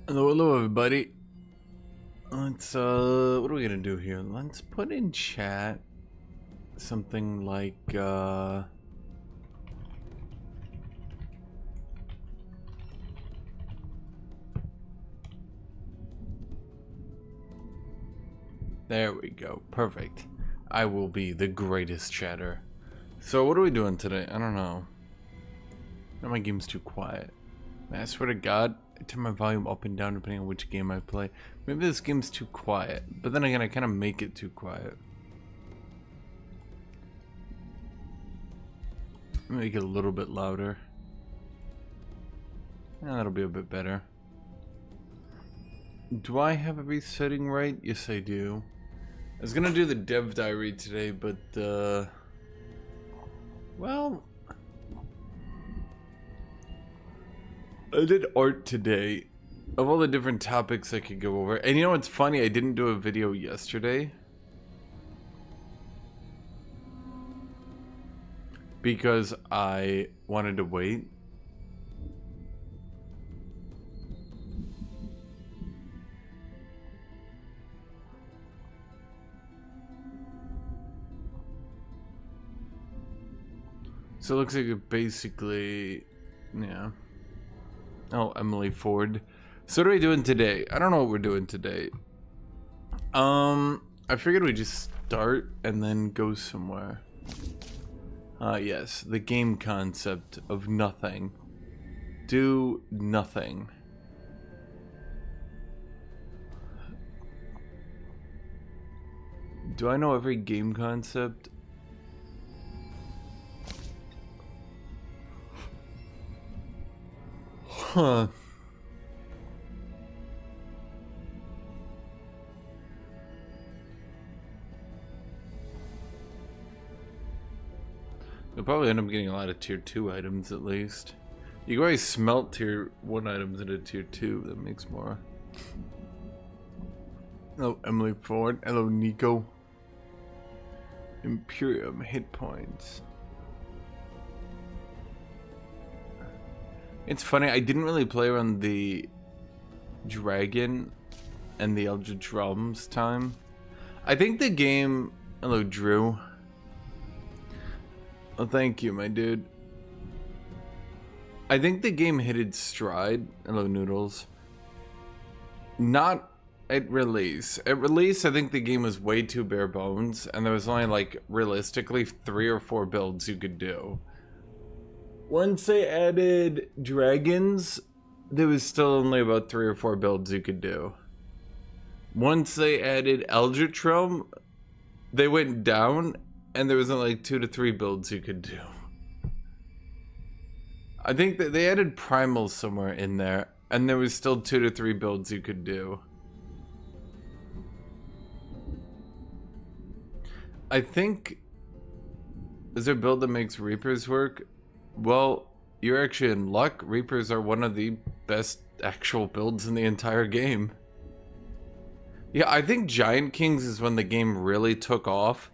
Hello everybody. Let's what are we gonna do here? Let's put in chat something like there we go. Perfect. I will be the greatest chatter. So what are we doing today? I don't know. Now my game's too quiet. I swear to God, I turn my volume up and down depending on which game I play. Maybe this game's too quiet, but then again, I kind of make it too quiet. Make it a little bit louder. Yeah, that'll be a bit better. Do I have every setting right? Yes, I do. I was gonna do the dev diary today, but well, I did art today. Of all the different topics I could go over. And you know what's funny? I didn't do a video yesterday. Because I wanted to wait. So it looks like it basically, yeah. Oh, Emily Ford. So what are we doing today? I don't know what we're doing today. I figured we'd just start and then go somewhere. Yes, the game concept of nothing. Do nothing. Do I know every game concept? Huh. You'll probably end up getting a lot of tier 2 items at least. You can always smelt tier 1 items into tier 2. That makes more. Hello, Emily Ford. Hello, Nico. Imperium hit points. It's funny, I didn't really play around the dragon and the Eldrich Realms time. I think the game... Hello, Drew. Oh, thank you, my dude. I think the game hit its stride. Hello, Noodles. Not at release. At release, I think the game was way too bare bones, and there was only, like, realistically 3 or 4 builds you could do. Once they added dragons, there was still only about 3 or 4 builds you could do. Once they added Eldrich Realm, they went down, and there was only like 2 to 3 builds you could do. I think that they added Primal somewhere in there, and there was still 2 to 3 builds you could do. I think... Is there a build that makes Reapers work? Well, you're actually in luck. Reapers are one of the best actual builds in the entire game. Yeah, I think Giant Kings is when the game really took off.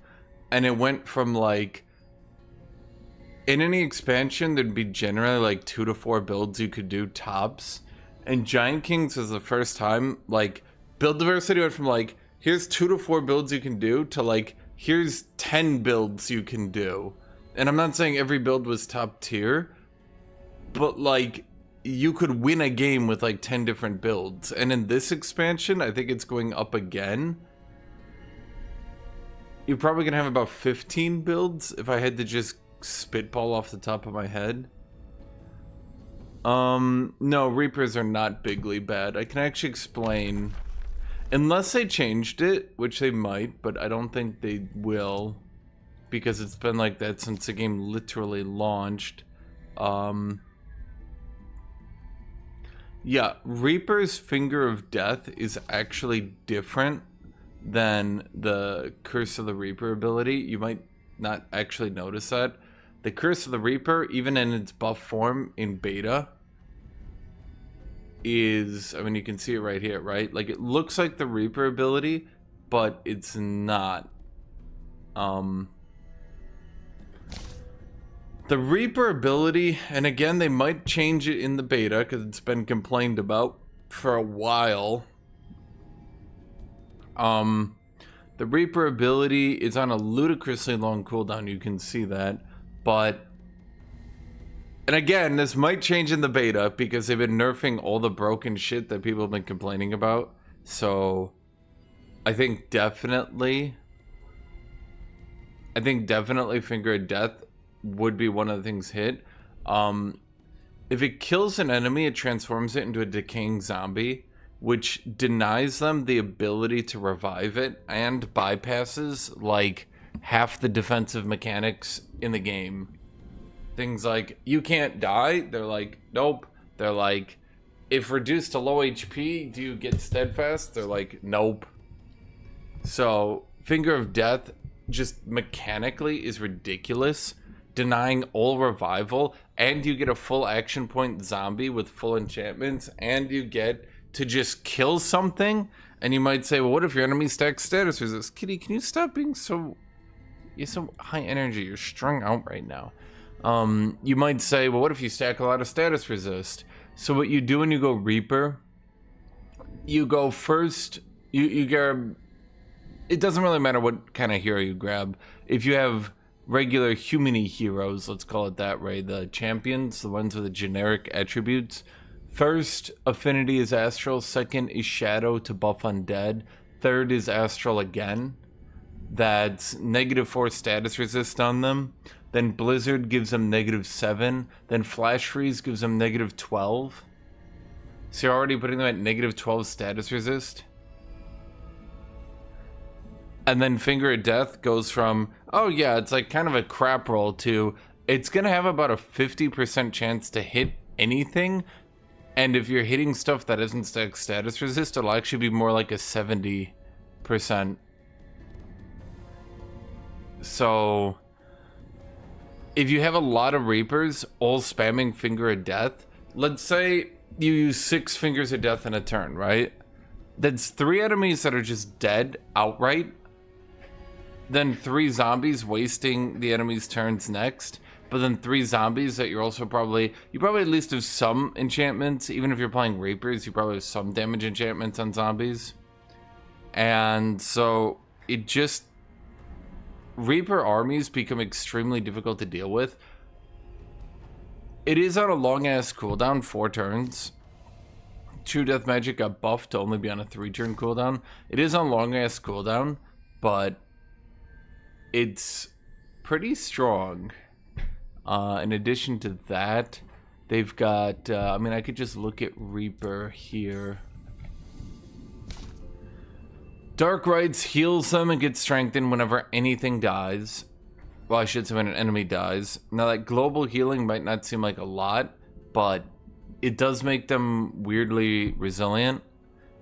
And it went from like... In any expansion, there'd be generally like 2 to 4 builds you could do tops. And Giant Kings was the first time, like, build diversity went from like, here's 2 to 4 builds you can do, to like, here's 10 builds you can do. And I'm not saying every build was top tier, but like, you could win a game with like 10 different builds. And in this expansion, I think it's going up again. You're probably gonna have about 15 builds if I had to just spitball off the top of my head. No, Reapers are not bigly bad. I can actually explain. Unless they changed it, which they might, but I don't think they will. Because it's been like that since the game literally launched. Yeah, Reaper's Finger of Death is actually different than the Curse of the Reaper ability. You might not actually notice that. The Curse of the Reaper, even in its buff form in beta, is, I mean, you can see it right here, right? Like, it looks like the Reaper ability, but it's not. The Reaper ability, and again, they might change it in the beta because it's been complained about, for a while. The Reaper ability is on a ludicrously long cooldown, you can see that, but... And again, this might change in the beta, because they've been nerfing all the broken shit that people have been complaining about, so... I think definitely Finger of Death would be one of the things hit. If it kills an enemy, it transforms it into a decaying zombie, which denies them the ability to revive it and bypasses like half the defensive mechanics in the game. Things like, you can't die, they're like, nope. They're like, if reduced to low HP, do you get steadfast? They're like, nope. So, Finger of Death just mechanically is ridiculous, denying all revival, and you get a full action point zombie with full enchantments, and you get to just kill something. And you might say, well, what if your enemy stacks status resist? Kitty, can you stop being you're so high energy, you're strung out right now. You might say, well, what if you stack a lot of status resist? So what you do when you go Reaper, you go first, you grab, it doesn't really matter what kind of hero you grab. If you have regular human-y heroes, let's call it that way, the champions, the ones with the generic attributes, first affinity is Astral, second is Shadow to buff undead, third is Astral again. That's -4 status resist on them. Then Blizzard gives them -7. Then Flash Freeze gives them -12. So you're already putting them at -12 status resist. And then Finger of Death goes from, oh yeah, it's like kind of a crap roll, to it's gonna have about a 50% chance to hit anything. And if you're hitting stuff that isn't status resist, it'll actually be more like a 70%. So if you have a lot of Reapers all spamming Finger of Death, let's say you use 6 Fingers of Death in a turn, right? That's 3 enemies that are just dead outright. Then 3 zombies wasting the enemy's turns next. But then 3 zombies that you're also probably at least have some enchantments. Even if you're playing Reapers, you probably have some damage enchantments on zombies. And so it just... Reaper armies become extremely difficult to deal with. It is on a long-ass cooldown, 4 turns. True Death Magic got buffed to only be on a 3-turn cooldown. It is on long-ass cooldown, but it's pretty strong. In addition to that, they've got... I mean, I could just look at Reaper here. Dark Rites heals them and gets strengthened whenever anything dies. Well, I should say when an enemy dies. Now, that global healing might not seem like a lot, but it does make them weirdly resilient.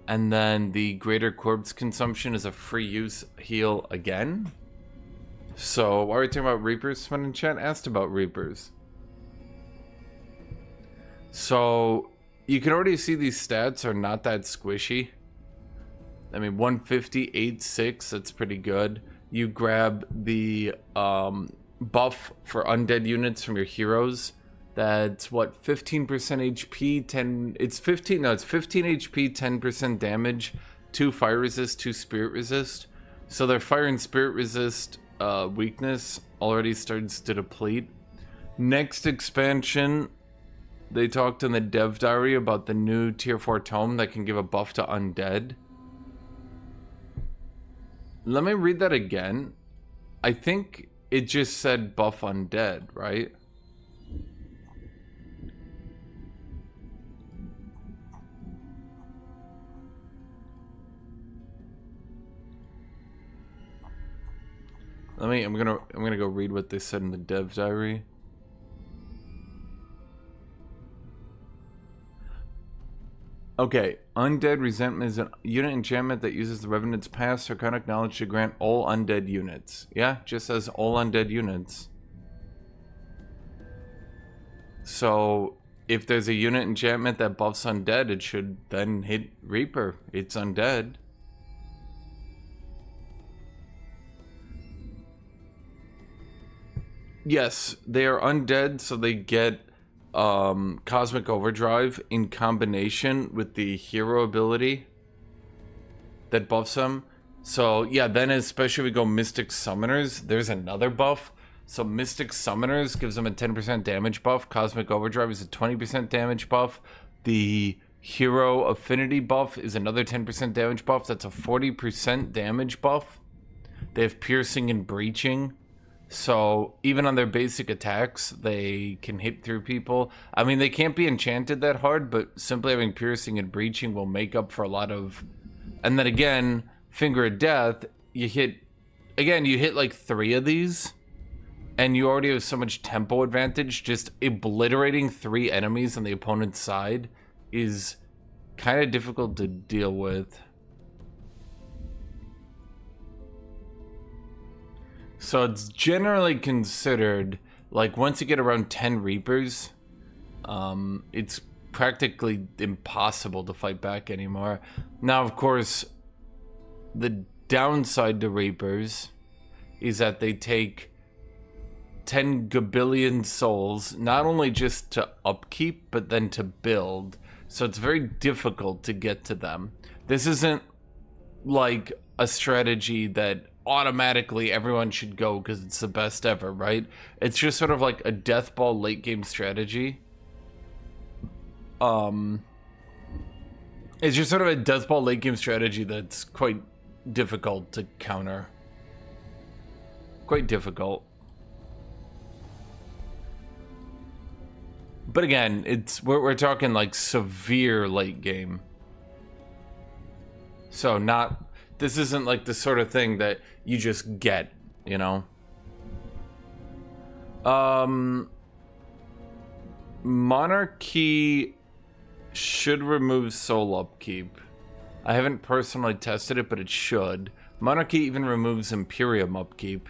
And then the Greater Corpse Consumption is a free use heal again. So, while we're talking about Reapers, someone in chat asked about Reapers. So, you can already see these stats are not that squishy. I mean, 150, 8-6, that's pretty good. You grab the buff for undead units from your heroes. That's what, 15% HP, 10... It's 15 HP, 10% damage, 2 fire resist, 2 spirit resist. So their fire and spirit resist weakness already starts to deplete. Next expansion, they talked in the dev diary about the new tier 4 tome that can give a buff to undead. Let me read that again. I think it just said buff undead, right? I'm gonna go read what they said in the dev diary. Okay, Undead Resentment is a unit enchantment that uses the Revenant's past Arcanic knowledge to grant all undead units. Yeah, just says all undead units. So, if there's a unit enchantment that buffs undead, it should then hit Reaper. It's undead. Yes, they are undead, so they get Cosmic Overdrive in combination with the hero ability that buffs them. So yeah, then especially if we go Mystic Summoners, there's another buff. So Mystic Summoners gives them a 10% damage buff. Cosmic Overdrive is a 20% damage buff. The Hero Affinity buff is another 10% damage buff. That's a 40% damage buff. They have Piercing and Breaching. So even on their basic attacks, they can hit through people. I mean, they can't be enchanted that hard, but simply having Piercing and Breaching will make up for a lot of... And then again, Finger of Death, you hit like 3 of these, and you already have so much tempo advantage. Just obliterating 3 enemies on the opponent's side is kind of difficult to deal with. So it's generally considered, like, once you get around 10 Reapers, it's practically impossible to fight back anymore. Now, of course, the downside to Reapers is that they take 10 gabillion souls, not only just to upkeep, but then to build. So it's very difficult to get to them. This isn't like a strategy that automatically everyone should go because it's the best ever, right? It's just sort of like a death ball late game strategy. It's just sort of a death ball late game strategy that's quite difficult to counter. Quite difficult. But again, we're talking like severe late game. So this isn't like the sort of thing that you just get, you know? Monarchy should remove soul upkeep. I haven't personally tested it, but it should. Monarchy even removes Imperium upkeep.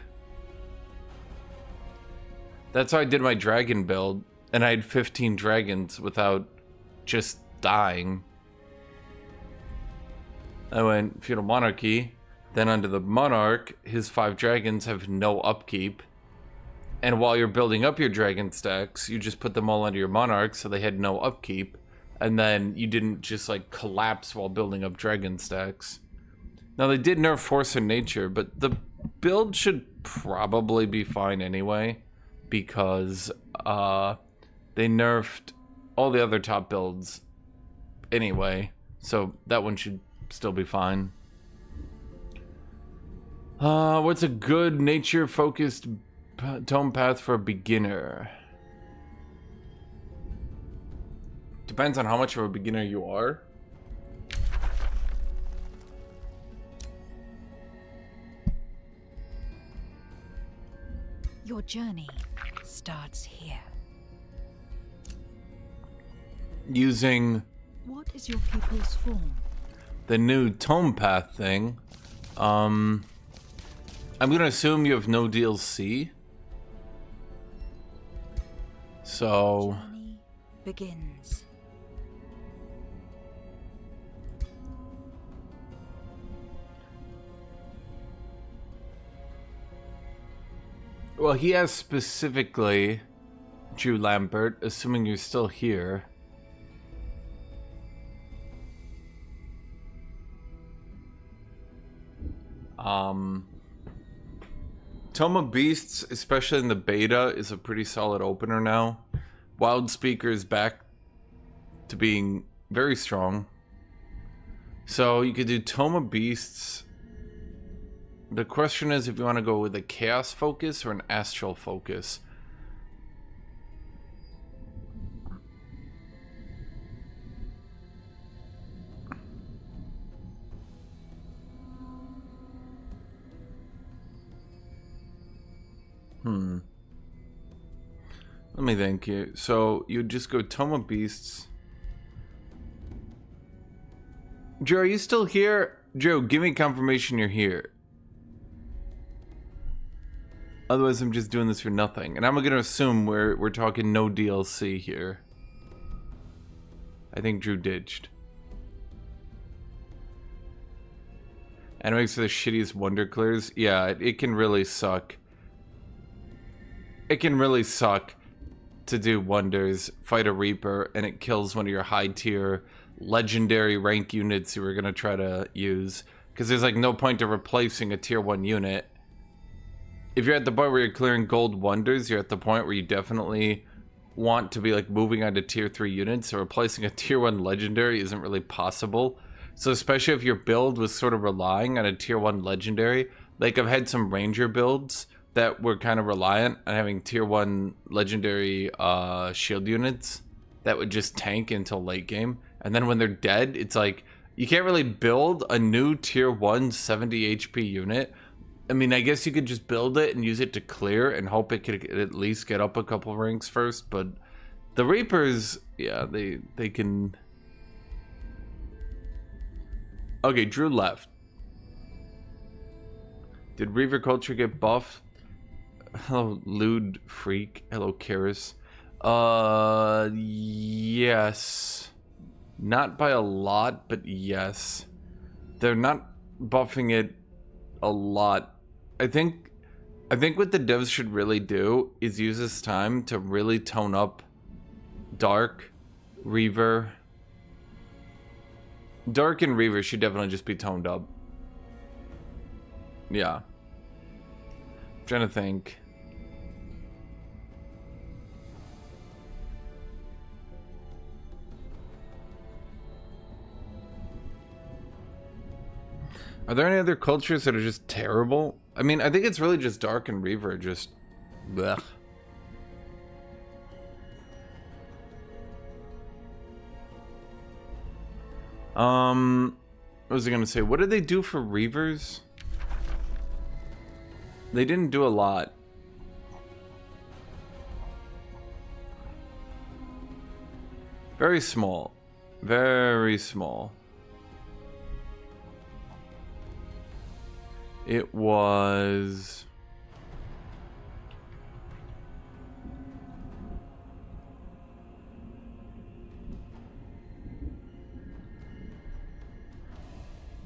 That's how I did my dragon build, and I had 15 dragons without just dying. I went Feudal Monarchy, then under the Monarch, his 5 dragons have no upkeep. And while you're building up your dragon stacks, you just put them all under your Monarch, so they had no upkeep. And then you didn't just like collapse while building up dragon stacks. Now they did nerf Force of Nature, but the build should probably be fine anyway, because they nerfed all the other top builds anyway, so that one should still be fine. What's a good nature-focused tome path for a beginner? Depends on how much of a beginner you are. Your journey starts here. Using... What is your pupil's form? The new tome path thing. I'm gonna assume you have no DLC. So... Journey begins. Well, he has specifically, Drew Lambert, assuming you're still here. Tome of Beasts, especially in the beta, is a pretty solid opener now. Wild Speaker is back to being very strong. So you could do Tome of Beasts. The question is if you want to go with a Chaos focus or an Astral focus. Let me think here. So you just go Tome of Beasts. Joe, are you still here? Joe, give me confirmation you're here. Otherwise, I'm just doing this for nothing. And I'm gonna assume we're talking no DLC here. I think Drew ditched. Animates for the shittiest Wonder Clears. Yeah, it can really suck. It can really suck. to do wonders, fight a Reaper, and it kills one of your high tier legendary rank units you were gonna try to use. Because there's like no point to replacing a tier 1 unit. If you're at the point where you're clearing gold wonders, you're at the point where you definitely want to be like moving on to tier 3 units, so replacing a tier 1 legendary isn't really possible. So especially if your build was sort of relying on a tier 1 legendary, like I've had some ranger builds that were kind of reliant on having tier 1 legendary shield units that would just tank until late game. And then when they're dead, it's like, you can't really build a new tier 1 70 HP unit. I mean, I guess you could just build it and use it to clear and hope it could at least get up a couple ranks first. But the Reapers, yeah, they can... Okay, Drew left. Did Reaver culture get buffed? Hello, Lewd Freak. Hello, Karis. Yes. Not by a lot, but yes. They're not buffing it a lot. I think what the devs should really do is use this time to really tone up Dark, Reaver. Dark and Reaver should definitely just be toned up. Yeah. I'm trying to think. Are there any other cultures that are just terrible? I mean, I think it's really just Dark and Reaver, just... blech. What was I gonna say? What did they do for Reavers? They didn't do a lot. Very small. Very small. It was...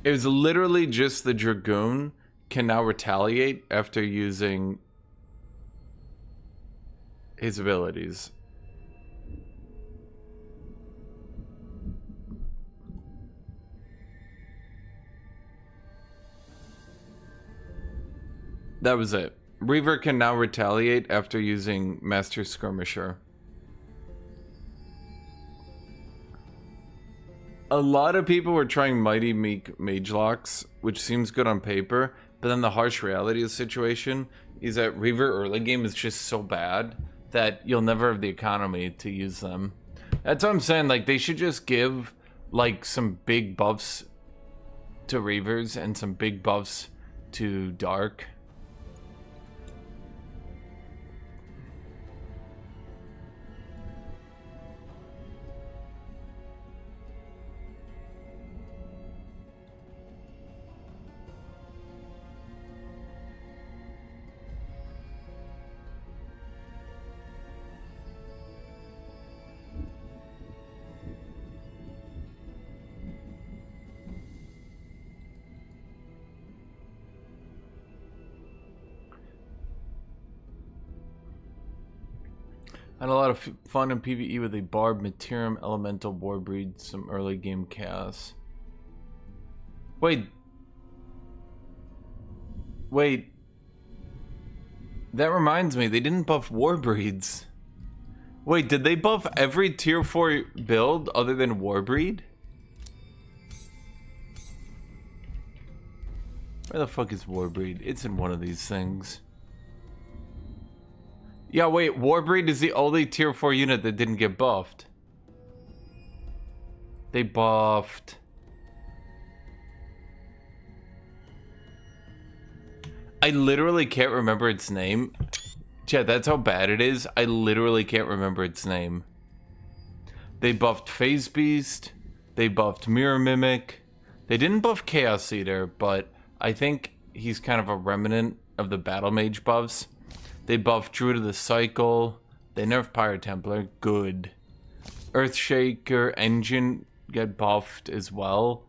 It was literally just the Dragoon can now retaliate after using his abilities. That was it. Reaver can now retaliate after using Master Skirmisher. A lot of people were trying Mighty Meek Mage Locks, which seems good on paper, but then the harsh reality of the situation is that Reaver early game is just so bad that you'll never have the economy to use them. That's what I'm saying, like, they should just give, like, some big buffs to Reavers and some big buffs to Dark. Had a lot of fun in PvE with a Barb, Materium, Elemental, Warbreeds, some early game chaos. Wait. That reminds me, they didn't buff Warbreeds. Wait, did they buff every tier 4 build other than Warbreed? Where the fuck is Warbreed? It's in one of these things. Yeah, wait, Warbreed is the only tier 4 unit that didn't get buffed. They buffed... I literally can't remember its name. Chat, that's how bad it is. I literally can't remember its name. They buffed Phase Beast. They buffed Mirror Mimic. They didn't buff Chaos Eater, but I think he's kind of a remnant of the Battle Mage buffs. They buffed Druid of the Cycle. They nerfed Pyro Templar. Good. Earthshaker Engine got buffed as well.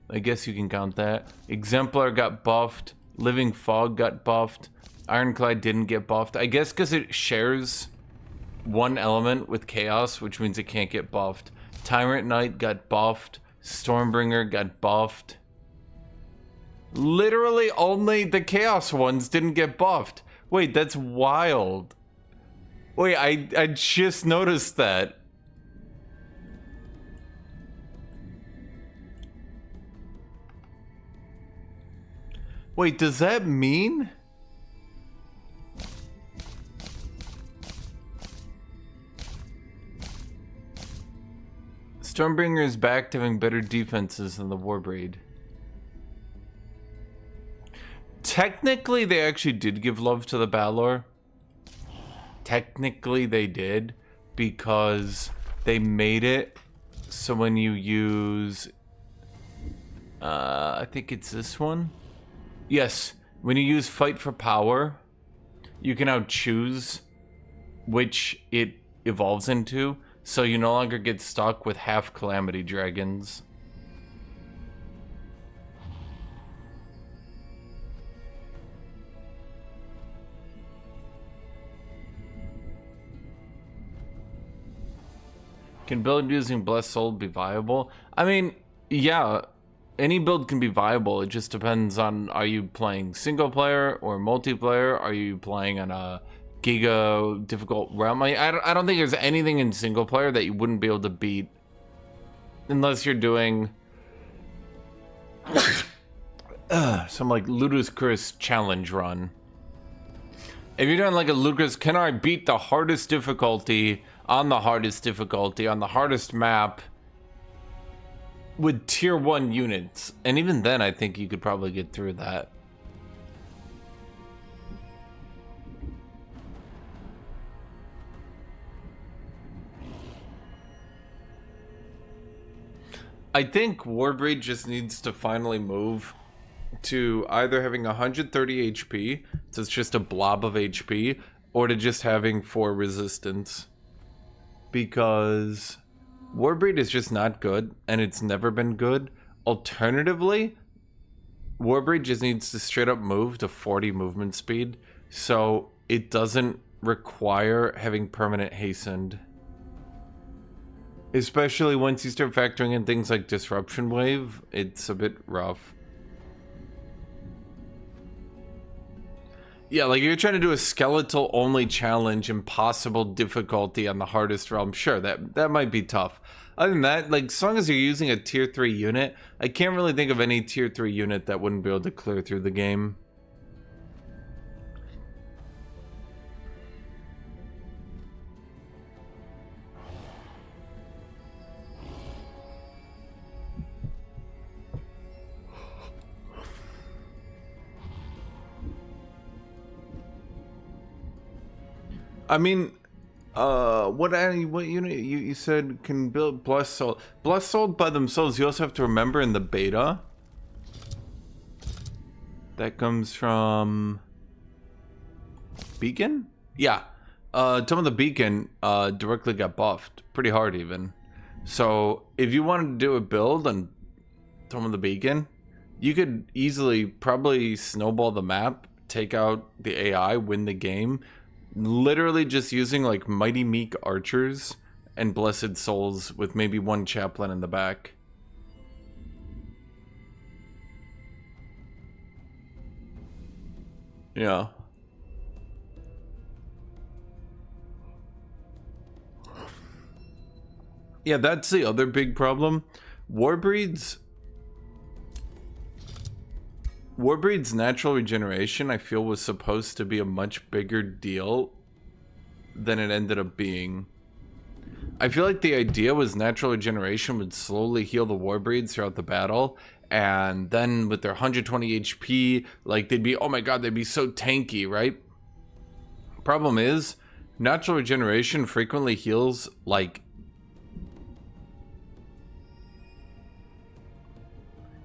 I guess you can count that. Exemplar got buffed. Living Fog got buffed. Ironclad didn't get buffed. I guess because it shares one element with chaos, which means it can't get buffed. Tyrant Knight got buffed. Stormbringer got buffed. Literally only the chaos ones didn't get buffed. Wait, that's wild. Wait, I just noticed that. Wait, does that mean? Stormbringer is back to having better defenses than the Warbreed. Technically, they actually did give love to the Balor. Technically, they did, because they made it so when you use... I think it's this one? Yes, when you use Fight for Power, you can now choose which it evolves into, so you no longer get stuck with half Calamity Dragons. Can build using Blessed Soul be viable? I mean, yeah, any build can be viable. It just depends on, are you playing single player or multiplayer? Are you playing on a giga difficult realm? I don't think there's anything in single player that you wouldn't be able to beat unless you're doing some like ludicrous challenge run. If you're doing like a ludicrous, can I beat the hardest difficulty on the hardest difficulty on the hardest map with tier 1 units, and even then I think you could probably get through that. I think Warbreed just needs to finally move to either having 130 HP, so it's just a blob of HP, or to just having 4 resistance. Because Warbreed is just not good, and it's never been good. Alternatively, Warbreed just needs to straight up move to 40 movement speed, so it doesn't require having permanent hastened. Especially once you start factoring in things like Disruption Wave, it's a bit rough. Yeah, like if you're trying to do a skeletal only challenge, impossible difficulty on the hardest realm, sure, that might be tough. Other than that, like as long as you're using a tier 3 unit, I can't really think of any tier 3 unit that wouldn't be able to clear through the game. I mean, what unit you said can build Blessed Soul? Blessed Soul by themselves, you also have to remember in the beta that comes from Beacon? Yeah. Some of the Beacon directly got buffed pretty hard even. So if you wanted to do a build on some of the Beacon, you could easily probably snowball the map, take out the AI, win the game. Literally just using like Mighty Meek archers and Blessed Souls with maybe one chaplain in the back. Yeah. Yeah, that's the other big problem. Warbreeds' natural regeneration, I feel, was supposed to be a much bigger deal than it ended up being. I feel like the idea was natural regeneration would slowly heal the Warbreeds throughout the battle, and then with their 120 HP, like they'd be, oh my god, they'd be so tanky, right? Problem is, natural regeneration frequently heals like...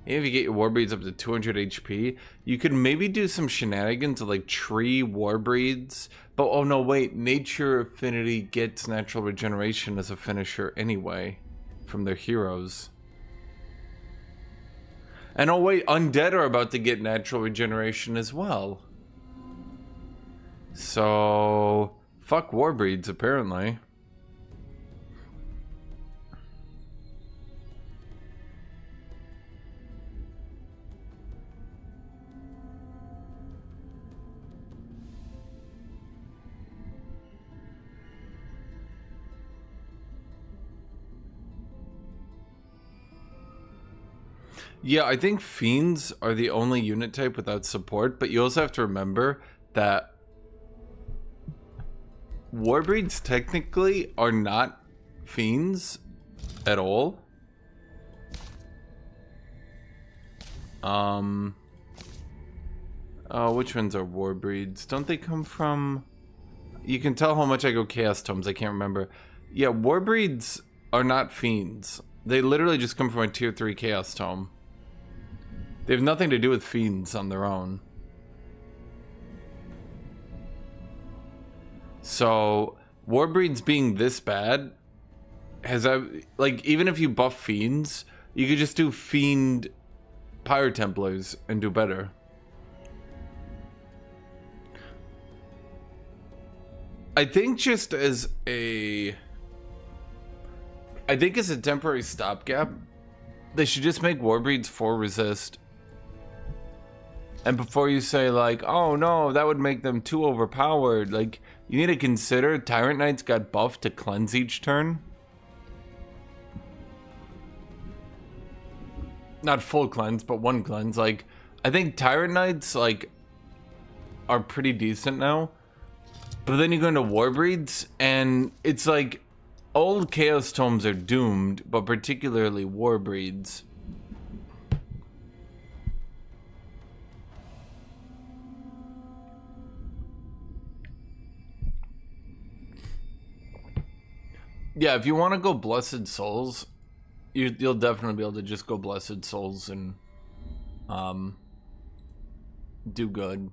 If you get your Warbreeds up to 200 HP, you could maybe do some shenanigans of like tree Warbreeds. But oh no, wait, Nature Affinity gets natural regeneration as a finisher anyway from their heroes. And oh wait, Undead are about to get natural regeneration as well. So Fuck Warbreeds, apparently. Yeah, I think Fiends are the only unit type without support, but you also have to remember that Warbreeds technically are not Fiends at all. Oh, which ones are Warbreeds? Don't they come from... You can tell how much I go Chaos Tomes, I can't remember. Yeah, Warbreeds are not Fiends. They literally just come from a tier 3 Chaos Tome. They have nothing to do with Fiends on their own. So, Warbreeds being this bad has... like, even if you buff Fiends, you could just do Fiend Pyre Templars and do better. I think just as a... I think as a temporary stopgap, they should just make Warbreeds 4 resist. And before you say like, oh no, that would make them too overpowered, like, you need to consider Tyrant Knights got buffed to cleanse each turn. Not full cleanse, but one cleanse. Like, I think Tyrant Knights, like, are pretty decent now. But then you go into Warbreeds, and it's like, old Chaos Tomes are doomed, but particularly Warbreeds. Yeah, if you want to go Blessed Souls, you'll definitely be able to just go Blessed Souls and do good.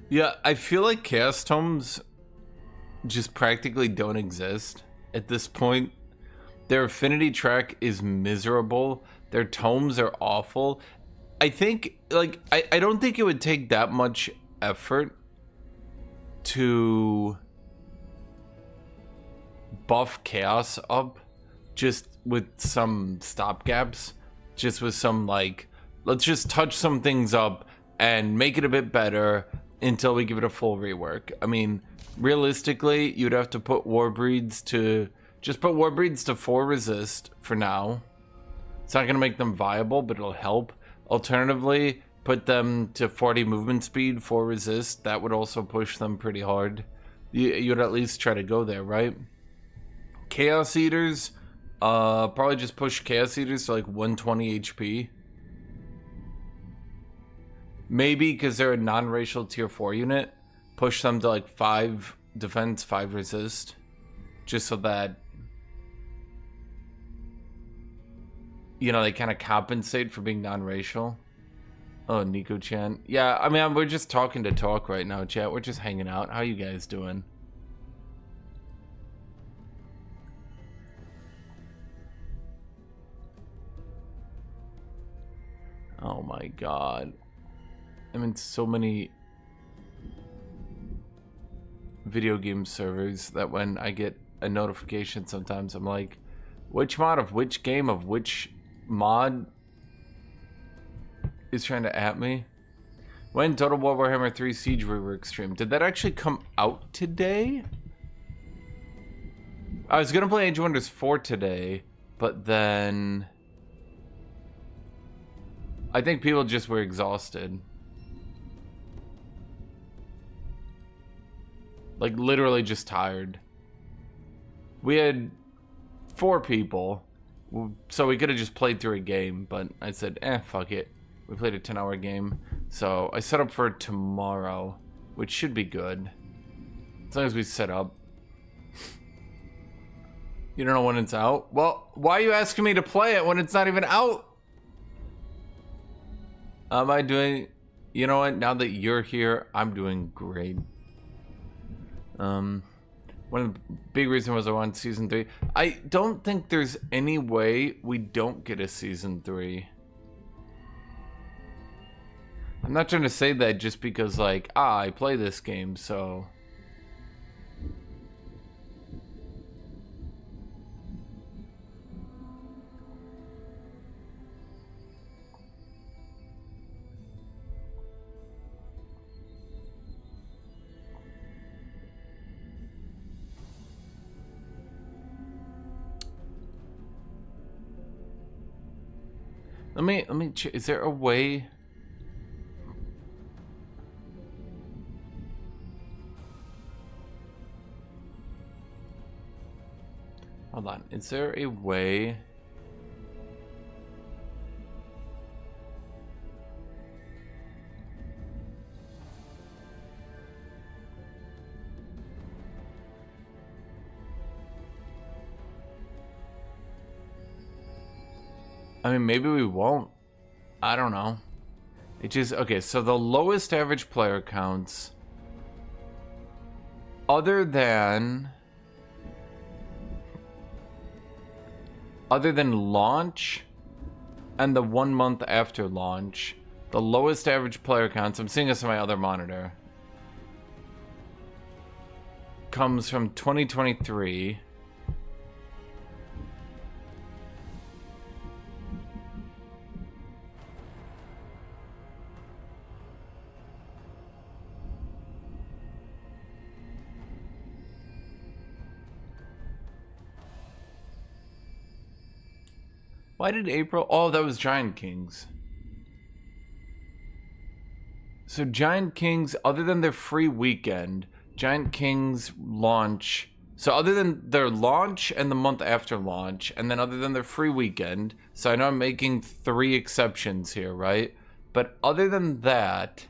Yeah, I feel like Chaos Tomes just practically don't exist at this point. Their affinity track is miserable. Their tomes are awful. I think, like, I don't think it would take that much effort to buff Chaos up just with some stopgaps. Just with some, like, let's just touch some things up and make it a bit better until we give it a full rework. I mean, realistically, you'd have to put Warbreeds to... Just put Warbreeds to 4 resist for now. It's not going to make them viable, but it'll help. Alternatively, put them to 40 movement speed, 4 resist. That would also push them pretty hard. You'd at least try to go there, right? Chaos Eaters, probably just push Chaos Eaters to like 120 HP. Maybe because they're a non-racial tier 4 unit, push them to like 5 defense, 5 resist. Just so that, you know, they kind of compensate for being non-racial. Oh, Nico-chan. Yeah, I mean, we're just talking to talk right now, chat. We're just hanging out. How you guys doing? Oh my god. I'm in so many video game servers that when I get a notification sometimes I'm like, which mod of which game of which mod is trying to at me? When Total War Warhammer 3 Siege rework stream? Did that actually come out today? I was gonna play Age of Wonders 4 today, but then I think people just were exhausted. Like, literally just tired. We had 4 people, so we could have just played through a game, but I said, fuck it. We played a 10-hour game, so I set up for tomorrow, which should be good. As long as we set up. You don't know when it's out? Well, why are you asking me to play it when it's not even out? Am I doing... You know what? Now that you're here, I'm doing great. When one of the big reasons was I wanted season 3. I don't think there's any way we don't get a season 3. I'm not trying to say that just because, like, I play this game, so... Let me is there a way? Hold on, is there a way? I mean, maybe we won't. I don't know. It just, okay, so the lowest average player counts, other than launch and the 1 month after launch, the lowest average player counts, I'm seeing this on my other monitor, comes from 2023. Why did April? Oh, that was Giant Kings. So Giant Kings, other than their free weekend, Giant Kings launch. So other than their launch and the month after launch, and then other than their free weekend, so I know I'm making 3 exceptions here, right? But other than that,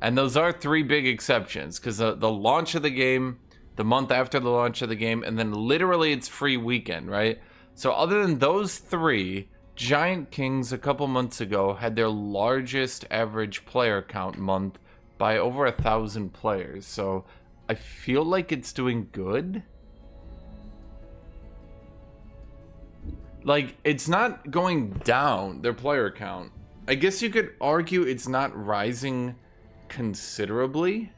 and those are 3 big exceptions, because the launch of the game, the month after the launch of the game, and then literally it's free weekend, right? So other than those 3, Giant Kings a couple months ago had their largest average player count month by over 1,000 players. So I feel like it's doing good. Like, it's not going down, their player count. I guess you could argue it's not rising considerably.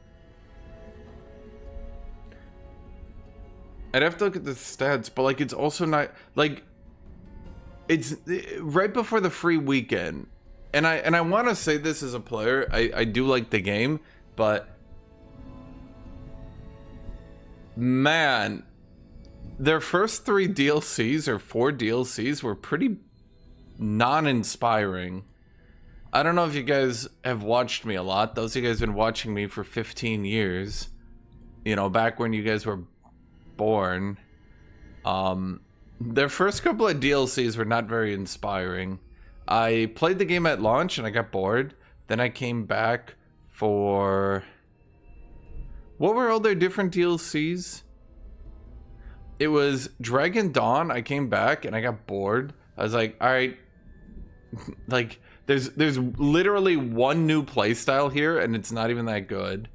I'd have to look at the stats, but like, it's also not like, it's right before the free weekend, and I want to say this as a player, I do like the game, but man, their first 3 DLCs or 4 DLCs were pretty non-inspiring. I don't know if you guys have watched me a lot. Those of you guys have been watching me for 15 years, you know, back when you guys were born. Their first couple of DLCs were not very inspiring. I played the game at launch and I got bored. Then I came back for... What were all their different DLCs? It was Dragon Dawn. I came back and I got bored. I was like, alright. Like, there's literally 1 new playstyle here and it's not even that good.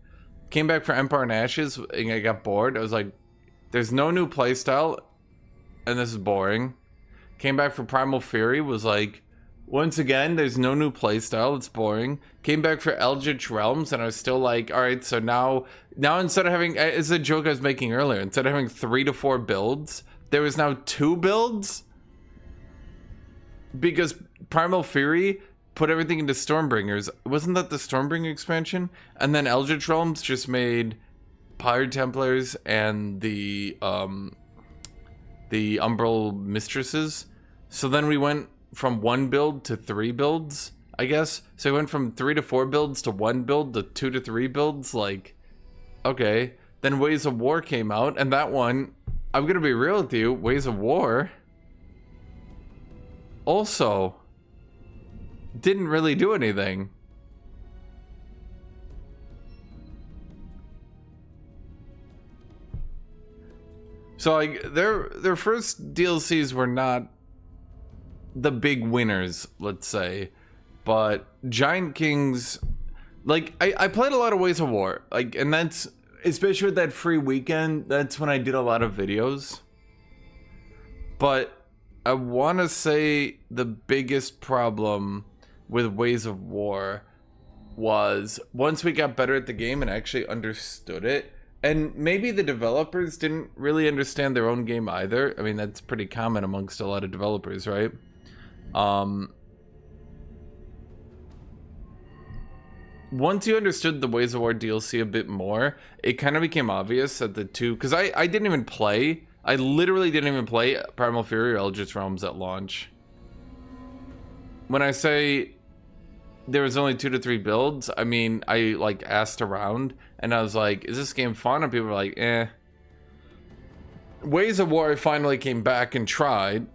Came back for Empire and Ashes and I got bored. I was like, there's no new playstyle and this is boring. Came back for Primal Fury, was like, once again, there's no new playstyle, it's boring. Came back for Eldrich Realms and I was still like, alright, so now instead of having, it's a joke I was making earlier, instead of having 3 to 4 builds, there was now 2 builds? Because Primal Fury put everything into Stormbringers. Wasn't that the Stormbringer expansion? And then Eldritch Realms just made Pyre Templars and the Umbral Mistresses. So then we went from 1 build to 3 builds, I guess. So we went from 3 to 4 builds to 1 build to 2 to 3 builds. Like, okay. Then Ways of War came out, and that one, I'm gonna be real with you, Ways of War also didn't really do anything. So like their first DLCs were not the big winners, let's say, but Giant Kings, like I played a lot of Ways of War, like, and especially with that free weekend, that's when I did a lot of videos. But I want to say the biggest problem with Ways of War was once we got better at the game and actually understood it, and maybe the developers didn't really understand their own game either. I mean, that's pretty common amongst a lot of developers, right? Once you understood the Ways of War DLC a bit more, it kind of became obvious that the two, because I didn't even play, I literally didn't even play Primal Fury or Eldritch Realms at launch. When I say there was only 2 to 3 builds, I mean, I like asked around and I was like, is this game fun? And people were like, eh. Ways of War, I finally came back and tried.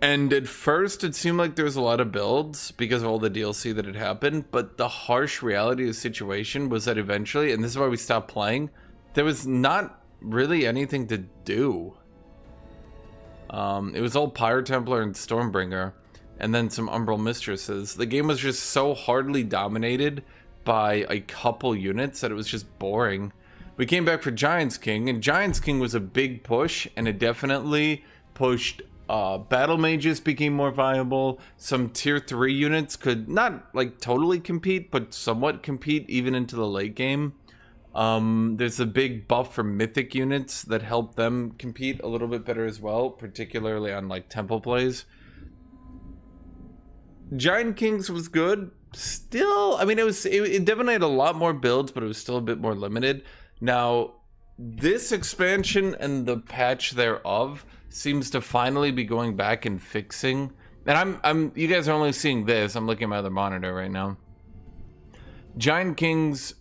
And at first it seemed like there was a lot of builds because of all the DLC that had happened, but the harsh reality of the situation was that eventually, and this is why we stopped playing, there was not really anything to do. It was all Pyre Templar and Stormbringer, and then some Umbral Mistresses. The game was just so hardly dominated by a couple units that it was just boring. We came back for Giants King, and Giants King was a big push, and it definitely pushed battle mages became more viable. Some tier 3 units could not like totally compete, but somewhat compete even into the late game. There's a big buff for mythic units that help them compete a little bit better as well, particularly on like temple plays. Giant Kings was good. Still, I mean, it definitely had a lot more builds, but it was still a bit more limited. Now, this expansion and the patch thereof seems to finally be going back and fixing. And you guys are only seeing this. I'm looking at my other monitor right now. Giant Kings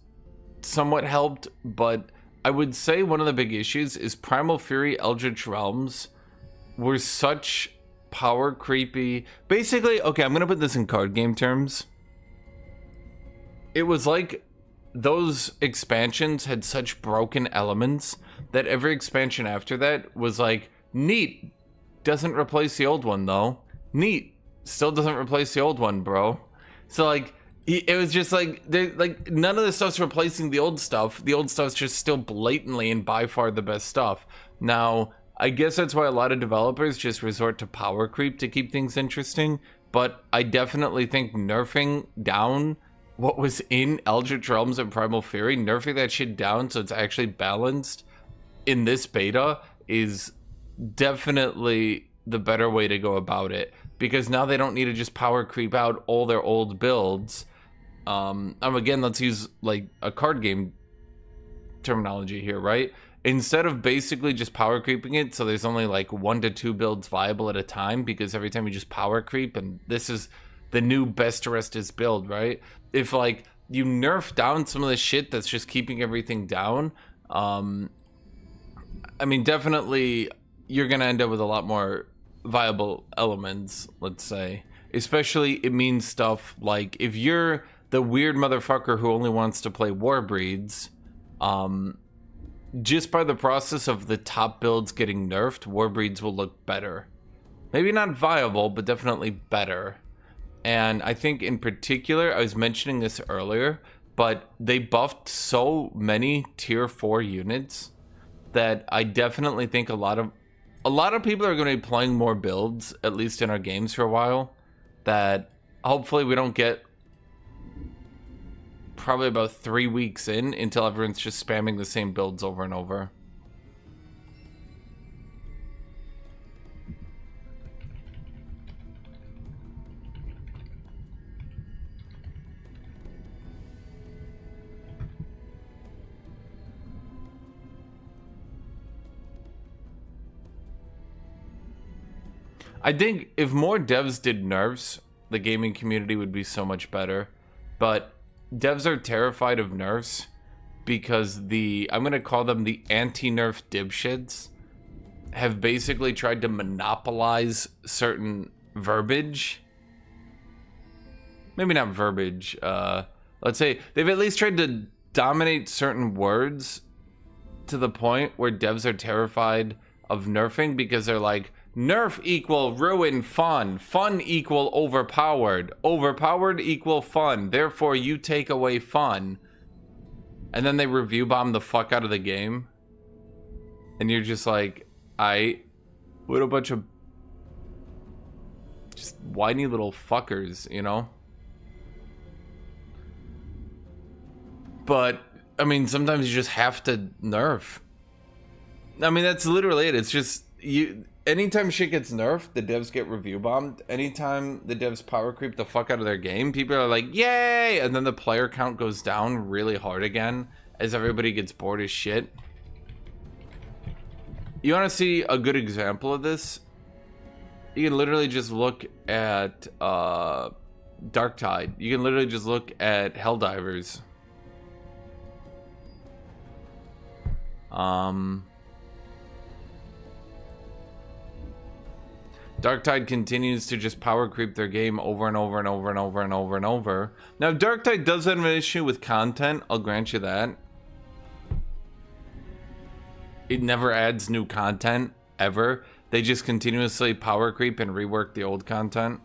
somewhat helped, but I would say one of the big issues is Primal Fury, Eldritch Realms were such power creepy. Basically, okay, I'm gonna put this in card game terms. It was like those expansions had such broken elements that every expansion after that was like, neat, doesn't replace the old one though. Neat, still doesn't replace the old one, bro. So like, it was just like, none of the stuff's replacing the old stuff. The old stuff's just still blatantly and by far the best stuff. Now, I guess that's why a lot of developers just resort to power creep to keep things interesting. But I definitely think nerfing down what was in Eldritch Realms and Primal Fury, nerfing that shit down so it's actually balanced in this beta is definitely the better way to go about it, because now they don't need to just power creep out all their old builds. Again, let's use like a card game terminology here, right? Instead of basically just power creeping it so there's only like 1 to 2 builds viable at a time, because every time you just power creep, and this is the new best Restus build, right? If like you nerf down some of the shit that's just keeping everything down, I mean, definitely you're gonna end up with a lot more viable elements, let's say. Especially, it means stuff like if you're the weird motherfucker who only wants to play Warbreeds, just by the process of the top builds getting nerfed, Warbreeds will look better. Maybe not viable, but definitely better. And I think in particular, I was mentioning this earlier, but they buffed so many tier 4 units that I definitely think a lot of people are going to be playing more builds, at least in our games for a while, that hopefully we don't get probably about 3 weeks in until everyone's just spamming the same builds over and over. I think if more devs did nerfs, the gaming community would be so much better. But devs are terrified of nerfs because I'm going to call them the anti-nerf dipshits, have basically tried to monopolize certain verbiage. Maybe not verbiage. Let's say they've at least tried to dominate certain words to the point where devs are terrified of nerfing because they're like, nerf equal ruin fun, fun equal overpowered, overpowered equal fun, therefore you take away fun. and then they review bomb the fuck out of the game, and you're just like, what a bunch of just whiny little fuckers, you know? But, I mean, sometimes you just have to nerf. I mean, that's literally it. It's just, anytime shit gets nerfed, the devs get review bombed. Anytime the devs power creep the fuck out of their game, people are like, yay! And then the player count goes down really hard again as everybody gets bored as shit. You want to see a good example of this? You can literally just look at Darktide. You can literally just look at Helldivers. Darktide continues to just power creep their game over and over and over and over and over and over. Now, Darktide does have an issue with content. I'll grant you that. It never adds new content, ever. They just continuously power creep and rework the old content.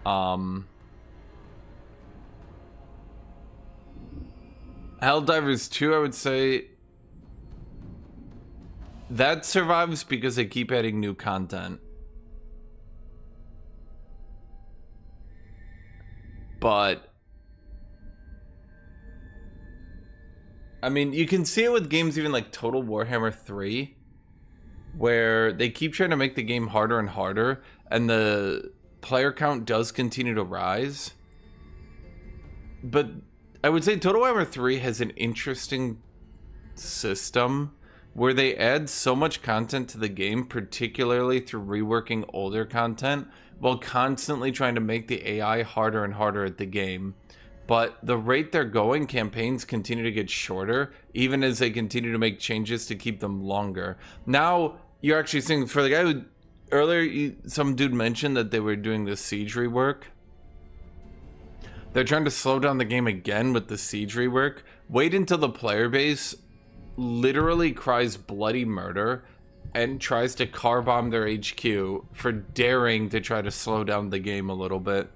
Helldivers 2, I would say, that survives because they keep adding new content. But I mean, you can see it with games even like Total Warhammer 3, where they keep trying to make the game harder and harder, and the player count does continue to rise. But I would say Total Warhammer 3 has an interesting system where they add so much content to the game, particularly through reworking older content, while constantly trying to make the AI harder and harder at the game. But the rate they're going, campaigns continue to get shorter, even as they continue to make changes to keep them longer. Now, you're actually seeing, for the guy who, earlier, some dude mentioned that they were doing the Siege rework. They're trying to slow down the game again with the Siege rework. Wait until the player base literally cries bloody murder and tries to car bomb their HQ for daring to try to slow down the game a little bit.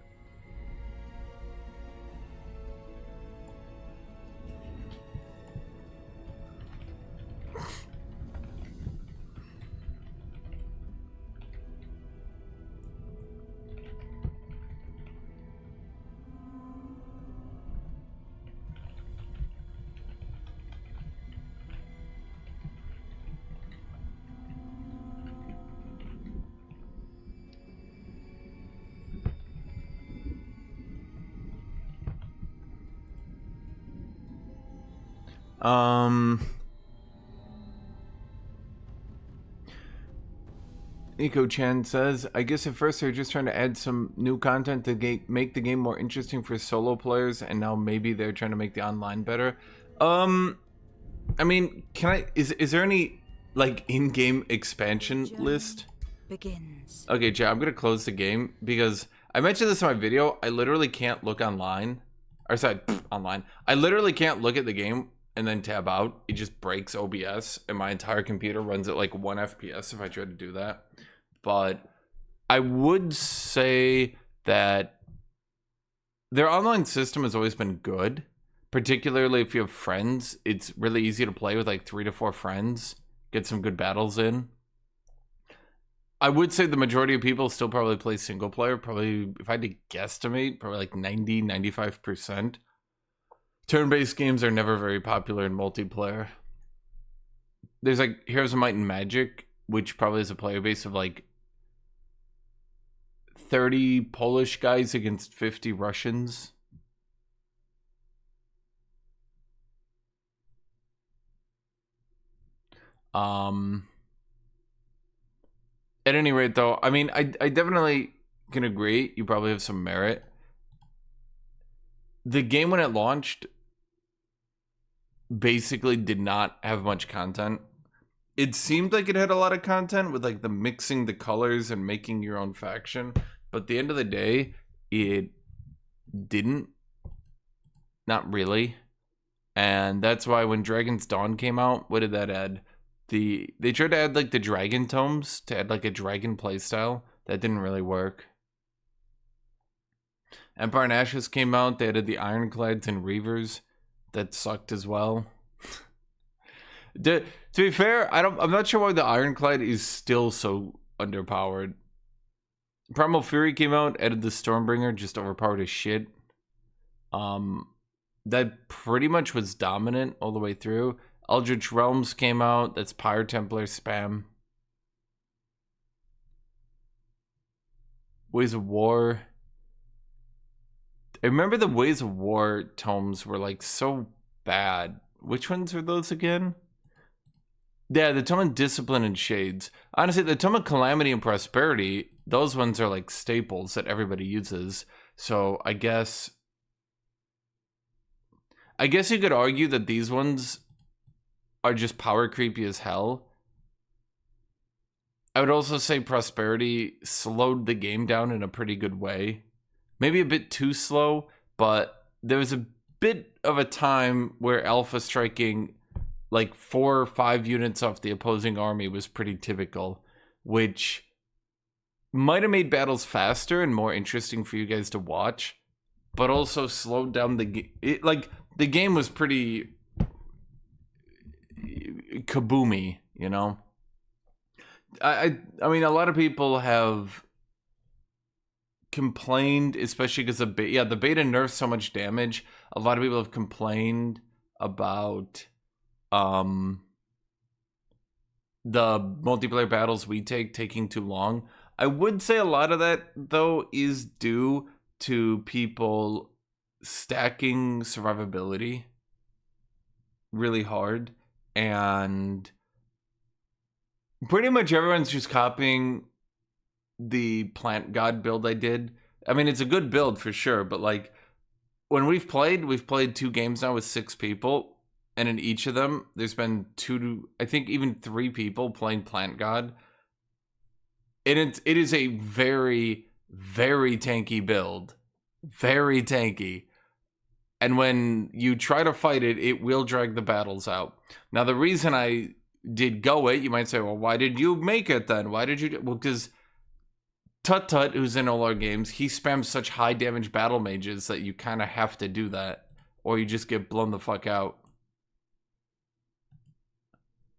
Nico Chan says, I guess at first they're just trying to add some new content to make the game more interesting for solo players, and now maybe they're trying to make the online better. I mean, is there any like in-game expansion list? Begins. Okay, chat, I'm gonna close the game because I mentioned this in my video. I literally can't look online. Or sorry, online. I literally can't look at the game and then tab out. It just breaks OBS, and my entire computer runs at like 1 FPS if I try to do that. But I would say that their online system has always been good, particularly if you have friends. It's really easy to play with like 3 to 4 friends, get some good battles in. I would say the majority of people still probably play single player. Probably, if I had to guesstimate, probably like 90-95%. Turn-based games are never very popular in multiplayer. There's like Heroes of Might and Magic, which probably has a player base of like 30 Polish guys against 50 Russians. At any rate, though, I mean, I definitely can agree. You probably have some merit. The game, when it launched, basically did not have much content. It seemed like it had a lot of content with like the mixing the colors and making your own faction. But at the end of the day, it didn't. Not really. And that's why when Dragon's Dawn came out, what did that add? They tried to add like the dragon tomes to add like a dragon playstyle. That didn't really work. Empire and Ashes came out. They added the Ironclads and Reavers. That sucked as well. To be fair, I'm not sure why the Ironclad is still so underpowered. Primal Fury came out, added the Stormbringer, just overpowered as shit. That pretty much was dominant all the way through. Eldrich Realms came out, that's Pyre Templar spam. Ways of War. I remember the Ways of War tomes were like so bad. Which ones are those again? Yeah, the Tome of Discipline and Shades. Honestly, the Tome of Calamity and Prosperity, those ones are like staples that everybody uses. So I guess you could argue that these ones are just power creepy as hell. I would also say Prosperity slowed the game down in a pretty good way. Maybe a bit too slow, but there was a bit of a time where Alpha striking like 4 or 5 units off the opposing army was pretty typical, which might have made battles faster and more interesting for you guys to watch, but also slowed down the game. Like, the game was pretty kaboomy, you know? I mean, a lot of people have complained, especially because the beta nerfs so much damage. A lot of people have complained about the multiplayer battles we taking too long. I would say a lot of that, though, is due to people stacking survivability really hard, and pretty much everyone's just copying the Plant God build I did. I mean, it's a good build for sure, but like, when we've played 2 games now with 6 people, and in each of them, there's been 2, I think even 3 people playing Plant God. And it is a very, very tanky build. Very tanky. And when you try to fight it, it will drag the battles out. Now, the reason I did go it, you might say, well, why did you make it then? Why did you? Well, because Tut, who's in all our games, he spams such high damage battle mages that you kind of have to do that, or you just get blown the fuck out.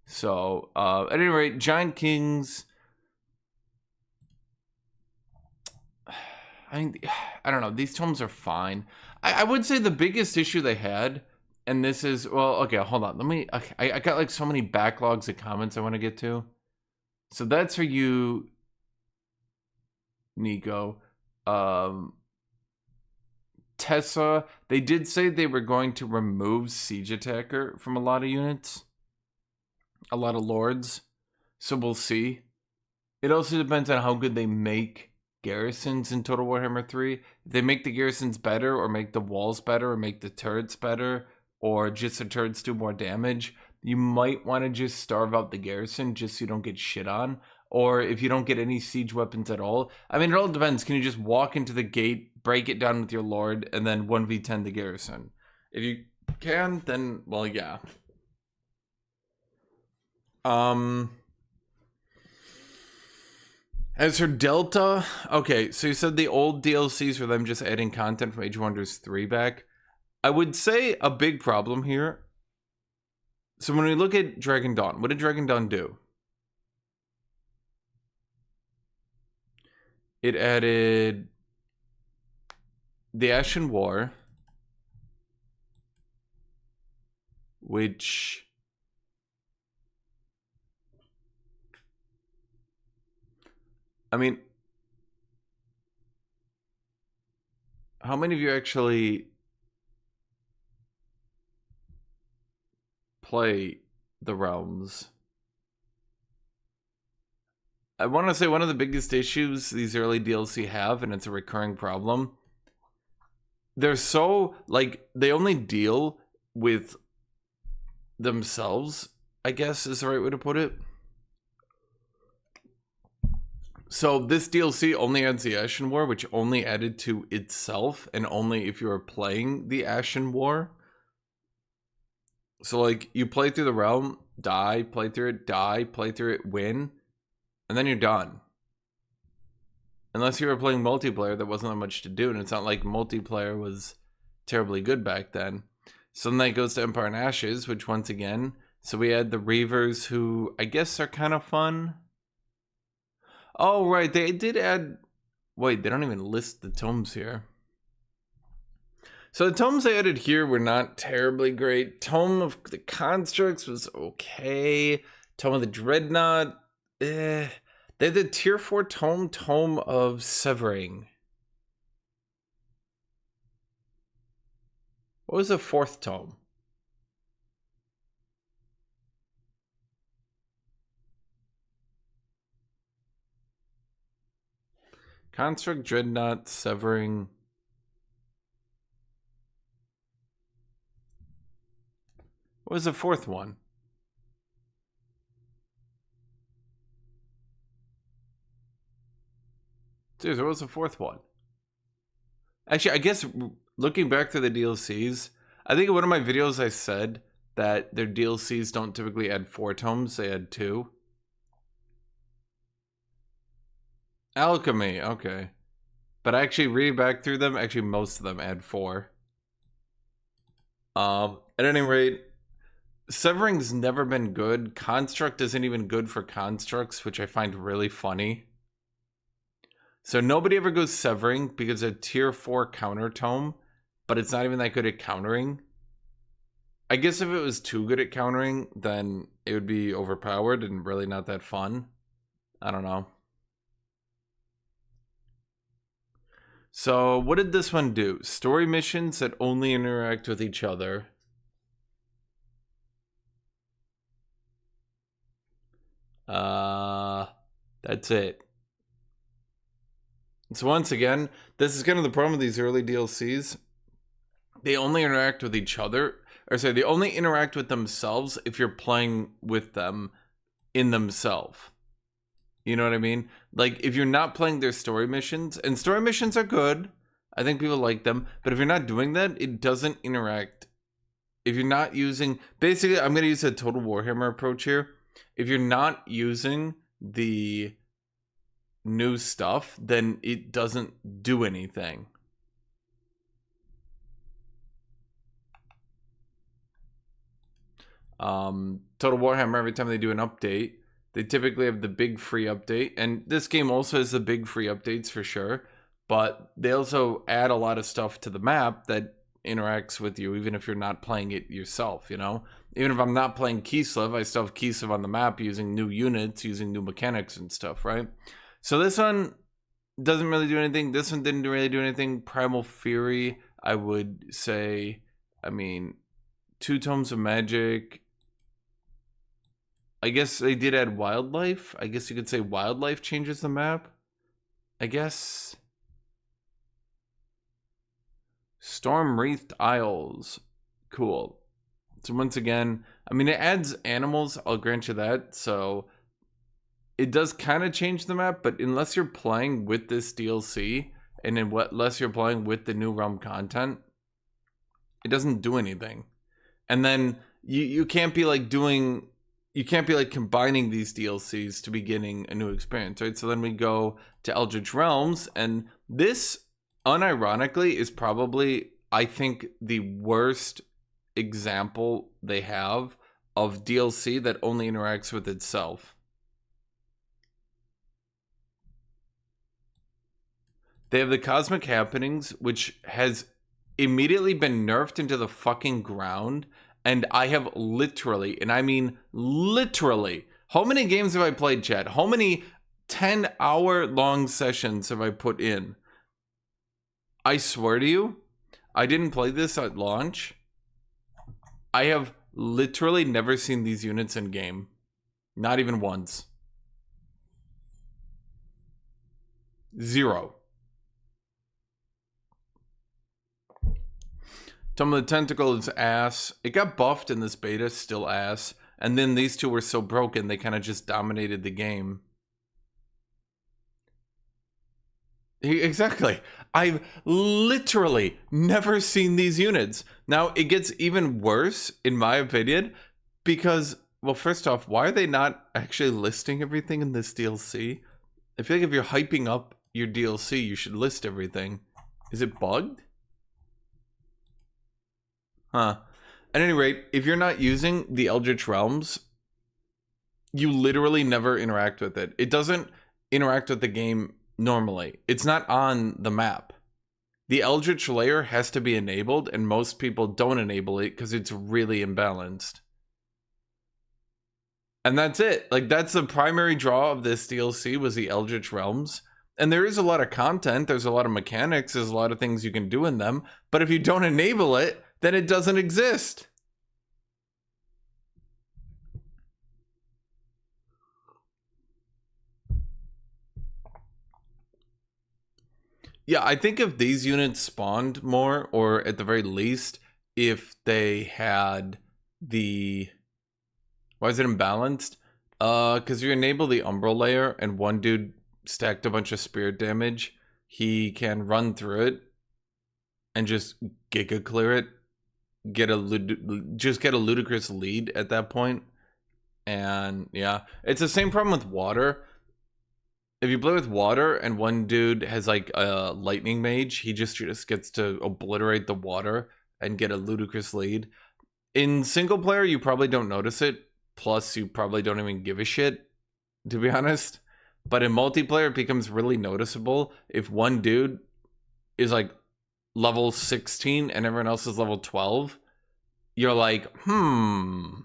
So, at any rate, Giant Kings, I don't know, these tomes are fine. I would say the biggest issue they had, and this is, well, okay, hold on. I got like so many backlogs of comments I want to get to. So that's for you, Nico. Tessa, they did say they were going to remove Siege Attacker from a lot of units. A lot of lords. So we'll see. It also depends on how good they make garrisons in Total Warhammer 3. If they make the garrisons better, or make the walls better, or make the turrets better, or just the turrets do more damage, you might want to just starve out the garrison just so you don't get shit on. Or if you don't get any siege weapons at all. I mean, it all depends. Can you just walk into the gate, break it down with your lord, and then 1v10 the garrison? If you can, then, well, yeah. As for Delta, okay, so you said the old DLCs were them just adding content from Age of Wonders 3 back. I would say a big problem here. So when we look at Dragon Dawn, what did Dragon Dawn do? It added the Ashen War, which I mean, how many of you actually play the Realms? I want to say one of the biggest issues these early DLC have, and it's a recurring problem, they're so, like, they only deal with themselves, I guess is the right way to put it. So this DLC only adds the Ashen War, which only added to itself, and only if you are playing the Ashen War. So, like, you play through the realm, die, play through it, win, and then you're done. Unless you were playing multiplayer, there wasn't that much to do, and it's not like multiplayer was terribly good back then. So then that goes to Empire and Ashes, which once again, so we had the Reavers, who I guess are kind of fun. Oh, right, they did add... Wait, they don't even list the tomes here. So the tomes they added here were not terribly great. Tome of the Constructs was okay. Tome of the Dreadnought, eh. They had the tier 4 tome of Severing. What was the 4th tome? Construct, Dreadnought, Severing. What was the 4th one? Seriously, what was the 4th one? Actually, I guess looking back through the DLCs, I think in one of my videos I said that their DLCs don't typically add 4 tomes, they add 2. Alchemy, okay. But actually reading back through them, actually most of them add 4. At any rate, Severing's never been good. Construct isn't even good for constructs, which I find really funny. So nobody ever goes Severing because it's a tier 4 counter tome, but it's not even that good at countering. I guess if it was too good at countering, then it would be overpowered and really not that fun. I don't know. So what did this one do? Story missions that only interact with each other. That's it. So once again, this is kind of the problem with these early DLCs. They only interact with each other, or sorry, they only interact with themselves if you're playing with them in themselves. You know what I mean? Like, if you're not playing their story missions, and story missions are good, I think people like them, but if you're not doing that, it doesn't interact. If you're not using, basically, I'm going to use a Total Warhammer approach here. If you're not using the new stuff, then it doesn't do anything. Total Warhammer, every time they do an update, they typically have the big free update, and this game also has the big free updates for sure, but they also add a lot of stuff to the map that interacts with you, even if you're not playing it yourself, you know? Even if I'm not playing Kislev, I still have Kislev on the map using new units, using new mechanics and stuff, right? So this one doesn't really do anything. This one didn't really do anything. Primal Fury, I would say, I mean, 2 tomes of magic. I guess they did add wildlife. I guess you could say wildlife changes the map. I guess. Storm Wreathed Isles. Cool. So once again, I mean, it adds animals, I'll grant you that. So it does kind of change the map, but unless you're playing with this DLC, and unless you're playing with the new realm content, it doesn't do anything. And then you can't be like doing, you can't be like combining these DLCs to be getting a new experience, right? So then we go to Eldrich Realms, and this, unironically, is probably, I think, the worst example they have of DLC that only interacts with itself. They have the Cosmic Happenings, which has immediately been nerfed into the fucking ground, and I have literally, and I mean literally, how many games have I played, chat? How many 10-hour long sessions have I put in? I swear to you, I didn't play this at launch. I have literally never seen these units in game. Not even once. 0. Tome of the Tentacle is ass. It got buffed in this beta, still ass. And then these two were so broken, they kind of just dominated the game. Exactly. I've literally never seen these units. Now, it gets even worse, in my opinion, because, well, first off, why are they not actually listing everything in this DLC? I feel like if you're hyping up your DLC, you should list everything. Is it bugged? Huh. At any rate, if you're not using the Eldrich Realms, you literally never interact with it. It doesn't interact with the game normally. It's not on the map. The Eldritch layer has to be enabled, and most people don't enable it because it's really imbalanced. And that's it. Like, that's the primary draw of this DLC, was the Eldritch Realms. And there is a lot of content, there's a lot of mechanics, there's a lot of things you can do in them, but if you don't enable it, then it doesn't exist. Yeah, I think if these units spawned more, or at the very least, if they had the... Why is it imbalanced? Because you enable the Umbral layer, and one dude stacked a bunch of spirit damage, he can run through it and just giga clear it, just get a ludicrous lead at that point. And yeah, it's the same problem with water. If you play with water and one dude has like a lightning mage, he just gets to obliterate the water and get a ludicrous lead. In single player, you probably don't notice it. Plus, you probably don't even give a shit, to be honest. But in multiplayer, it becomes really noticeable if one dude is like level 16 and everyone else is level 12. You're like, Well,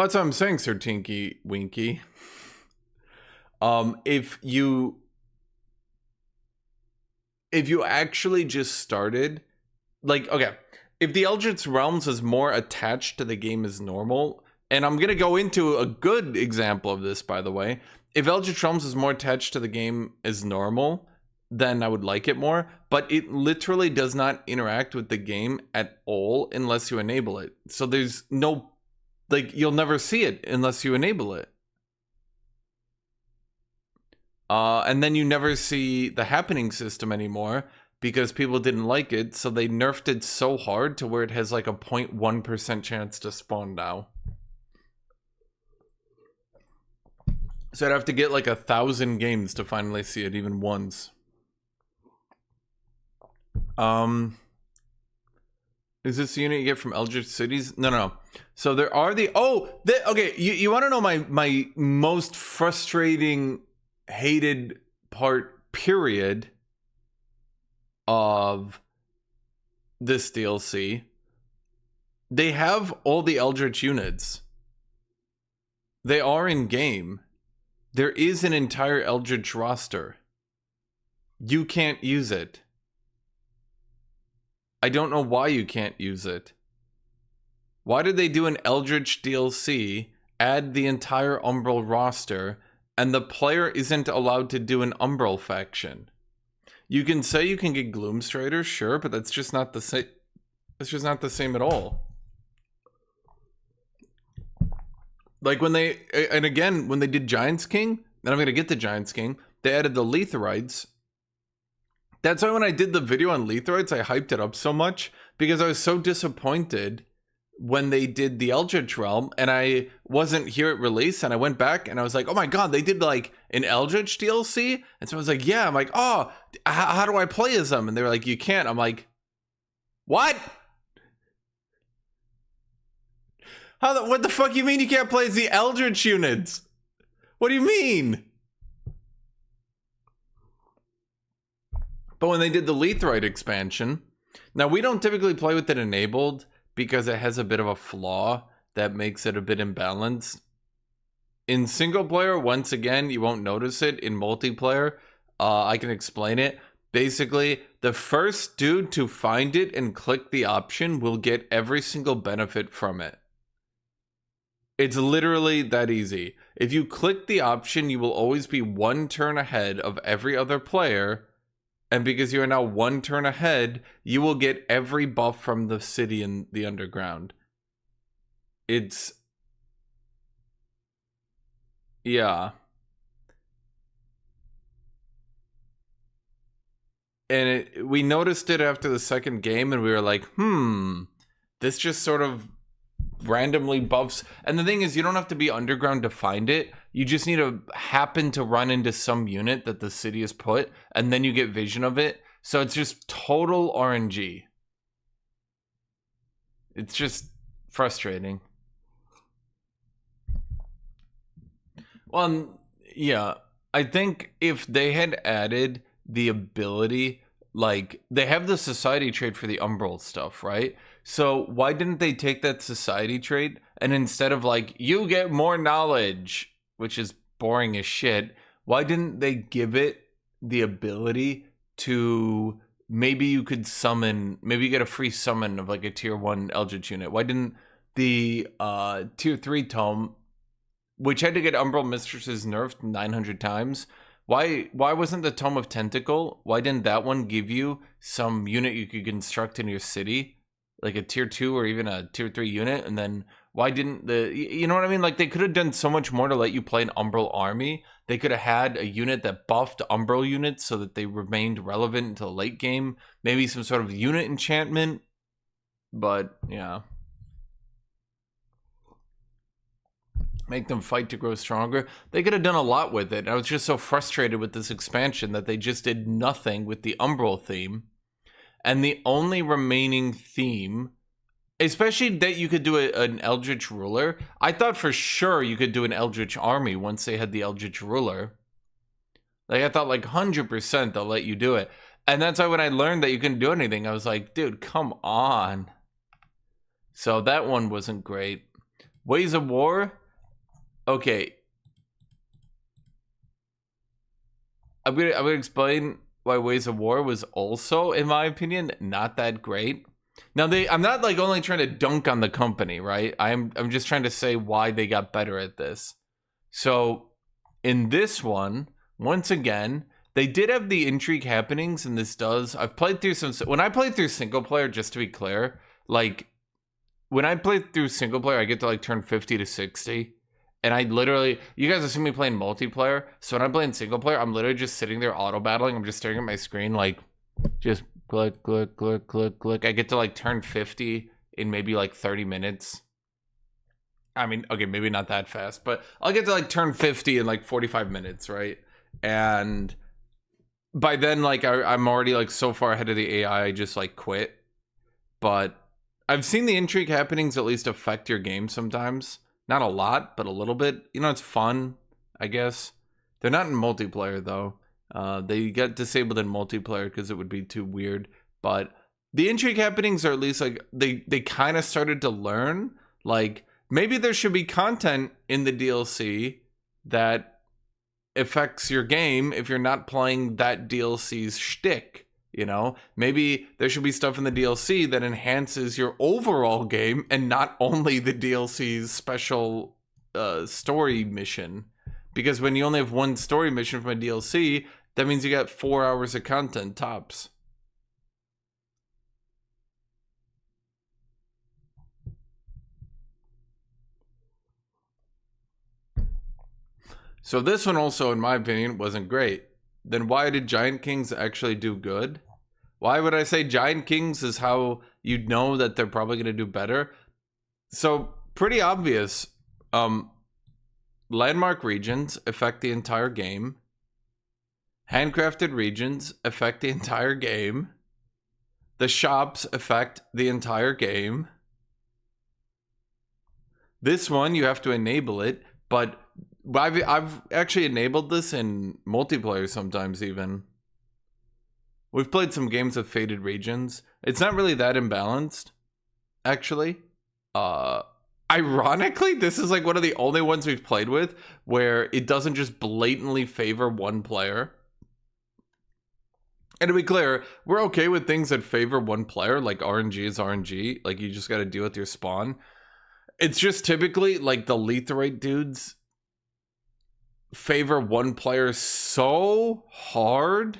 that's what I'm saying, Sir Tinky Winky. If you actually just started, like, okay, if the Eldritch Realms is more attached to the game as normal, and I'm gonna go into a good example of this, by the way. If Eldritch Realms is more attached to the game as normal, then I would like it more, but it literally does not interact with the game at all unless you enable it. So there's no, like, you'll never see it unless you enable it. And then you never see the happening system anymore because people didn't like it, so they nerfed it so hard to where it has like a 0.1% chance to spawn now. So I'd have to get like 1,000 games to finally see it even once. Is this the unit you get from Eldritch Cities? No. So there are the... okay, you want to know my most frustrating, hated part, period, of this DLC? They have all the Eldritch units. They are in game. There is an entire Eldritch roster. You can't use it. I don't know why you can't use it. Why did they do an Eldritch DLC, add the entire Umbral roster, and the player isn't allowed to do an Umbral faction? You can say you can get Gloomstrider, sure, but that's just not the same. It's just not the same at all. Like when they, and again, when they did Giant's King, and I'm gonna get the Giant's King, they added the Letherites. That's why when I did the video on Letherites, I hyped it up so much, because I was so disappointed when they did the Eldritch Realm, and I wasn't here at release, and I went back, and I was like, oh my god, they did like an Eldritch DLC? And so I was like, yeah, I'm like, oh, how do I play as them? And they were like, you can't. I'm like, what? What the fuck you mean you can't play as the Eldritch units? What do you mean? But when they did the Letherite expansion, now we don't typically play with it enabled because it has a bit of a flaw that makes it a bit imbalanced. In single player, once again, you won't notice it. In multiplayer, I can explain it. Basically, the first dude to find it and click the option will get every single benefit from it. It's literally that easy. If you click the option, you will always be one turn ahead of every other player. And because you are now one turn ahead, you will get every buff from the city and the underground. It's... yeah. And we noticed it after the second game, and we were like, this just sort of randomly buffs. And the thing is, you don't have to be underground to find it. You just need to happen to run into some unit that the city has put, and then you get vision of it. So it's just total RNG. It's just frustrating. Well, yeah, I think if they had added the ability, like, they have the society trait for the Umbral stuff, right? So why didn't they take that society trait and instead of like, you get more knowledge, which is boring as shit, why didn't they give it the ability to maybe you could summon, maybe you get a free summon of like a tier 1 Eldritch unit? Why didn't the tier 3 tome, which had to get Umbral Mistresses nerfed 900 times, why wasn't the Tome of Tentacle, why didn't that one give you some unit you could construct in your city? Like a tier 2 or even a tier 3 unit? And then why didn't you know what I mean? Like, they could have done so much more to let you play an Umbral army. They could have had a unit that buffed Umbral units so that they remained relevant until late game. Maybe some sort of unit enchantment. But, yeah. Make them fight to grow stronger. They could have done a lot with it. I was just so frustrated with this expansion that they just did nothing with the Umbral theme. And the only remaining theme, especially that you could do an Eldritch Ruler. I thought for sure you could do an Eldritch Army once they had the Eldritch Ruler. Like, I thought like 100% they'll let you do it. And that's why when I learned that you couldn't do anything, I was like, dude, come on. So that one wasn't great. Ways of War? Okay. I'm gonna explain why Ways of War was also, in my opinion, not that great. Now, I'm not like only trying to dunk on the company, right? I'm just trying to say why they got better at this. So, in this one, once again, they did have the intrigue happenings, and this does. I've played through some. When I played through single player, just to be clear, like when I played through single player, I get to like turn 50 to 60. And I literally, you guys have seen me playing multiplayer. So when I'm playing single player, I'm literally just sitting there auto battling. I'm just staring at my screen, like, just click, click, click, click, click. I get to like turn 50 in maybe like 30 minutes. I mean, okay, maybe not that fast, but I'll get to like turn 50 in like 45 minutes, right? And by then, like, I'm already like so far ahead of the AI, I just like quit. But I've seen the intrigue happenings at least affect your game sometimes. Not a lot, but a little bit. You know, it's fun, I guess. They're not in multiplayer, though. They get disabled in multiplayer because it would be too weird. But the intrigue happenings are at least, like, they kind of started to learn. Like, maybe there should be content in the DLC that affects your game if you're not playing that DLC's shtick. You know, maybe there should be stuff in the DLC that enhances your overall game and not only the DLC's special story mission. Because when you only have one story mission from a DLC, that means you got 4 hours of content tops. So this one also, in my opinion, wasn't great. Then why did Giant Kings actually do good? Why would I say Giant Kings is how you know that they're probably going to do better? So, pretty obvious. Landmark regions affect the entire game. Handcrafted regions affect the entire game. The shops affect the entire game. This one, you have to enable it, but I've actually enabled this in multiplayer sometimes even. We've played some games with faded regions. It's not really that imbalanced, actually. Ironically, this is like one of the only ones we've played with where it doesn't just blatantly favor one player. And to be clear, we're okay with things that favor one player, like RNG is RNG. Like, you just got to deal with your spawn. It's just typically, like, the Letherite dudes favor one player so hard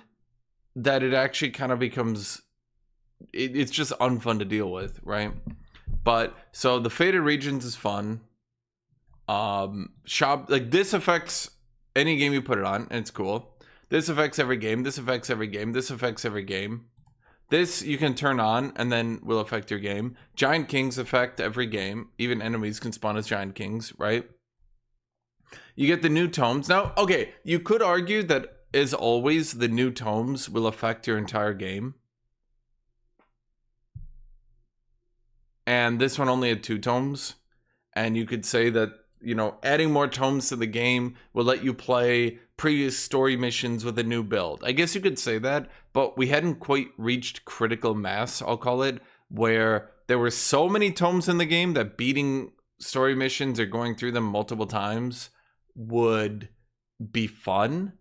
that it actually kind of becomes, it's just unfun to deal with, right? But, so the faded regions is fun. Shop, like, this affects any game you put it on, and it's cool. This affects every game, this affects every game, this affects every game. This you can turn on and then will affect your game. Giant Kings affect every game. Even enemies can spawn as Giant Kings, right? You get the new tomes. Now, okay, you could argue that, as always, the new tomes will affect your entire game. And this one only had 2 tomes. And you could say that, you know, adding more tomes to the game will let you play previous story missions with a new build. I guess you could say that, but we hadn't quite reached critical mass, I'll call it, where there were so many tomes in the game that beating story missions or going through them multiple times would be fun.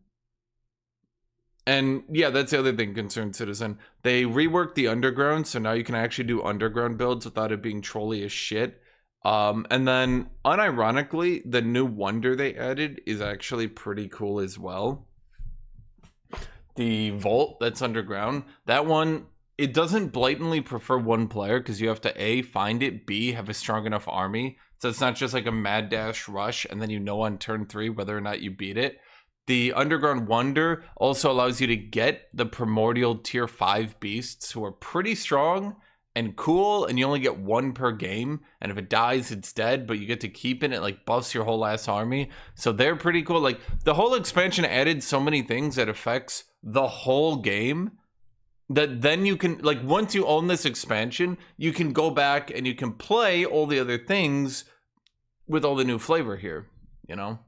And yeah, that's the other thing, Concerned Citizen. They reworked the underground, so now you can actually do underground builds without it being trolly as shit. And then, unironically, the new wonder they added is actually pretty cool as well. The vault that's underground, that one, it doesn't blatantly prefer one player because you have to A, find it, B, have a strong enough army. So it's not just like a mad dash rush and then you know on turn 3 whether or not you beat it. The Underground Wonder also allows you to get the Primordial Tier 5 beasts who are pretty strong and cool, and you only get 1 per game, and if it dies, it's dead, but you get to keep it, and it like buffs your whole ass army. So they're pretty cool. Like, the whole expansion added so many things that affects the whole game that then you can, like, once you own this expansion, you can go back and you can play all the other things with all the new flavor here, you know?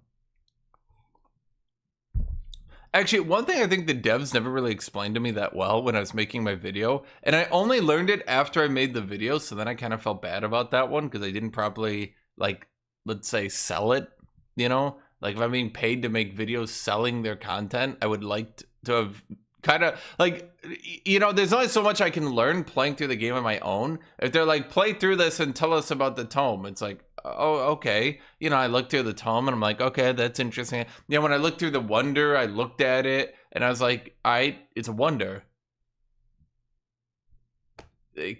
Actually, one thing I think the devs never really explained to me that well when I was making my video, and I only learned it after I made the video, so then I kind of felt bad about that one because I didn't properly, like, let's say, sell it, you know? Like, if I'm being paid to make videos selling their content, I would like to have kind of, like, you know, there's only so much I can learn playing through the game on my own. If they're like, play through this and tell us about the tome, it's like, oh, okay. You know, I looked through the tome and I'm like, okay, that's interesting. Yeah, when I looked through the wonder, I looked at it and I was like, it's a wonder.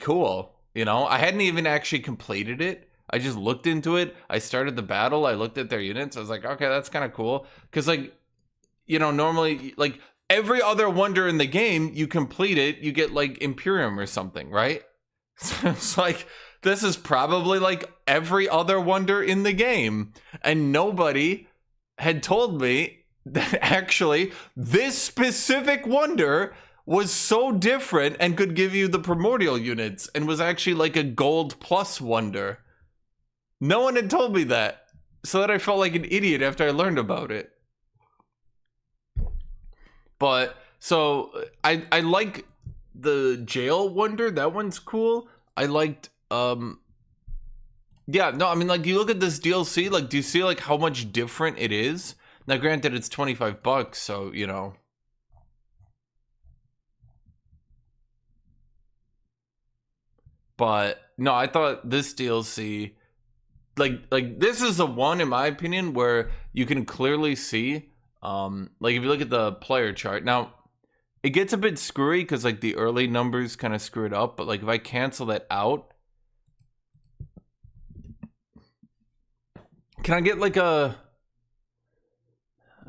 Cool. You know, I hadn't even actually completed it. I just looked into it. I started the battle. I looked at their units. I was like, okay, that's kind of cool. Because, like, you know, normally, like, every other wonder in the game, you complete it, you get, like, Imperium or something, right? So it's like, this is probably like every other wonder in the game. And nobody had told me that actually this specific wonder was so different and could give you the primordial units and was actually like a gold plus wonder. No one had told me that. So that I felt like an idiot after I learned about it. But so I like the jail wonder. That one's cool. I liked yeah, no, I mean, like, you look at this DLC, like, do you see like how much different it is? Now granted it's $25, so you know. But no, I thought this DLC, like this is the one in my opinion where you can clearly see, like if you look at the player chart. Now it gets a bit screwy because like the early numbers kind of screw it up, but like if I cancel that out, can I get like a,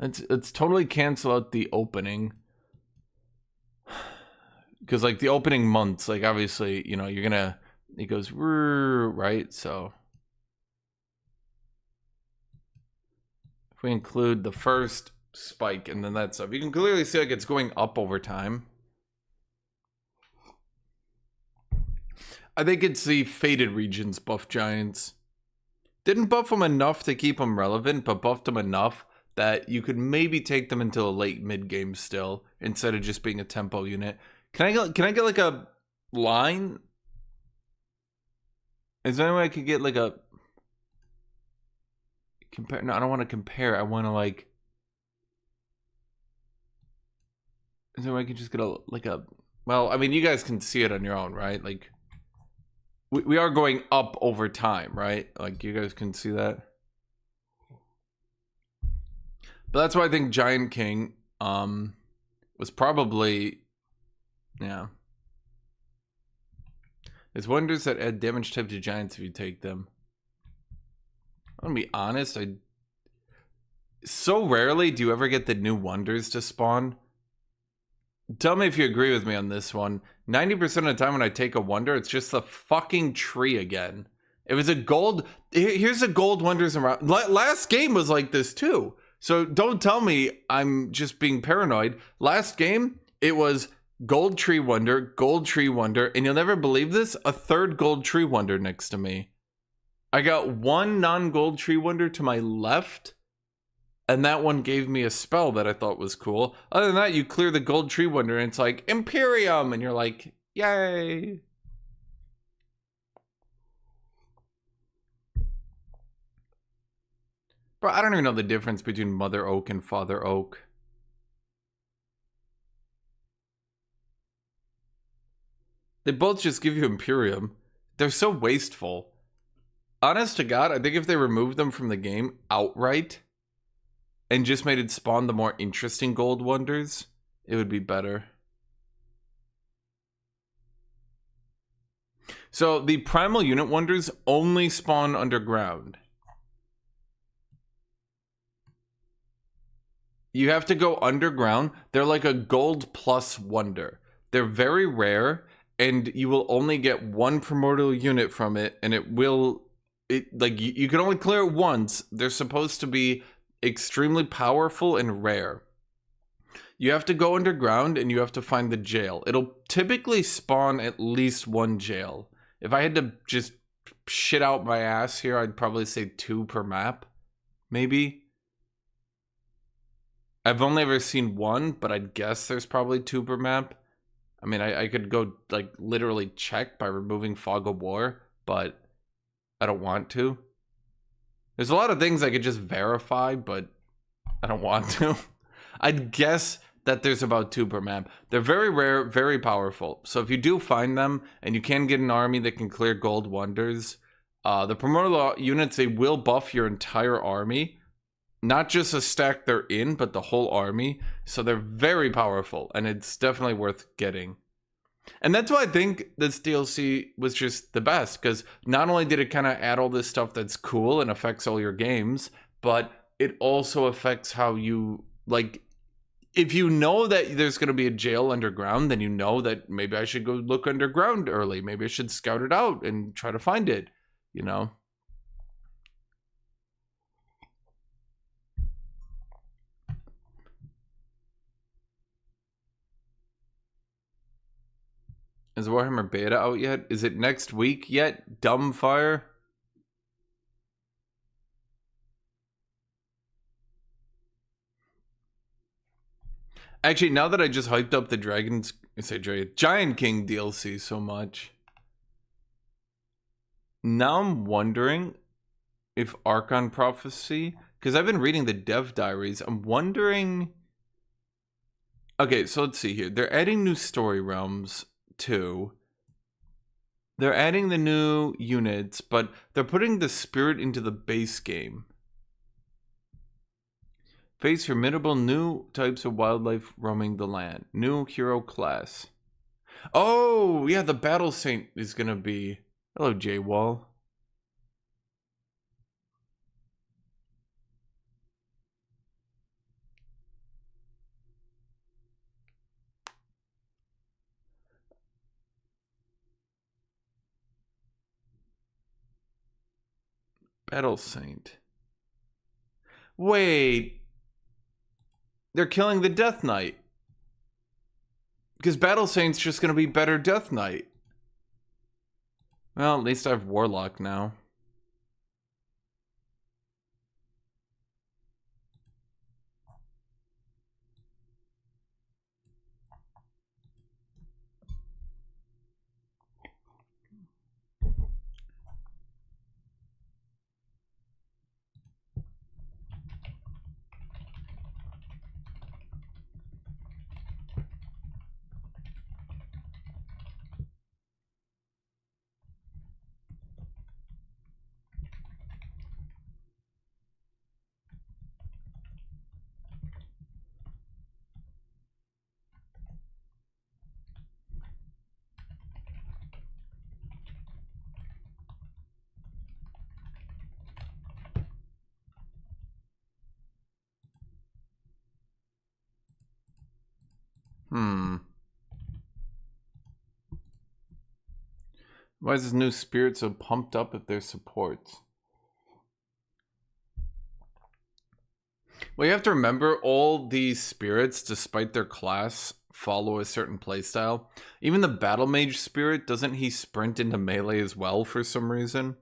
it's totally cancel out the opening, because like the opening months, like obviously, you know, you're gonna, it goes right. So if we include the first spike and then that stuff, you can clearly see like it's going up over time. I think it's the faded regions buff giants. Didn't buff them enough to keep them relevant, but buffed them enough that you could maybe take them into a late mid game still, instead of just being a tempo unit. Can I get like a line? Is there any way I could get like a compare? No, I don't want to compare. I want to like. Is there a way I could just get a like a? Well, I mean, you guys can see it on your own, right? Like, we are going up over time, right? Like, you guys can see that. But that's why I think Giant King was probably, yeah. There's wonders that add damage type to giants if you take them. I'm gonna be honest, so rarely do you ever get the new wonders to spawn Tell me if you agree with me on this one. 90% of the time when I take a wonder, it's just the fucking tree again. It was a gold. Here's a gold wonders around. Last game was like this too. So don't tell me I'm just being paranoid. Last game, it was gold tree wonder, and you'll never believe this, a third gold tree wonder next to me. I got one non-gold tree wonder to my left, and that one gave me a spell that I thought was cool. Other than that, you clear the gold tree wonder and it's like Imperium, and you're like, yay. Bro, I don't even know the difference between Mother Oak and Father Oak. They both just give you Imperium. They're so wasteful. Honest to God, I think if they removed them from the game outright and just made it spawn the more interesting gold wonders, it would be better. So the primal unit wonders only spawn underground. You have to go underground. They're like a gold plus wonder. They're very rare, and you will only get one primordial unit from it, and you can only clear it once. They're supposed to be extremely powerful and rare. You have to go underground and you have to find the jail. It'll typically spawn at least one jail. If I had to just shit out my ass here, I'd probably say 2 per map, maybe. I've only ever seen 1, but I'd guess there's probably 2 per map. I mean, I could go, like, literally check by removing Fog of War, but I don't want to. There's a lot of things I could just verify, but I don't want to. I'd guess that there's about 2 per map. They're very rare, very powerful. So if you do find them, and you can get an army that can clear gold wonders, the primordial units, they will buff your entire army. Not just a stack they're in, but the whole army. So they're very powerful, and it's definitely worth getting. And that's why I think this DLC was just the best, because not only did it kind of add all this stuff that's cool and affects all your games, but it also affects how you, like, if you know that there's going to be a jail underground, then you know that maybe I should go look underground early. Maybe I should scout it out and try to find it, you know? Is Warhammer Beta out yet? Is it next week yet? Dumbfire? Actually, now that I just hyped up the Giant King DLC so much, now I'm wondering if Archon Prophecy, because I've been reading the dev diaries, I'm wondering... Okay, so let's see here. They're adding new story realms too. They're adding the new units, but they're putting the spirit into the base game. Face formidable new types of wildlife roaming the land. New hero class. Oh, yeah, the Battle Saint is gonna be... Hello, J-Wall. Battle Saint. Wait. They're killing the Death Knight. Because Battle Saint's just gonna be better Death Knight. Well, at least I have Warlock now. Why is this new spirit so pumped up if they're supports? Well, you have to remember all these spirits, despite their class, follow a certain playstyle. Even the battle mage spirit, doesn't he sprint into melee as well for some reason?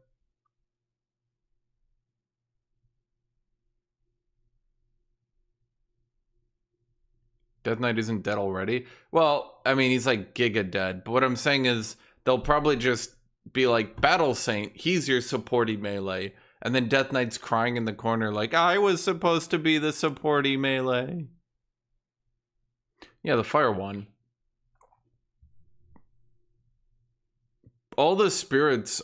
Death Knight isn't dead already? Well, I mean, he's like giga dead. But what I'm saying is they'll probably just be like, Battle Saint, he's your supporty melee. And then Death Knight's crying in the corner like, I was supposed to be the supporty melee. Yeah, the fire one. All the spirits,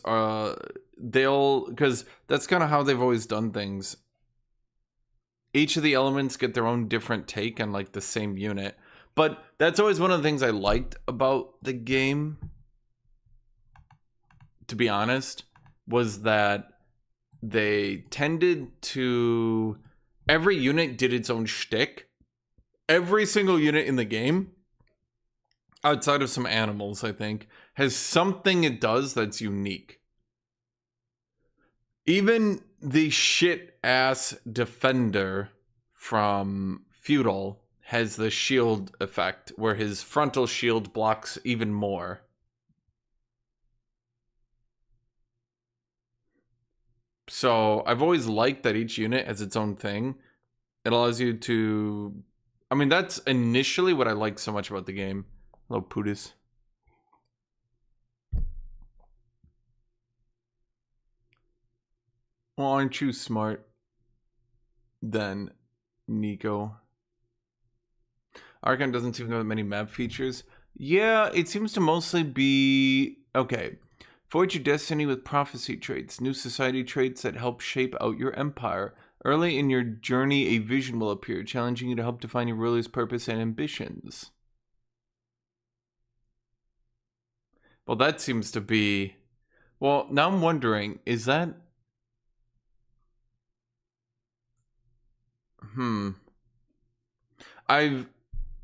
they'll... Because that's kind of how they've always done things. Each of the elements get their own different take on like the same unit. But that's always one of the things I liked about the game, to be honest, was that they tended to... Every unit did its own shtick. Every single unit in the game, outside of some animals, I think, has something it does that's unique. Even the shit-ass defender from Feudal has the shield effect, where his frontal shield blocks even more. So I've always liked that each unit has its own thing. It allows you to... I mean, that's initially what I liked so much about the game. Hello, Pootis. Well, aren't you smart then, Nico? Archon doesn't seem to have many map features. Yeah, it seems to mostly be... Okay. Forge your destiny with prophecy traits, new society traits that help shape out your empire. Early in your journey, a vision will appear, challenging you to help define your ruler's purpose and ambitions. Well, that seems to be... Well, now I'm wondering, is that... I've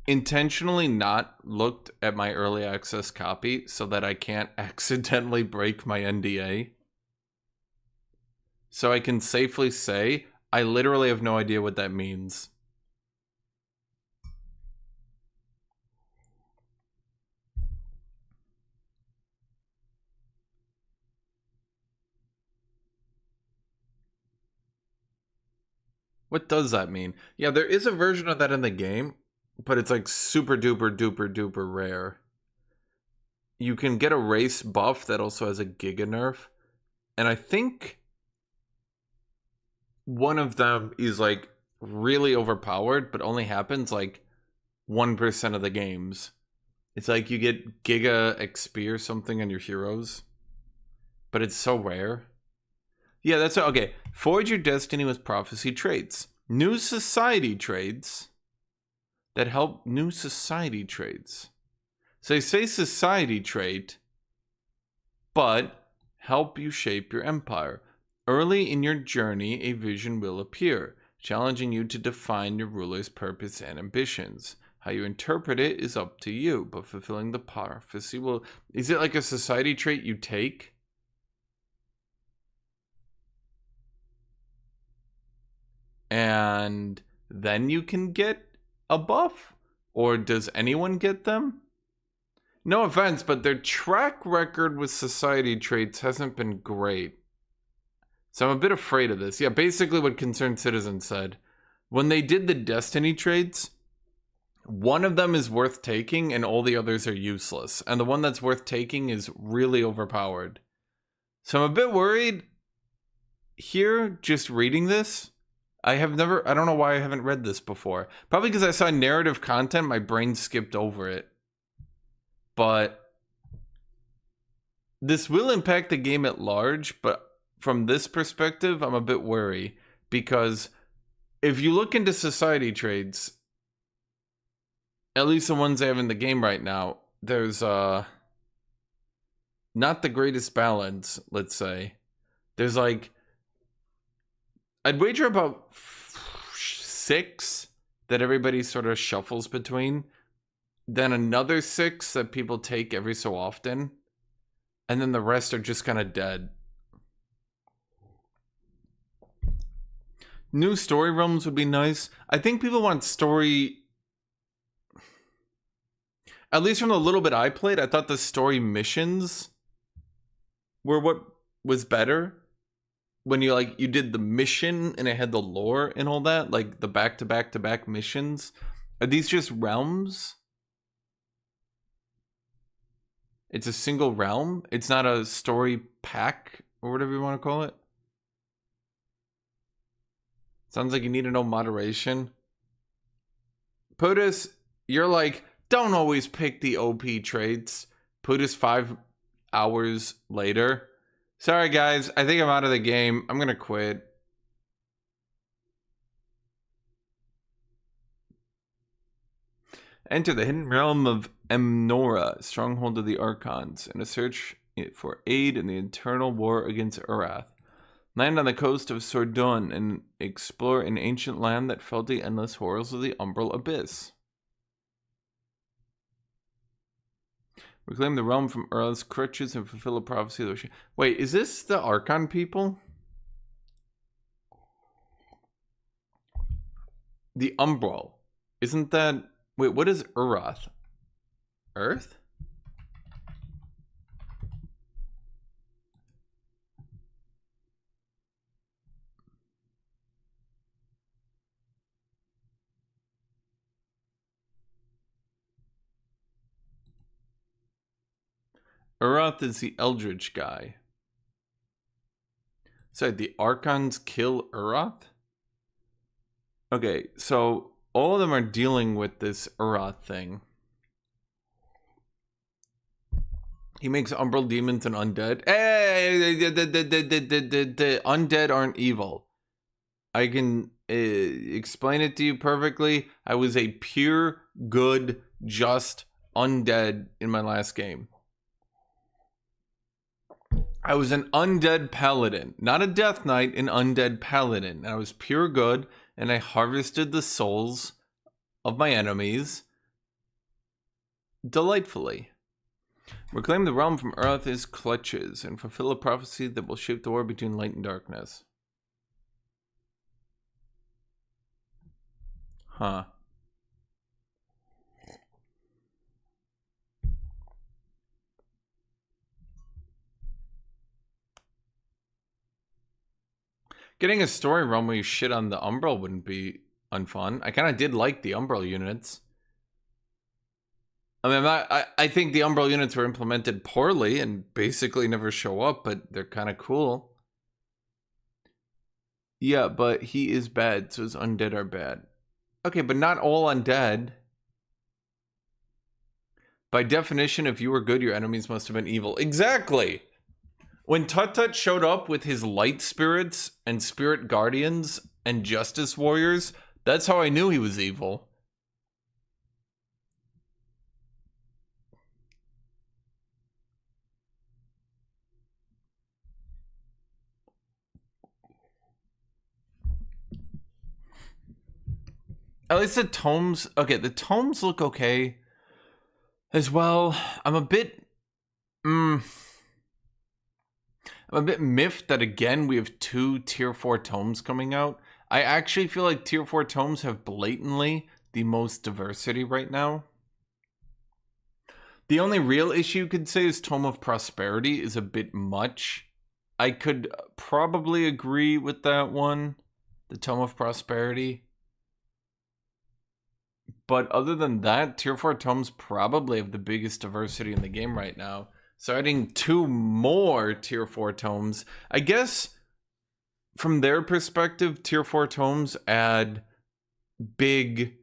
intentionally not looked at my early access copy so that I can't accidentally break my NDA. So I can safely say I literally have no idea what that means. What does that mean? Yeah, there is a version of that in the game, but it's like super duper duper duper rare. You can get a race buff that also has a giga nerf, and I think one of them is like really overpowered, but only happens like 1% of the games. It's like you get giga XP or something on your heroes, but it's so rare. Yeah, that's okay. Forge your destiny with prophecy traits. New society traits that help new society traits. So they say society trait, but help you shape your empire. Early in your journey, a vision will appear, challenging you to define your ruler's purpose and ambitions. How you interpret it is up to you, but fulfilling the prophecy will... Is it like a society trait you take? And then you can get a buff? Or does anyone get them? No offense, but their track record with society traits hasn't been great. So I'm a bit afraid of this. Yeah, basically what Concerned Citizen said. When they did the Destiny traits, one of them is worth taking and all the others are useless. And the one that's worth taking is really overpowered. So I'm a bit worried here, just reading this. I don't know why I haven't read this before. Probably because I saw narrative content, my brain skipped over it. But this will impact the game at large, but from this perspective, I'm a bit worried. Because if you look into society trades, at least the ones I have in the game right now, there's not the greatest balance, let's say. There's like... I'd wager about 6 that everybody sort of shuffles between. then another 6 that people take every so often, and then the rest are just kind of dead. New story realms would be nice. I think people want story... At least from the little bit I played, I thought the story missions were what was better. When you you did the mission and it had the lore and all that, like the back-to-back-to-back missions. Are these just realms? It's a single realm? It's not a story pack or whatever you want to call it? Sounds like you need to know moderation. Putis, you're like, don't always pick the OP traits. Putis 5 hours later. Sorry guys, I think I'm out of the game. I'm gonna quit. Enter the hidden realm of Emnora, stronghold of the Archons, in a search for aid in the eternal war against Urath. Land on the coast of Sordun and explore an ancient land that felt the endless horrors of the Umbral Abyss. Reclaim the realm from Urath's crutches and fulfill a prophecy of the ocean. Wait, is this the Archon people? The Umbral. Isn't that... Wait, what is Urath? Earth? Urath is the Eldrich guy. So the Archons kill Urath? Okay, so all of them are dealing with this Urath thing. He makes umbral demons and undead. Hey, the undead aren't evil. I can explain it to you perfectly. I was a pure, good, just undead in my last game. I was an undead paladin, not a death knight, an undead paladin. And I was pure good, and I harvested the souls of my enemies delightfully. Reclaim the realm from Urath's clutches and fulfill a prophecy that will shape the war between light and darkness. Huh. Getting a story realm where you shit on the Umbral wouldn't be unfun. I kind of did like the Umbral units. I mean, I think the Umbral units were implemented poorly and basically never show up, but they're kind of cool. Yeah, but he is bad, so his undead are bad. Okay, but not all undead. By definition, if you were good, your enemies must have been evil. Exactly! When Tut-Tut showed up with his light spirits and spirit guardians and justice warriors, that's how I knew he was evil. At least the tomes, okay, the tomes look okay as well. I'm a bit miffed that again we have 2 tier 4 tomes coming out. I actually feel like tier 4 tomes have blatantly the most diversity right now. The only real issue you could say is Tome of Prosperity is a bit much. I could probably agree with that one, the Tome of Prosperity. But other than that, tier 4 tomes probably have the biggest diversity in the game right now. So adding 2 more tier 4 tomes, I guess from their perspective, tier 4 tomes add big,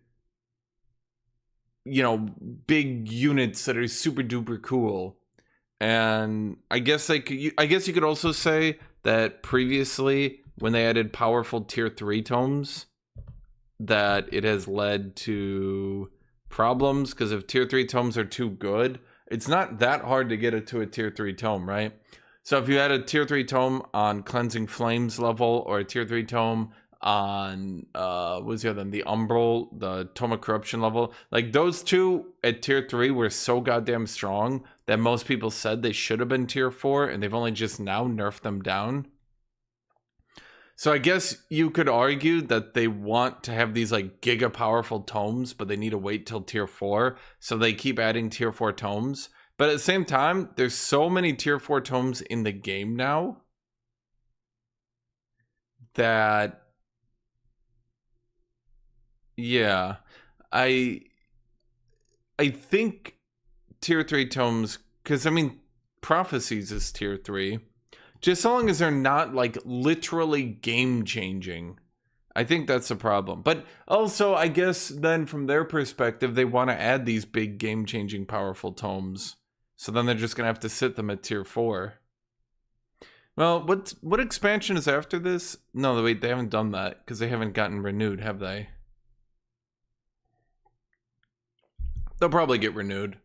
big units that are super duper cool. And I guess you could also say that previously when they added powerful tier 3 tomes, that it has led to problems, because if tier 3 tomes are too good, it's not that hard to get to a tier 3 tome, right? So if you had a tier 3 tome on Cleansing Flames level or a tier 3 tome on what was the other one? The Umbral, the Tome of Corruption level. Like those two at tier 3 were so goddamn strong that most people said they should have been tier 4, and they've only just now nerfed them down. So I guess you could argue that they want to have these like giga powerful tomes, but they need to wait till tier 4, so they keep adding tier 4 tomes. But at the same time, there's so many tier 4 tomes in the game now that, yeah, I think tier 3 tomes, because I mean, Prophecies is tier 3. Just so long as they're not like literally game changing. I think that's the problem. But also, I guess then from their perspective, they want to add these big game changing powerful tomes. So then they're just going to have to sit them at tier 4. Well, what expansion is after this? No, wait, they haven't done that because they haven't gotten renewed, have they? They'll probably get renewed.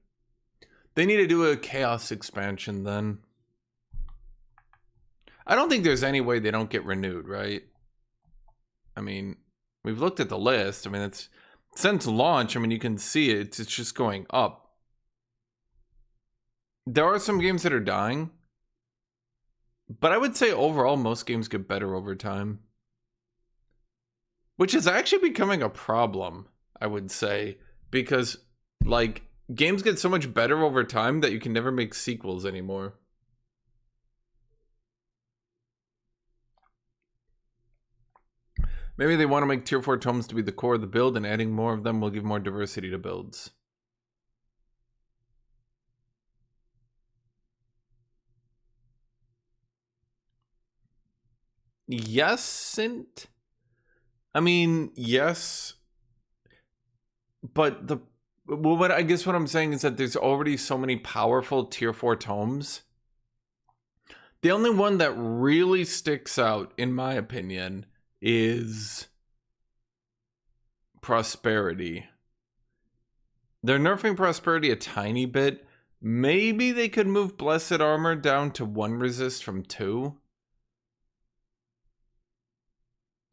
They need to do a Chaos expansion then. I don't think there's any way they don't get renewed, right? I mean, we've looked at the list. I mean, it's since launch, I mean, you can see it. It's just going up. There are some games that are dying. But I would say overall, most games get better over time. Which is actually becoming a problem, I would say. Because, like, games get so much better over time that you can never make sequels anymore. Maybe they want to make tier 4 tomes to be the core of the build, and adding more of them will give more diversity to builds. Yes, I mean, yes. But what I guess what I'm saying is that there's already so many powerful tier 4 tomes. The only one that really sticks out, in my opinion, is Prosperity. They're nerfing Prosperity a tiny bit. Maybe they could move Blessed Armor down to 1 resist from 2.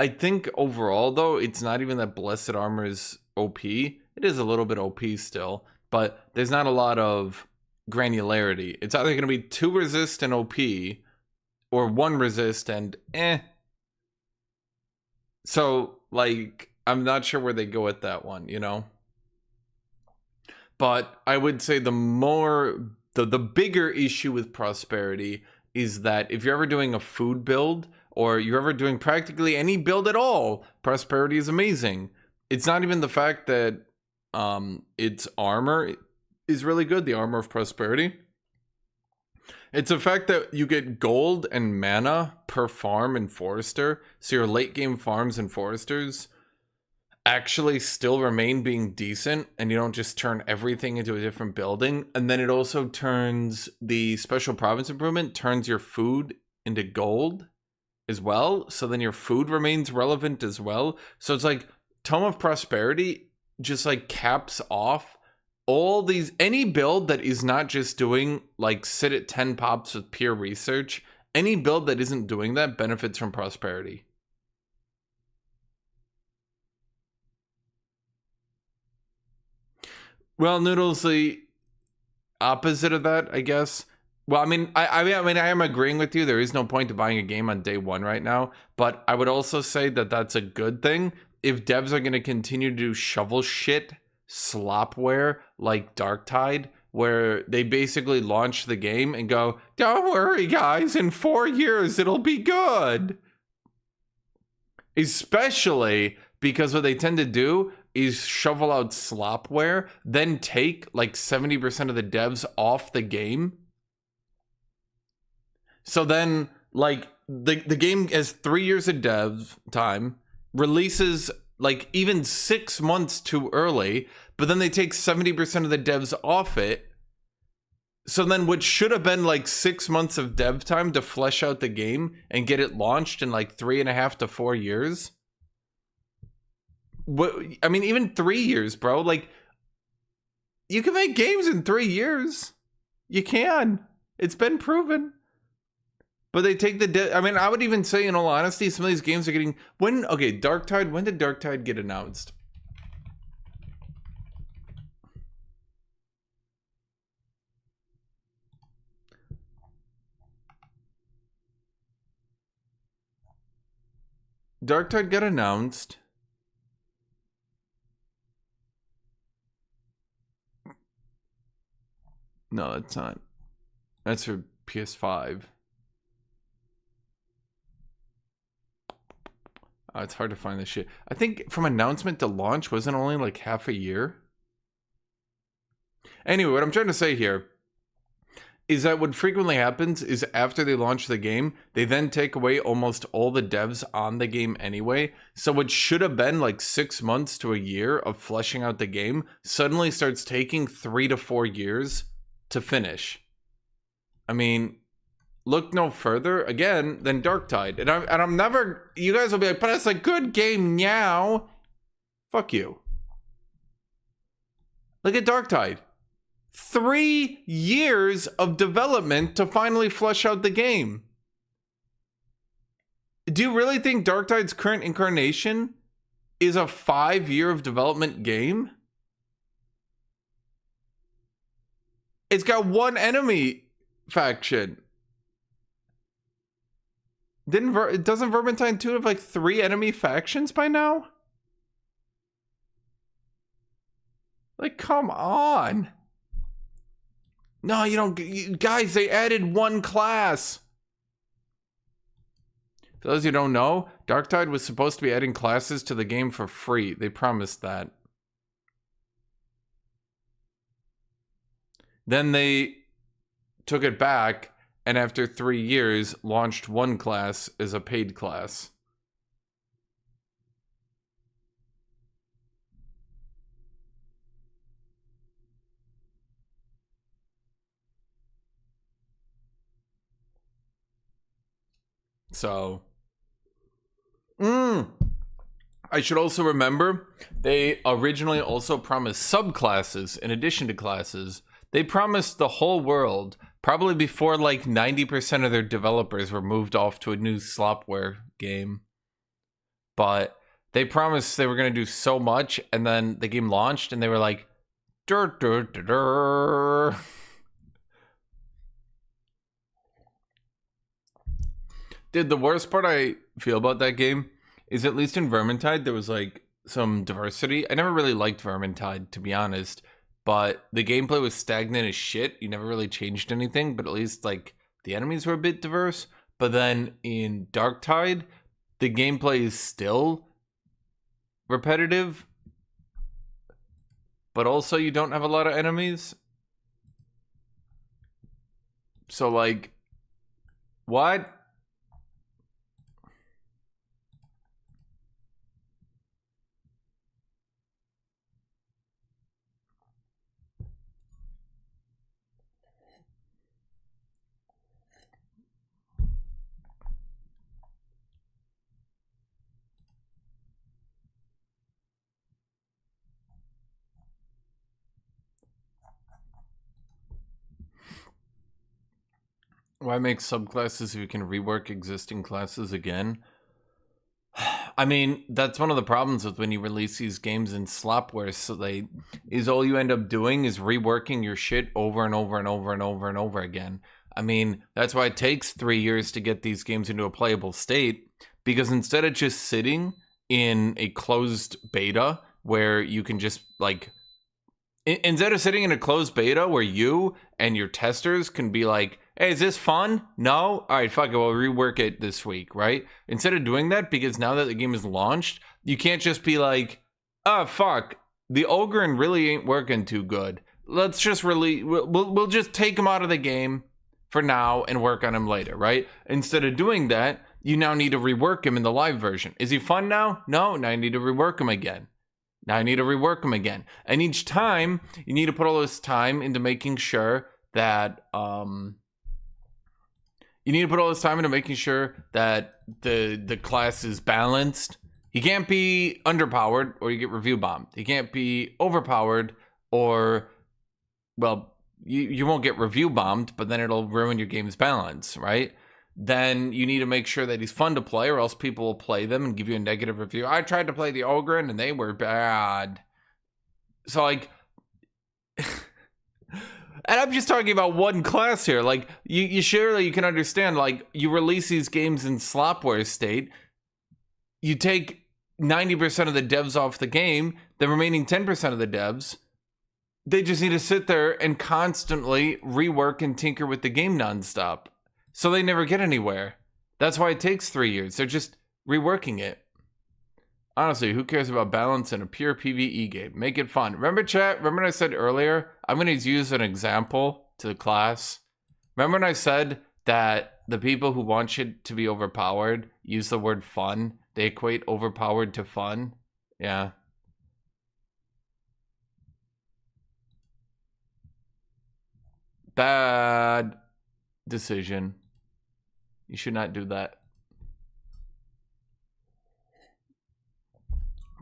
I think overall, though, it's not even that Blessed Armor is OP. It is a little bit OP still, but there's not a lot of granularity. It's either going to be 2 resist and OP, or 1 resist and eh. So, like, I'm not sure where they go with that one, you know? But I would say the bigger issue with Prosperity is that if you're ever doing a food build, or you're ever doing practically any build at all, Prosperity is amazing. It's not even the fact that its armor is really good, the armor of Prosperity. It's the fact that you get gold and mana per farm and forester, so your late game farms and foresters actually still remain being decent, and you don't just turn everything into a different building. And then it also turns the special province improvement, turns your food into gold as well, so then your food remains relevant as well. So it's like Tome of Prosperity just like caps off all these, any build that is not just doing like sit at 10 pops with pure research. Any build that isn't doing that benefits from Prosperity. Well, Noodles, the opposite of that, I guess. Well, I mean, I am agreeing with you. There is no point to buying a game on day 1 right now. But I would also say that that's a good thing. If devs are going to continue to do shovel shit, slopware like Darktide, where they basically launch the game and go, don't worry, guys, in 4 years, it'll be good. Especially because what they tend to do is shovel out slopware, then take like 70% of the devs off the game. So then, like, the game has 3 years of dev time, releases like even 6 months too early, but then they take 70% of the devs off it. So then what should have been like 6 months of dev time to flesh out the game and get it launched in like 3.5 to 4 years. What, I mean, even 3 years, bro. Like, you can make games in 3 years. You can. It's been proven. But they take the... I mean, I would even say, in all honesty, some of these games are getting... Okay, Darktide. When did Darktide get announced? Darktide got announced. No, that's not. That's for PS5. It's hard to find this shit. I think from announcement to launch wasn't only like half a year. Anyway, what I'm trying to say here is that what frequently happens is after they launch the game, they then take away almost all the devs on the game anyway. So what should have been like 6 months to a year of fleshing out the game suddenly starts taking 3 to 4 years to finish. I mean, look no further again than Darktide. And I'm never... You guys will be like, but it's a good game now. Fuck you. Look at Darktide. 3 years of development to finally flesh out the game. Do you really think Darktide's current incarnation is a 5-year of development game? It's got one enemy faction. Doesn't Vermintide 2 have like 3 enemy factions by now? Like, come on. No, you don't. Guys, they added 1 class. For those who don't know, Darktide was supposed to be adding classes to the game for free. They promised that. Then they took it back, and after 3 years, launched 1 class as a paid class. So, I should also remember, they originally also promised subclasses in addition to classes. They promised the whole world, probably before like 90% of their developers were moved off to a new slopware game. But they promised they were going to do so much, and then the game launched, and they were like, dur, dur, dur, dur. Dude, the worst part I feel about that game is, at least in Vermintide, there was like some diversity. I never really liked Vermintide, to be honest, but the gameplay was stagnant as shit. You never really changed anything, but at least like the enemies were a bit diverse. But then in Darktide, the gameplay is still repetitive, but also you don't have a lot of enemies. So like, what? Why make subclasses if you can rework existing classes again? I mean, that's one of the problems with when you release these games in slopware. So all you end up doing is reworking your shit over and over and over and over and over again. I mean, that's why it takes 3 years to get these games into a playable state, because instead of just sitting in a closed beta where you can just like, instead of sitting in a closed beta where you and your testers can be like, hey, is this fun? No? All right, fuck it, we'll rework it this week, right? Instead of doing that, because now that the game is launched, you can't just be like, oh, fuck, the Ogren really ain't working too good. Let's just we'll just take him out of the game for now and work on him later, right? Instead of doing that, you now need to rework him in the live version. Is he fun now? No, now you need to rework him again. Now I need to rework them again. And each time, you need to put all this time into making sure that, the class is balanced. He can't be underpowered or you get review bombed. He can't be overpowered or, well, you won't get review bombed, but then it'll ruin your game's balance, right? then you need to make sure that he's fun to play, or else people will play them and give you a negative review. I tried to play the Ogren and they were bad. So like, and I'm just talking about one class here. Like, you surely you can understand, like, you release these games in slopware state, you take 90% of the devs off the game, the remaining 10% of the devs, they just need to sit there and constantly rework and tinker with the game nonstop. So they never get anywhere. That's why it takes 3 years. They're just reworking it. Honestly, who cares about balance in a pure PvE game? Make it fun. Remember, chat? Remember when I said earlier, I'm going to use an example to the class? Remember when I said that the people who want shit to be overpowered use the word fun? They equate overpowered to fun? Yeah. Bad decision. You should not do that.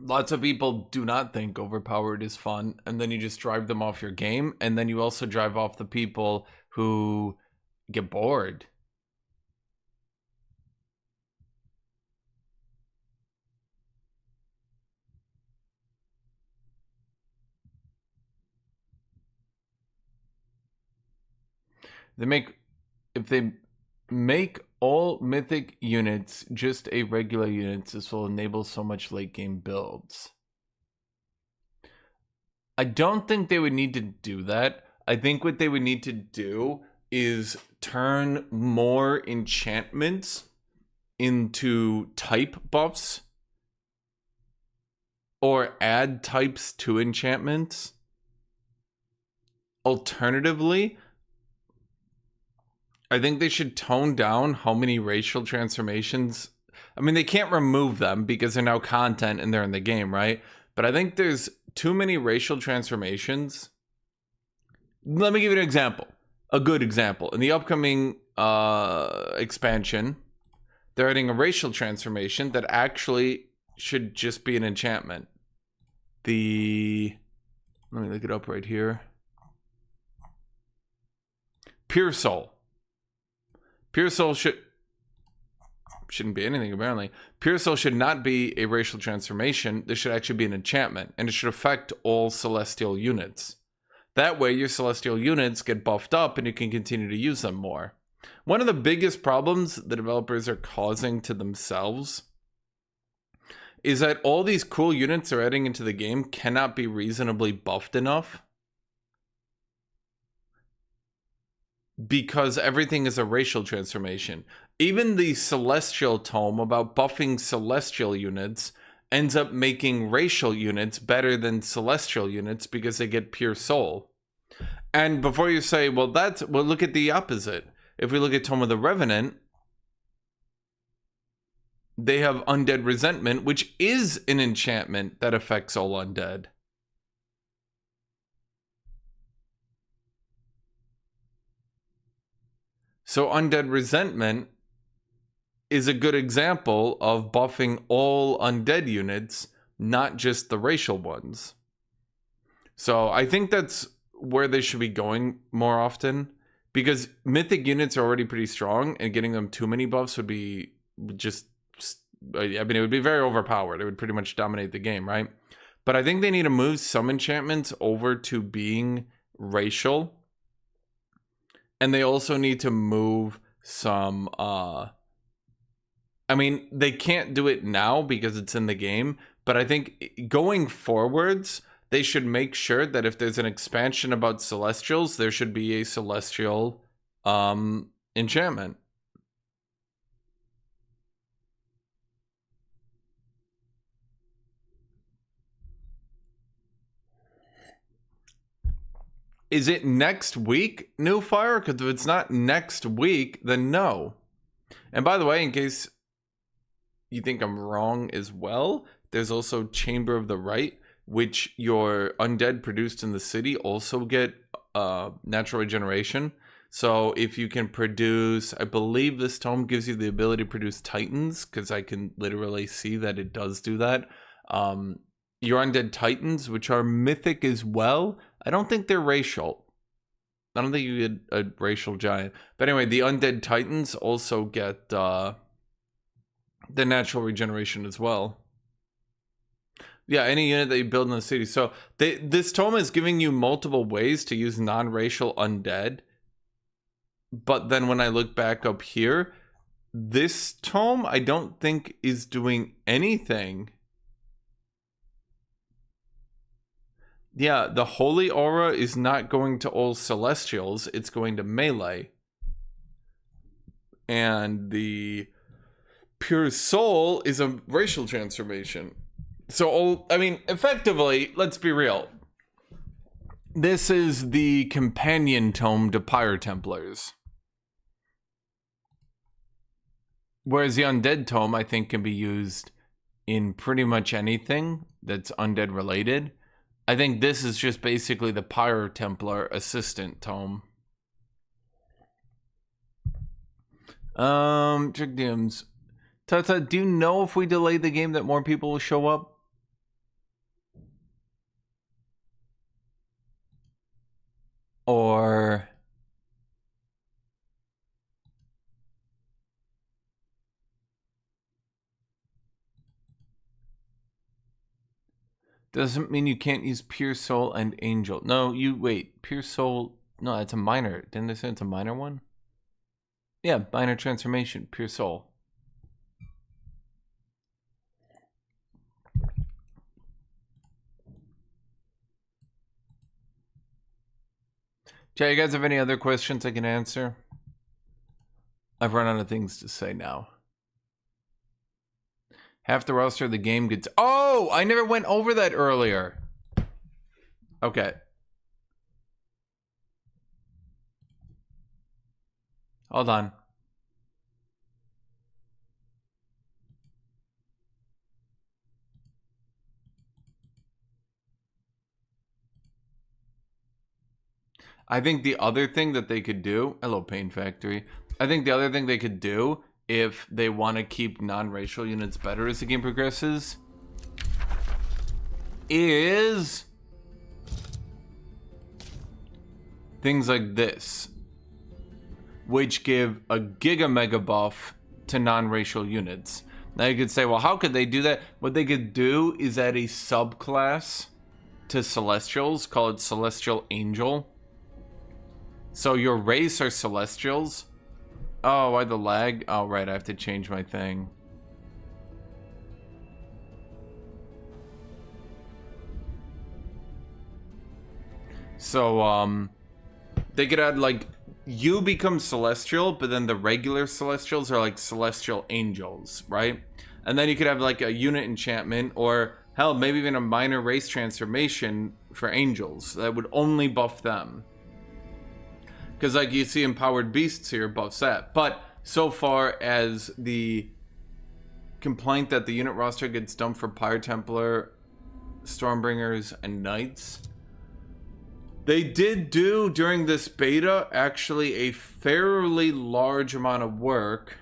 Lots of people do not think overpowered is fun, and then you just drive them off your game, and then you also drive off the people who get bored. If they make all mythic units just a regular units, this will enable so much late game builds. I don't think they would need to do that. I think what they would need to do is turn more enchantments into type buffs, or add types to enchantments. Alternatively, I think they should tone down how many racial transformations. I mean, they can't remove them because they're now content and they're in the game, right? But I think there's too many racial transformations. Let me give you an example. A good example. In the upcoming expansion, they're adding a racial transformation that actually should just be an enchantment. Let me look it up right here. Pure Soul. Pure Soul shouldn't be anything, apparently. Pure Soul should not be a racial transformation. This should actually be an enchantment, and it should affect all celestial units. That way, your celestial units get buffed up, and you can continue to use them more. One of the biggest problems the developers are causing to themselves is that all these cool units they're adding into the game cannot be reasonably buffed enough, because everything is a racial transformation. Even the Celestial Tome about buffing Celestial units ends up making racial units better than Celestial units because they get Pure Soul. And before you say, well, look at the opposite. If we look at Tome of the Revenant, they have Undead Resentment, which is an enchantment that affects all undead. So Undead Resentment is a good example of buffing all undead units, not just the racial ones. So I think that's where they should be going more often, because mythic units are already pretty strong, and getting them too many buffs would be just, I mean, it would be very overpowered. It would pretty much dominate the game, right? But I think they need to move some enchantments over to being racial. And they also need to move some, I mean, they can't do it now because it's in the game, but I think going forwards, they should make sure that if there's an expansion about Celestials, there should be a Celestial enchantment. Is it next week, New Fire? Because if it's not next week, then no. And by the way, in case you think I'm wrong as well, there's also Chamber of the Right, which your undead produced in the city also get natural regeneration. So if you can produce, I believe this tome gives you the ability to produce Titans, because I can literally see that it does do that. Your undead Titans, which are mythic as well, I don't think they're racial. I don't think you get a racial giant. But anyway, the undead titans also get the natural regeneration as well. Yeah, any unit that you build in the city. So this tome is giving you multiple ways to use non-racial undead. But then when I look back up here, this tome I don't think is doing anything. Yeah, the Holy Aura is not going to all Celestials. It's going to melee. And the Pure Soul is a racial transformation. So, I mean, effectively, let's be real. This is the companion tome to Pyre Templars. Whereas the Undead tome, I think, can be used in pretty much anything that's undead related. I think this is just basically the Pyre Templar assistant tome. Trick DMs. Tata, do you know if we delay the game that more people will show up? Or doesn't mean you can't use Pure Soul and Angel. No, you wait. Pure Soul. No, that's a minor. Didn't they say it's a minor one? Yeah, minor transformation. Pure Soul. Jay, you guys have any other questions I can answer? I've run out of things to say now. Half the roster of the game gets... Oh! I never went over that earlier. Okay. Hold on. I think the other thing that they could do... Hello, Pain Factory. I think the other thing they could do, if they want to keep non-racial units better as the game progresses, is things like this, which give a giga mega buff to non-racial units. Now you could say, well, how could they do that? What they could do is add a subclass to Celestials, call it Celestial Angel. So your race are Celestials. Oh, why the lag? Oh, right, I have to change my thing. So, they could add, like, you become Celestial, but then the regular Celestials are, like, Celestial Angels, right? And then you could have, like, a unit enchantment, or, hell, maybe even a minor race transformation for Angels that would only buff them. Because, like, you see Empowered Beasts here buffs that. But so far as the complaint that the unit roster gets dumped for Pyre Templar, Stormbringers, and Knights, they did do, during this beta, actually a fairly large amount of work.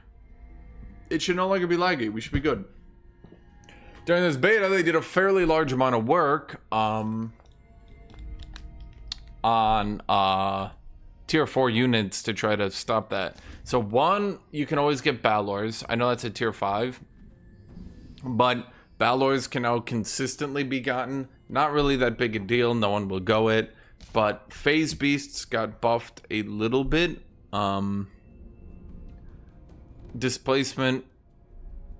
It should no longer be laggy. We should be good. During this beta, they did a fairly large amount of work on tier 4 units to try to stop that. So one, you can always get Balors. I know that's a tier 5, but Balors can now consistently be gotten. Not really that big a deal. No one will go it. But Phase Beasts got buffed a little bit. Displacement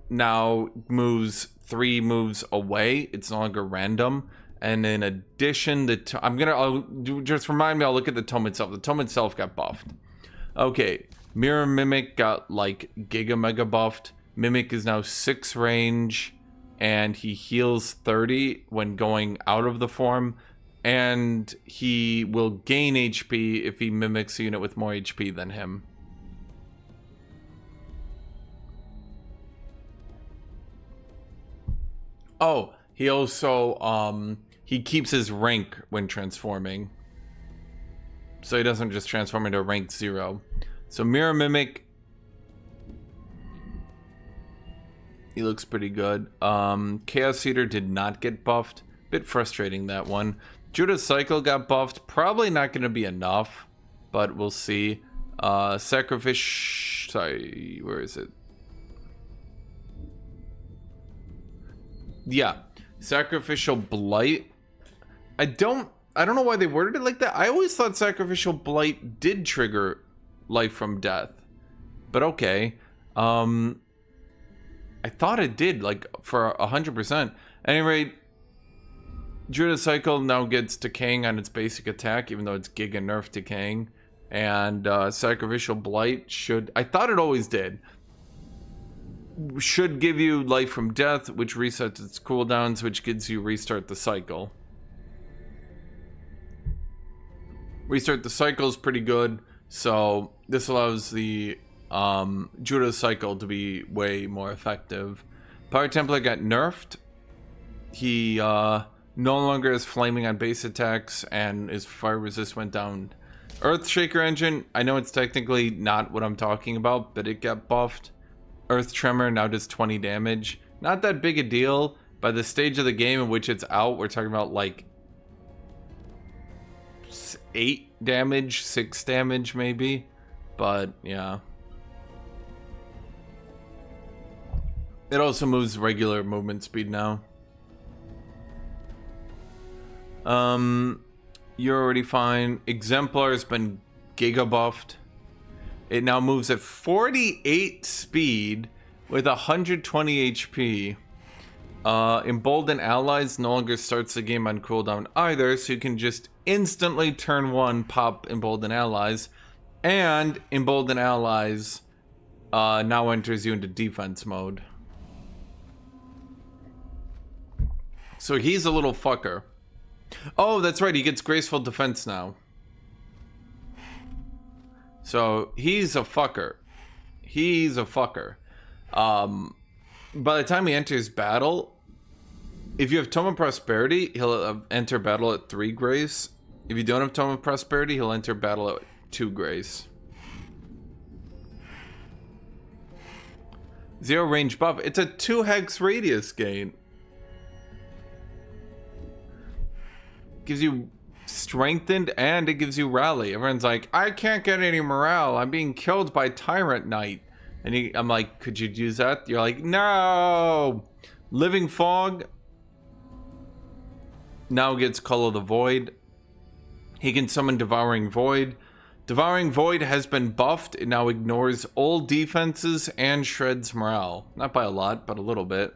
now moves 3 moves away. It's no longer random. And in addition, I'll just remind me, I'll look at the tome itself. The tome itself got buffed. Okay, Mirror Mimic got like Giga Mega buffed. Mimic is now 6 range, and he heals 30 when going out of the form. And he will gain HP if he mimics a unit with more HP than him. Oh, he also, he keeps his rank when transforming. So he doesn't just transform into rank 0. So Mirror Mimic, he looks pretty good. Chaos Eater did not get buffed. Bit frustrating, that one. Judah's Cycle got buffed. Probably not going to be enough. but we'll see. Sacrifice. Sorry, where is it? Yeah, Sacrificial Blight. I don't know why they worded it like that. I always thought Sacrificial Blight did trigger life from death, but okay. I thought it did, like, for 100%. At any rate, Druid Cycle now gets Decaying on its basic attack, even though it's Giga Nerf Decaying. And Sacrificial Blight should... I thought it always did. Should give you life from death, which resets its cooldowns, which gives you Restart the Cycle. Restart the Cycle is pretty good, so this allows the Judo Cycle to be way more effective. Power Template got nerfed. He no longer is flaming on base attacks, and his fire resist went down. Earthshaker Engine, I know it's technically not what I'm talking about, but it got buffed. Earth Tremor now does 20 damage. Not that big a deal. By the stage of the game in which it's out, we're talking about like 8 damage, 6 damage maybe. But yeah. It also moves regular movement speed now. You're already fine. Exemplar has been giga buffed. It now moves at 48 speed with 120 HP. Embolden Allies no longer starts the game on cooldown either, so you can just instantly turn 1 pop Embolden Allies. And Embolden Allies now enters you into defense mode. So he's a little fucker. Oh, that's right, he gets Graceful Defense now. So he's a fucker. He's a fucker. By the time he enters battle, if you have Tome of Prosperity, he'll enter battle at 3 grace. If you don't have Tome of Prosperity, he'll enter battle at 2 grace. 0 range buff. It's a 2 hex radius gain. Gives you strengthened and it gives you rally. Everyone's like, I can't get any morale. I'm being killed by Tyrant Knight. And I'm like, could you use that? You're like, no. Living Fog now gets Call of the Void. He can summon Devouring Void. Devouring Void has been buffed. It now ignores all defenses and shreds morale. Not by a lot, but a little bit.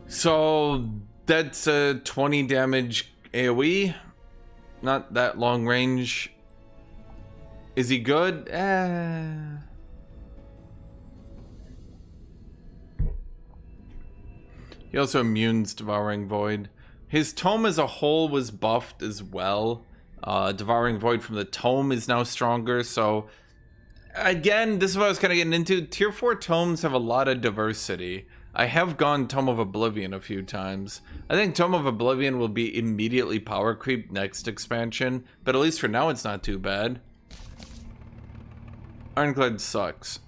So that's a 20 damage AoE. Not that long range. Is he good? He also immunes Devouring Void. His Tome as a whole was buffed as well. Devouring Void from the Tome is now stronger. So, again, this is what I was kind of getting into. Tier 4 Tomes have a lot of diversity. I have gone Tome of Oblivion a few times. I think Tome of Oblivion will be immediately power creep next expansion, but at least for now it's not too bad. Ironclad sucks.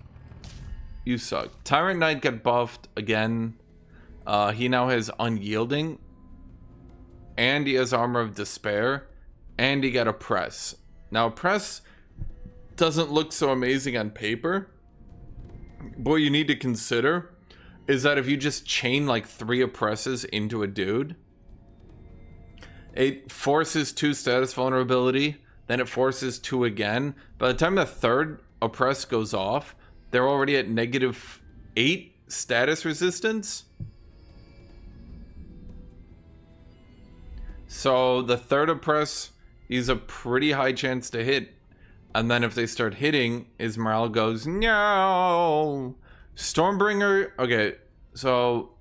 You suck. Tyrant Knight got buffed again. He now has Unyielding, and he has Armor of Despair, and he got Oppress. Now Oppress doesn't look so amazing on paper, but what you need to consider is that if you just chain like 3 Oppresses into a dude, it forces 2 status vulnerability, then it forces 2 again. By the time the 3rd Oppress goes off, they're already at -8 status resistance. So the 3rd Oppress is a pretty high chance to hit. And then if they start hitting, his morale goes, no. Stormbringer, okay, so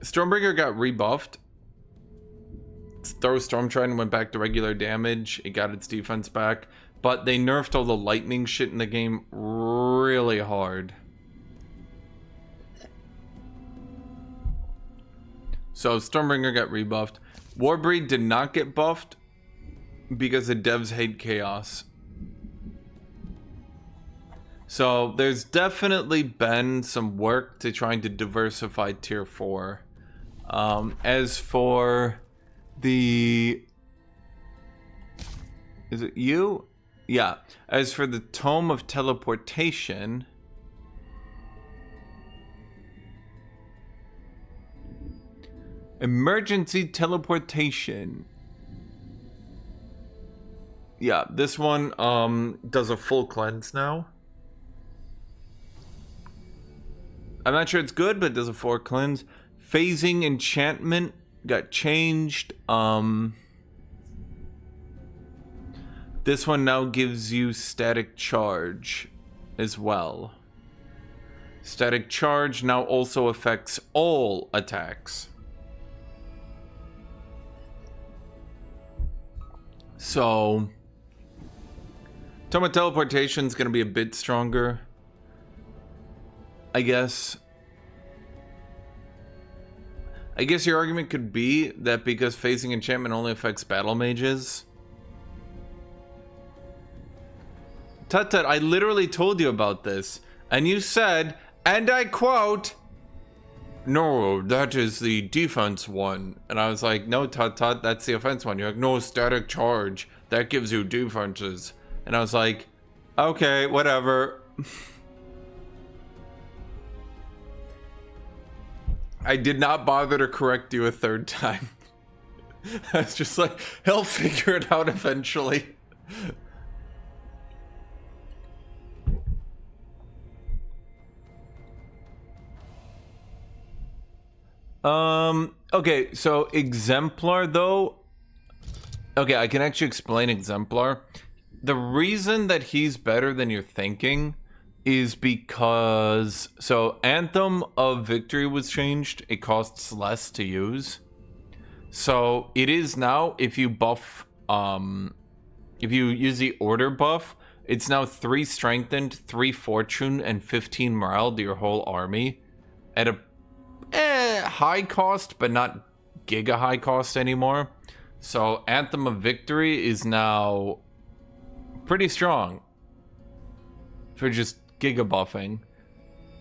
Stormbringer got rebuffed. Throw Storm Trident went back to regular damage. It got its defense back, but they nerfed all the lightning shit in the game really hard. So Stormbringer got rebuffed. Warbreed did not get buffed because the devs hate chaos. So there's definitely been some work to trying to diversify tier 4. As for the Is it you? Yeah. As for the Tome of Teleportation... Emergency teleportation. Yeah, this one does a full cleanse now. I'm not sure it's good, but it does a full cleanse. Phasing enchantment got changed. This one now gives you static charge as well. Static charge now also affects all attacks. So, Tome of Teleportation is going to be a bit stronger, I guess. I guess your argument could be that because Phasing Enchantment only affects battle mages. Tut, I literally told you about this, and you said, and I quote, "No, that is the defense one." And I was like, "No, Tut, that's the offense one." You're like, "No, static charge. That gives you defenses." And I was like, "Okay, whatever." I did not bother to correct you a third time. I was just like, he'll figure it out eventually. Okay, so Exemplar though. Okay, I can actually explain Exemplar. The reason that he's better than you're thinking is because, so Anthem of Victory was changed. It costs less to use. So it is now, if you buff, if you use the order buff, it's now 3 strengthened, 3 fortune, and 15 morale to your whole army at a high cost, but not giga high cost anymore. So Anthem of Victory is now pretty strong for just giga buffing.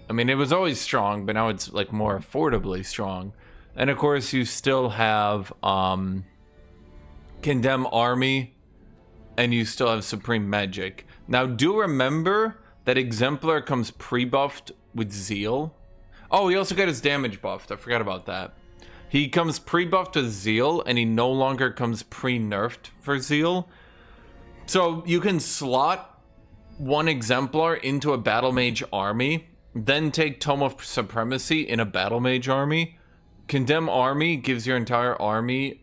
I mean, it was always strong, but now it's like more affordably strong. And of course, you still have Condemn Army, and you still have Supreme Magic. Now, do remember that Exemplar comes pre-buffed with Zeal. Oh, he also got his damage buffed. I forgot about that. He comes pre-buffed with Zeal, and he no longer comes pre-nerfed for Zeal. So you can slot one Exemplar into a Battle Mage army, then take Tome of Supremacy in a Battle Mage army. Condemn Army gives your entire army,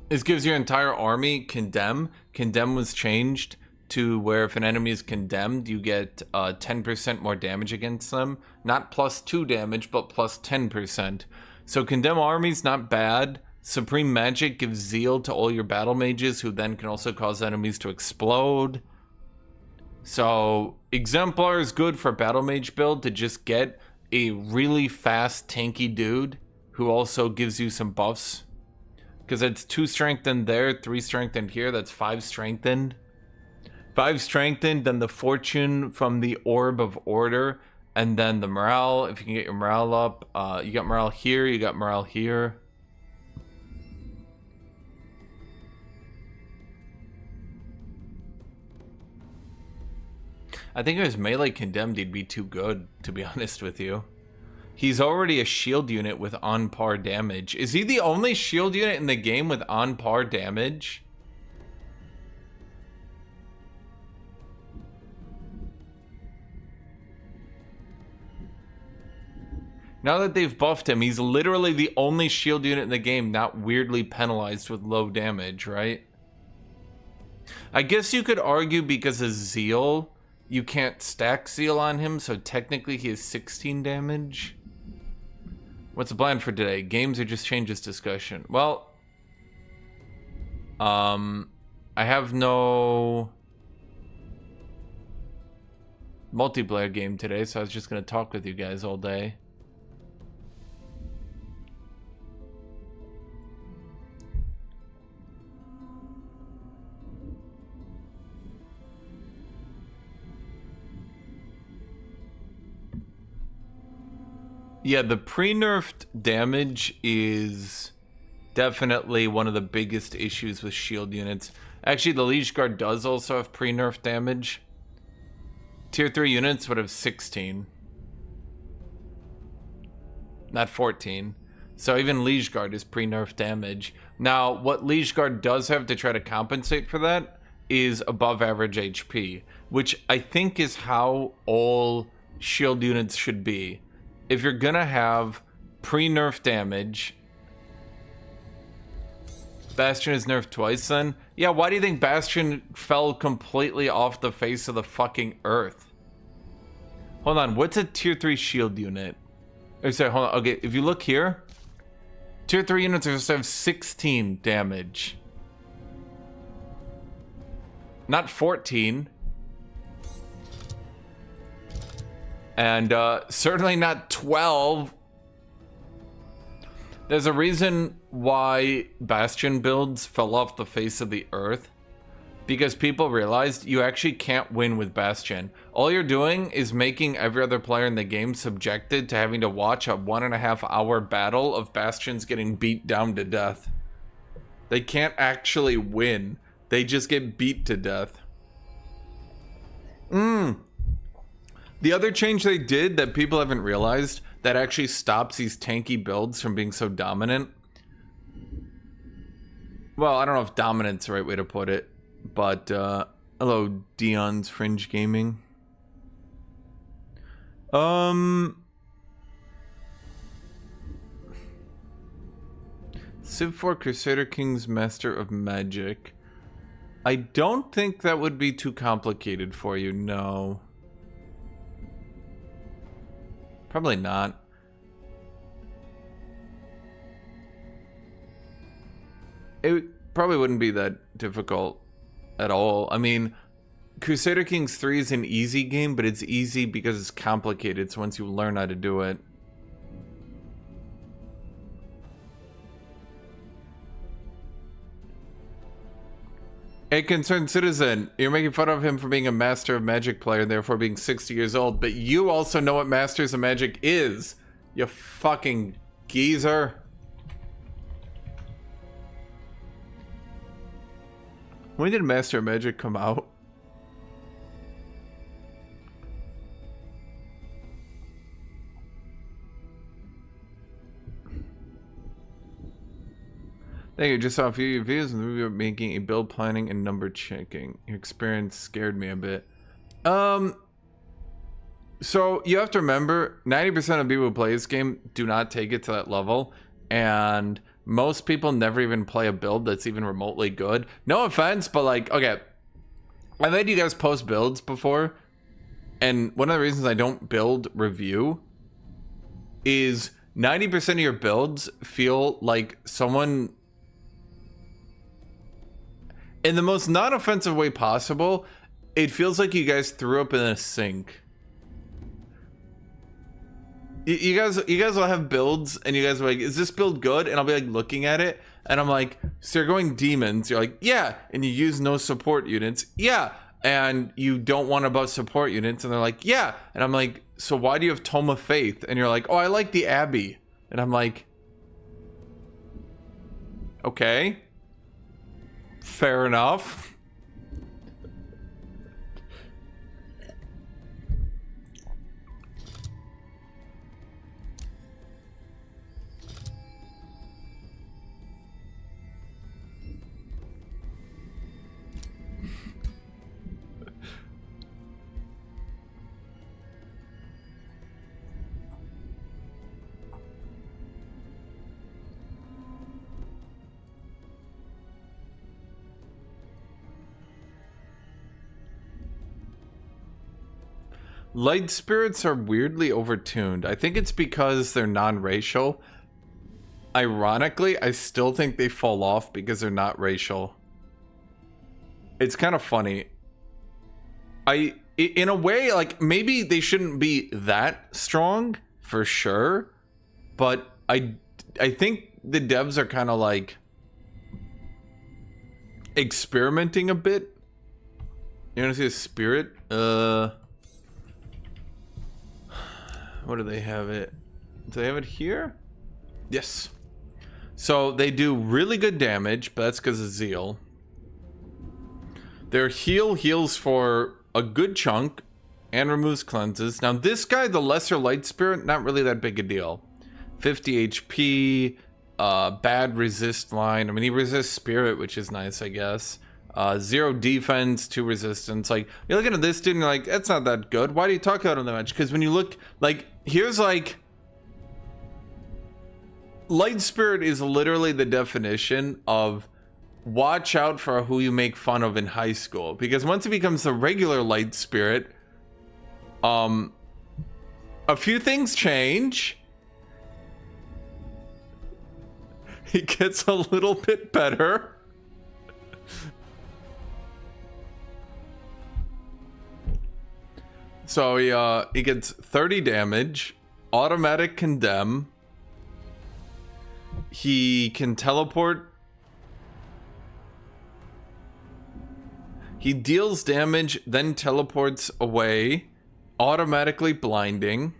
this gives your entire army Condemn. Condemn was changed to where if an enemy is condemned, you get 10% more damage against them. Not plus 2 damage, but plus 10%. So Condemn Army's not bad. Supreme Magic gives Zeal to all your battle mages, who then can also cause enemies to explode. So Exemplar is good for battle mage build to just get a really fast tanky dude who also gives you some buffs. Because it's 2 strengthened there, 3 strengthened here, that's 5 strengthened. 5 strengthened, then the fortune from the Orb of Order, and then the morale. If you can get your morale up, you got morale here, you got morale here. I think if it was melee condemned, he'd be too good, to be honest with you. He's already a shield unit with on par damage. Is he the only shield unit in the game with on par damage? Now that they've buffed him, he's literally the only shield unit in the game not weirdly penalized with low damage, right? I guess you could argue because of Zeal, you can't stack Zeal on him, so technically he has 16 damage. What's the plan for today? Games or just change this discussion? Well, I have no multiplayer game today, so I was just going to talk with you guys all day. Yeah, the pre-nerfed damage is definitely one of the biggest issues with shield units. Actually, the Liege Guard does also have pre-nerf damage. Tier 3 units would have 16. Not 14. So even Liege Guard is pre-nerf damage. Now, what Liege Guard does have to try to compensate for that is above average HP, which I think is how all shield units should be. If you're gonna have pre-nerf damage... Bastion is nerfed twice then? Yeah, why do you think Bastion fell completely off the face of the fucking earth? Hold on, what's a tier 3 shield unit? Oh, sorry, hold on. Okay, if you look here, tier 3 units are supposed to have 16 damage. Not 14. And certainly not 12. There's a reason why Bastion builds fell off the face of the earth. Because people realized you actually can't win with Bastion. All you're doing is making every other player in the game subjected to having to watch a 1.5 hour battle of Bastions getting beat down to death. They can't actually win. They just get beat to death. The other change they did that people haven't realized that actually stops these tanky builds from being so dominant. Well, I don't know if dominant's the right way to put it, but hello, Dion's Fringe Gaming. Civ 4 Crusader King's Master of Magic. I don't think that would be too complicated for you, no. Probably not. It probably wouldn't be that difficult at all. I mean, Crusader Kings 3 is an easy game, but it's easy because it's complicated, so once you learn how to do it. A concerned citizen, you're making fun of him for being a Master of Magic player, therefore being 60 years old, but you also know what Masters of Magic is, you fucking geezer. When did Master of Magic come out? Thank you. Just saw a few videos in the movie about making a build planning and number checking. Your experience scared me a bit. So you have to remember, 90% of people who play this game do not take it to that level, and most people never even play a build that's even remotely good. No offense, but like, okay, I've had you guys post builds before, and one of the reasons I don't build review is 90% of your builds feel like someone, in the most non-offensive way possible, it feels like you guys threw up in a sink. You guys will have builds and you guys are like, is this build good? And I'll be like looking at it and I'm like, so you're going demons. You're like, yeah. And you use no support units. Yeah. And you don't want about support units. And they're like, yeah. And I'm like, so why do you have Tome of Faith? And you're like, oh, I like the Abbey. And I'm like, okay. Fair enough. Light spirits are weirdly overtuned. I think it's because they're non-racial. Ironically, I still think they fall off because they're not racial. It's kind of funny. In a way, like, maybe they shouldn't be that strong, for sure. But I think the devs are kind of like experimenting a bit. You want to see a spirit? What do they have it? Do they have it here? Yes. So they do really good damage, but that's because of Zeal. Their heal heals for a good chunk and removes cleanses. Now this guy, the Lesser Light Spirit, not really that big a deal. 50 HP, bad resist line. I mean, he resists Spirit, which is nice, I guess. 0 defense, 2 resistance. Like, you're looking at this dude and you're like, that's not that good. Why do you talk about him that much? Because when you look, like, here's like... Light Spirit is literally the definition of watch out for who you make fun of in high school. Because once it becomes the regular Light Spirit, a few things change. He gets a little bit better. So he gets 30 damage, automatic condemn. He can teleport. He deals damage, then teleports away, automatically blinding.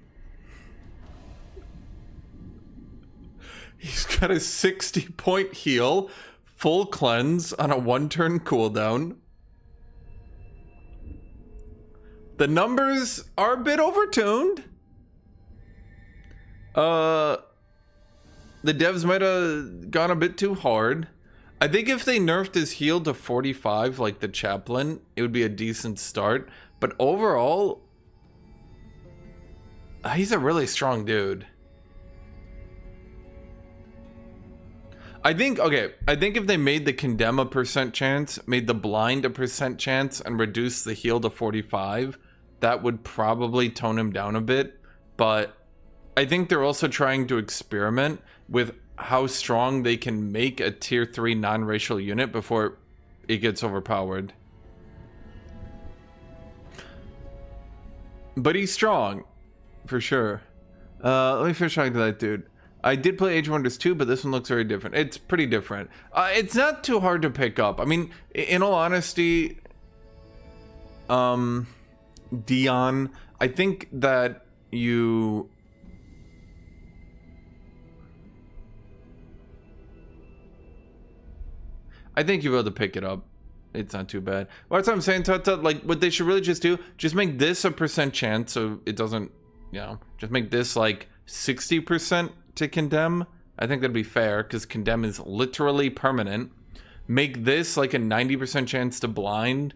He's got a 60-point heal, full cleanse on a 1-turn cooldown. The numbers are a bit overtuned. The devs might have gone a bit too hard. I think if they nerfed his heal to 45 like the Chaplain, it would be a decent start. But overall, he's a really strong dude. I think if they made the condemn a % chance, made the blind a % chance, and reduced the heal to 45, that would probably tone him down a bit. But I think they're also trying to experiment with how strong they can make a tier 3 non-racial unit before it gets overpowered. But he's strong, for sure. Let me finish talking to that dude. I did play Age of Wonders 2, but this one looks very different. It's pretty different. It's not too hard to pick up. I mean, in all honesty, Dion, I think that you... I think you'll be able to pick it up. It's not too bad. Well, that's what I'm saying, Tata. Like, what they should really just do, just make this a % chance so it doesn't, you know, just make this like 60% to condemn. I think that'd be fair because condemn is literally permanent. Make this like a 90% chance to blind.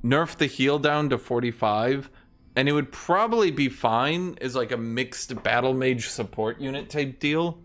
Nerf the heal down to 45. And it would probably be fine as like a mixed battle mage support unit type deal.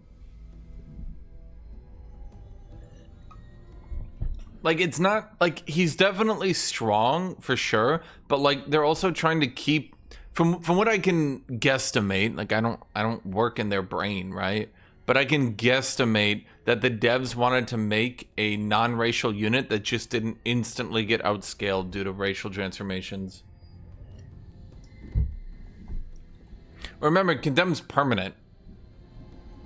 Like, it's not like he's definitely strong for sure, but like they're also trying to keep from what I can guesstimate, like I don't work in their brain, right? But I can guesstimate that the devs wanted to make a non-racial unit that just didn't instantly get outscaled due to racial transformations. Remember, condemn's permanent.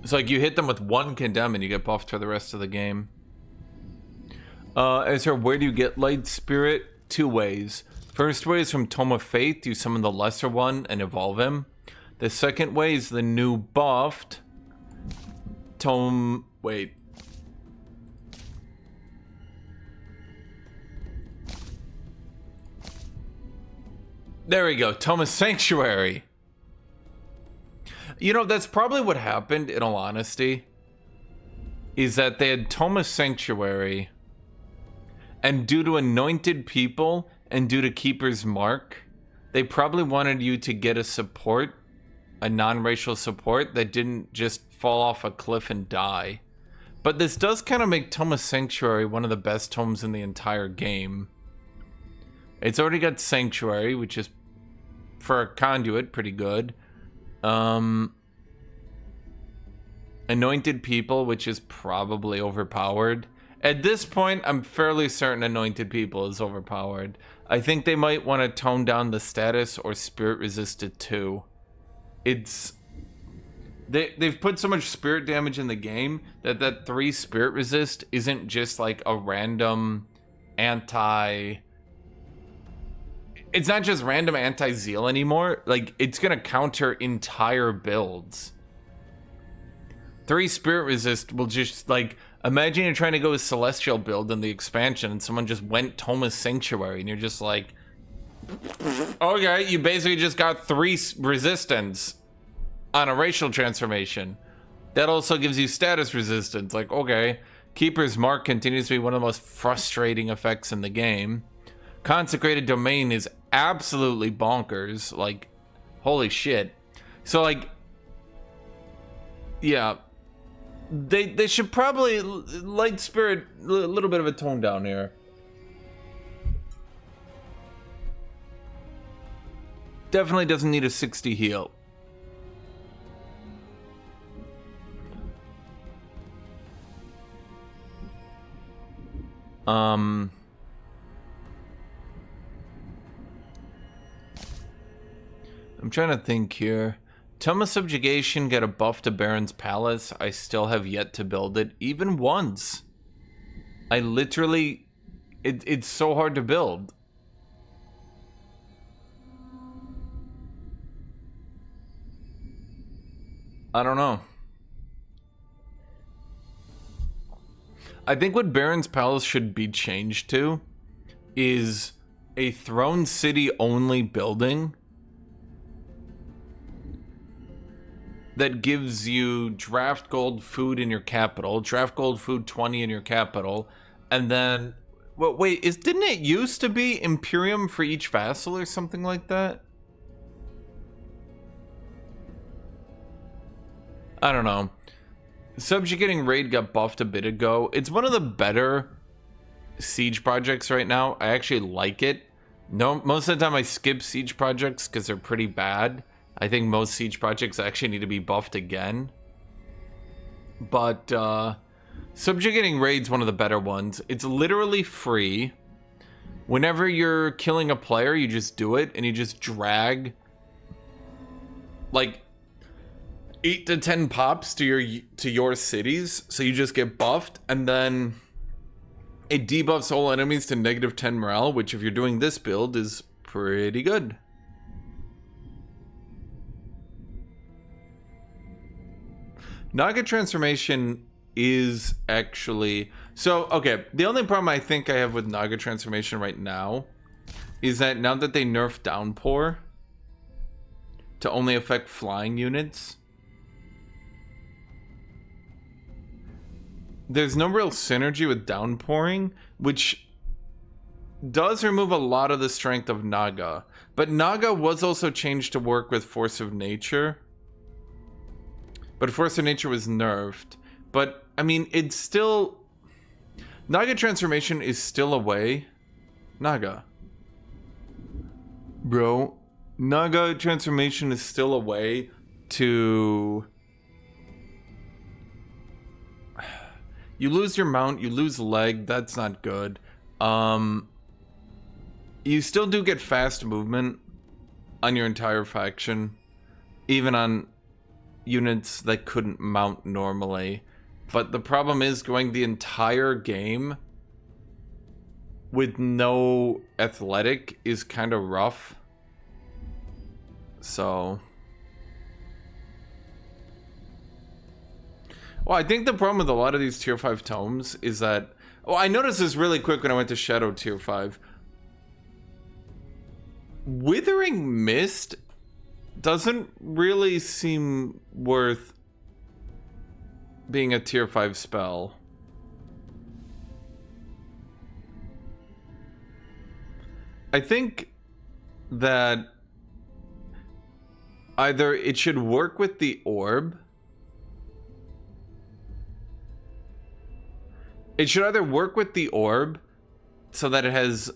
It's like you hit them with 1 condemn and you get buffed for the rest of the game. Ezra, where do you get Light Spirit? 2 ways. First way is from Tome of Faith. You summon the lesser one and evolve him. The second way is the new buffed Tome... Wait. There we go. Tome of Sanctuary. You know, that's probably what happened, in all honesty. Is that they had Tome of Sanctuary... And due to anointed people and due to Keeper's Mark, they probably wanted you to get a support, a non-racial support that didn't just fall off a cliff and die. But this does kind of make Tome of Sanctuary one of the best tomes in the entire game. It's already got Sanctuary, which is, for a conduit, pretty good. Anointed People, which is probably overpowered. At this point, I'm fairly certain Anointed People is overpowered. I think they might want to tone down the status or Spirit Resisted too. It's... They've put so much spirit damage in the game that 3 Spirit Resist isn't just like a random anti... It's not just random anti-zeal anymore. Like, it's gonna counter entire builds. 3 spirit resist will just, like, imagine you're trying to go with celestial build in the expansion and someone just went Thomas Sanctuary and you're just like, okay, you basically just got 3 resistance on a racial transformation. That also gives you status resistance. Like, okay, Keeper's Mark continues to be one of the most frustrating effects in the game. Consecrated Domain is absolutely bonkers. Like, holy shit. So, like, yeah, they should probably light spirit a little bit of a tone down here. Definitely doesn't need a 60 heal. I'm trying to think here. Tome of Subjugation get a buff to Baron's Palace. I still have yet to build it, even once. I literally... It's so hard to build. I don't know. I think what Baron's Palace should be changed to is a Throne City only building that gives you draft gold food in your capital, draft gold food 20 in your capital, and then, well, wait, didn't it used to be Imperium for each vassal or something like that? I don't know. Subjugating Raid got buffed a bit ago. It's one of the better siege projects right now. I actually like it. No, most of the time I skip siege projects because they're pretty bad. I think most siege projects actually need to be buffed again. But Subjugating Raid's one of the better ones. It's literally free. Whenever you're killing a player, you just do it and you just drag like 8 to 10 pops to your cities, so you just get buffed, and then it debuffs all enemies to -10 morale, which if you're doing this build is pretty good. Naga transformation is actually... So, okay, the only problem I think I have with Naga transformation right now is that now that they nerfed Downpour to only affect flying units, there's no real synergy with Downpouring, which does remove a lot of the strength of Naga. But Naga was also changed to work with Force of Nature. But Force of Nature was nerfed. But, I mean, it's still... Naga transformation is still a way... Naga. Bro. Naga transformation is still a way to... You lose your mount, you lose leg, that's not good. You still do get fast movement on your entire faction. Even on units that couldn't mount normally. But the problem is going the entire game with no athletic is kind of rough. So... Well, I think the problem with a lot of these tier 5 tomes is that... Oh, I noticed this really quick when I went to Shadow tier 5. Withering Mist doesn't really seem worth being a tier 5 spell. I think that either it should work with the orb. It should either work with the orb so that it has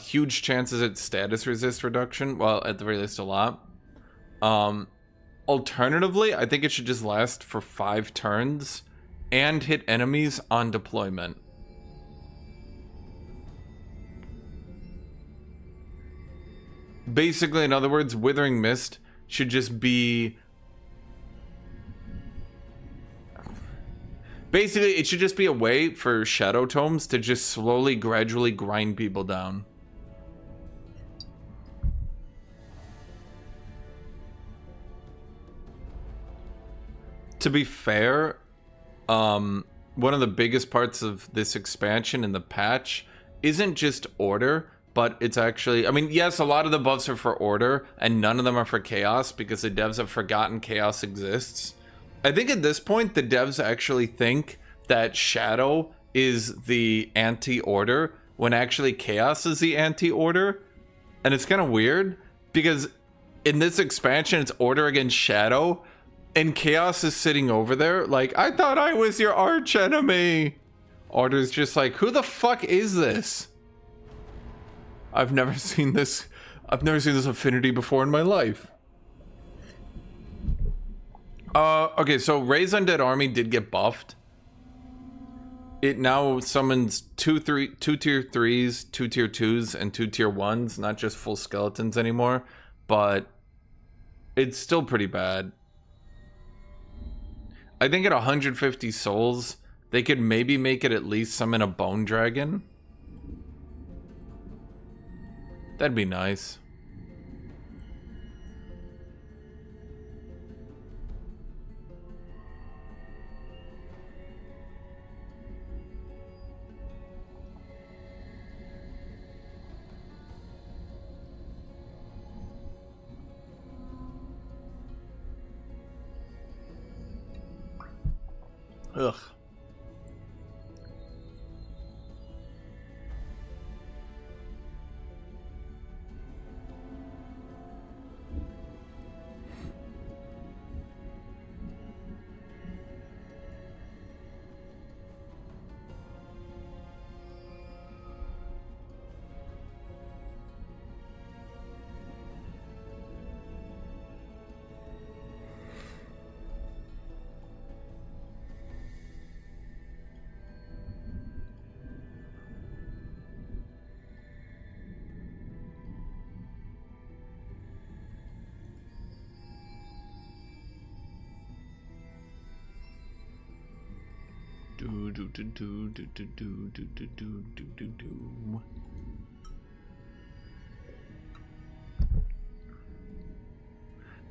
huge chances at status resist reduction, well, at the very least a lot. Alternatively, I think it should just last for 5 turns and hit enemies on deployment. Basically, in other words, Withering Mist should just be... Basically, it should just be a way for Shadow Tomes to just slowly, gradually grind people down. To be fair, one of the biggest parts of this expansion in the patch isn't just order, but it's actually, I mean, yes, a lot of the buffs are for order, and none of them are for chaos, because the devs have forgotten chaos exists. I think at this point, the devs actually think that Shadow is the anti-order, when actually chaos is the anti-order. And it's kind of weird, because in this expansion, it's order against Shadow, and chaos is sitting over there like, I thought I was your arch enemy. Order's just like, who the fuck is this? I've never seen this affinity before in my life. Okay, so Ray's Undead Army did get buffed. It now summons two tier 3s, 2 tier 2s, and 2 tier 1s, not just full skeletons anymore, but it's still pretty bad. I think at 150 souls, they could maybe make it at least summon a bone dragon. That'd be nice. Ugh.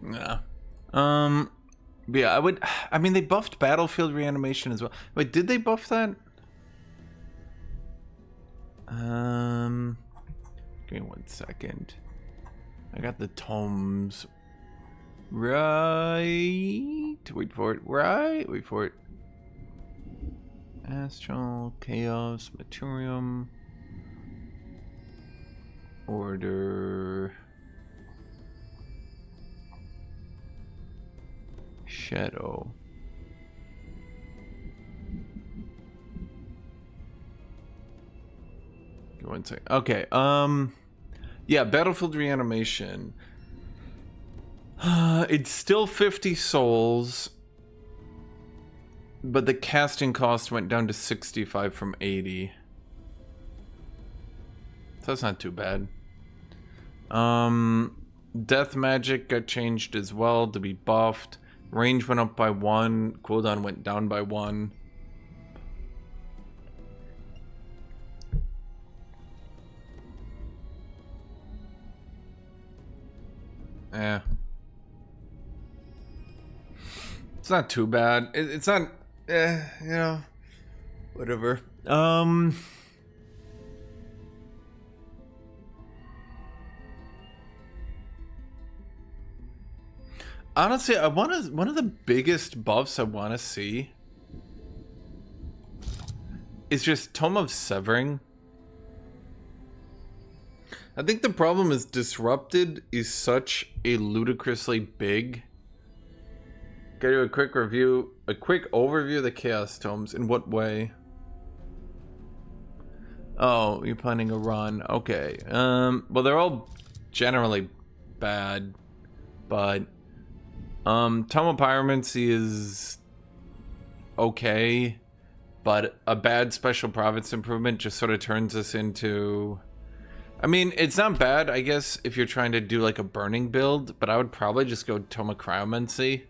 Yeah. But yeah, I mean, they buffed Battlefield Reanimation as well. Wait, did they buff that? Give me 1 second. I got the tomes. Right. Wait for it. Right. Wait for it. Astral, Chaos, Materium, Order, Shadow. Give 1 second. Okay, yeah, Battlefield Reanimation. It's still 50 souls. But the casting cost went down to 65 from 80. So that's not too bad. Death magic got changed as well to be buffed. Range went up by 1. Cooldown went down by 1. Eh. It's not too bad. It's not... you know, whatever. Honestly, one of the biggest buffs I want to see is just Tome of Severing. I think the problem is Disrupted is such a ludicrously big. Gotta do a quick review, a quick overview of the Chaos Tomes. In what way? Oh, you're planning a run. Okay. Well, they're all generally bad, but Tome of Pyromancy is okay, but a bad Special Province improvement just sort of turns us into... I mean, it's not bad, I guess, if you're trying to do like a burning build, but I would probably just go Tome of Cryomancy.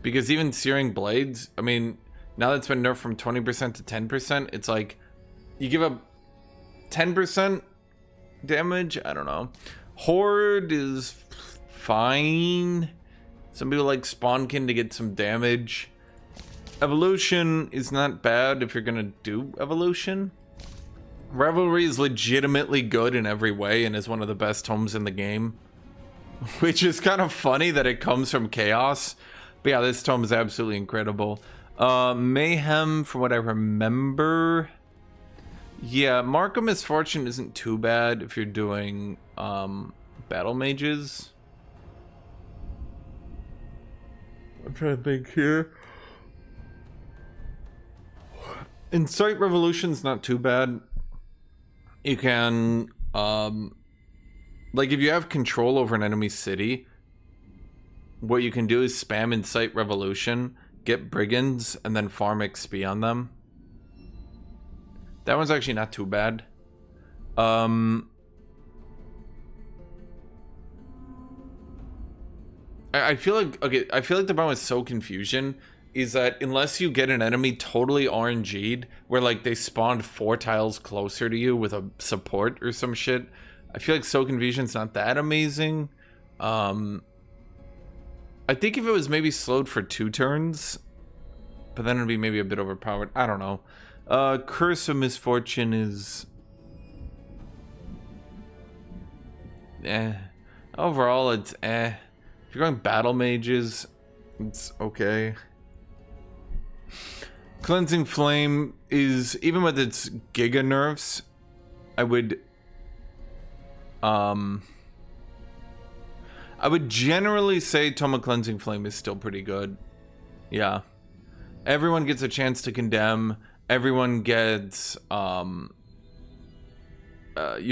Because even Searing Blades, I mean, now that it's been nerfed from 20% to 10%, it's like, you give up 10% damage? I don't know. Horde is fine. Some people like Spawnkin to get some damage. Evolution is not bad if you're gonna do evolution. Revelry is legitimately good in every way and is one of the best tomes in the game. Which is kind of funny that it comes from Chaos. But yeah, this tome is absolutely incredible. Mayhem, from what I remember. Yeah, Mark of Misfortune isn't too bad if you're doing battle mages. I'm trying to think here. Incite Revolution's not too bad. You can, like if you have control over an enemy city, what you can do is spam Incite Revolution, get brigands, and then farm XP on them. That one's actually not too bad. I feel like, okay, I feel like the problem with So Confusion is that unless you get an enemy totally RNG'd, where like they spawned 4 tiles closer to you with a support or some shit, I feel like So Confusion's not that amazing. I think if it was maybe slowed for 2 turns, but then it'd be maybe a bit overpowered. I don't know. Curse of Misfortune is... Overall, it's If you're going battle mages, it's okay. Cleansing Flame is, even with its giga nerfs, I would generally say Tome of Cleansing Flame is still pretty good. Yeah. Everyone gets a chance to condemn. Everyone gets, you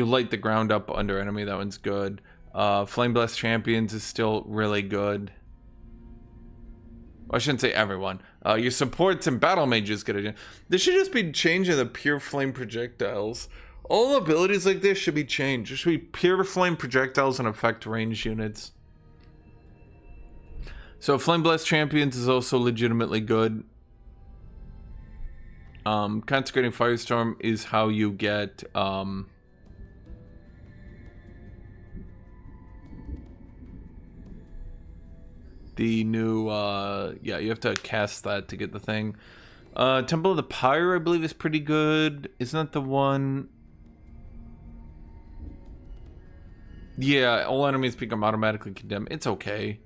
light the ground up under enemy. That one's good. Flame Blast Champions is still really good. Well, I shouldn't say everyone. Your supports and battle mages get it. This should just be changing the pure flame projectiles. All abilities like this should be changed. There should be pure flame projectiles and effect range units. So Flame Blast Champions is also legitimately good. Consecrating Firestorm is how you get the new yeah, you have to cast that to get the thing. Temple of the Pyre, I believe, is pretty good. Isn't that the one? Yeah, all enemies become automatically condemned. It's okay.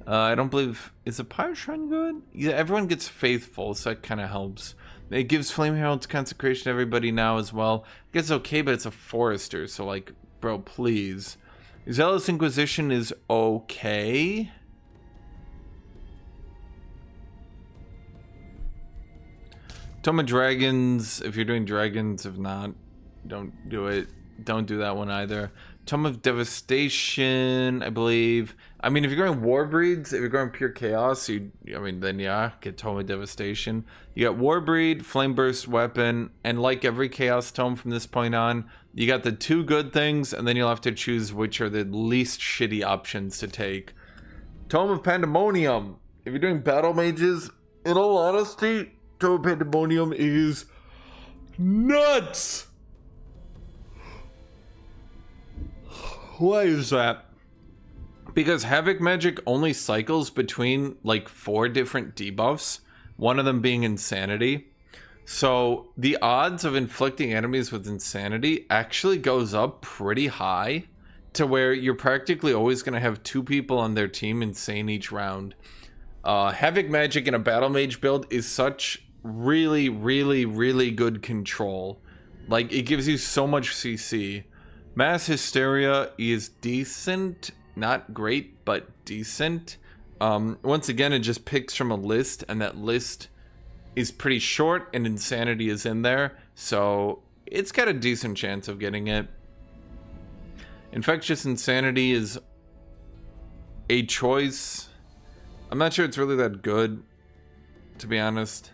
I don't believe... Is the Pyre Shrine good? Yeah, everyone gets Faithful, so that kind of helps. It gives Flame Herald's Consecration to everybody now as well. I guess it's okay, but it's a Forester, so like, bro, please. Zealous Inquisition is okay. Tome of Dragons, if you're doing dragons, if not, don't do it. Don't do that one either. Tome of Devastation, I believe. I mean, if you're going Warbreeds, if you're going pure chaos, I mean, then yeah, get Tome of Devastation. You got Warbreed, Flame Burst Weapon, and like every chaos tome from this point on, you got the 2 good things, and then you'll have to choose which are the least shitty options to take. Tome of Pandemonium. If you're doing battle mages, in all honesty, Tome of Pandemonium is nuts. Why is that? Because Havoc Magic only cycles between like 4 different debuffs, one of them being Insanity. So the odds of inflicting enemies with Insanity actually goes up pretty high to where you're practically always going to have 2 people on their team insane each round. Havoc Magic in a Battle Mage build is such really, really, really good control. Like, it gives you so much CC. Mass Hysteria is decent, not great, but decent. Once again, it just picks from a list, and that list is pretty short, and Insanity is in there, so it's got a decent chance of getting it. Infectious Insanity is a choice. I'm not sure it's really that good, to be honest.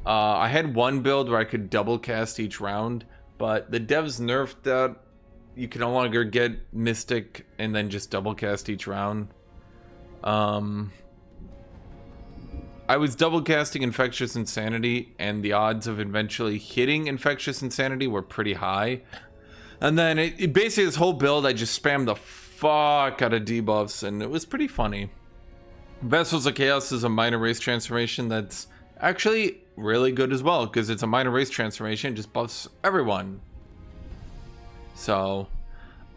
I had one build where I could double cast each round, but the devs nerfed that. You can no longer get Mystic and then just double cast each round. I was double casting Infectious Insanity, and the odds of eventually hitting Infectious Insanity were pretty high. And then it basically, this whole build, I just spammed the fuck out of debuffs, and it was pretty funny. Vessels of Chaos is a minor race transformation that's actually really good as well, because it's a minor race transformation, it just buffs everyone. So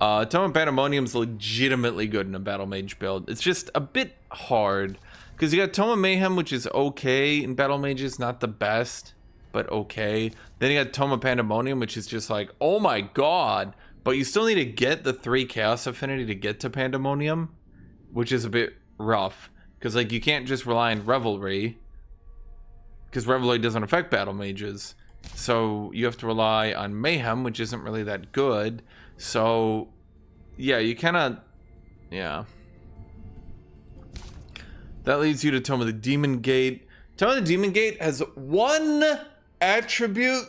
Tome of Pandemonium's legitimately good in a Battle Mage build. It's just a bit hard, because you got Tome of Mayhem, which is okay in Battle Mages, not the best, but okay. Then you got Tome of Pandemonium, which is just like, oh my god, but you still need to get the 3 Chaos Affinity to get to Pandemonium, which is a bit rough, because like you can't just rely on Revelry, because Revelry doesn't affect Battle Mages. So you have to rely on Mayhem, which isn't really that good. So yeah, you kind of, yeah. That leads you to Tome of the Demon Gate. Tome of the Demon Gate has one attribute.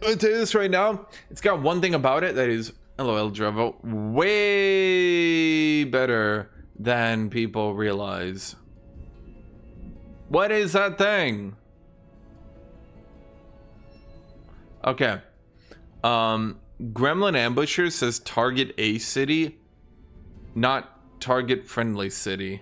I'll tell you this right now. It's got one thing about it that is, hello Eldrich, way better than people realize. What is that thing? Okay. Gremlin Ambusher says target a city, not target friendly city.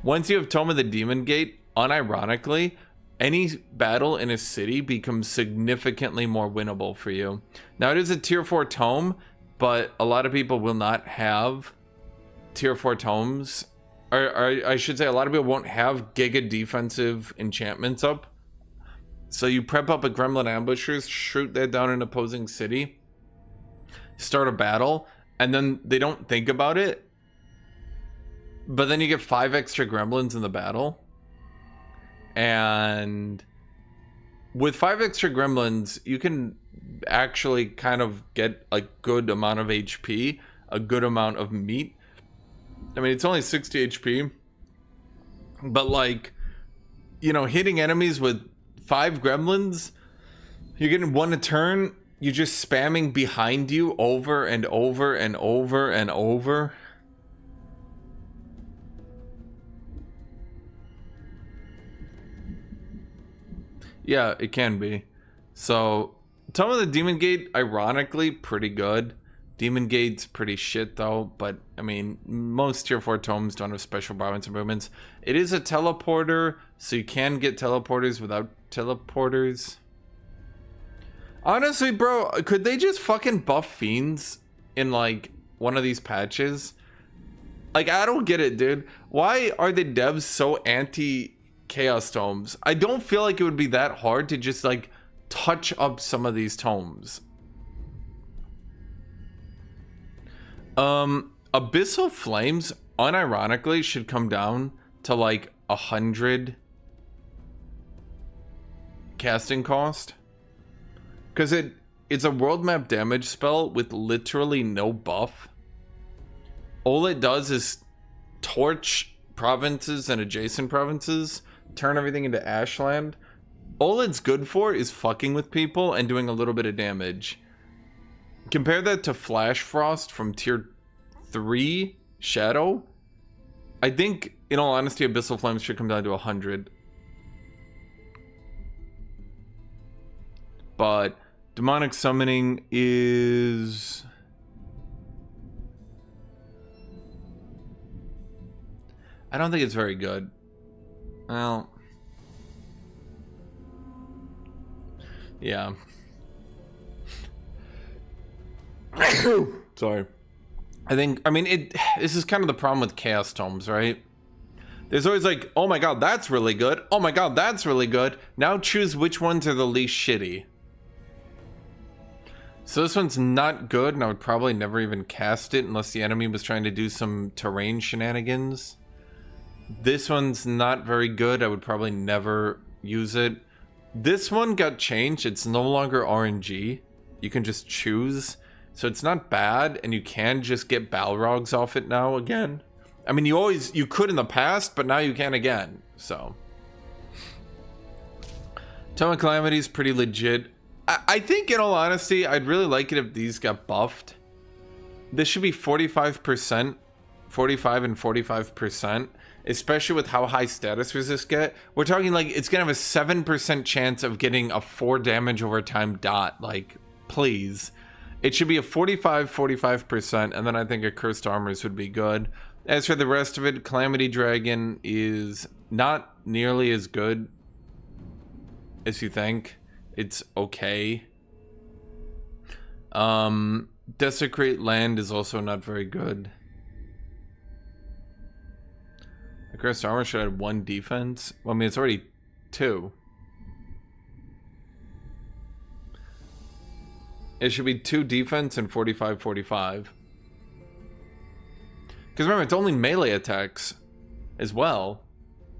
Once you have Tome of the Demon Gate, unironically, any battle in a city becomes significantly more winnable for you. Now it is a tier 4 tome, but a lot of people will not have tier 4 tomes. Or I should say a lot of people won't have giga defensive enchantments up. So you prep up a Gremlin Ambusher, shoot that down an opposing city, start a battle, and then they don't think about it. But then you get 5 extra gremlins in the battle. And with 5 extra gremlins, you can actually kind of get a good amount of HP, a good amount of meat. I mean, it's only 60 HP. But like, you know, hitting enemies with 5 gremlins, you're getting 1 a turn. You're just spamming behind you over and over and over and over. Yeah, it can be. So, Tome of the Demon Gate, ironically, pretty good. Demon Gate's pretty shit, though. But, I mean, most tier 4 tomes don't have special province improvements. It is a teleporter, so you can get teleporters without teleporters. Honestly, bro, could they just fucking buff fiends in, like, one of these patches? Like, I don't get it, dude. Why are the devs so anti-chaos tomes? I don't feel like it would be that hard to just, like, touch up some of these tomes. Abyssal Flames, unironically, should come down to, like, 100 casting cost. Because it's a world map damage spell with literally no buff. All it does is torch provinces and adjacent provinces, turn everything into ashland. All it's good for is fucking with people and doing a little bit of damage. Compare that to Flash Frost from tier 3 Shadow. I think, in all honesty, Abyssal Flames should come down to 100. But demonic summoning is... I don't think it's very good. Well... yeah. Sorry. I mean, this is kind of the problem with Chaos Tomes, right? There's always like, oh my god, that's really good. Oh my god, that's really good. Now choose which ones are the least shitty. So this one's not good, and I would probably never even cast it unless the enemy was trying to do some terrain shenanigans. This one's not very good. I would probably never use it. This one got changed. It's no longer RNG. You can just choose. So it's not bad, and you can just get Balrogs off it now again. I mean, you could in the past, but now you can again. So Tome of Calamity is pretty legit. I think, in all honesty, I'd really like it if these got buffed. This should be 45%, 45 and 45%, especially with how high status resist get. We're talking like it's gonna have a 7% chance of getting a 4 damage over time dot. Like, please. It should be a 45%, and then I think a Cursed Armors would be good. As for the rest of it, Calamity Dragon is not nearly as good as you think. It's okay. Desecrate Land is also not very good. The Cursed Armor should have 1 defense. Well, I mean, it's already 2. It should be 2 defense and 45-45. Because remember, it's only melee attacks as well.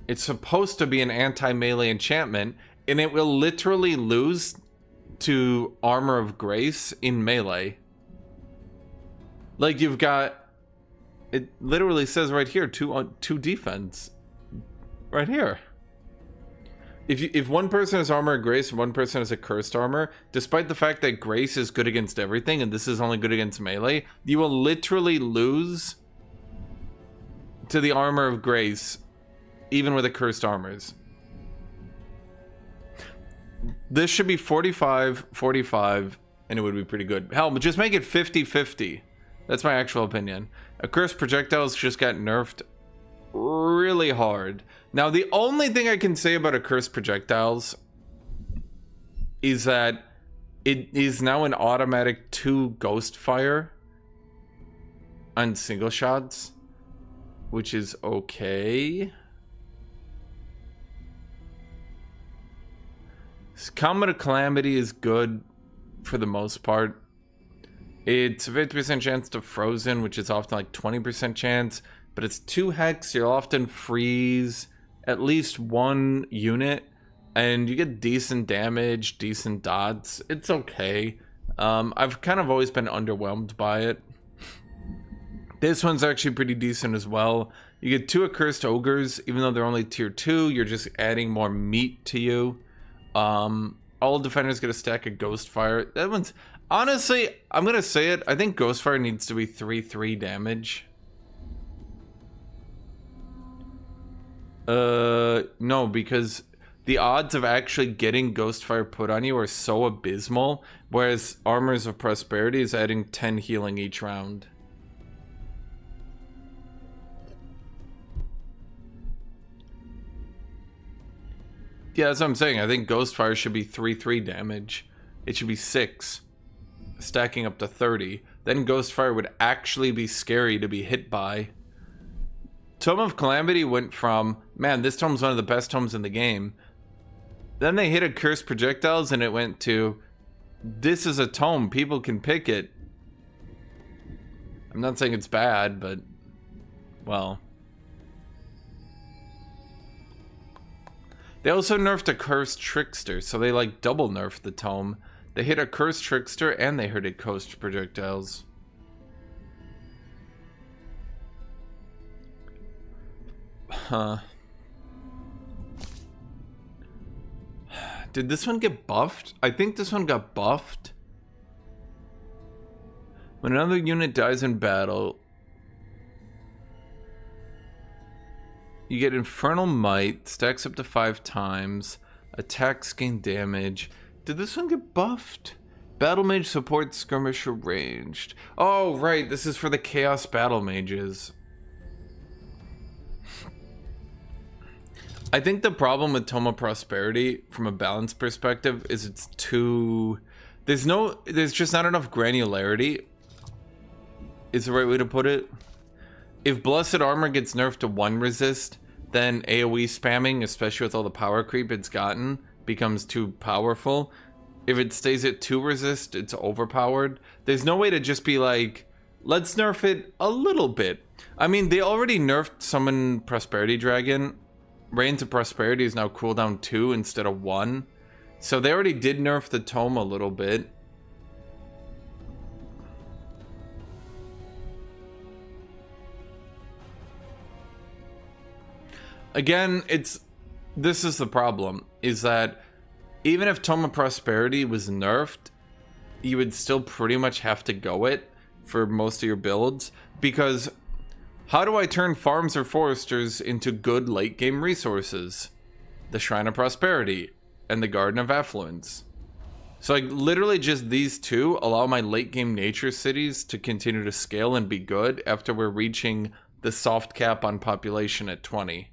It's supposed to be an anti-melee enchantment, and it will literally lose to Armor of Grace in melee. Like, you've got... It literally says right here, 2 defense. Right here. If one person has Armor of Grace and one person has a Cursed Armor, despite the fact that Grace is good against everything and this is only good against melee, you will literally lose to the Armor of Grace, even with the Cursed Armors. This should be 45-45, and it would be pretty good. Hell, but just make it 50-50. That's my actual opinion. A Cursed Projectiles just got nerfed really hard. Now, the only thing I can say about a Cursed Projectiles is that it is now an automatic 2 Ghost Fire on single shots, which is okay. Comet of Calamity is good for the most part. It's a 50% chance to Frozen, which is often like 20% chance, but it's 2 hex. You'll often freeze at least 1 unit, and you get decent damage, decent dots. It's okay. I've kind of always been underwhelmed by it. This one's actually pretty decent as well. You get 2 Accursed Ogres, even though they're only tier 2, you're just adding more meat to you. All defenders get a stack of Ghostfire. That one's... Honestly, I'm gonna say it, I think Ghostfire needs to be 3-3 damage. No, because the odds of actually getting Ghostfire put on you are so abysmal, whereas Armors of Prosperity is adding 10 healing each round. Yeah, that's what I'm saying. I think Ghostfire should be 3-3 damage. It should be 6, stacking up to 30. Then Ghostfire would actually be scary to be hit by. Tome of Calamity went from, man, this tome's one of the best tomes in the game. Then they hit a Cursed Projectiles and it went to, this is a tome, people can pick it. I'm not saying it's bad, but, well. They also nerfed a Cursed Trickster, so they like double nerfed the tome. They hit a Cursed Trickster and they hit a Cursed Projectiles. Huh. Did this one get buffed? I think this one got buffed. When another unit dies in battle, you get Infernal Might, stacks up to 5 times, attacks gain damage. Did this one get buffed? Battle Mage supports Skirmisher ranged. Oh, right, this is for the Chaos Battle Mages. I think the problem with Tome of Prosperity, from a balance perspective, is it's too... There's just not enough granularity, is the right way to put it. If Blessed Armor gets nerfed to 1 resist, then AoE spamming, especially with all the power creep it's gotten, becomes too powerful. If it stays at 2 resist, it's overpowered. There's no way to just be like, let's nerf it a little bit. I mean, they already nerfed Summon Prosperity Dragon. Reigns of Prosperity is now cooldown 2 instead of 1. So they already did nerf the tome a little bit. Again, this is the problem, is that even if Tome of Prosperity was nerfed, you would still pretty much have to go it for most of your builds, because how do I turn farms or foresters into good late game resources? The Shrine of Prosperity and the Garden of Affluence. So like literally just these 2 allow my late game nature cities to continue to scale and be good after we're reaching the soft cap on population at 20.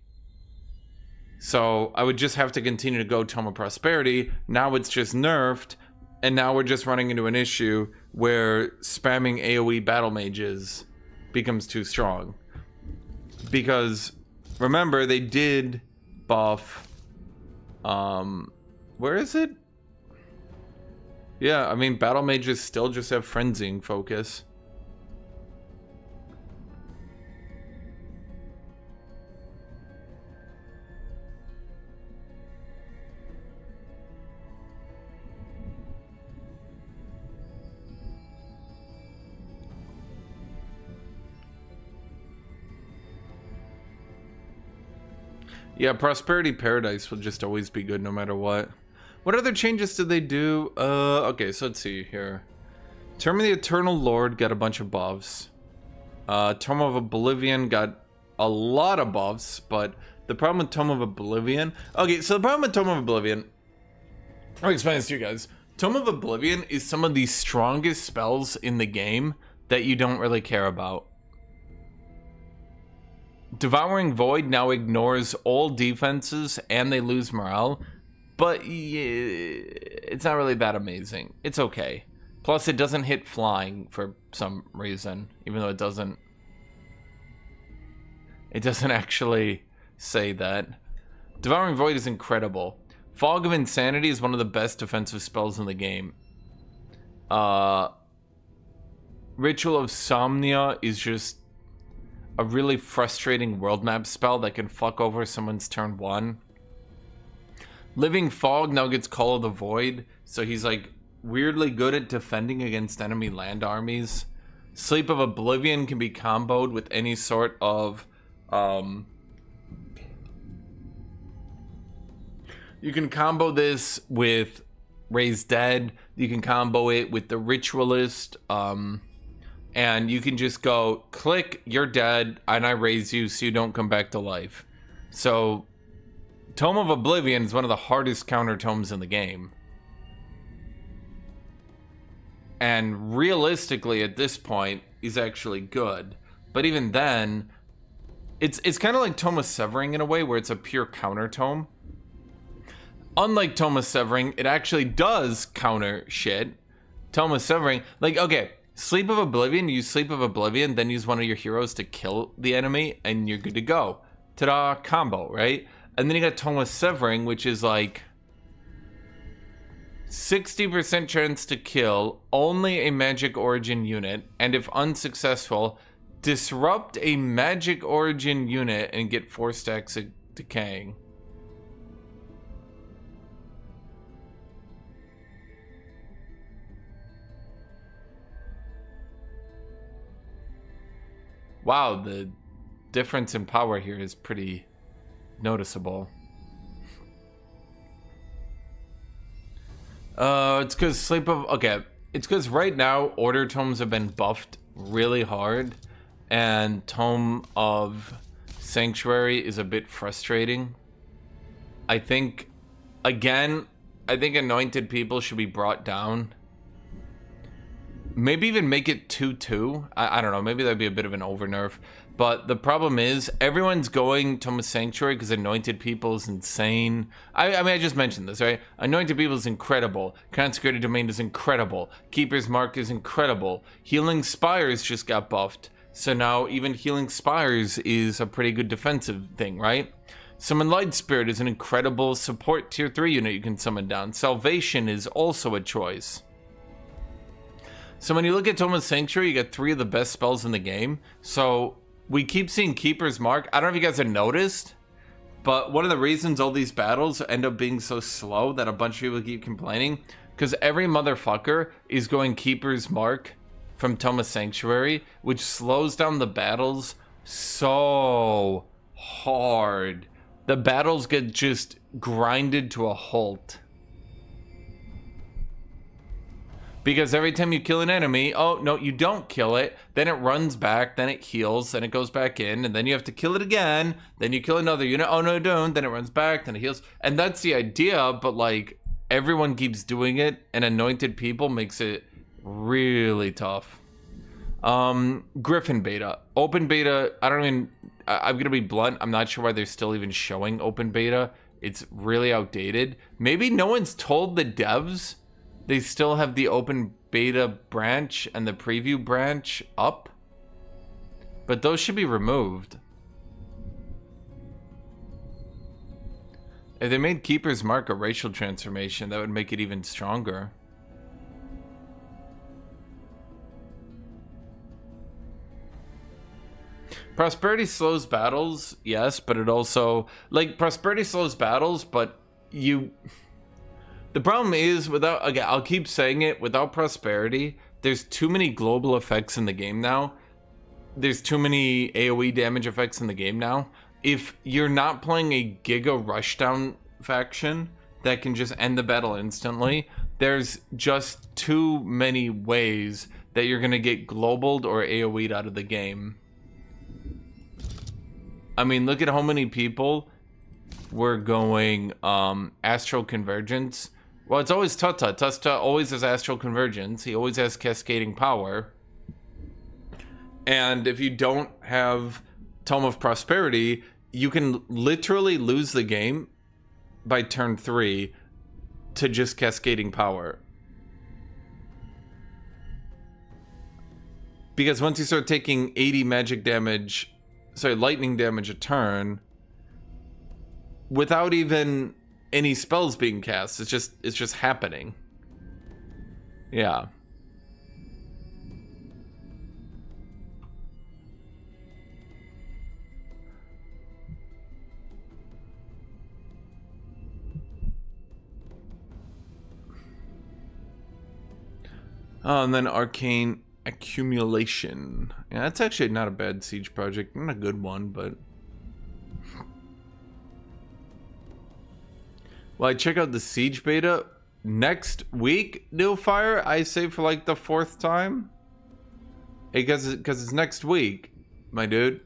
So I would just have to continue to go Tome of Prosperity. Now it's just nerfed, and now we're just running into an issue where spamming AoE battle mages becomes too strong. Because remember, they did buff where is it? Yeah, I mean, battle mages still just have frenzying focus. Yeah, Prosperity Paradise will just always be good no matter what. What other changes did they do? Okay, so let's see here. Term of the Eternal Lord got a bunch of buffs. Tome of Oblivion got a lot of buffs, but the problem with Tome of Oblivion... Okay, so the problem with Tome of Oblivion... I'll explain this to you guys. Tome of Oblivion is some of the strongest spells in the game that you don't really care about. Devouring Void now ignores all defenses and they lose morale, but yeah, it's not really that amazing. It's okay. Plus, it doesn't hit flying for some reason, even though it doesn't actually say that. Devouring Void is incredible. Fog of Insanity is one of the best defensive spells in the game. Ritual of Somnia is just a really frustrating world map spell that can fuck over someone's turn 1. Living Fog now gets Call of the Void, so he's like weirdly good at defending against enemy land armies. Sleep of Oblivion can be comboed with any sort of you can combo this with Raise Dead, you can combo it with the Ritualist, and you can just go, click, you're dead, and I raise you so you don't come back to life. So, Tome of Oblivion is one of the hardest counter tomes in the game. And realistically, at this point, he's actually good. But even then, it's kind of like Tome of Severing in a way, where it's a pure counter tome. Unlike Tome of Severing, it actually does counter shit. Tome of Severing, like, okay, Sleep of Oblivion, use Sleep of Oblivion, then use one of your heroes to kill the enemy, and you're good to go. Ta-da, combo, right? And then you got Tome of Severing, which is like 60% chance to kill only a magic origin unit, and if unsuccessful, disrupt a magic origin unit and get 4 stacks of decaying. Wow, the difference in power here is pretty noticeable. It's because it's because right now Order Tomes have been buffed really hard, and Tome of Sanctuary is a bit frustrating. I think Anointed People should be brought down. Maybe even make it 2-2. I don't know. Maybe that'd be a bit of an over nerf. But the problem is, everyone's going Tome of Sanctuary because Anointed People is insane. I mean, I just mentioned this, right? Anointed People is incredible. Consecrated Domain is incredible. Keeper's Mark is incredible. Healing Spires just got buffed. So now even Healing Spires is a pretty good defensive thing, right? Summon Light Spirit is an incredible support tier 3 unit you can summon down. Salvation is also a choice. So when you look at Tome of Sanctuary, you get 3 of the best spells in the game. So we keep seeing Keeper's Mark. I don't know if you guys have noticed, but one of the reasons all these battles end up being so slow that a bunch of people keep complaining, because every motherfucker is going Keeper's Mark from Tome of Sanctuary, which slows down the battles so hard. The battles get just grinded to a halt. Because every time you kill an enemy, oh, no, you don't kill it, then it runs back, then it heals, then it goes back in, and then you have to kill it again, then you kill another unit, oh, no, you don't, then it runs back, then it heals. And that's the idea, but, like, everyone keeps doing it, and Anointed People makes it really tough. Griffin beta. Open beta, I'm gonna be blunt, I'm not sure why they're still even showing open beta. It's really outdated. Maybe no one's told the devs they still have the open beta branch and the preview branch up. But those should be removed. If they made Keeper's Mark a racial transformation, that would make it even stronger. Prosperity slows battles, yes, but it also... Like, prosperity slows battles, but you... The problem is, without... Again, I'll keep saying it, without prosperity, there's too many global effects in the game now. There's too many AoE damage effects in the game now. If you're not playing a Giga Rushdown faction that can just end the battle instantly, there's just too many ways that you're going to get globaled or AoE'd out of the game. I mean, look at how many people were going Astral Convergence. Well, it's always Tutta. Tutta always has Astral Convergence. He always has Cascading Power. And if you don't have Tome of Prosperity, you can literally lose the game by turn 3 to just Cascading Power. Because once you start taking 80 magic damage, sorry, lightning damage a turn, without even any spells being cast, it's just happening. Yeah. Oh, and then Arcane Accumulation. Yeah, that's actually not a bad siege project. Not a good one, but... Well, I check out the siege beta next week, New Fire, I say for like the 4th time. Because it's next week, my dude.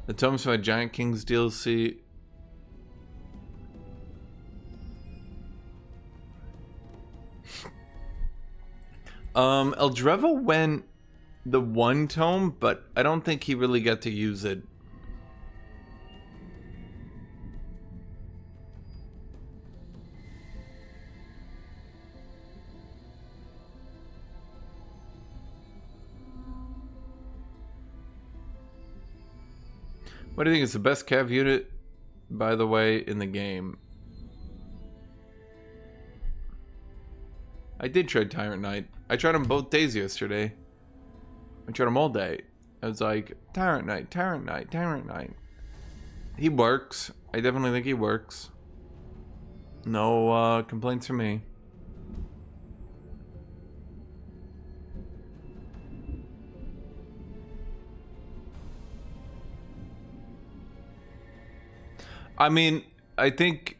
The Tomes for my Giant Kings DLC. Eldreva went the 1 tome, but I don't think he really got to use it. What do you think is the best Cav unit, by the way, in the game? I did try Tyrant Knight. I tried him both days yesterday. I tried him all day. I was like, Tyrant Knight, Tyrant Knight, Tyrant Knight. He works. I definitely think he works. No complaints from me. I mean, I think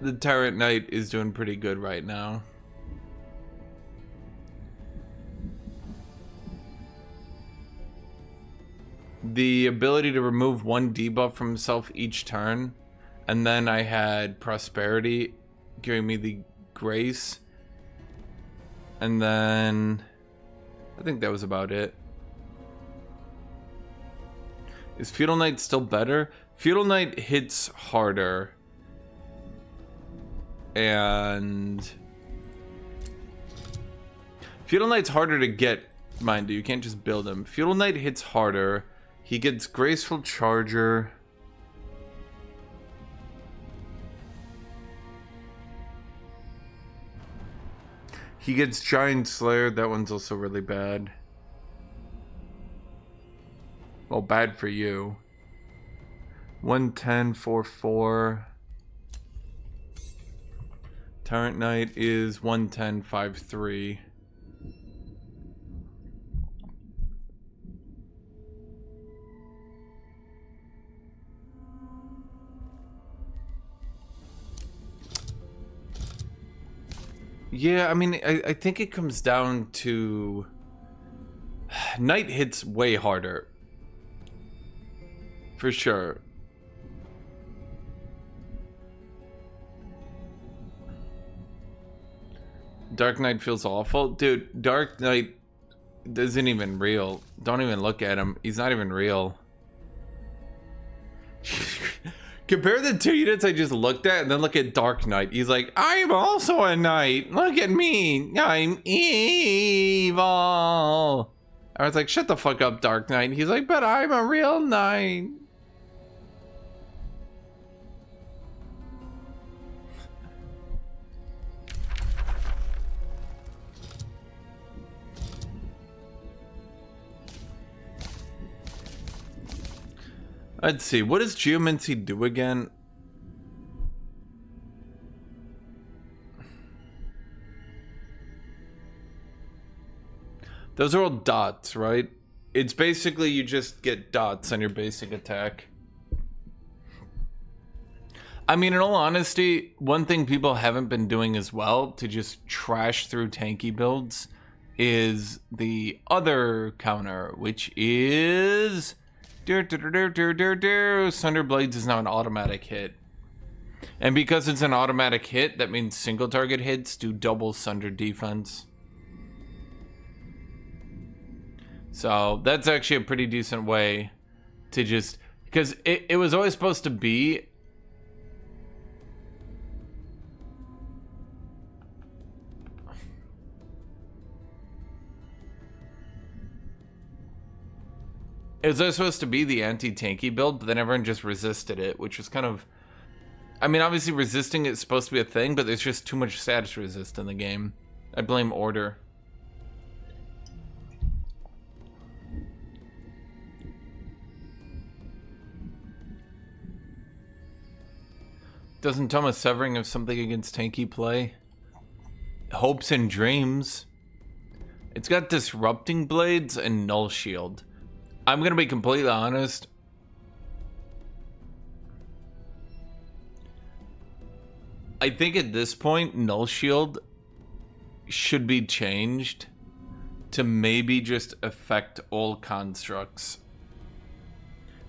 the Tyrant Knight is doing pretty good right now. The ability to remove 1 debuff from himself each turn, and then I had Prosperity giving me the Grace, and then I think that was about it. Is Feudal Knight still better? Feudal Knight hits harder. And Feudal Knight's harder to get, mind you. You can't just build him. Feudal Knight hits harder. He gets Graceful Charger. He gets Giant Slayer. That one's also really bad. Well, bad for you. 110, 4-4. Tyrant Knight is 110, 5-3. Yeah, I mean, I think it comes down to... Knight hits way harder. For sure. Dark Knight feels awful. Dude, Dark Knight isn't even real. Don't even look at him. He's not even real. Compare the two units I just looked at and then look at Dark Knight. He's like, I'm also a knight. Look at me. I'm evil. I was like, shut the fuck up, Dark Knight. He's like, but I'm a real knight. Let's see, what does Geomancy do again? Those are all dots, right? It's basically you just get dots on your basic attack. I mean, in all honesty, one thing people haven't been doing as well to just trash through tanky builds is the other counter, which is... Sunder Blades is now an automatic hit. And because it's an automatic hit, that means single target hits do double Sunder defense. So that's actually a pretty decent way to just... Because it was always supposed to be... It was always supposed to be the anti-tanky build, but then everyone just resisted it, which was kind of... I mean, obviously resisting it's supposed to be a thing, but there's just too much status resist in the game. I blame Order. Doesn't Thomas Severing have something against tanky play? Hopes and Dreams. It's got Disrupting Blades and Null Shield. I'm gonna be completely honest. I think at this point, Null Shield should be changed to maybe just affect all constructs.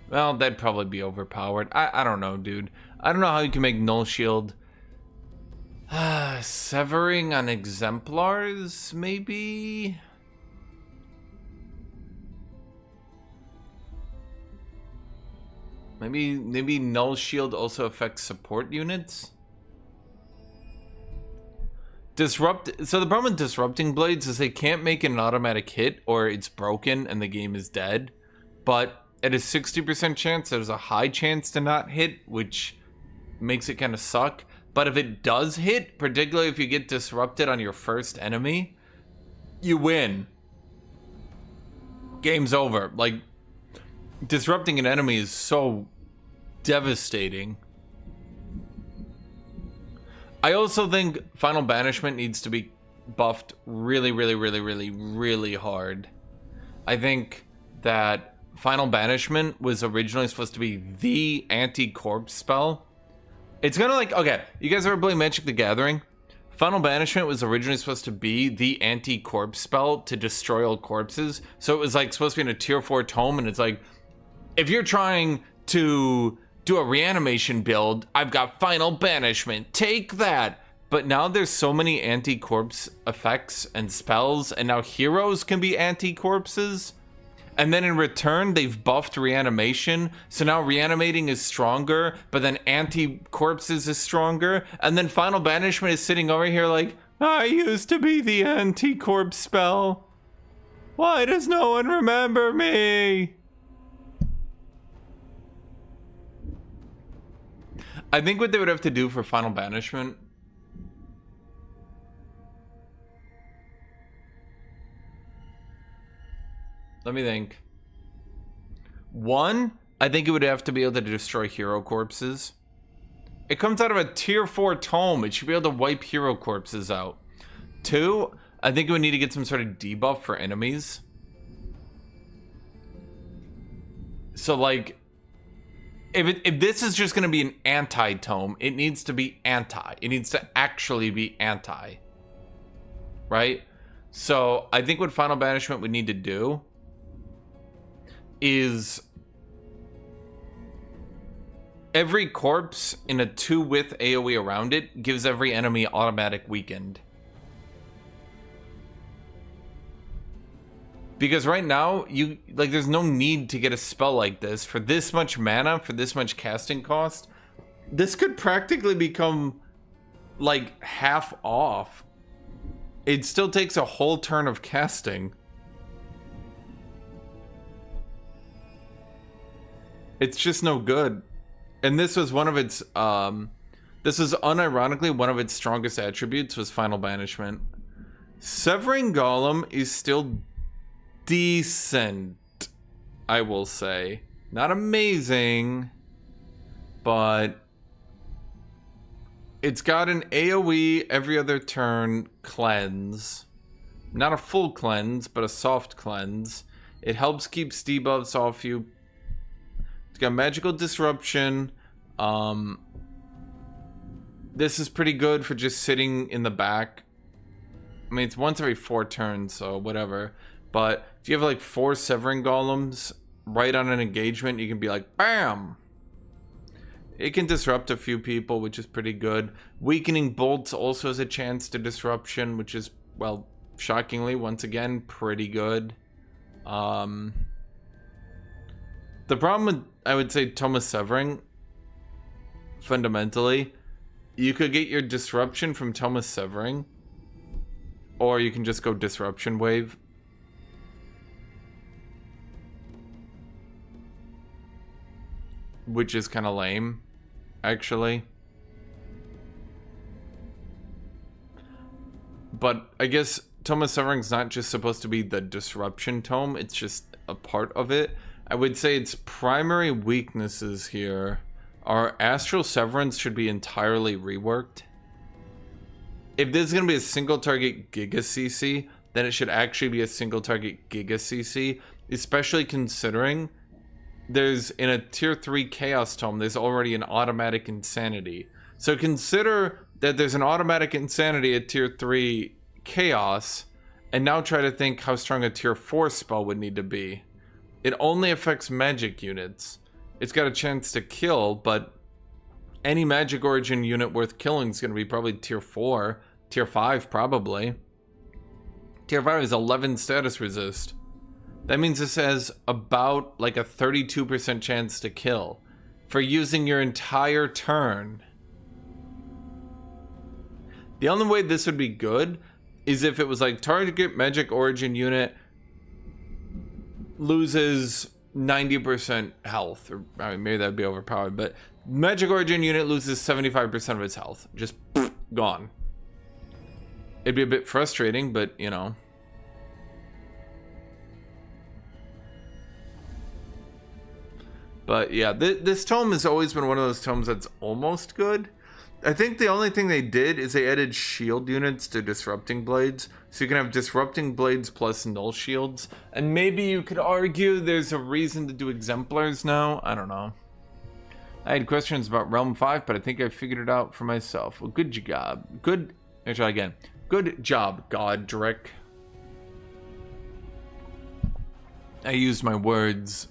Well, that'd probably be overpowered. I don't know, dude. I don't know how you can make Null Shield. Severing on Exemplars, maybe? Maybe Null Shield also affects support units? So the problem with Disrupting Blades is they can't make an automatic hit or it's broken and the game is dead. But at a 60% chance, there's a high chance to not hit, which makes it kind of suck. But if it does hit, particularly if you get disrupted on your first enemy, you win. Game's over. Like, disrupting an enemy is so devastating. I also think Final Banishment needs to be buffed really, really, really, really, really hard. I think that Final Banishment was originally supposed to be the anti-corpse spell. It's kind of like, okay, you guys ever play Magic the Gathering? Final Banishment was originally supposed to be the anti-corpse spell to destroy all corpses. So it was like supposed to be in a tier 4 tome, and it's like, if you're trying to do a reanimation build, I've got Final Banishment, take that. But now there's so many anti-corpse effects and spells, and now heroes can be anti-corpses. And then in return, they've buffed reanimation. So now reanimating is stronger, but then anti-corpses is stronger. And then Final Banishment is sitting over here like, I used to be the anti-corpse spell. Why does no one remember me? I think what they would have to do for Final Banishment... Let me think. One, I think it would have to be able to destroy hero corpses. It comes out of a tier 4 tome. It should be able to wipe hero corpses out. Two, I think it would need to get some sort of debuff for enemies. So like, if this is just going to be an anti-tome, it needs to be anti. It needs to actually be anti. Right? So I think what Final Banishment would need to do is every corpse in a 2 with AoE around it gives every enemy automatic weakened. Because right now, there's no need to get a spell like this. For this much mana, for this much casting cost, this could practically become, like, half off. It still takes a whole turn of casting. It's just no good. And this was one of its, this was unironically one of its strongest attributes was Final Banishment. Severing Golem is still decent, I will say. Not amazing, but it's got an AoE every other turn cleanse. Not a full cleanse, but a soft cleanse. It helps keep debuffs off you. It's got magical disruption. This is pretty good for just sitting in the back. I mean, it's once every 4 turns, so whatever. But if you have like 4 Severing Golems right on an engagement, you can be like, BAM! It can disrupt a few people, which is pretty good. Weakening Bolts also has a chance to disruption, which is, well, shockingly, once again, pretty good. The problem with, I would say, Tome of Severing, fundamentally, you could get your disruption from Tome of Severing, or you can just go Disruption Wave. Which is kind of lame, actually. But I guess Tome of Severing's not just supposed to be the disruption tome, it's just a part of it. I would say its primary weaknesses here are Astral Severance should be entirely reworked. If this is going to be a single target Giga CC, then it should actually be a single target Giga CC, especially considering there's, in a tier 3 Chaos Tome, there's already an automatic Insanity. So consider that there's an automatic Insanity at tier 3 Chaos, and now try to think how strong a tier 4 spell would need to be. It only affects magic units. It's got a chance to kill, but any magic origin unit worth killing is going to be probably tier 4, tier 5 probably. Tier 5 is 11 status resist. That means this has about like a 32% chance to kill for using your entire turn. The only way this would be good is if it was like target magic origin unit loses 90% health, or I mean, maybe that'd be overpowered, but magic origin unit loses 75% of its health. Just gone. It'd be a bit frustrating, but you know. But yeah, this tome has always been one of those tomes that's almost good. I think the only thing they did is they added shield units to Disrupting Blades. So you can have Disrupting Blades plus Null Shields. And maybe you could argue there's a reason to do Exemplars now. I don't know. I had questions about Realm 5, but I think I figured it out for myself. Well, good job. Good. Let me try again. Good job, Godric. I used my words.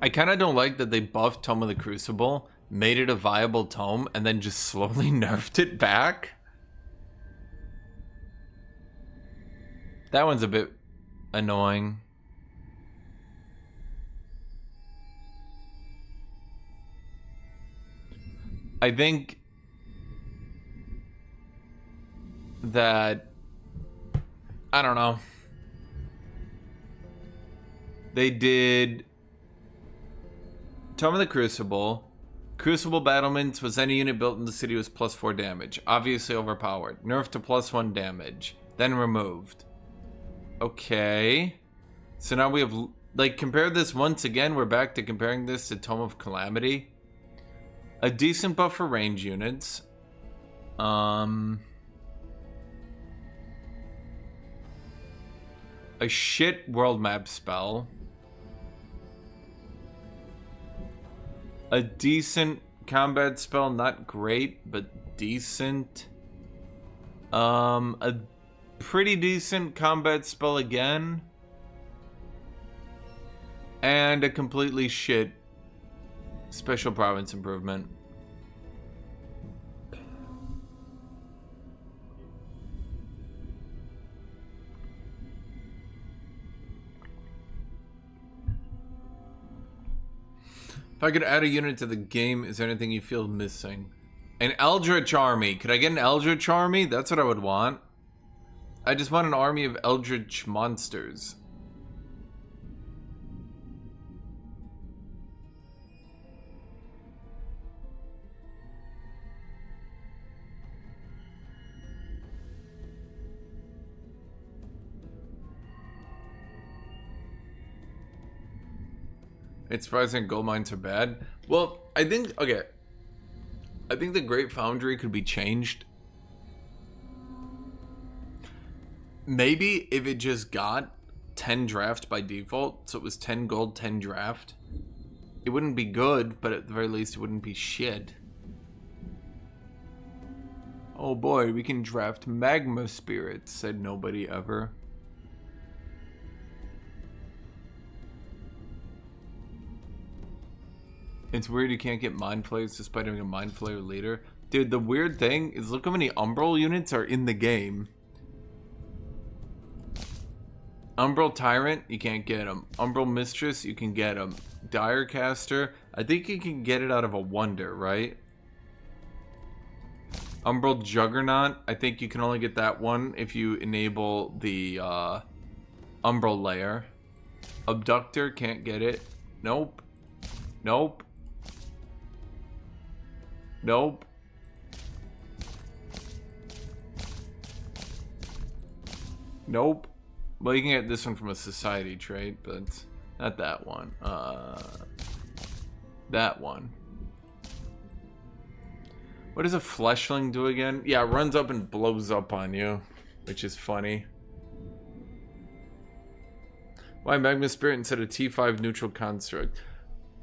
I kind of don't like that they buffed Tome of the Crucible, made it a viable tome, and then just slowly nerfed it back. That one's a bit annoying. I think that, I don't know. They did Tome of the Crucible. Crucible Battlements was any unit built in the city was +4 damage. Obviously overpowered. Nerfed to +1 damage. Then removed. Okay. So now we have, like, compared this once again. We're back to comparing this to Tome of Calamity. A decent buff for range units. A shit world map spell. A decent combat spell, not great, but decent. A pretty decent combat spell again. And a completely shit special province improvement. If I could add a unit to the game, is there anything you feel missing? An Eldrich army. Could I get an Eldrich army? That's what I would want. I just want an army of Eldritch monsters. It's surprising gold mines are bad. Well, I think, okay. I think the Great Foundry could be changed. Maybe if it just got 10 draft by default, so it was 10 gold, 10 draft. It wouldn't be good, but at the very least it wouldn't be shit. Oh boy, we can draft magma spirits, said nobody ever. It's weird you can't get mind flayers despite having a mind flayer leader. Dude, the weird thing is look how many Umbral units are in the game. Umbral Tyrant, you can't get them. Umbral Mistress, you can get them. Direcaster, I think you can get it out of a Wonder, right? Umbral Juggernaut, I think you can only get that one if you enable the Umbral layer. Abductor, can't get it. Nope. Nope. Nope. Nope. Well, you can get this one from a society trait, but not that one. That one. What does a fleshling do again? Yeah, it runs up and blows up on you, which is funny. Why Magma Spirit instead of T5 neutral construct?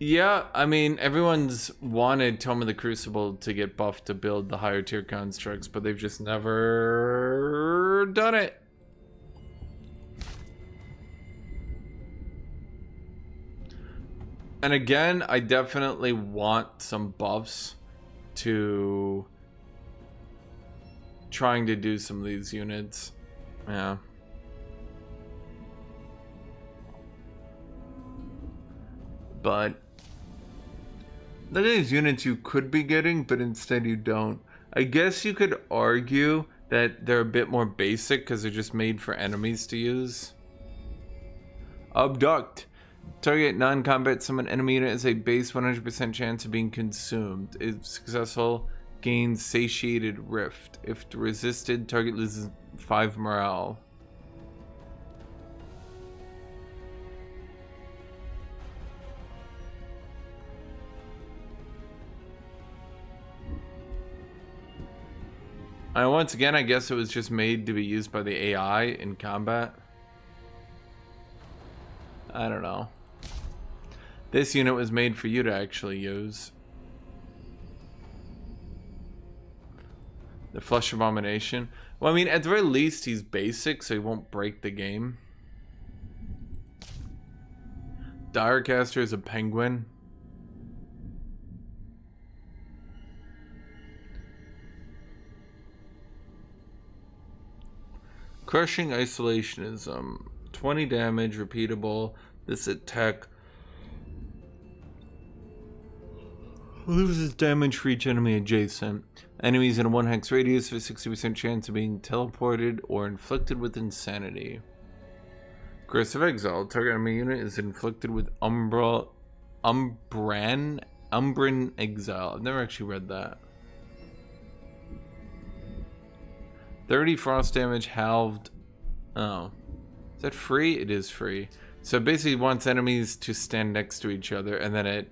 Yeah, I mean, everyone's wanted Tome of the Crucible to get buffed to build the higher tier constructs, but they've just never done it. And again, I definitely want some buffs to trying to do some of these units. Yeah. But look at these units you could be getting, but instead you don't. I guess you could argue that they're a bit more basic because they're just made for enemies to use. Abduct. Target non-combat summon enemy unit has a base 100% chance of being consumed. If successful, gains satiated rift. If resisted, target loses 5 morale. Once again, I guess it was just made to be used by the AI in combat. I don't know. This unit was made for you to actually use. The Flesh Abomination. Well, I mean, at the very least, he's basic, so he won't break the game. Direcaster is a penguin. Crushing Isolationism. 20 damage, repeatable. This attack loses damage for each enemy adjacent. Enemies in a 1 hex radius have a 60% chance of being teleported or inflicted with insanity. Curse of Exile. Target enemy unit is inflicted with Umbran Exile. I've never actually read that. 30 frost damage halved. Oh. Is that free? It is free. So it basically wants enemies to stand next to each other and then it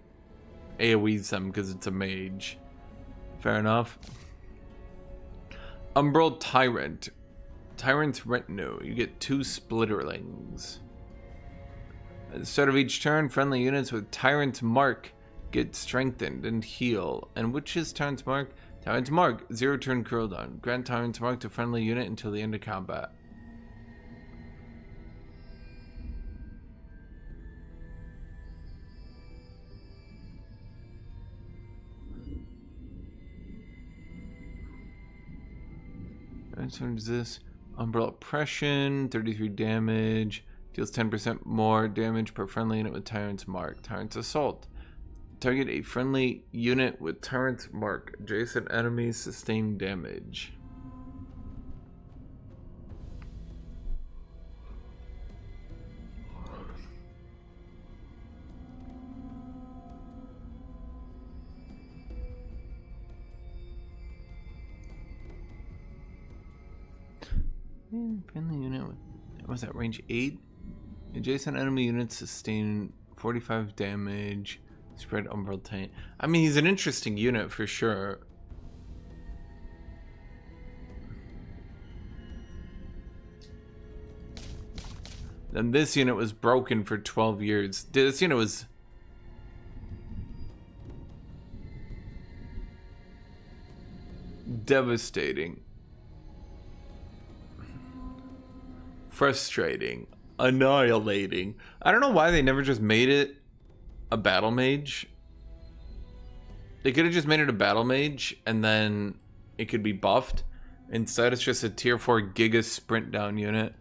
AoEs them because it's a mage. Fair enough. Umbral Tyrant. Tyrant's Retinue. You get 2 Splitterlings. At the start of each turn, friendly units with Tyrant's Mark get strengthened and heal. And which is Tyrant's Mark? Tyrant's Mark. 0 turn cooldown. Grant Tyrant's Mark to friendly unit until the end of combat. What is this? Umbrella Oppression, 33 damage. Deals 10% more damage per friendly unit with Tyrant's Mark. Tyrant's Assault. Target a friendly unit with Tyrant's Mark. Adjacent enemies sustain damage. Friendly unit with, what was that, range 8? Adjacent enemy units sustain 45 damage. Spread Umbral Taint. I mean, he's an interesting unit for sure. Then this unit was broken for 12 years. This unit was... devastating. Frustrating. Annihilating. I don't know why they never just made it a battle mage. They could have just made it a battle mage and then it could be buffed. Instead it's just a tier 4 giga sprint down unit.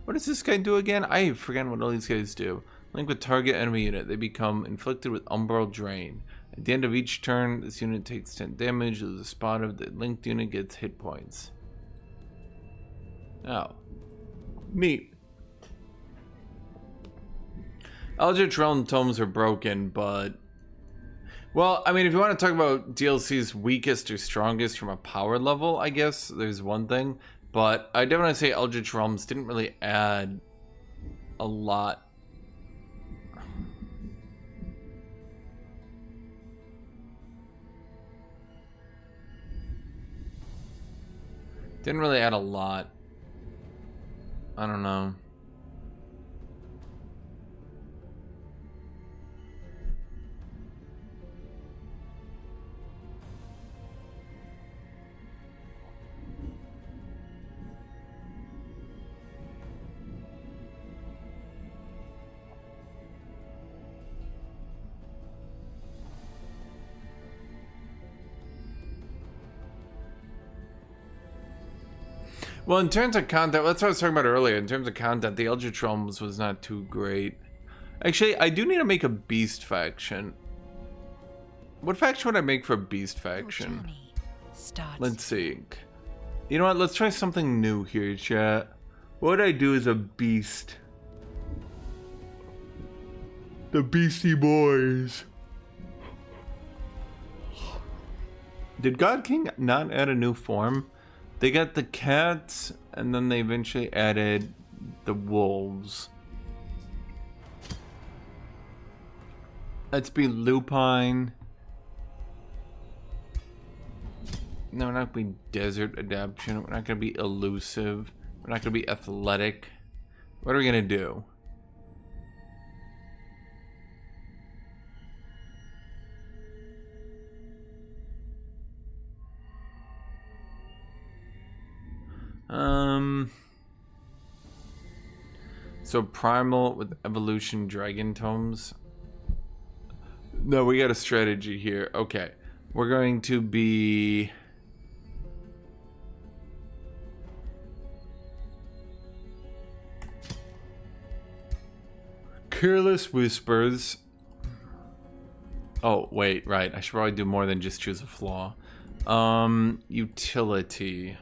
What does this guy do again? I forget what all these guys do. Link with target enemy unit. They become inflicted with Umbral Drain. At the end of each turn, this unit takes 10 damage. Loses a spot of the linked unit gets hit points. Oh. Neat. Eldrich Realms tomes are broken, but... well, I mean, if you want to talk about DLC's weakest or strongest from a power level, I guess, there's one thing. But I definitely say Eldrich Realms didn't really add a lot. Didn't really add a lot. I don't know. Well, in terms of content, that's what I was talking about earlier. In terms of content, the Eldritch Realms was not too great. Actually, I do need to make a Beast faction. What faction would I make for a Beast faction? Let's see. You know what? Let's try something new here, chat. What would I do as a Beast? The Beastie Boys. Did God King not add a new form? They got the cats, and then they eventually added the wolves. Let's be lupine. No, we're not going to be desert adaptation. We're not going to be elusive. We're not going to be athletic. What are we going to do? So primal with evolution dragon tomes. No, we got a strategy here. Okay. We're going to be Careless Whispers. Oh, wait, right. I should probably do more than just choose a flaw. Utility.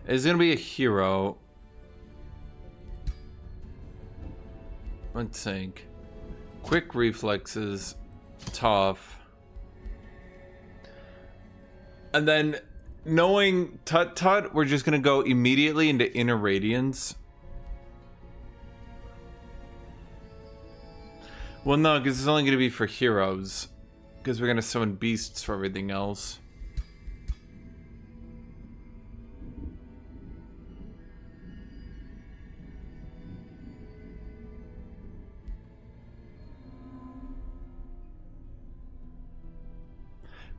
It's gonna be a hero. Let's think. Quick reflexes, tough. And then, knowing Tut Tut, we're just gonna go immediately into Inner Radiance. Well, no, because it's only gonna be for heroes. Because we're gonna summon beasts for everything else.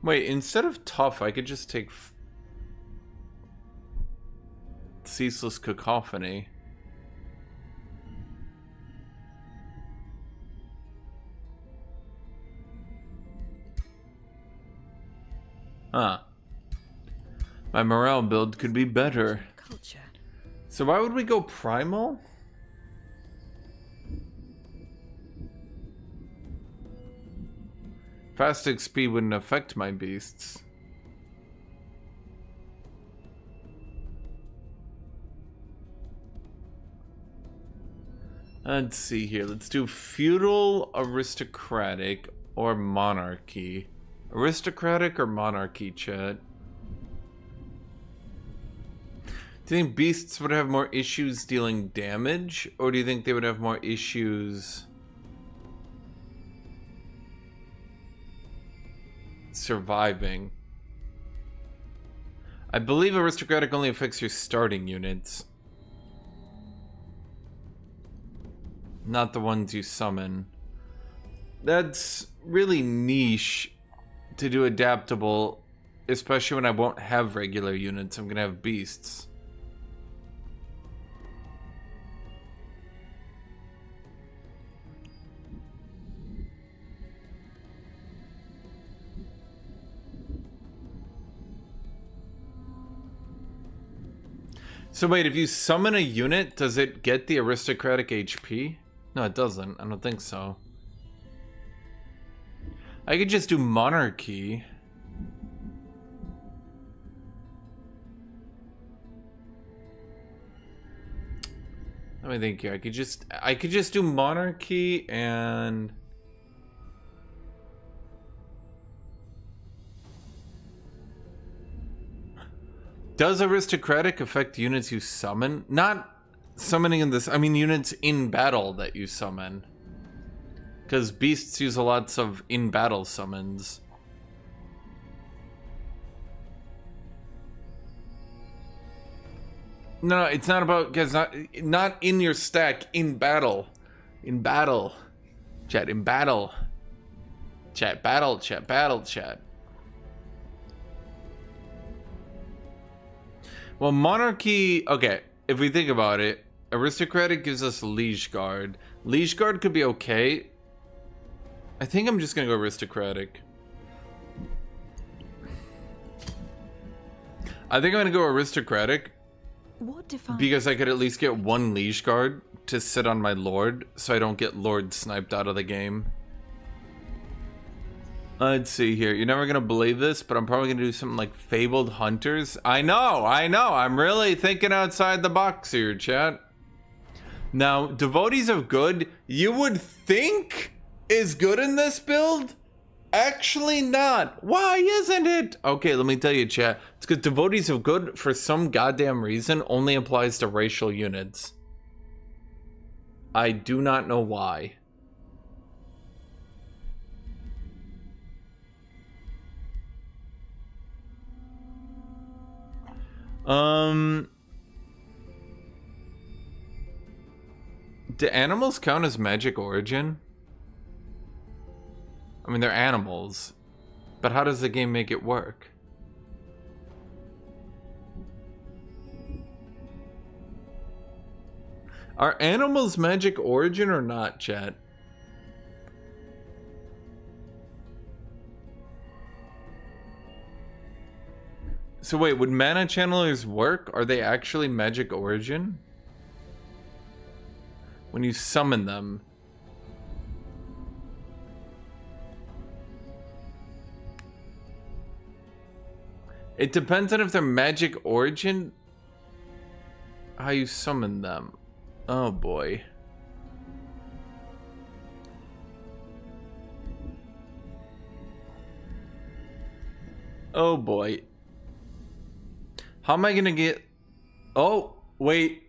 Wait, instead of tough, I could just take Ceaseless Cacophony. Huh. My morale build could be better. Culture. So why would we go primal? Fast XP wouldn't affect my beasts. Let's see here. Let's do feudal, aristocratic, or monarchy. Aristocratic or monarchy, chat? Do you think beasts would have more issues dealing damage? Or do you think they would have more issues surviving? I believe aristocratic only affects your starting units, not the ones you summon. That's really niche to do adaptable, especially when I won't have regular units. I'm gonna have beasts. So wait, if you summon a unit, does it get the aristocratic HP? No, it doesn't. I don't think so. I could just do monarchy. Let me think here. I could just do monarchy and does aristocratic affect units you summon? Not summoning in this, I mean units in battle that you summon. Because beasts use a lots of in-battle summons. No, it's not about, guys, not in your stack, in battle. In battle. Chat, in battle. Chat, battle, chat, battle, chat. Well, monarchy, okay, if we think about it, aristocratic gives us liege guard. Liege guard could be okay. I think I'm just gonna go aristocratic. I think I'm gonna go aristocratic. What defines Because I could at least get one liege guard to sit on my lord, so I don't get lord sniped out of the game. Let's see here. You're never gonna believe this, but I'm probably gonna do something like Fabled Hunters. I know. I'm really thinking outside the box here, chat. Now, Devotees of Good, you would think is good in this build? Actually not. Why isn't it? Okay, let me tell you, chat. It's because Devotees of Good, for some goddamn reason, only applies to racial units. I do not know why. Do animals count as magic origin? I mean, they're animals, but how does the game make it work? Are animals magic origin or not, chat? So wait, would mana channelers work? Are they actually magic origin? When you summon them. It depends on if they're magic origin, how you summon them. Oh boy. Oh boy. How am I gonna get... Oh, wait.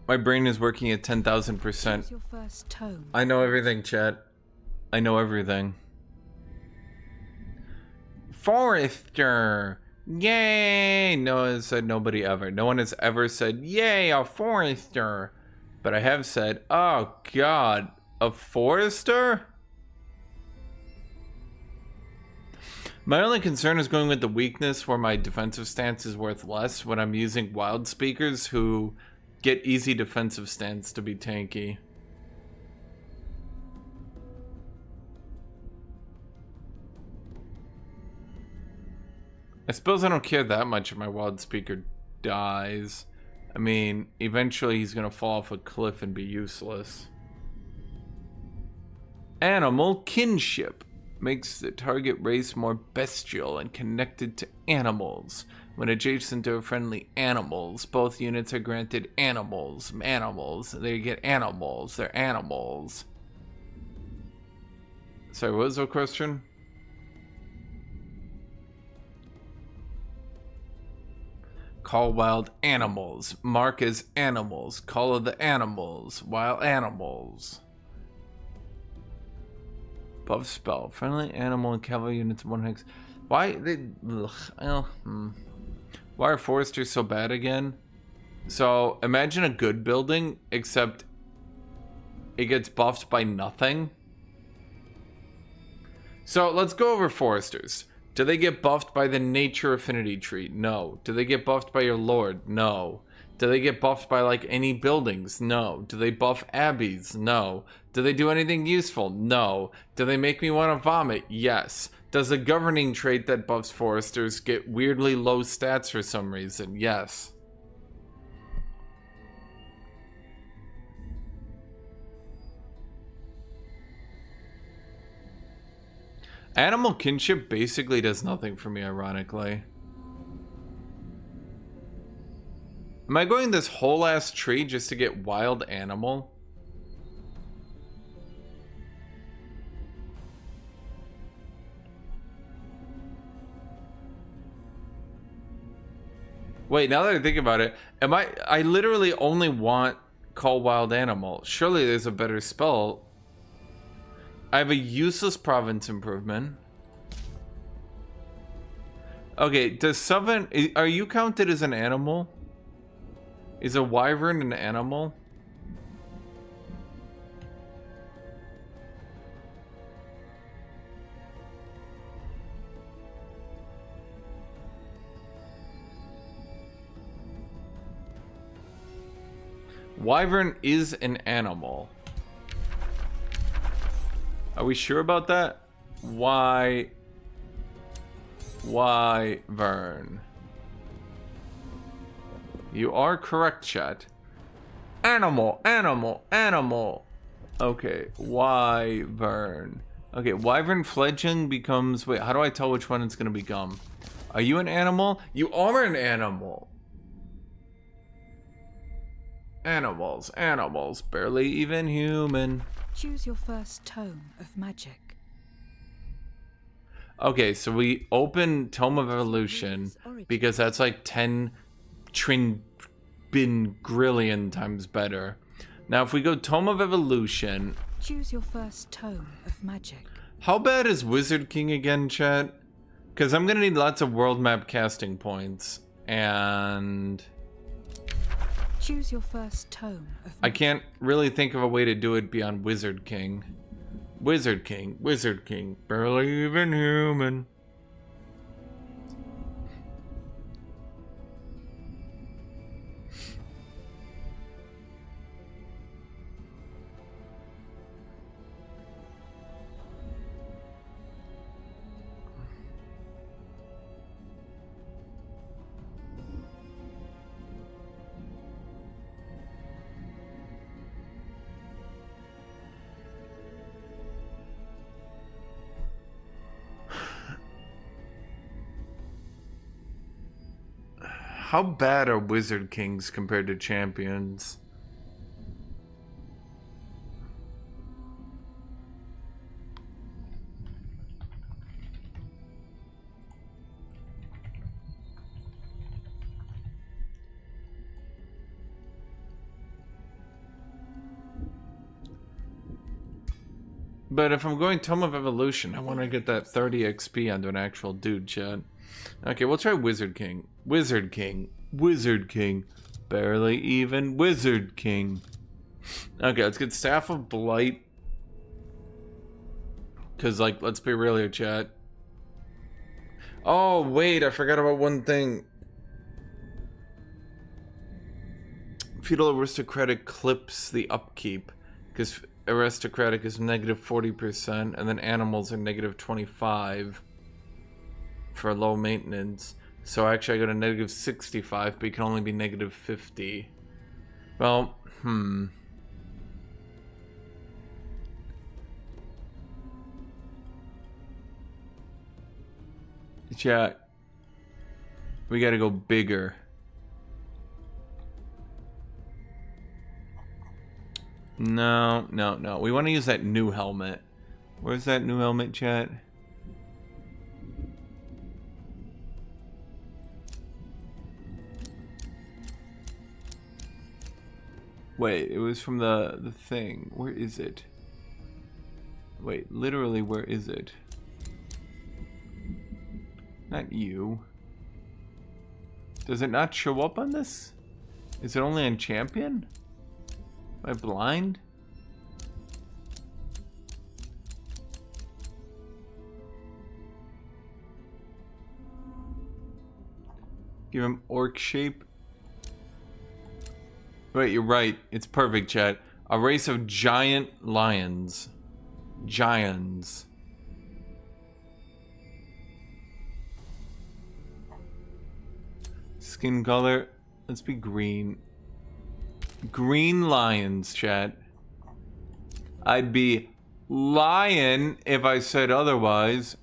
My brain is working at 10,000%. your first tome? I know everything, chat. I know everything. Forester! Yay! Noah said nobody ever. No one has ever said, yay, a forester! But I have said, oh god, a forester? My only concern is going with the weakness where my defensive stance is worth less when I'm using wild speakers who get easy defensive stance to be tanky. I suppose I don't care that much if my wild speaker dies. I mean, eventually he's gonna fall off a cliff and be useless. Animal kinship makes the target race more bestial and connected to animals. When adjacent to friendly animals, both units are granted animals. They get animals. They're animals. Sorry, what was the question? Call wild animals. Mark as animals. Call of the animals. Wild animals. Buff spell. Friendly animal and cavalry units 1 hex. Why they? Why are foresters so bad again? So imagine a good building, except it gets buffed by nothing. So let's go over foresters. Do they get buffed by the nature affinity tree? No. Do they get buffed by your lord? No. Do they get buffed by like any buildings? No. Do they buff abbeys? No. Do they do anything useful? No. Do they make me want to vomit? Yes. Does a governing trait that buffs foresters get weirdly low stats for some reason? Yes. Animal kinship basically does nothing for me, ironically. Am I going this whole ass tree just to get wild animal? Wait, now that I think about it, I literally only want call wild animal. Surely there's a better spell. I have a useless province improvement. Okay, does Southern... Are you counted as an animal? Is a wyvern an animal? Wyvern is an animal. Are we sure about that? Wyvern. You are correct, chat. Animal. Okay, wyvern. Okay, wyvern fledgling becomes... Wait, how do I tell which one it's gonna become? Are you an animal? You are an animal. Animals, barely even human. Choose your first tome of magic. Okay, so we open Tome of Evolution because that's like 10 trillion times better. Now, if we go Tome of Evolution... Choose your first tome of magic. How bad is Wizard King again, chat? Because I'm going to need lots of world map casting points. And... Choose your first tome of magic. I can't really think of a way to do it beyond Wizard King. Wizard King, barely even human. How bad are Wizard Kings compared to champions? But if I'm going Tome of Evolution, I want to get that 30 XP onto an actual dude, chat. Okay, we'll try Wizard King. Wizard King. Barely even Wizard King. Okay, let's get Staff of Blight. Because, like, let's be real here, chat. Oh, wait, I forgot about one thing. Feudal Aristocratic clips the upkeep. Because Aristocratic is negative 40%, and then Animals are negative 25%. for low maintenance. So actually I go to negative 65, but you can only be negative 50. Well, Chat. We gotta go bigger. No. We want to use that new helmet. Where's that new helmet, chat? Wait, it was from the thing. Where is it? Wait, literally, where is it? Not you. Does it not show up on this? Is it only on champion? Am I blind? Give him orc shape. Wait, you're right. It's perfect, chat. A race of giant lions. Giants. Skin color. Let's be green. Green lions, chat. I'd be lying if I said otherwise.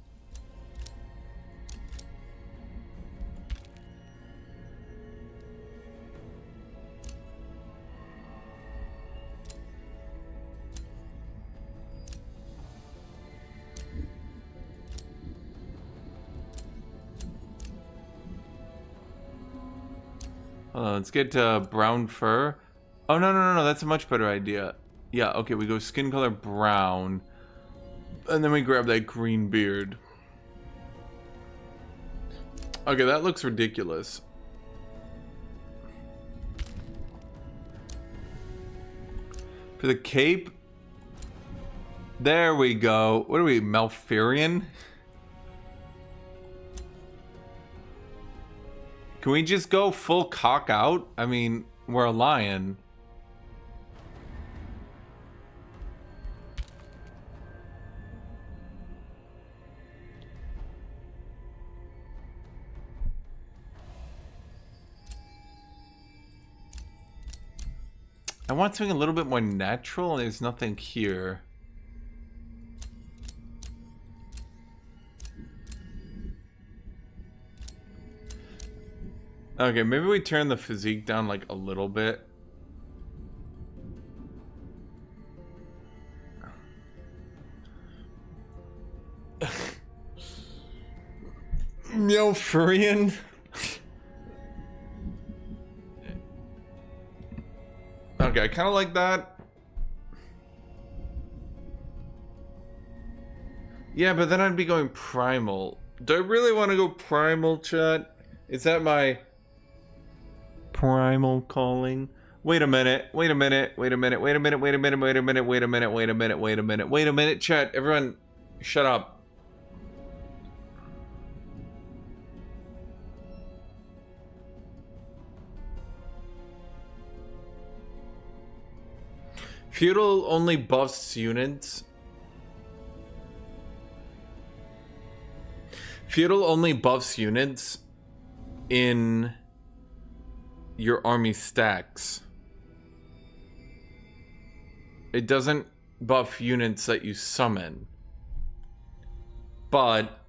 Let's get brown fur. Oh, no. That's a much better idea. Yeah, okay, we go skin color brown. And then we grab that green beard. Okay, that looks ridiculous. For the cape. There we go. What are we, Malfurion? Can we just go full cock out? I mean, we're a lion. I want something a little bit more natural, and there's nothing here. Okay, maybe we turn the physique down like a little bit. Malfurion. Okay, I kind of like that. Yeah, but then I'd be going primal. Do I really want to go primal, chat? Is that my primal calling? Wait a minute, chat, everyone shut up. Feudal only buffs units. Feudal only buffs units in your army stacks. It doesn't buff units that you summon. But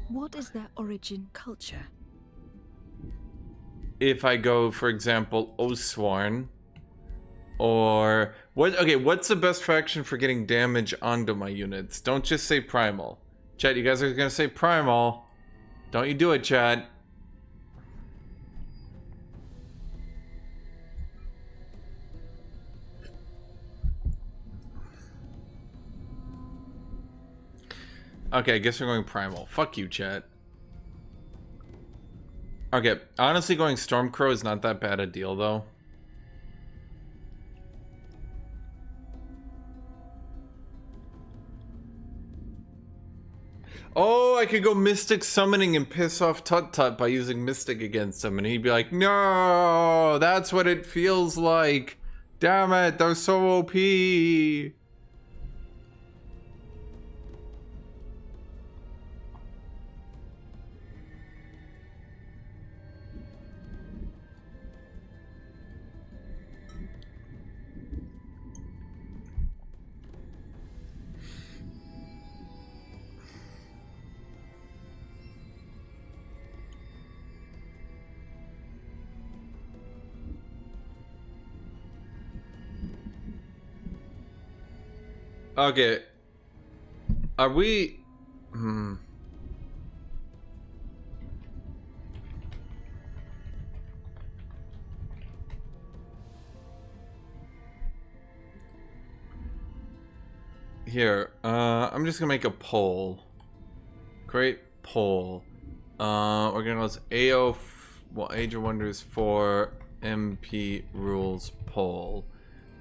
what is their origin culture? If I go, for example, Oswarn, or what? Okay, what's the best faction for getting damage onto my units? Don't just say primal. Chat, you guys are gonna say primal. Don't you do it, chat. Okay, I guess we're going primal. Fuck you, chat. Okay, honestly, going Stormcrow is not that bad a deal, though. Oh, I could go Mystic Summoning and piss off Tut Tut by using Mystic against him, and he'd be like, no, that's what it feels like. Damn it, they're so OP. Okay. Are we... Here, I'm just gonna make a poll. Create poll. We're gonna go AO... Well, Age of Wonders 4 MP rules poll.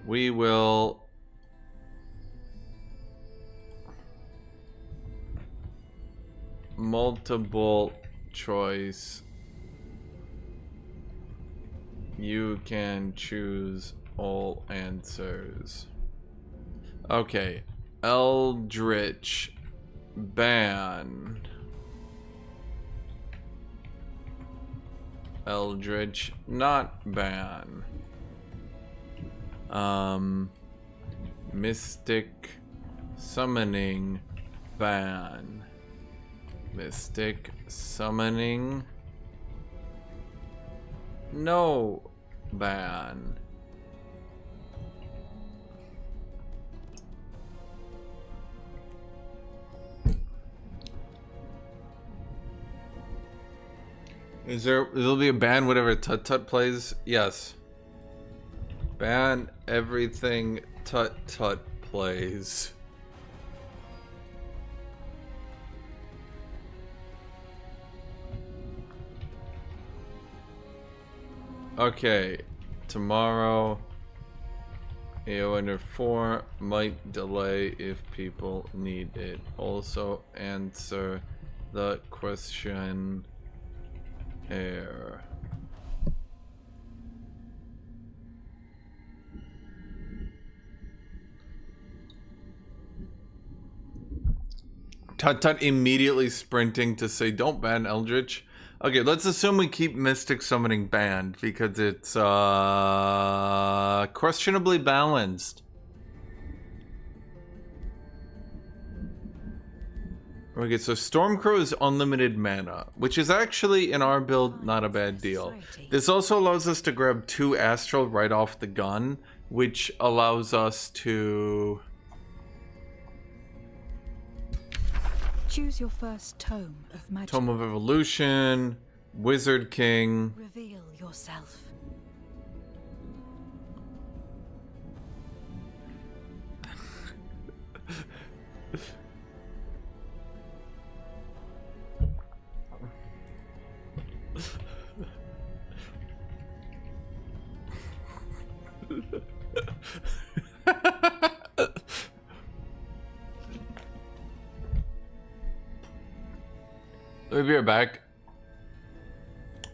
We will... Multiple choice. You can choose all answers. Okay. Eldrich ban. Eldrich not ban. Mystic summoning ban. Mystic summoning no ban. There'll be a ban whatever Tut Tut plays? Yes. Ban everything Tut Tut plays. Okay, tomorrow AoW4 might delay if people need it. Also answer the question here. Tut Tut immediately sprinting to say don't ban Eldritch. Okay, let's assume we keep Mystic Summoning banned because it's questionably balanced. Okay, so Stormcrow is unlimited mana, which is actually in our build not a bad deal. This also allows us to grab 2 Astral right off the gun, which allows us to choose your first tome of magic. Tome of Evolution, Wizard King. Reveal yourself. Let me be right back.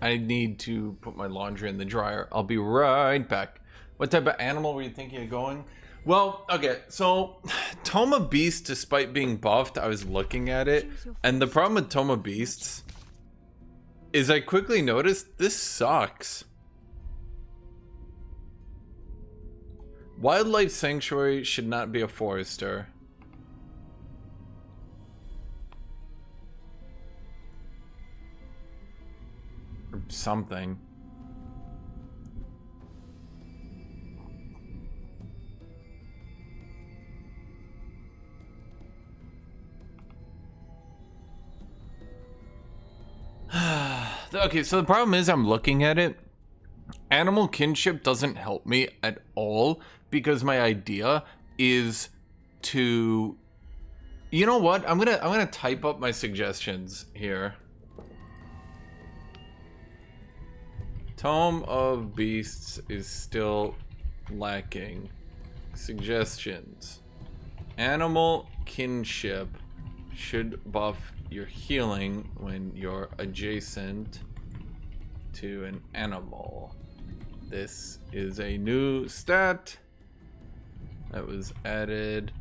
I need to put my laundry in the dryer. I'll be right back. What type of animal were you thinking of going? Well, okay, so Tome of Beasts, despite being buffed, I was looking at it, and the problem with Tome of Beasts is I quickly noticed this sucks. Wildlife Sanctuary should not be a forester. Or something. Okay, so the problem is I'm looking at it. Animal kinship doesn't help me at all because my idea is to, you know what? I'm gonna type up my suggestions here. Tome of Beasts is still lacking. Suggestions. Animal kinship should buff your healing when you're adjacent to an animal. This is a new stat that was added,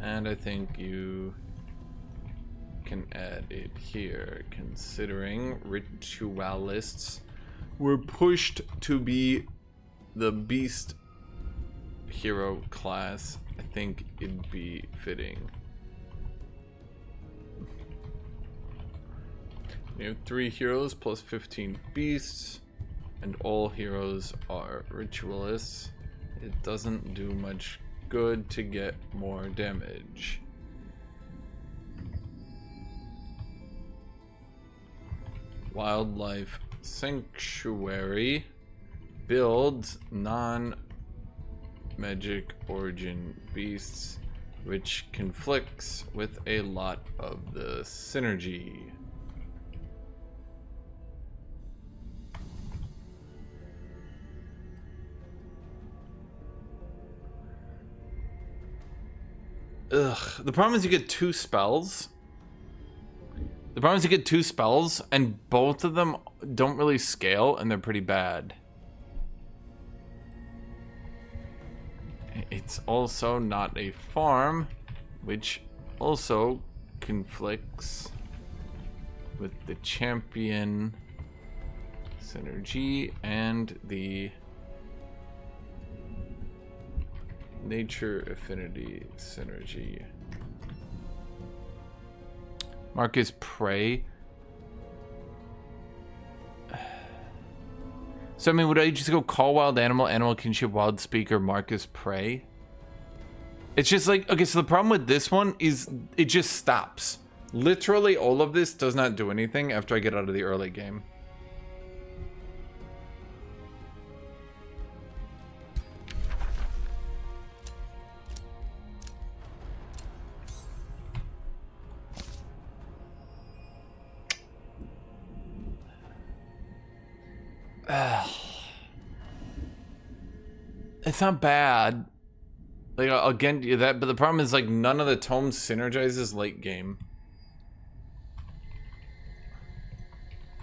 and I think you can add it here, considering ritualists were pushed to be the beast hero class. I think it'd be fitting. You have 3 heroes plus 15 beasts, and all heroes are ritualists. It doesn't do much good to get more damage. Wildlife Sanctuary builds non-magic origin beasts, which conflicts with a lot of the synergy. Ugh, the problem is you get 2 spells. The problem is you get 2 spells, and both of them don't really scale, and they're pretty bad. It's also not a farm, which also conflicts with the champion synergy and the nature affinity synergy. Marcus Prey. So I mean, would I just go call wild animal, animal kinship, wild speaker, Marcus Prey? It's just like, okay, so the problem with this one is it just stops. Literally all of this does not do anything after I get out of the early game. It's not bad. Like, I'll get you that, but the problem is, like, none of the tomes synergizes late game.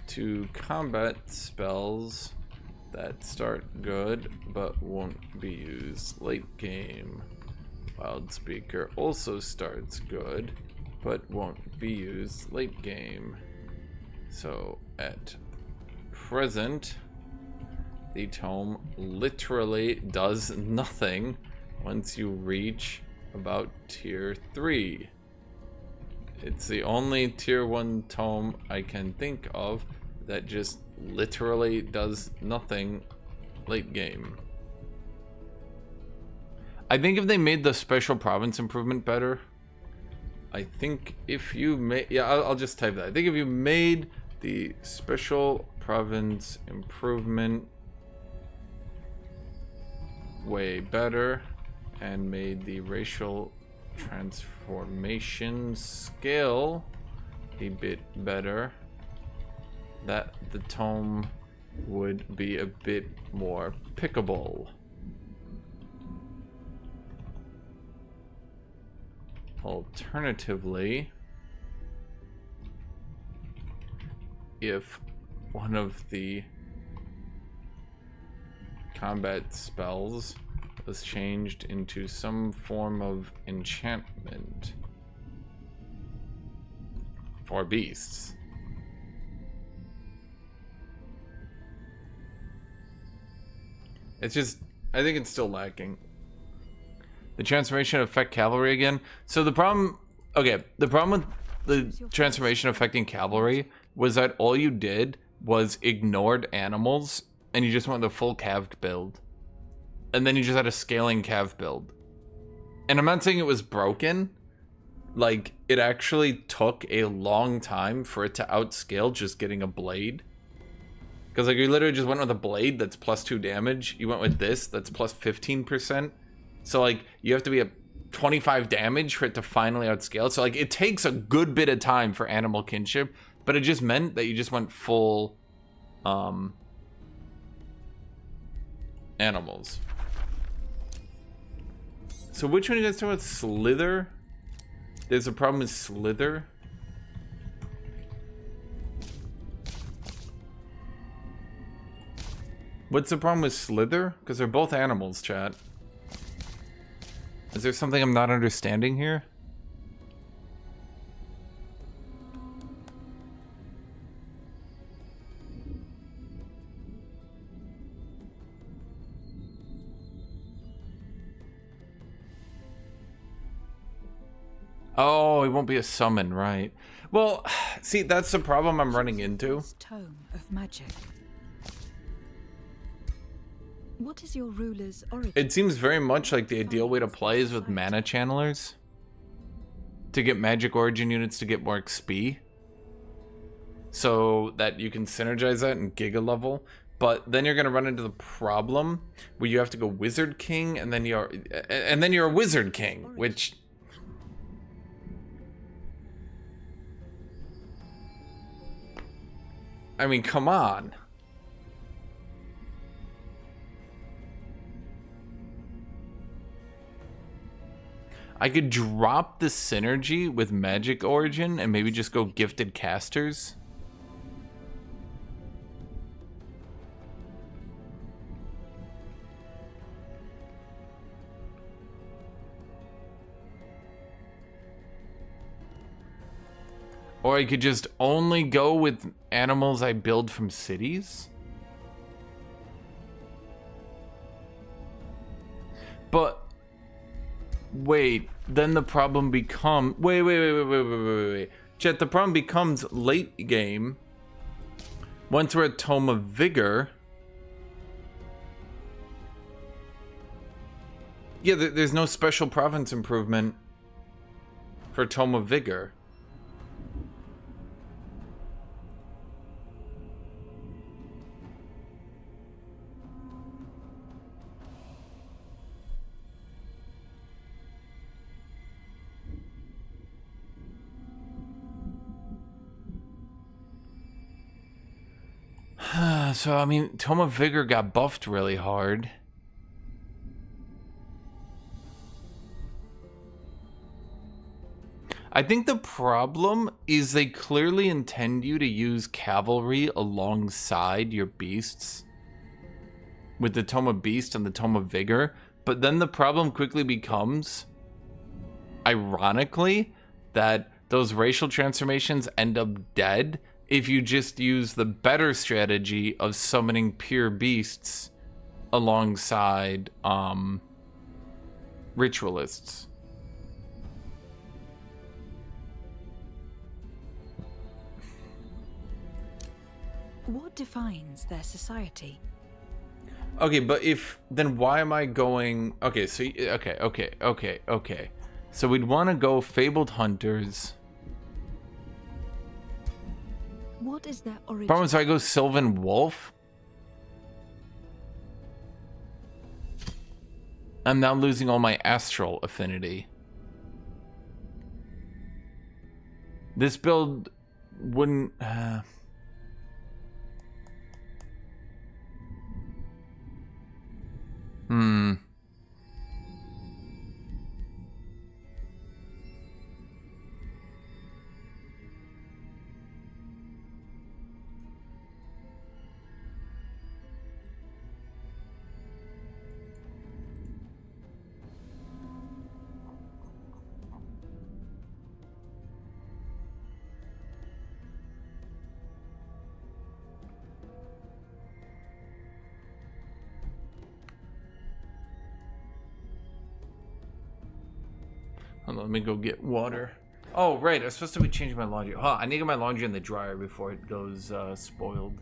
To combat spells that start good but won't be used late game. Wild Speaker also starts good but won't be used late game. So at present, the tome literally does nothing once you reach about tier 3. It's the only tier 1 tome I can think of that just literally does nothing late game. I think if they made the special province improvement better, I think if you made, yeah, I'll just type that. I think if you made the special province improvement way better and made the racial transformation scale a bit better, that the tome would be a bit more pickable. Alternatively, if one of the combat spells was changed into some form of enchantment for beasts. It's just, I think it's still lacking. The transformation affect cavalry again. So the problem, okay, the problem with the transformation affecting cavalry was that all you did was ignored animals and you just went the full cav build. And then you just had a scaling cav build. And I'm not saying it was broken. Like, it actually took a long time for it to outscale just getting a blade. Because, like, you literally just went with a blade that's plus 2 damage. You went with this that's plus 15%. So, like, you have to be at 25 damage for it to finally outscale. So, like, it takes a good bit of time for animal kinship. But it just meant that you just went full animals. So which one you guys talking about? Slither? There's a problem with Slither? What's the problem with Slither? Because they're both animals, chat. Is there something I'm not understanding here? Oh, it won't be a summon, right? Well, see, that's the problem I'm running into. Tome of magic. What is your ruler's origin? It seems very much like the ideal way to play is with mana channelers. To get magic origin units to get more XP. So that you can synergize that and giga level. But then you're gonna run into the problem where you have to go Wizard King and then you're a Wizard King, which I mean, come on. I could drop the synergy with Magic Origin and maybe just go Gifted Casters. Or I could just only go with animals I build from cities. But wait, then the problem becomes wait. Chat, the problem becomes late game. Once we're at Tome of Vigor. Yeah, there's no special province improvement for Tome of Vigor. So, I mean, Tome of Vigor got buffed really hard. I think the problem is they clearly intend you to use cavalry alongside your beasts. With the Tome of Beast and the Tome of Vigor. But then the problem quickly becomes, ironically, that those racial transformations end up dead if you just use the better strategy of summoning pure beasts alongside ritualists. What defines their society? Okay, but then why am I going... Okay, so... Okay. So we'd want to go Fabled Hunters. What is their origin? Problem is, if I go Sylvan Wolf, I'm now losing all my astral affinity. This build wouldn't... Hold on, let me go get water. Oh, right, I was supposed to be changing my laundry. Huh, I need to get my laundry in the dryer before it goes spoiled.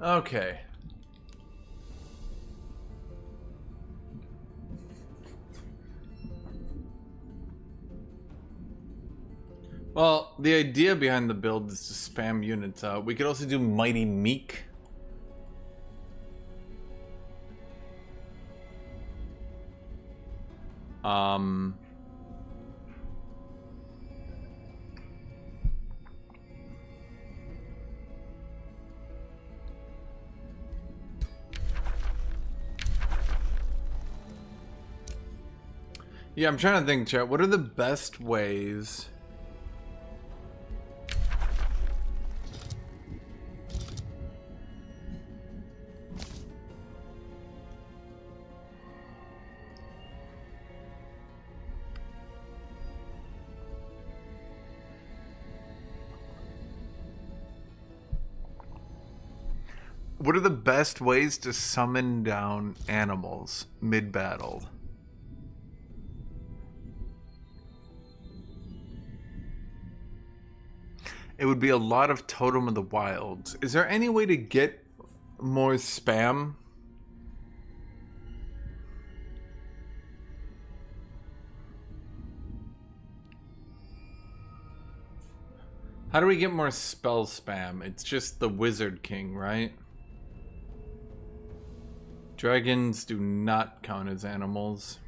Okay. Well, the idea behind the build is to spam units out. We could also do Mighty Meek. Yeah, I'm trying to think, chat. What are the best ways? What are the best ways to summon down animals mid-battle? It would be a lot of Totem of the Wilds. Is there any way to get more spam? How do we get more spell spam? It's just the Wizard King, right? Dragons do not count as animals.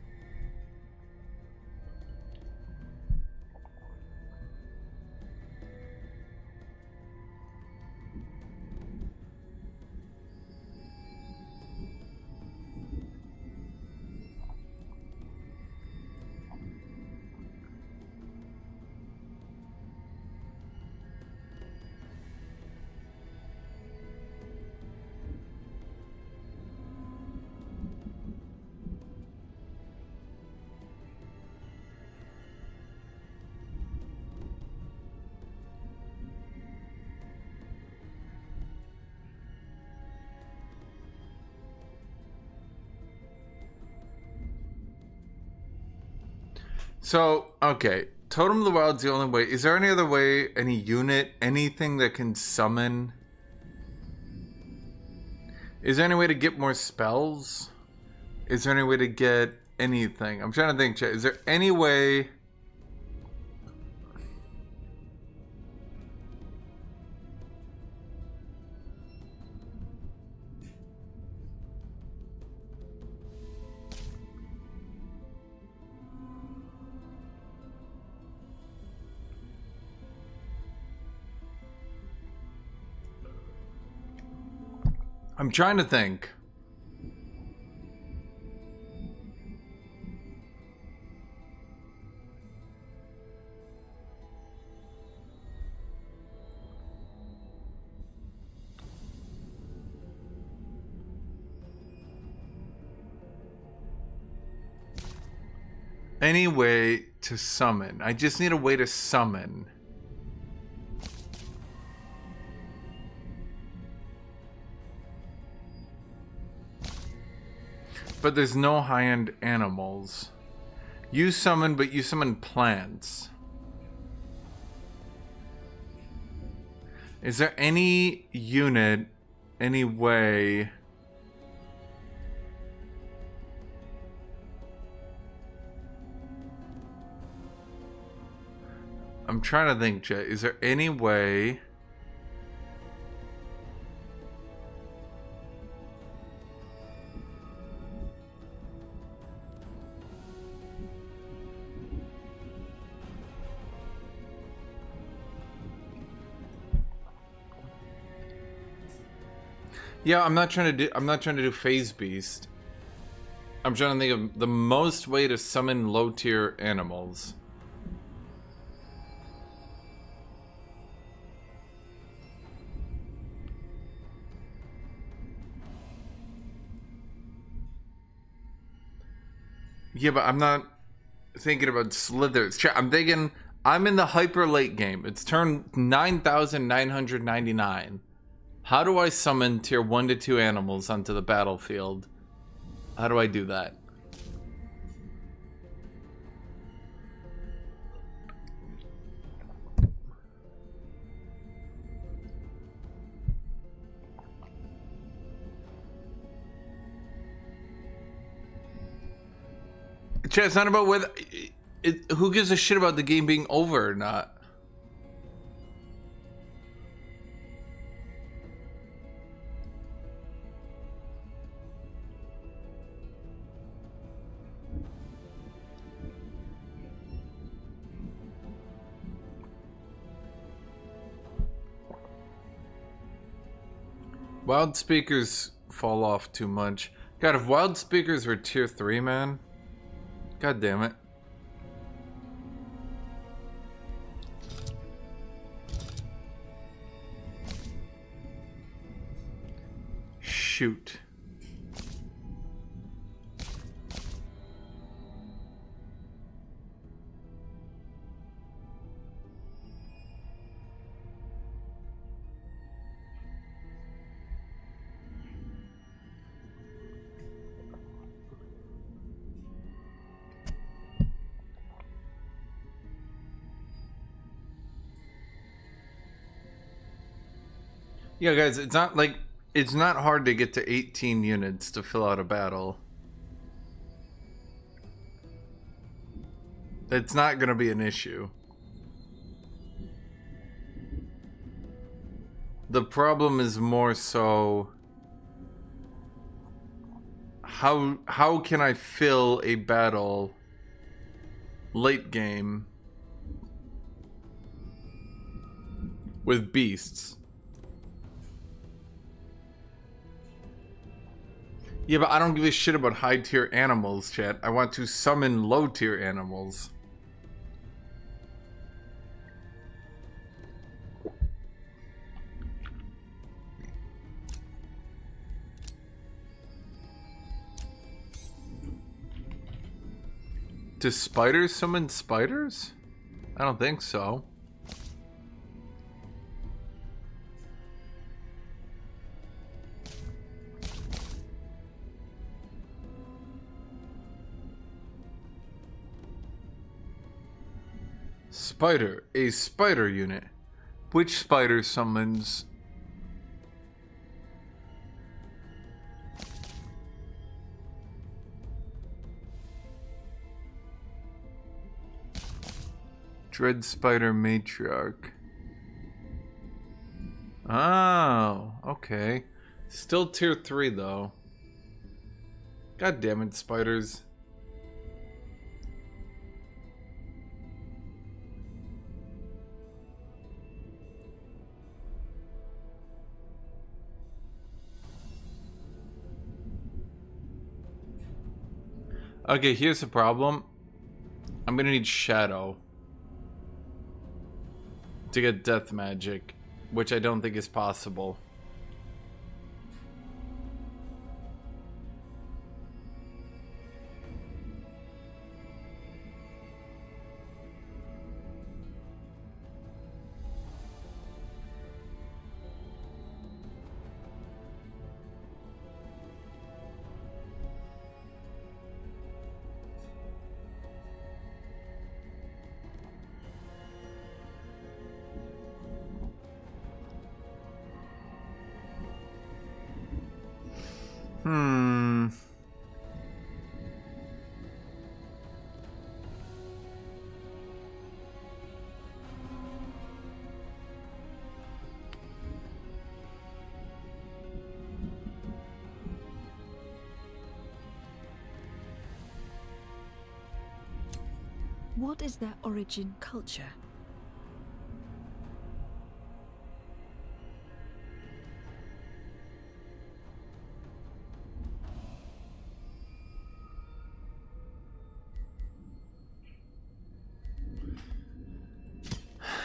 So, okay. Totem of the Wild's the only way. Is there any other way, any unit, anything that can summon? Is there any way to get more spells? Is there any way to get anything? I'm trying to think, chat. Is there any way... I'm trying to think. Any way to summon. I just need a way to summon. But there's no high-end animals. You summon, but you summon plants. Is there any unit, any way... I'm trying to think, Jet. Is there any way... Yeah, I'm not trying to do Phase Beast. I'm trying to think of the most way to summon low tier animals. Yeah, but I'm not thinking about slithers. I'm thinking I'm in the hyper late game. It's turn 9,999. How do I summon tier 1 to 2 animals onto the battlefield? How do I do that? Chat, it's not about whether... who gives a shit about the game being over or not? Wild speakers fall off too much. God, if wild speakers were tier 3, man. God damn it. Shoot. Yeah, guys, it's not like it's not hard to get to 18 units to fill out a battle. It's not going to be an issue. The problem is more so how can I fill a battle late game with beasts? Yeah, but I don't give a shit about high tier animals, chat. I want to summon low tier animals. Do spiders summon spiders? I don't think so. Spider, a spider unit. Which spider summons? Dread Spider Matriarch. Oh, okay. Still tier 3 though. God damn it, spiders. Okay, here's the problem. I'm gonna need Shadow to get Death Magic, which I don't think is possible. What is their origin culture?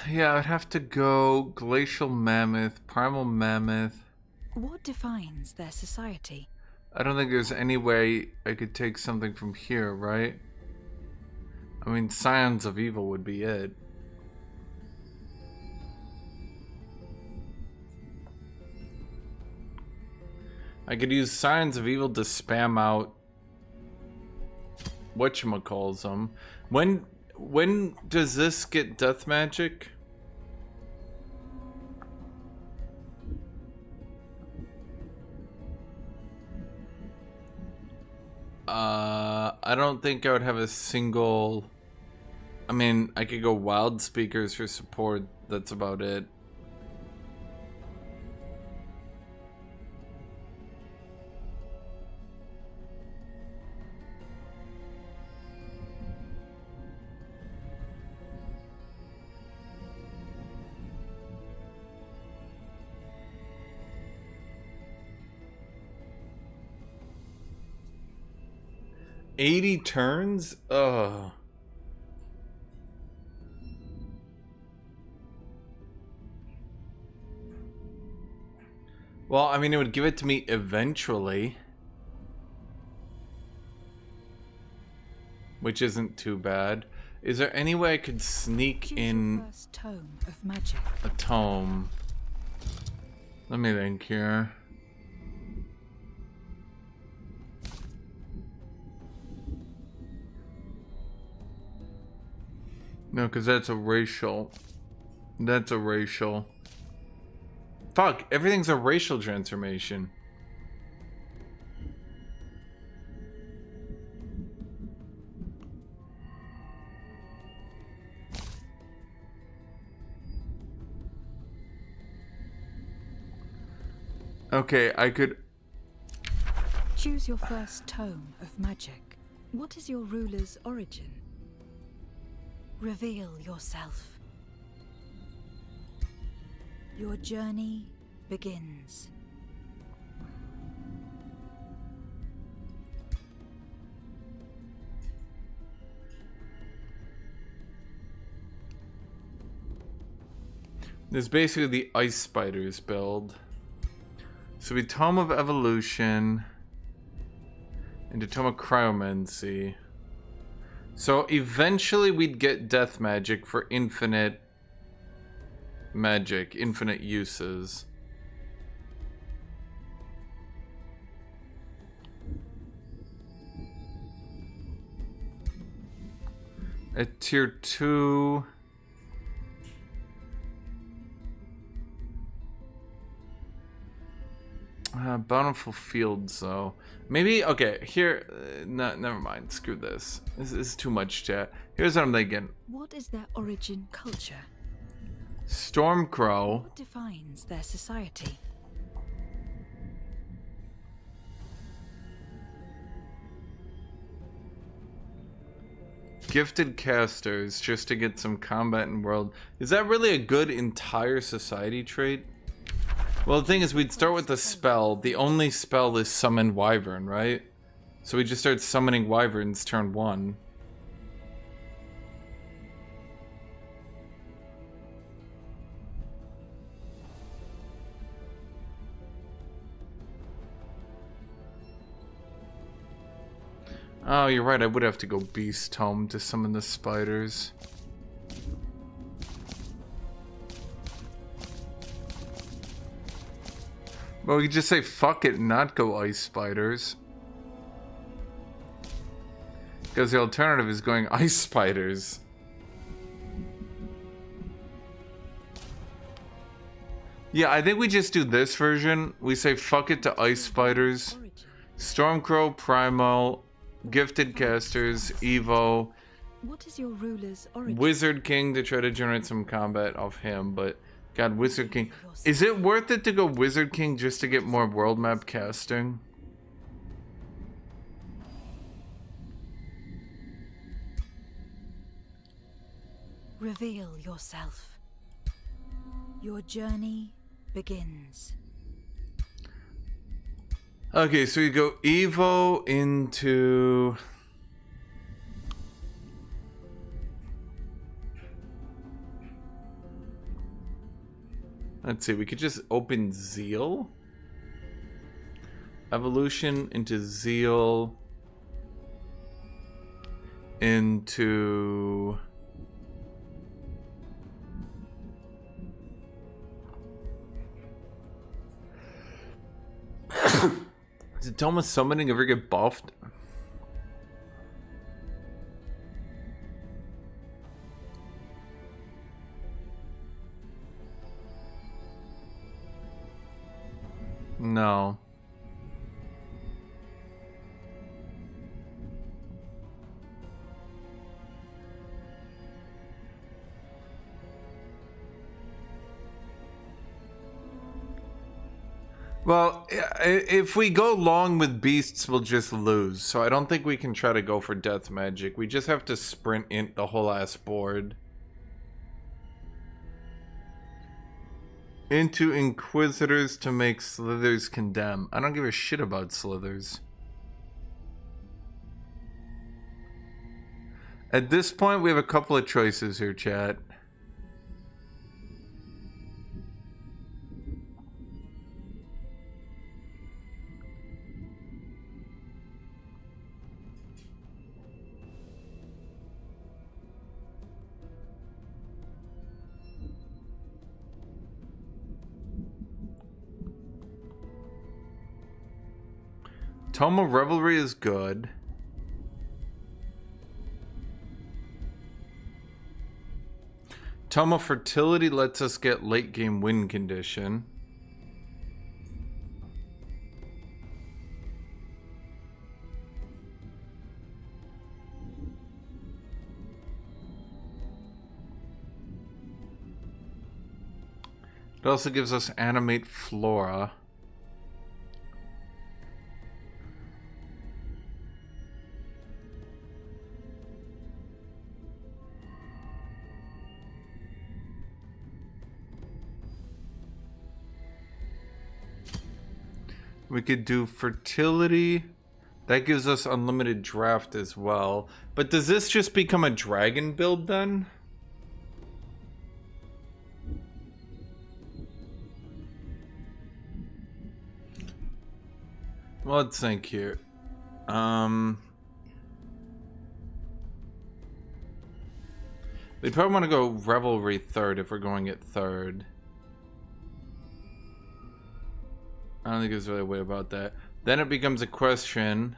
Yeah, I'd have to go Glacial Mammoth, Primal Mammoth. What defines their society? I don't think there's any way I could take something from here, right? I mean, Scions of Evil would be it. I could use Scions of Evil to spam out whatchamacalls. When does this get death magic? I don't think I would have a single... I mean, I could go wild speakers for support. That's about it. $80 turns? Ugh. Well, I mean, it would give it to me eventually. Which isn't too bad. Is there any way I could sneak in First tome of magic. a tome? Let me think here. No, because that's a racial. That's a racial. Fuck, everything's a racial transformation. Okay, I could... Choose your first tome of magic. What is your ruler's origin? Reveal yourself. Your journey begins. This is basically the Ice Spiders build. So we Tome of Evolution into Tome of Cryomancy. So eventually we'd get Death Magic for infinite magic, infinite uses. At tier 2... Bountiful Fields, though. Maybe, okay, here... never mind, screw this. This is too much chat. Here's what I'm thinking. What is their origin culture? Stormcrow. What defines their society? Gifted casters, just to get some combat in world. Is that really a good entire society trait? Well, the thing is, we'd start with the spell. The only spell is Summon Wyvern, right? So we just start summoning Wyverns turn 1. Oh, you're right. I would have to go Beast Tome to summon the spiders. Well, we could just say fuck it and not go Ice Spiders. Because the alternative is going Ice Spiders. Yeah, I think we just do this version. We say fuck it to Ice Spiders. Stormcrow, Primal, Gifted Casters, Evo. What is your ruler's origin? Wizard King to try to generate some combat off him, but God, Wizard King. Is it worth it to go Wizard King just to get more world map casting? Reveal yourself. Your journey begins. Okay, so you go Evo into... Let's see, we could just open Zeal. Evolution into Zeal. Into... Did Thomas Summoning ever get buffed? No. Well, if we go long with beasts, we'll just lose. So I don't think we can try to go for death magic. We just have to sprint in the whole ass board. Into Inquisitors to make Slithers condemn. I don't give a shit about Slithers. At this point, we have a couple of choices here, chat. Tome of Revelry is good. Tome of Fertility lets us get late game win condition. It also gives us Animate Flora. We could do Fertility. That gives us unlimited draft as well. But does this just become a dragon build then? Well, let's think here. We'd probably want to go Revelry third if we're going at third. I don't think there's really a way about that. Then it becomes a question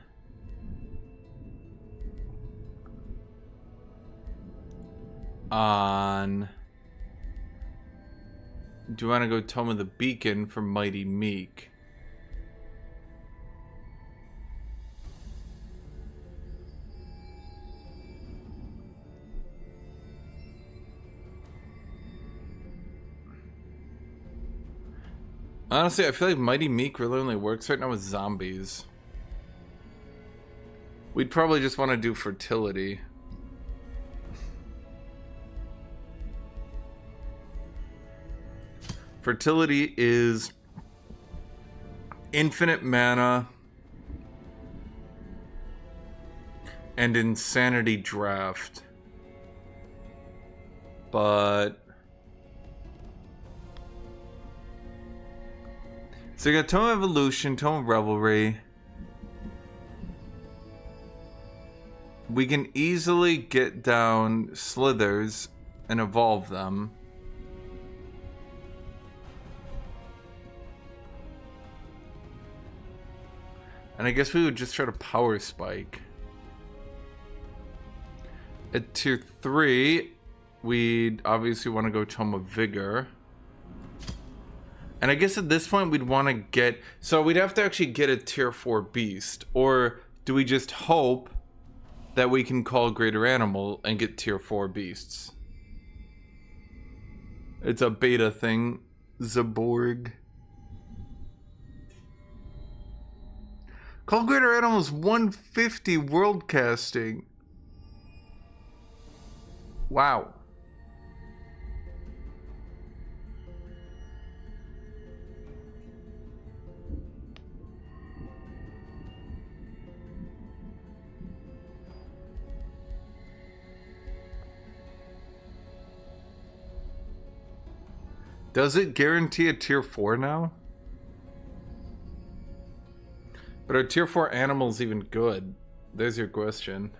on... Do you want to go Tome of the Beacon for Mighty Meek? Honestly, I feel like Mighty Meek really only works right now with zombies. We'd probably just want to do Fertility. Fertility is infinite mana and insanity draft. But... So you got Tome of Evolution, Tome of Revelry. We can easily get down Slithers and evolve them. And I guess we would just try to Power Spike. At tier 3, we'd obviously want to go Tome of Vigor. And I guess at this point we'd want to get... So we'd have to actually get a tier 4 beast. Or do we just hope that we can call Greater Animal and get tier 4 beasts? It's a beta thing. Zaborg. Call Greater Animal's 150 world casting. Wow. Does it guarantee a tier 4 now? But are tier 4 animals even good? There's your question.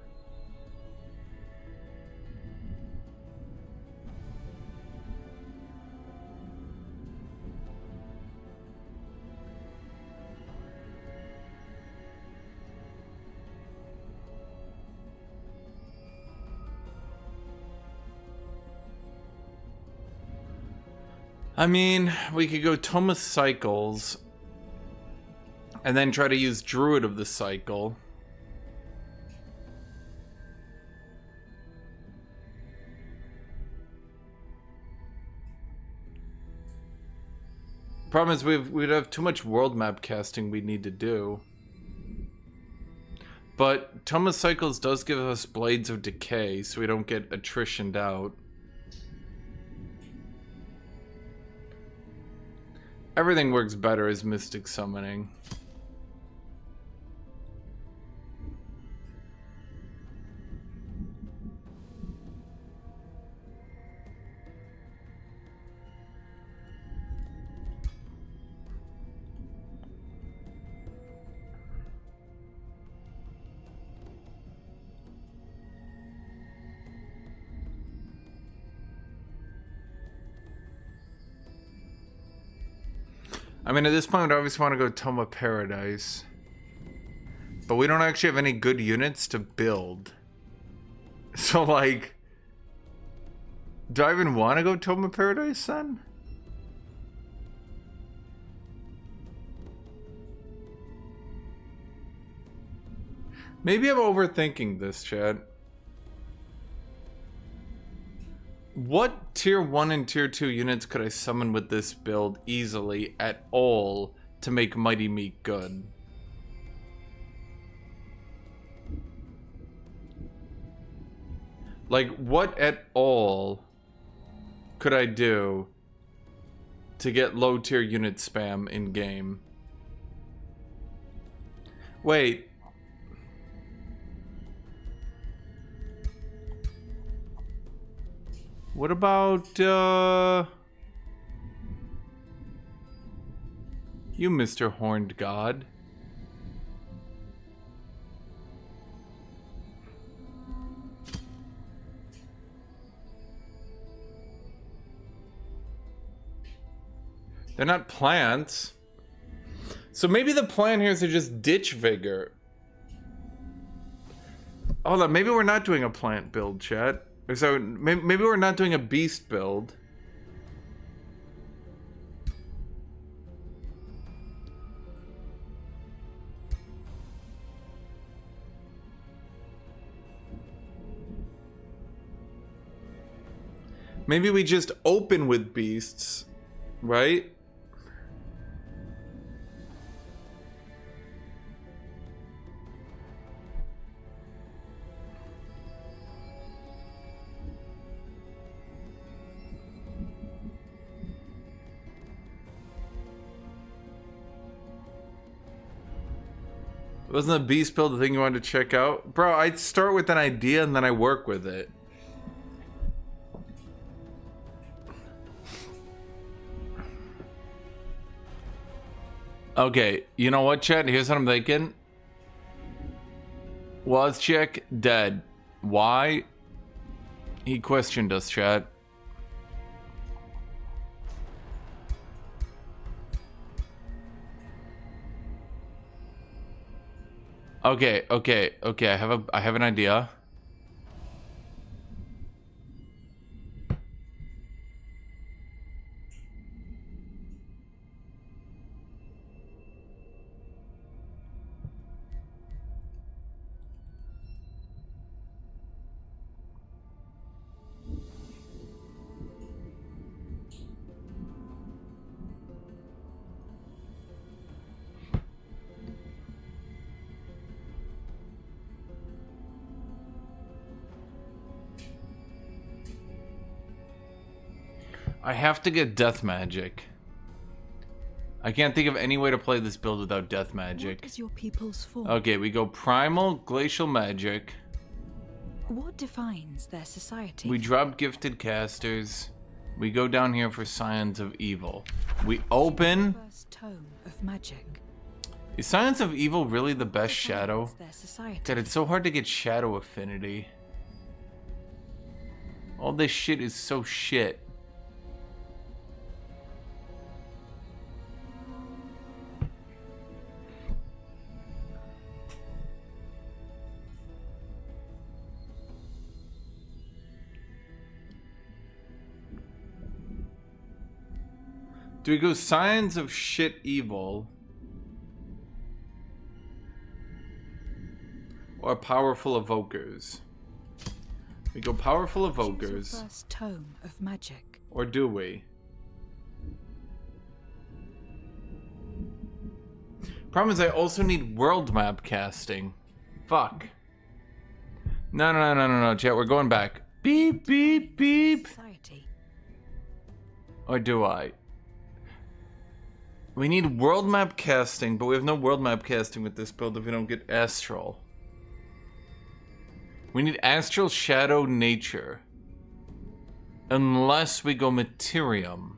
I mean, we could go Thomas Cycles and then try to use Druid of the Cycle. Problem is we'd have too much world map casting we need to do. But Tome of Cycles does give us Blades of Decay, so we don't get attritioned out. Everything works better as Mystic Summoning. I mean, at this point, I'd obviously want to go Tome of Paradise. But we don't actually have any good units to build. So, like... do I even want to go Tome of Paradise, then? Maybe I'm overthinking this, chat. What tier 1 and tier 2 units could I summon with this build easily at all to make Mighty Meat good? Like, what at all could I do to get low tier unit spam in game? Wait. What about, you, Mr. Horned God? They're not plants. So maybe the plan here is to just ditch Vigor. Hold on, maybe we're not doing a plant build, chat. So maybe we're not doing a beast build. Maybe we just open with beasts, right? Wasn't the beast build the thing you wanted to check out? Bro, I start with an idea and then I work with it. Okay, you know what, chat? Here's what I'm thinking. Wozchick dead. Why? He questioned us, chat. Okay. I have an idea. I have to get Death Magic. I can't think of any way to play this build without Death Magic. What is your people's form? Okay, we go Primal, Glacial Magic. What defines their society? We drop Gifted Casters. We go down here for Scions of Evil. We open... First tome of magic. Is Scions of Evil really the best shadow? Their society. God, it's so hard to get shadow affinity. All this shit is so shit. Do we go Scions of Shit Evil? Or Powerful Evokers? We go Powerful Evokers. Choose your first tome of magic. Or do we? Problem is, I also need world map casting. Fuck. No, chat, we're going back. Beep, beep, beep. Society. Or do I? We need world map casting, but we have no world map casting with this build if we don't get Astral. We need Astral, Shadow, Nature. Unless we go Materium.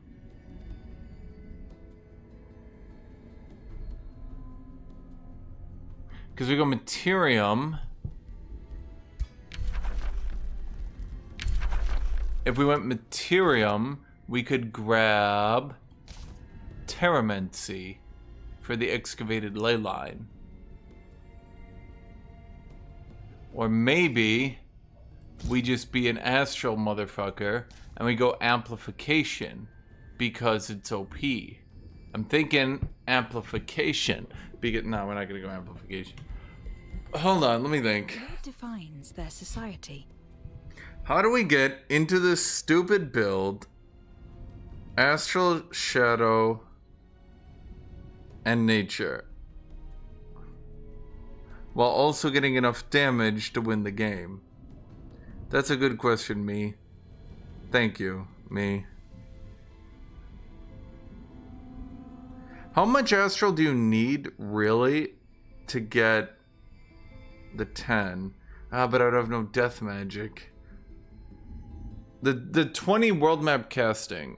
Because we go Materium. If we went Materium, we could grab Terramency for the excavated ley line. Or maybe we just be an Astral motherfucker and we go Amplification because it's OP. I'm thinking Amplification. No, we're not gonna go Amplification. Hold on, let me think. What defines their society? How do we get into this stupid build, Astral, Shadow, and Nature, while also getting enough damage to win the game? That's a good question, me. Thank you, me. How much Astral do you need, really, to get the 10? But I would have no death magic. The 20 world map casting.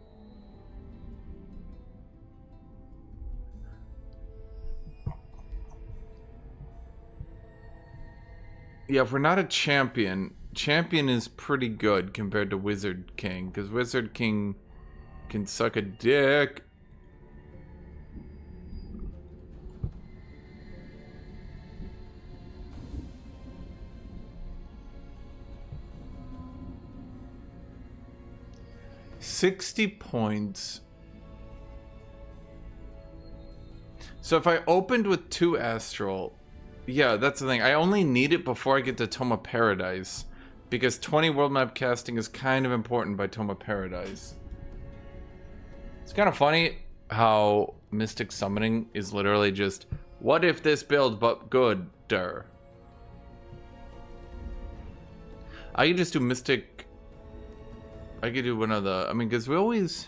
Yeah, if we're not a champion, champion is pretty good compared to Wizard King, because Wizard King can suck a dick. $60 points. So if I opened with 2 Astral, yeah, that's the thing. I only need it before I get to Tome of Paradise, because 20 world map casting is kind of important by Tome of Paradise. It's kind of funny how Mystic Summoning is literally just, what if this build but gooder? I could just do Mystic. I could do one of the, I mean, because we always,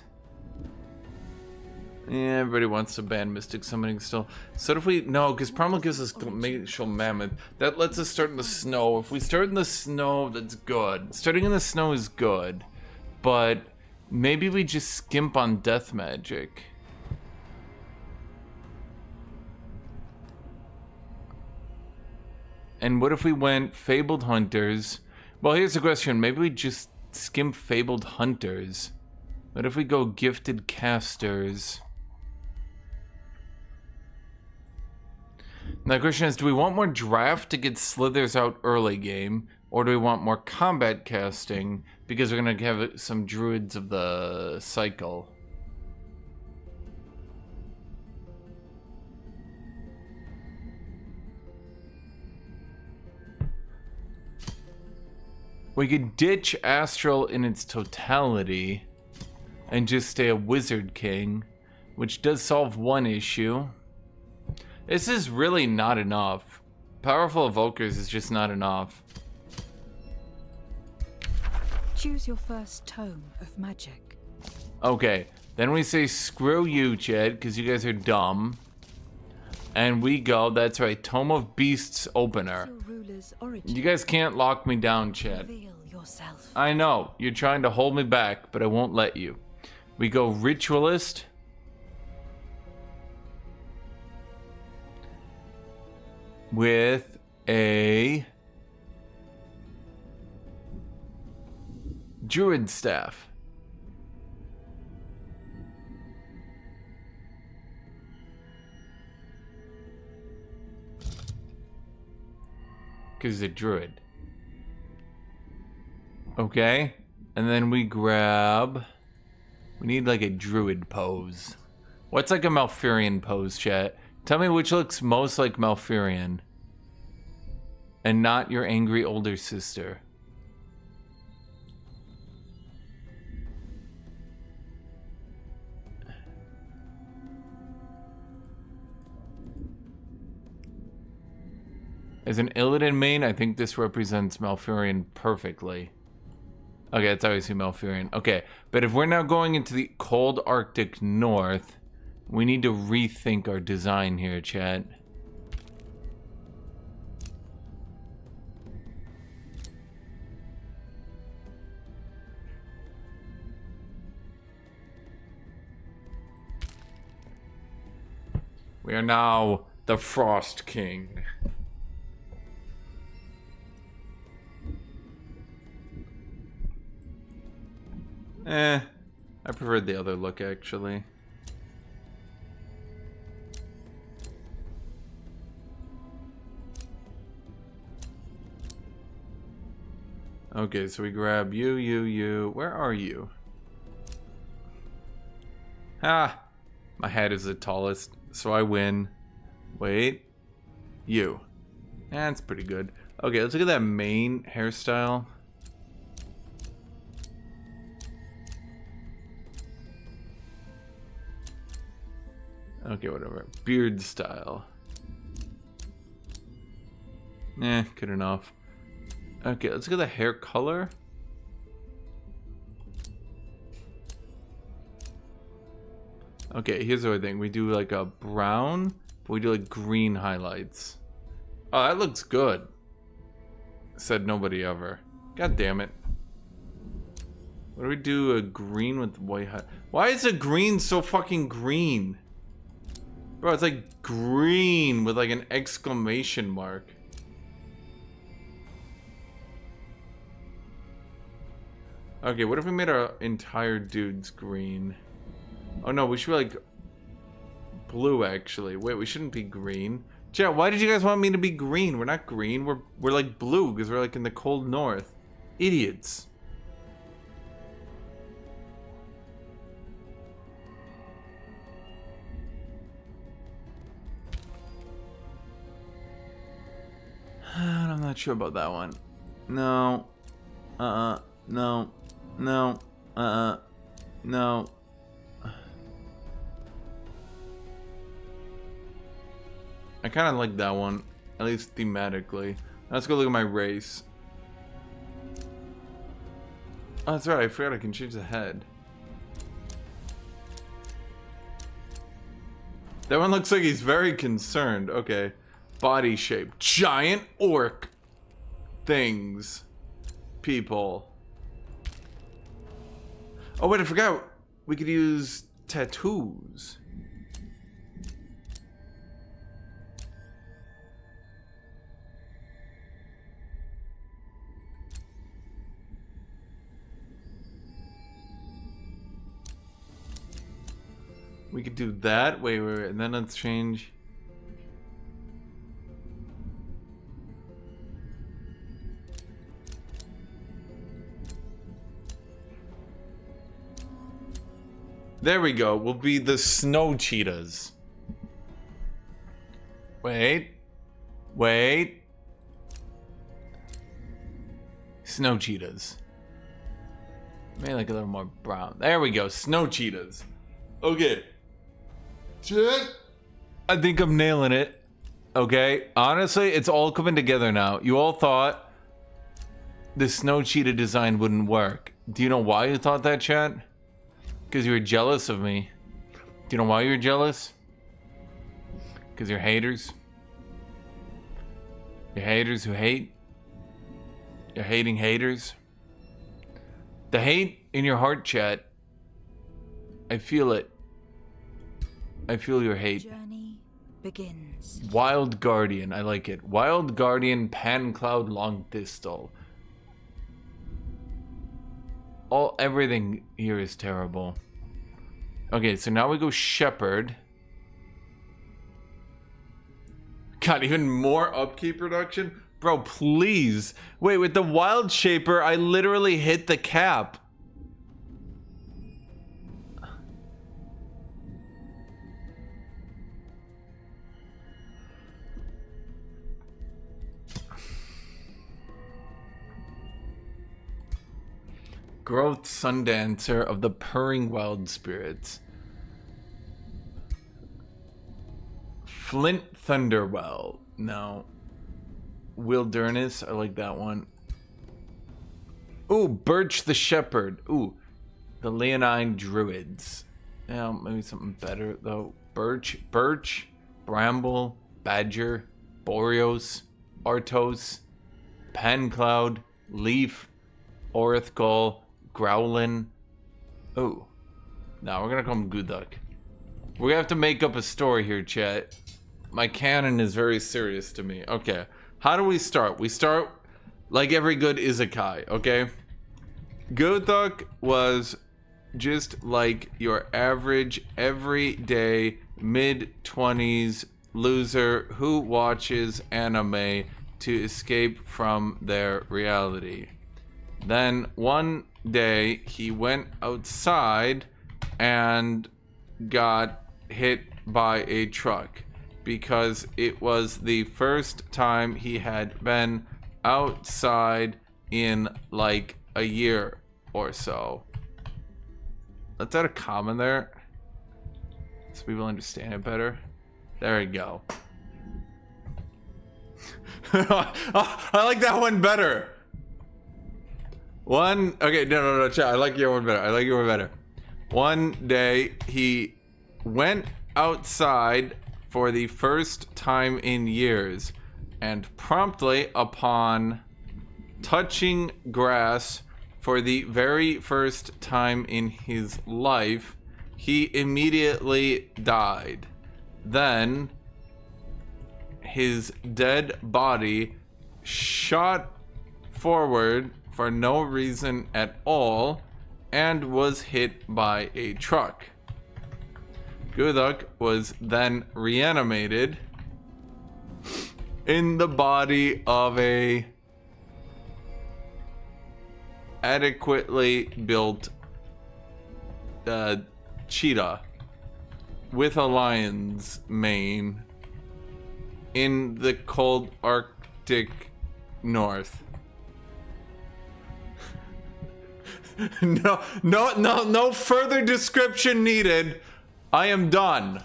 yeah, everybody wants to ban Mystic Summoning still. So if we, no, because Primal gives us Glacial Mammoth. That lets us start in the snow. If we start in the snow, that's good. Starting in the snow is good. But maybe we just skimp on death magic. And what if we went Fabled Hunters? Well, here's the question. Maybe we just skimp Fabled Hunters. What if we go Gifted Casters? Now the question is, do we want more draft to get Slithers out early game? Or do we want more combat casting because we're going to have some Druids of the cycle? We could ditch Astral in its totality and just stay a Wizard King, which does solve one issue. This is really not enough. Powerful Evokers is just not enough. Choose your first tome of magic. Okay, then we say screw you, Chad, because you guys are dumb. And we go, that's right, Tome of Beasts opener. Your ruler's origin. You guys can't lock me down, Chad. Reveal yourself. I know, you're trying to hold me back, but I won't let you. We go Ritualist. With a Druid Staff. Because he's a druid. Okay. And then we grab... We need like a druid pose. What's like a Malfurion pose, chat? Tell me which looks most like Malfurion. And not your angry older sister. As an Illidan main, I think this represents Malfurion perfectly. Okay, it's obviously Malfurion. Okay, but if we're now going into the cold Arctic North, we need to rethink our design here, chat. We are now the Frost King. I preferred the other look, actually. Okay, so we grab you. Where are you? Ah! My head is the tallest, so I win. Wait. You. That's pretty good. Okay, let's look at that main hairstyle. Okay, whatever. Beard style. Good enough. Okay, let's look at the hair color. Okay, here's the other thing. We do like a brown, but we do like green highlights. Oh, that looks good. Said nobody ever. God damn it. What do we do? A green with white highlight? Why is a green so fucking green? Bro, it's like green with like an exclamation mark. Okay, what if we made our entire dudes green? Oh no, we should be like blue actually. Wait, we shouldn't be green. Chat, why did you guys want me to be green? We're not green. We're like blue because we're like in the cold north. Idiots. I'm not sure about that one. No. No. No. No. I kind of like that one, at least thematically. Let's go look at my race. Oh, that's right. I forgot I can change the head. That one looks like he's very concerned. Okay. Body shape. Giant orc things. People. Oh, wait, I forgot. We could use tattoos. We could do that. Wait, and then let's change. There we go. We'll be the snow cheetahs. Wait. Snow cheetahs. Maybe like a little more brown. There we go. Snow cheetahs. Okay. Shit. I think I'm nailing it. Okay. Honestly, it's all coming together now. You all thought the snow cheetah design wouldn't work. Do you know why you thought that, chat? Because you were jealous of me. Do you know why you're jealous? Because you're haters. You're haters who hate. You're hating haters. The hate in your heart, chat. I feel it. I feel your hate. Journey begins. Wild Guardian, I like it. Wild Guardian, Pan Cloud, Long Distal. Everything here is terrible. Okay, so now we go Shepherd. God, even more upkeep reduction? Bro, please. Wait, with the Wild Shaper, I literally hit the cap. Growth Sundancer of the Purring Wild Spirits. Flint Thunderwell. No. Wilderness. I like that one. Ooh, Birch the Shepherd. Ooh, the Leonine Druids. Yeah, maybe something better though. Birch, Bramble, Badger, Boreos, Artos, Pencloud, Leaf, Orithgol, Growlin. Ooh. Now we're gonna call him Guthuk. We're gonna have to make up a story here, chat. My canon is very serious to me. Okay. How do we start? We start like every good isekai, okay? Guthuk was just like your average, everyday, mid-20s loser who watches anime to escape from their reality. Then one day he went outside and got hit by a truck because it was the first time he had been outside in like a year or so. Let's add a comma there so people understand it better. There we go. Oh, I like that one better. Okay, no, chat. I like your one better. One day he went outside for the first time in years, and promptly upon touching grass for the very first time in his life, he immediately died. Then his dead body shot forward for no reason at all and was hit by a truck. Guthuk was then reanimated in the body of a adequately built cheetah with a lion's mane in the cold Arctic North. No further description needed. I am done.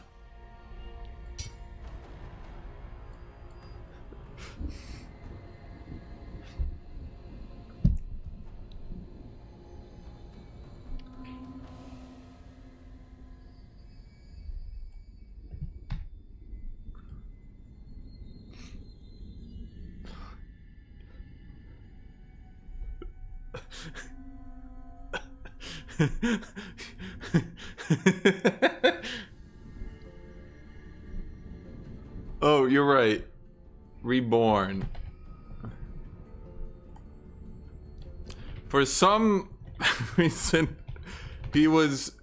Oh, you're right. Reborn. For some reason, he was...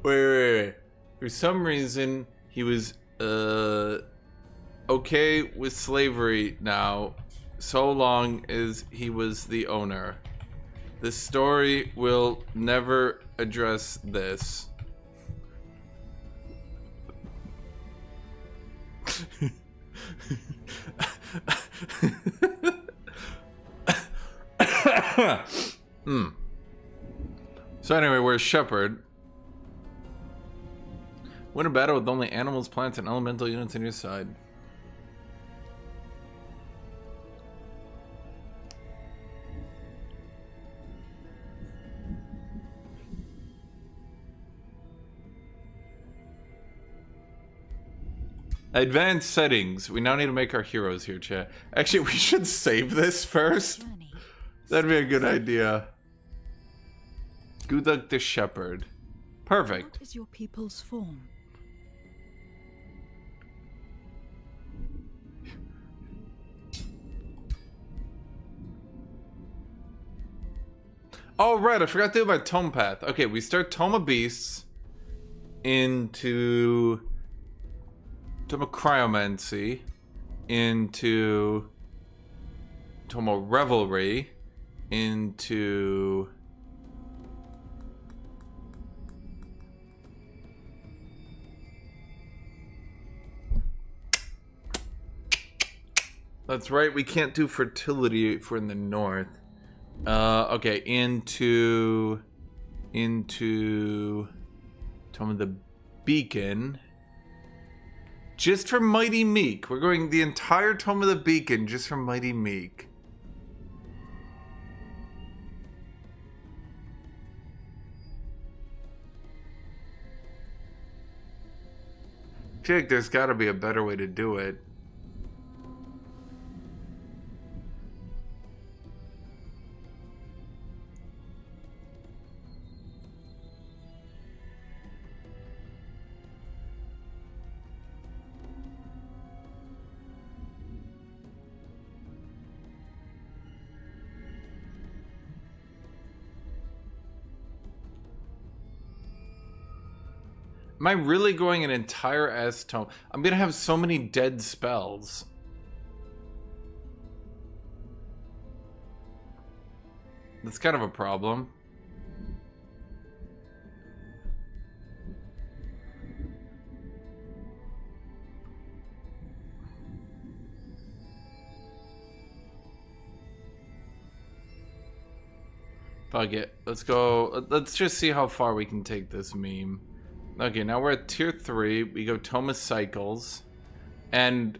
Wait. For some reason, he was, okay with slavery now, so long as he was the owner. The story will never address this. So anyway, we're a shepherd. Win a battle with only animals, plants, and elemental units on your side. Advanced settings. We now need to make our heroes here, chat. Actually, we should save this first. That'd be a good idea. Guthuk the Shepherd. Perfect. What is your people's form? Oh, right. I forgot to do my tome path. Okay, we start Tome of Beasts into Tome of Cryomancy into Tome of Revelry into that's right, we can't do fertility if we're in the north. Okay, into Tome of the Beacon. Just for Mighty Meek. We're going the entire Tome of the Beacon just for Mighty Meek. I feel like there's got to be a better way to do it. Am I really going an entire S tome? I'm gonna have so many dead spells. That's kind of a problem. Fuck it. Let's go. Let's just see how far we can take this meme. Okay, now we're at tier 3. We go Thomas Cycles. And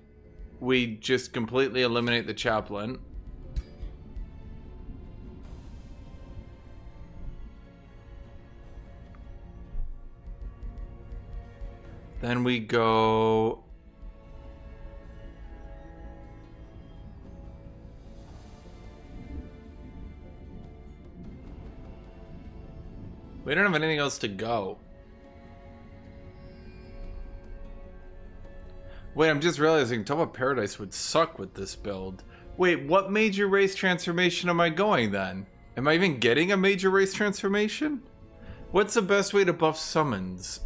we just completely eliminate the chaplain. Then we go... We don't have anything else to go. Wait, I'm just realizing Tome of Paradise would suck with this build. Wait, what major race transformation am I going then? Am I even getting a major race transformation? What's the best way to buff summons?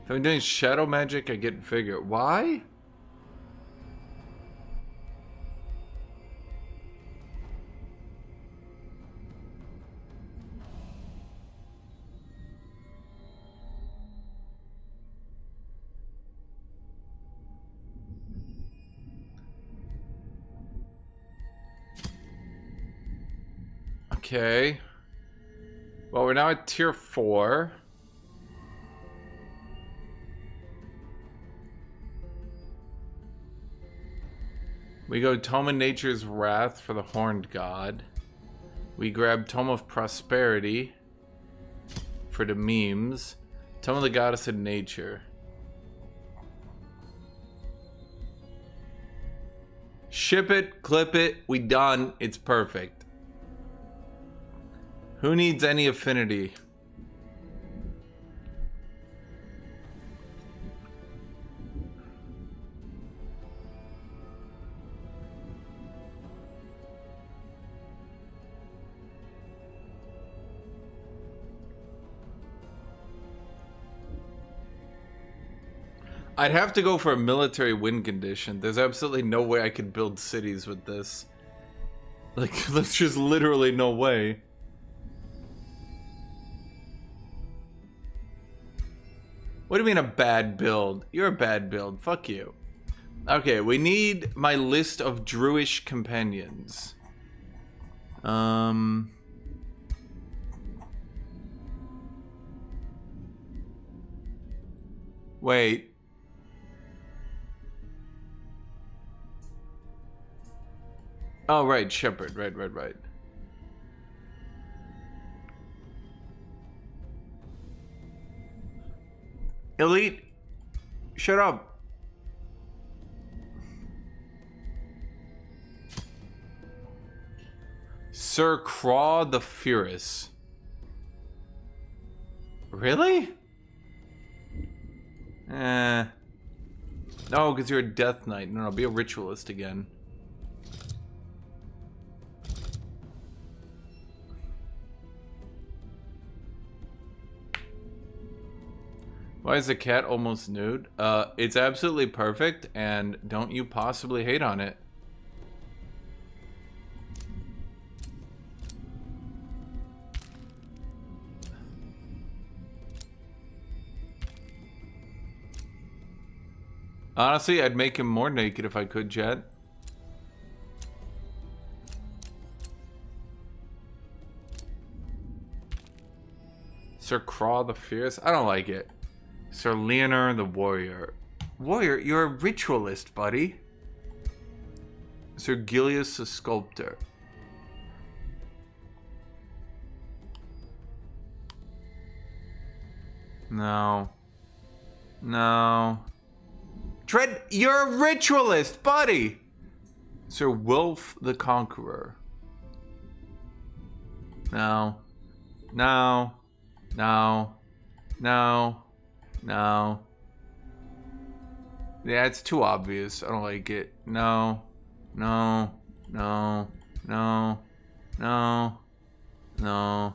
If I'm doing shadow magic, I get vigor. Why? Okay. Well, we're now at tier 4. We go Tome of Nature's Wrath for the Horned God. We grab Tome of Prosperity for the memes. Tome of the Goddess of Nature. Ship it, clip it, we done. It's perfect. Who needs any affinity? I'd have to go for a military win condition. There's absolutely no way I could build cities with this. Like, there's just literally no way. What do you mean a bad build? You're a bad build. Fuck you. Okay, we need my list of Druish companions. Wait. Oh, right, Shepherd. Right. Elite, shut up. Sir Craw the Furious. Really? No, because you're a Death Knight. No, be a Ritualist again. Why is the cat almost nude? It's absolutely perfect, and don't you possibly hate on it. Honestly, I'd make him more naked if I could, chat. Sir Craw the Fierce? I don't like it. Sir Leonor the Warrior. Warrior? You're a ritualist, buddy. Sir Gilius the Sculptor. No. No. Dread, you're a ritualist, buddy! Sir Wolf the Conqueror. No. No. No. No. No. Yeah, it's too obvious. I don't like it. No. No. No. No. No. No.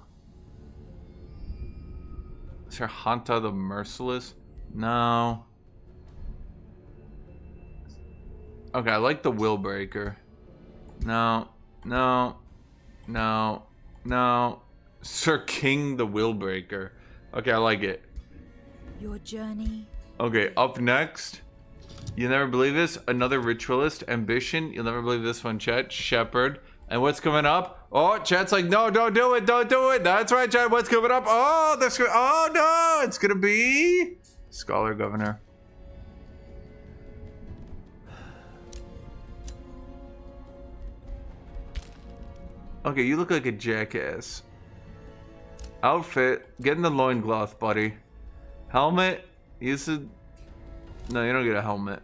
Sir Hanta the Merciless? No. Okay, I like the Willbreaker. No. No. No. No. Sir King the Willbreaker. Okay, I like it. Your journey. Okay, up next. You'll never believe this. Another ritualist. Ambition. You'll never believe this one, chat. Shepherd. And what's coming up? Oh, chat's like, no, don't do it. Don't do it. That's right, chat. What's coming up? Oh, oh no. It's going to be Scholar Governor. Okay, you look like a jackass. Outfit. Get in the loincloth, buddy. Helmet. Use the... No, you don't get a helmet.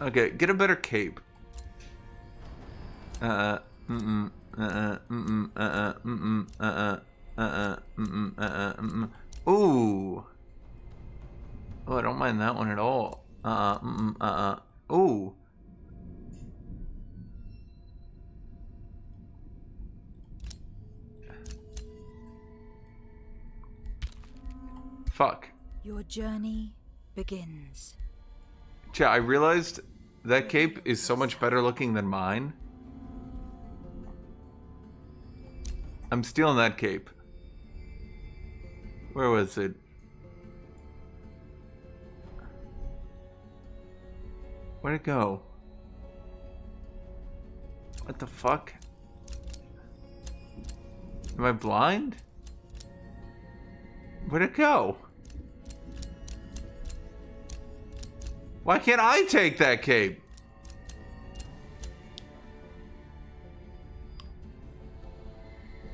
Okay, get a better cape. Ooh. Oh, I don't mind that one at all. Ooh. Fuck. Your journey begins. Chat, I realized that cape is so much better looking than mine. I'm stealing that cape. Where was it? Where'd it go? What the fuck? Am I blind? Where'd it go? Why can't I take that cape?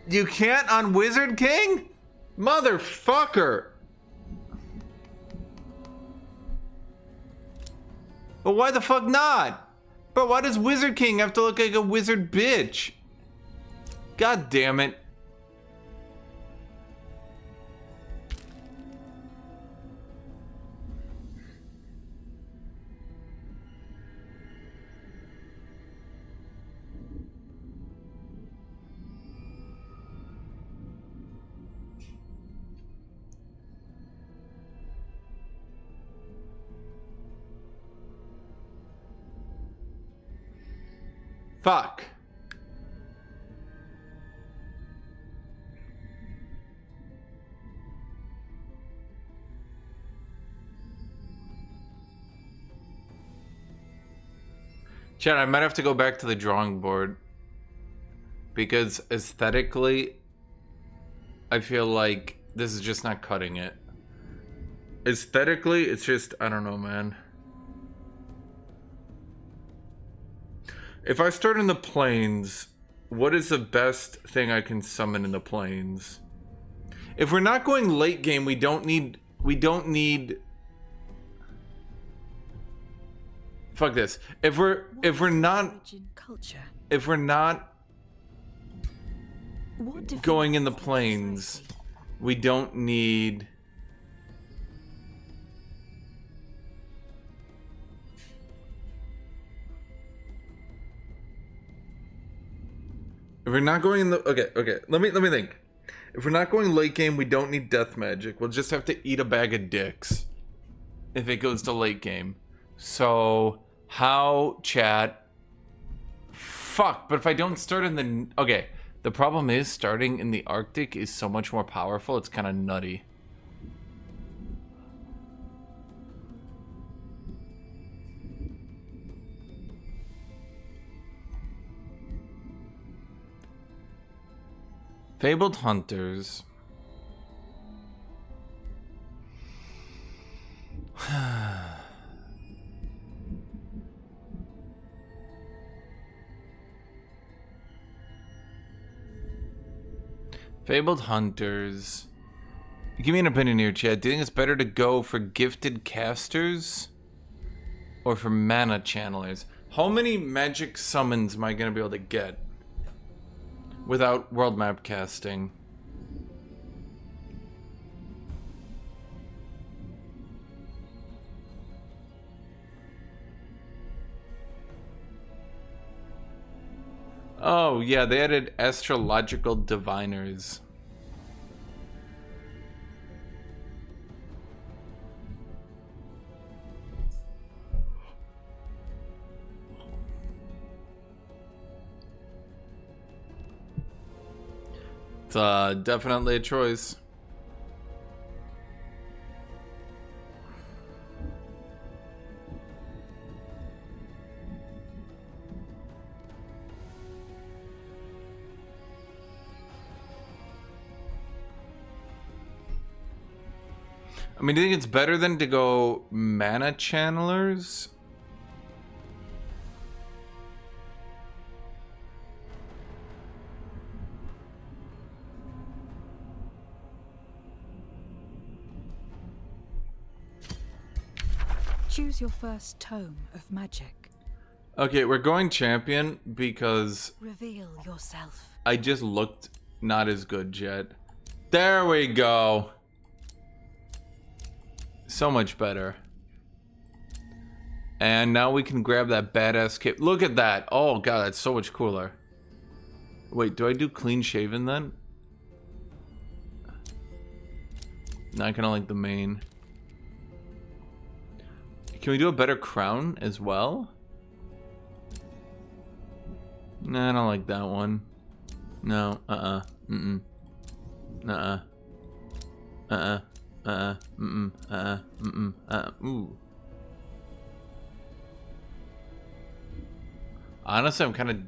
You can't on Wizard King? Motherfucker! But why the fuck not? But why does Wizard King have to look like a wizard bitch? God damn it. Fuck. Chad, I might have to go back to the drawing board. Because aesthetically, I feel like this is just not cutting it. Aesthetically, it's just, I don't know, man. If I start in the plains, what is the best thing I can summon in the plains? If we're not going late game, we don't need fuck this. If we're not going in the plains, we don't need If we're not going in the okay, let me think. If we're not going late game, we don't need death magic. We'll just have to eat a bag of dicks if it goes to late game. So how, chat, Fuck, but if I don't start in the... Okay, the problem is starting in the Arctic is so much more powerful, it's kind of nutty. Fabled Hunters. Fabled Hunters. Give me an opinion here, Chad. Do you think it's better to go for gifted casters or for mana channelers? How many magic summons am I going to be able to get without world map casting? Oh, yeah, they added astrological diviners. It's definitely a choice. I mean, do you think it's better than to go mana channelers? Choose your first tome of magic. Okay, we're going champion because Reveal yourself. I just looked not as good yet. There we go. So much better. And now we can grab that badass cape. Look at that. Oh god, that's so much cooler. Wait, do I do clean shaven then? No, I kind of like the main. Can we do a better crown as well? Nah, I don't like that one. No, mm-mm. Nuh-uh. Ooh. Honestly, I'm kind of...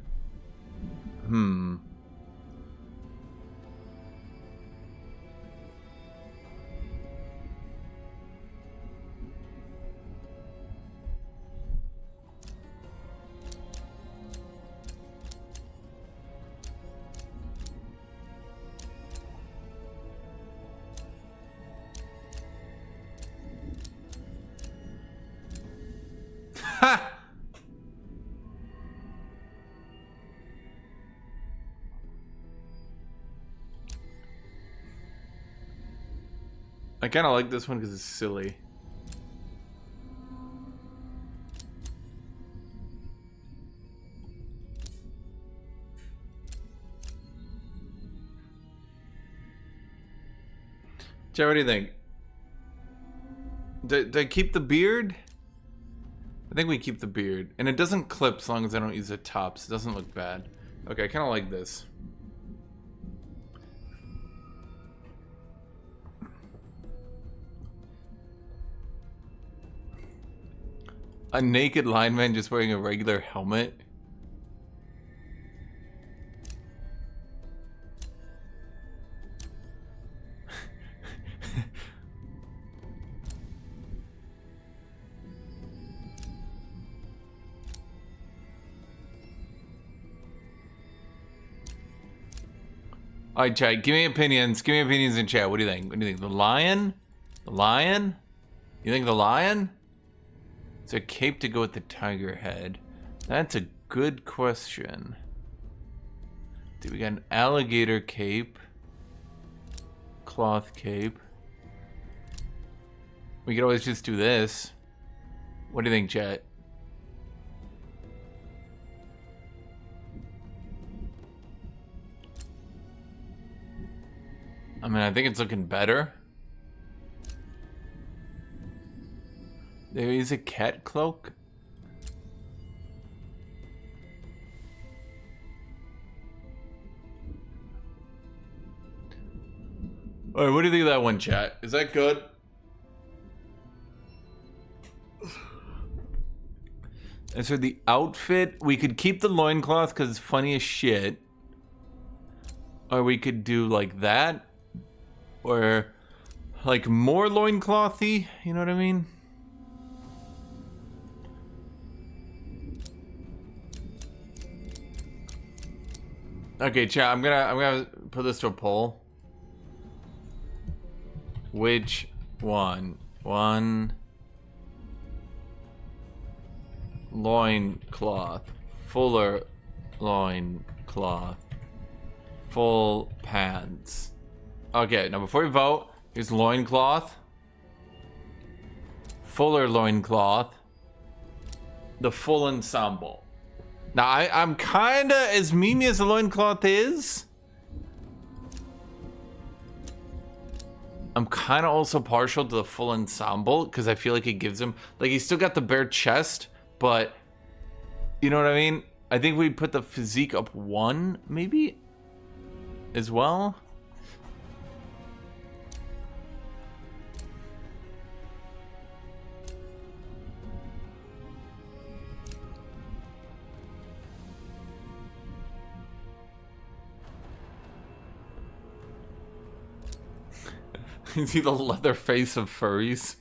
Ha! I kind of like this one because it's silly. Joe, what do you think? Do I keep the beard? I think we keep the beard. And it doesn't clip as long as I don't use the tops. It doesn't look bad. Okay, I kind of like this. A naked lineman just wearing a regular helmet. Alright, chat, give me opinions. Give me opinions in chat. What do you think? What do you think? The lion? The lion? You think the lion? It's a cape to go with the tiger head. That's a good question. Dude, we got an alligator cape. Cloth cape. We could always just do this. What do you think, chat? I mean, I think it's looking better. There is a cat cloak. Alright, what do you think of that one, chat? Is that good? And so the outfit, we could keep the loincloth because it's funny as shit. Or we could do like that. Or like more loinclothy, you know what I mean? Okay, chat, I'm gonna put this to a poll. Which one? Loincloth. Fuller loincloth. Full pants. Okay, now before you vote, here's loincloth. Fuller loincloth. The full ensemble. Now, I'm kinda as memey as the loincloth is. I'm kinda also partial to the full ensemble, because I feel like it gives him, like, he's still got the bare chest, but, you know what I mean? I think we put the physique up one, maybe, as well. You see the leather face of furries?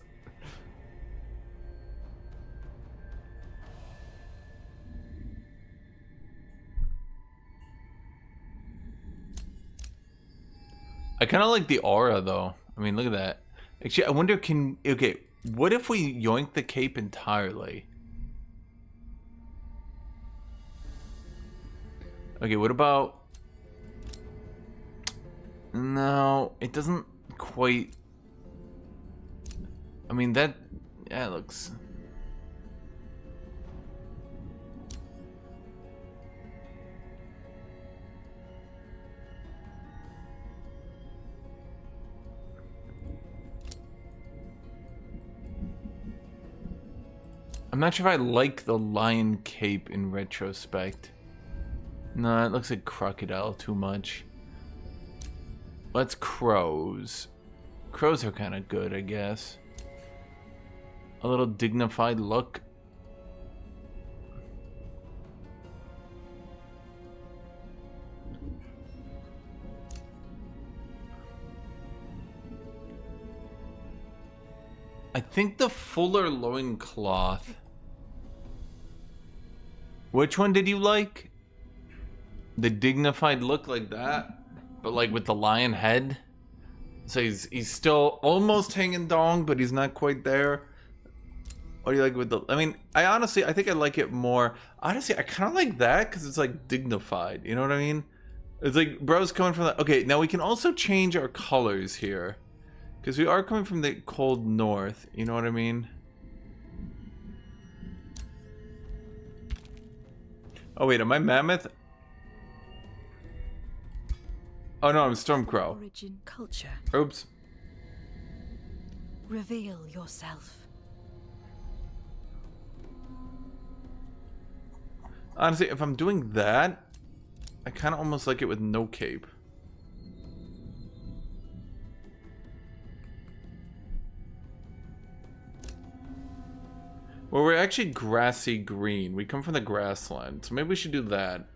I kind of like the aura, though. I mean, look at that. Actually, I wonder, okay, what if we yoink the cape entirely? Okay, what about... No, it doesn't quite... I mean, that... Yeah, it looks... I'm not sure if I like the lion cape in retrospect. No, it looks like crocodile too much. Let's crows. Crows are kind of good, I guess. A little dignified look. I think the fuller loincloth. Which one did you like? The dignified look like that, but like with the lion head. So he's still almost hanging dong, but he's not quite there. What do you like with the... I mean, I think I like it more. Honestly, I kind of like that because it's like dignified. You know what I mean? It's like, bro's coming from the... Okay, now we can also change our colors here. Because we are coming from the cold north. You know what I mean? Oh wait, am I mammoth? Oh no, I'm Stormcrow. Origin culture. Oops. Reveal yourself. Honestly, if I'm doing that, I kind of almost like it with no cape. Well, we're actually grassy green. We come from the grassland, so maybe we should do that.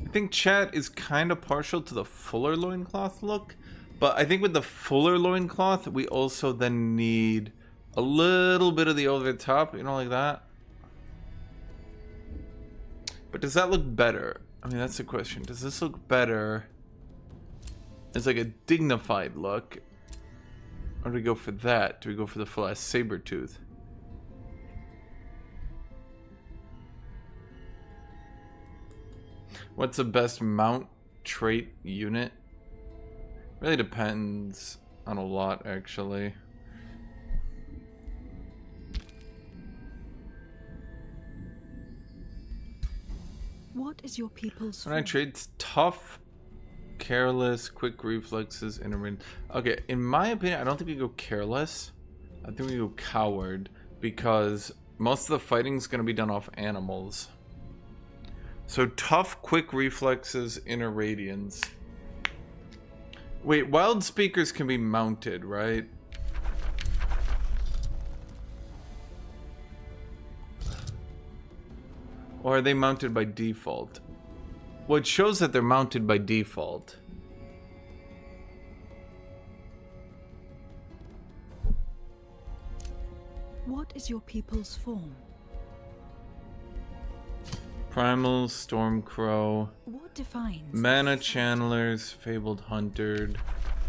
I think chat is kind of partial to the fuller loincloth look, but I think with the fuller loincloth, we also then need a little bit of the over the top, you know, like that. But does that look better? I mean, that's the question. Does this look better as like a dignified look? Or do we go for that? Do we go for the full-ass saber tooth? What's the best mount trait unit? Really depends on a lot, actually. What is your people's When I form? trade, it's tough, careless, quick reflexes, intermittent. Okay, in my opinion, I don't think we go careless. I think we go coward because most of the fighting is going to be done off animals. So tough, quick reflexes, inner radiance. Wait, wild speakers can be mounted, right? Or are they mounted by default? Well, it shows that they're mounted by default. What is your people's form? Primal, Stormcrow, What defines Mana this? Channelers, Fabled Hunter,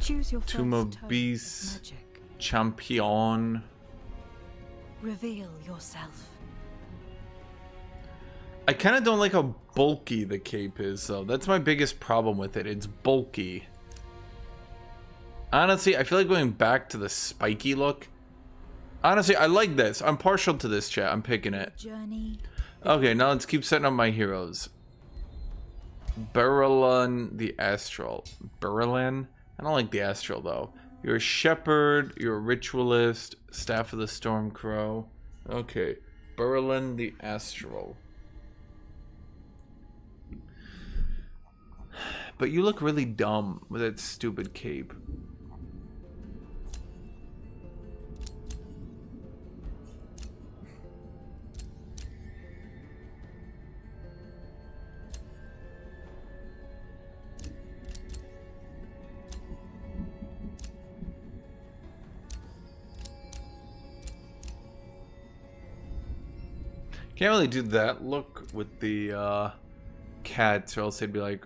Choose your Tomb first of tome Beasts, magic. Champion. Reveal yourself. I kind of don't like how bulky the cape is, though. That's my biggest problem with it. It's bulky. Honestly, I feel like going back to the spiky look. Honestly, I like this. I'm partial to this, chat. I'm picking it. Journey. Okay, now let's keep setting up my heroes. Berylun the Astral. Berylun? I don't like the Astral, though. You're a Shepherd. You're a Ritualist. Staff of the Stormcrow. Okay. Berylun the Astral. But you look really dumb with that stupid cape. Can't really do that look with the cats, or else they'd be like,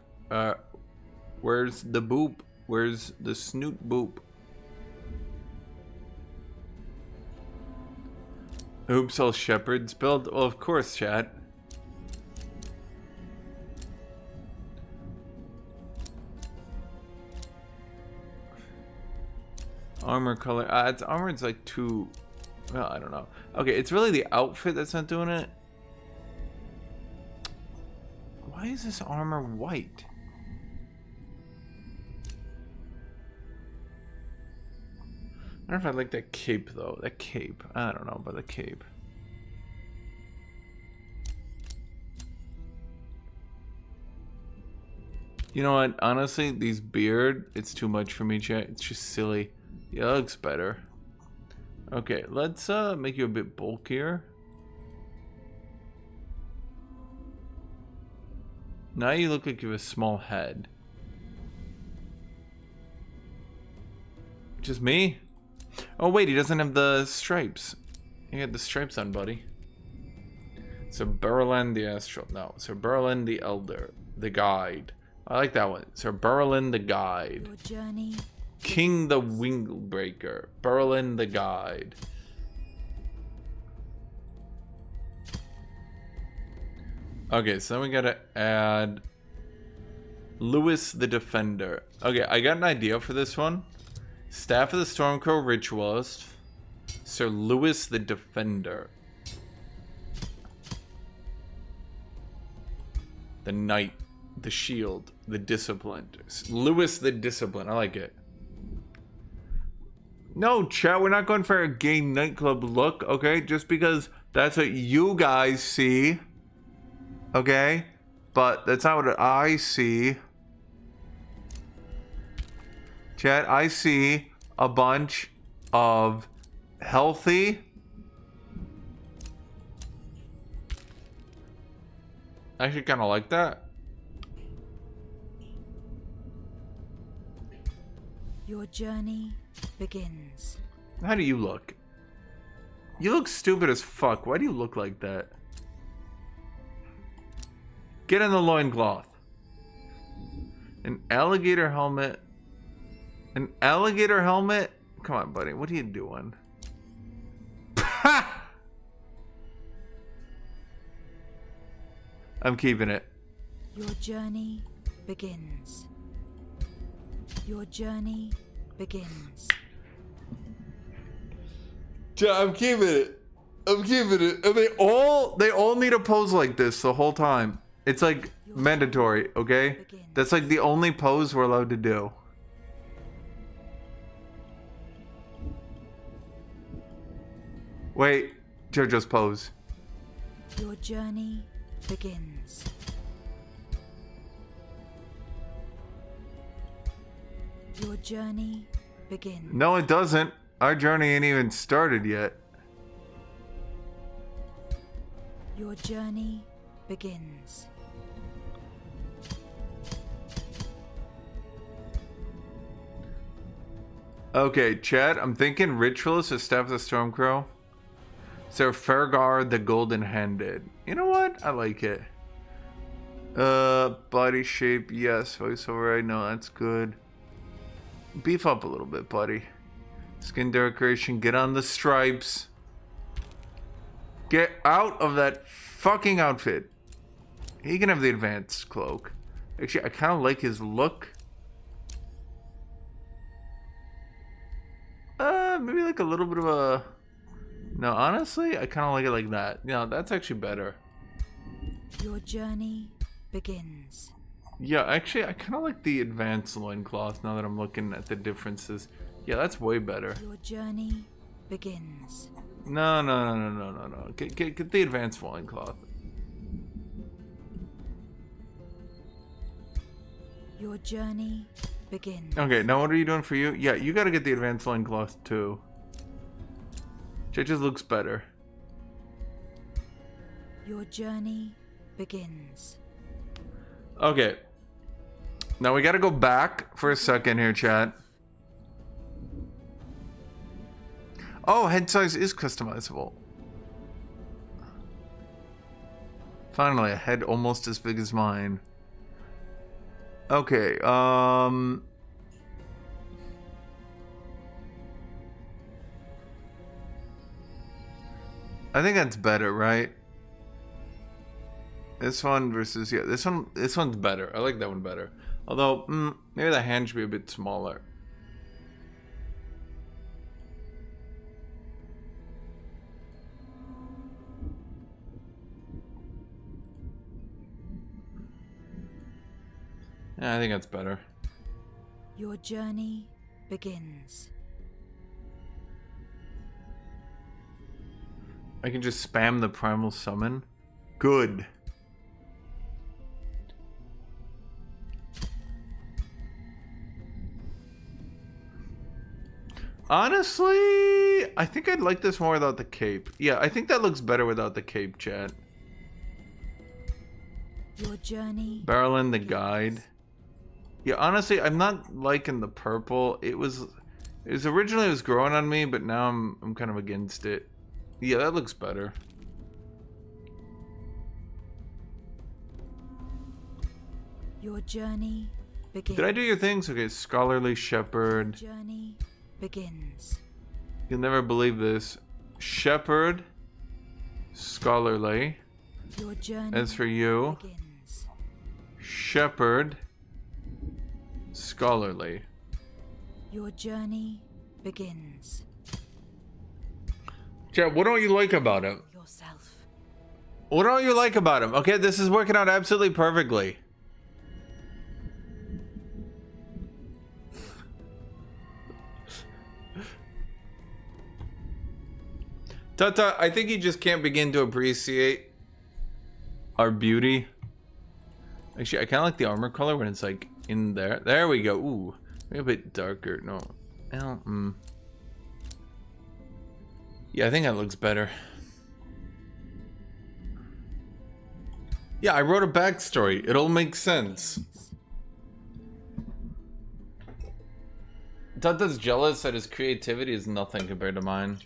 where's the boop? Where's the snoot boop? Oops, all shepherds build? Well, of course, chat. Armor color. It's armor's like too. Well, I don't know. Okay, it's really the outfit that's not doing it. Why is this armor white? I don't know if I like that cape though. That cape. I don't know about the cape. You know what? Honestly, these beard, it's too much for me, chat. It's just silly. Yeah, that looks better. Okay, let's make you a bit bulkier. Now you look like you have a small head. Just me? Oh wait, he doesn't have the stripes. You got the stripes on, buddy. So Berylun the Astral. No, so Berylun the Elder. The Guide. I like that one. So Berylun the Guide. Your journey. King the Wingbreaker. Berylun the Guide. Okay, so then we gotta add Lewis the Defender. Okay, I got an idea for this one. Staff of the Stormcrow Ritualist. Sir Lewis the Defender. The Knight. The Shield. The Disciplined. Lewis the Disciplined. I like it. No, chat, we're not going for a gay nightclub look, okay? Just because that's what you guys see. Okay? But that's not what I see. Chat, I see a bunch of healthy. I actually kind of like that. Your journey begins. How do you look? You look stupid as fuck. Why do you look like that? Get in the loincloth. An alligator helmet. An alligator helmet? Come on, buddy. What are you doing? I'm keeping it. Your journey begins. Your journey begins. Yeah, I'm keeping it. I'm keeping it. And they all need a pose like this the whole time. It's like mandatory, okay? That's like the only pose we're allowed to do. Wait, JoJo's pose. Your journey begins. Your journey begins. No, it doesn't. Our journey ain't even started yet. Your journey begins. Okay, Chad, I'm thinking Ritualist to Staff the Stormcrow. So Fergar the Golden Handed. You know what? I like it. Body shape, yes. Voiceover, I know, that's good. Beef up a little bit, buddy. Skin decoration, get on the stripes. Get out of that fucking outfit. He can have the advanced cloak. Actually, I kind of like his look. Maybe like a little bit of a... No, honestly, I kind of like it like that. No, that's actually better. Your journey begins. Yeah, actually, I kind of like the advanced loincloth now that I'm looking at the differences. Yeah, that's way better. Your journey begins. No. Get the advanced loincloth. Your journey begins. Okay, now what are you doing for you? Yeah, you gotta get the advanced loincloth too. It just looks better. Your journey begins. Okay. Now we gotta go back for a second here, chat. Oh, head size is customizable. Finally, a head almost as big as mine. Okay, I think that's better, right? This one versus, yeah, this one's better. I like that one better. Although, maybe the hand should be a bit smaller. Yeah, I think that's better. Your journey begins. I can just spam the primal summon. Good. Honestly, I think I'd like this more without the cape. Yeah, I think that looks better without the cape, chat. Your journey. Barrelin the guide. Yeah, honestly, I'm not liking the purple. It was originally growing on me, but now I'm kind of against it. Yeah, that looks better. Your journey begins. Did I do your things? Okay, scholarly shepherd. Journey begins. You'll never believe this. Shepherd, scholarly. Your journey As for you, begins. shepherd, scholarly. Your journey begins. Chat, what don't you like about him? Yourself. What don't you like about him? Okay, this is working out absolutely perfectly. Tata, I think you just can't begin to appreciate our beauty. Actually, I kind of like the armor color when it's like in there. There we go. Ooh, maybe a bit darker. No. Yeah, I think that looks better. Yeah, I wrote a backstory. It all makes sense. Tata's jealous that his creativity is nothing compared to mine.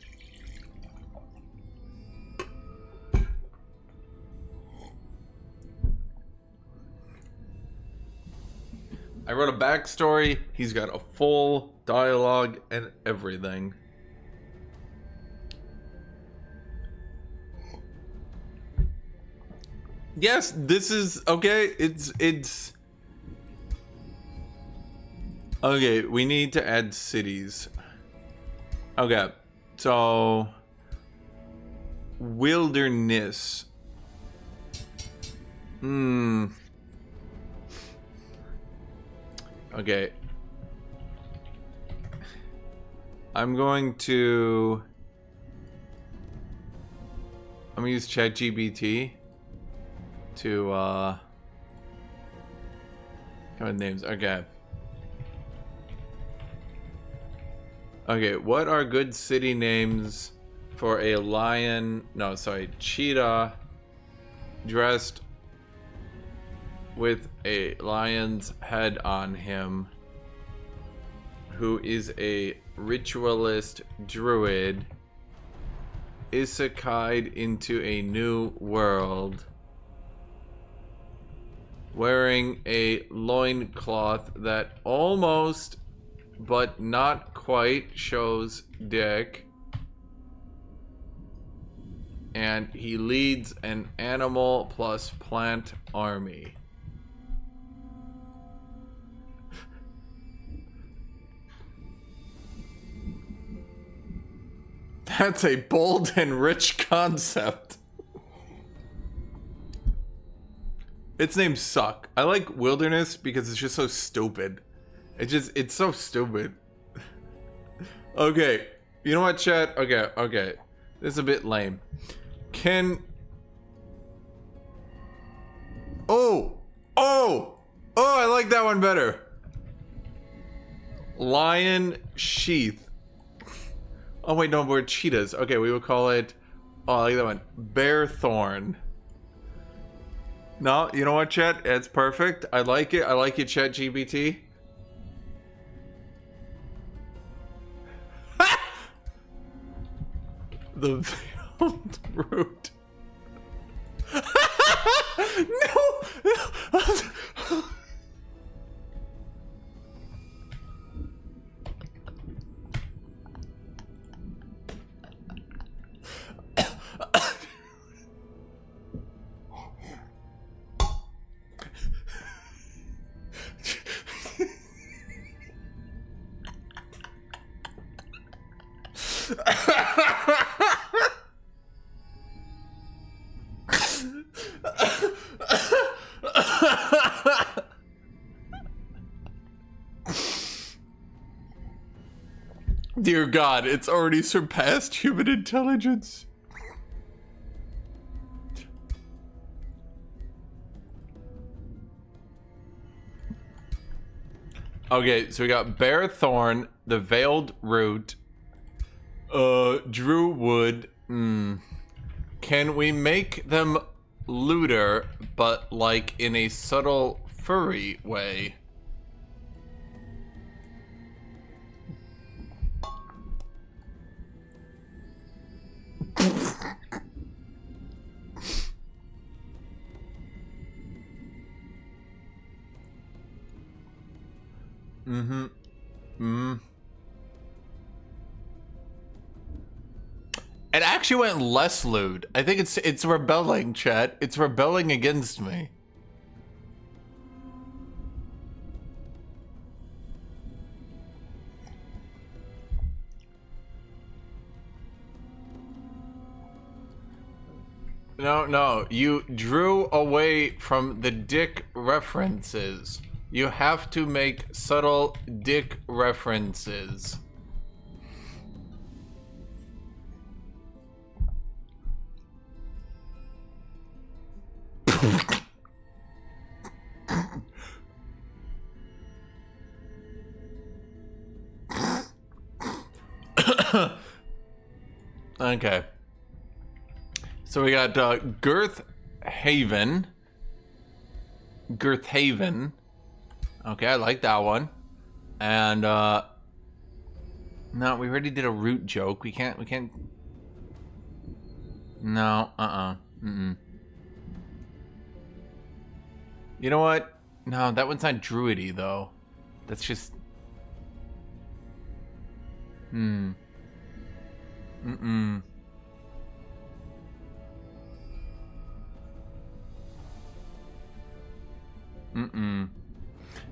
I wrote a backstory. He's got a full dialogue and everything. Yes, this is okay. It's okay. We need to add cities. Okay, so wilderness. Okay. I'm going to use ChatGPT to come with names. Okay. Okay, what are good city names for a lion? No, sorry, cheetah dressed with a lion's head on him, who is a ritualist druid, isekai'd into a new world, wearing a loincloth that almost but not quite shows dick, and he leads an animal plus plant army. That's a bold and rich concept. Its names suck. I like Wilderness because it's just so stupid. It's so stupid. Okay. You know what, chat? Okay. This is a bit lame. Oh, I like that one better. Lion Sheath. Oh wait, no, we're cheetahs. Okay, we will call it, oh, I like that one. Bearthorn. No, you know what, chat? It's perfect. I like it. I like it, ChatGPT. The veiled root. No. Dear God, it's already surpassed human intelligence. Okay, so we got Bearthorn, the Veiled Root, Drew Wood. Can we make them looter, but like in a subtle furry way? It actually went less lewd. I think it's rebelling, chat. It's rebelling against me. No, you drew away from the dick references. You have to make subtle dick references. Okay. So we got Girth Haven. Okay, I like that one. And no, we already did a root joke. We can't No, You know what? No, that one's not druidy though. That's just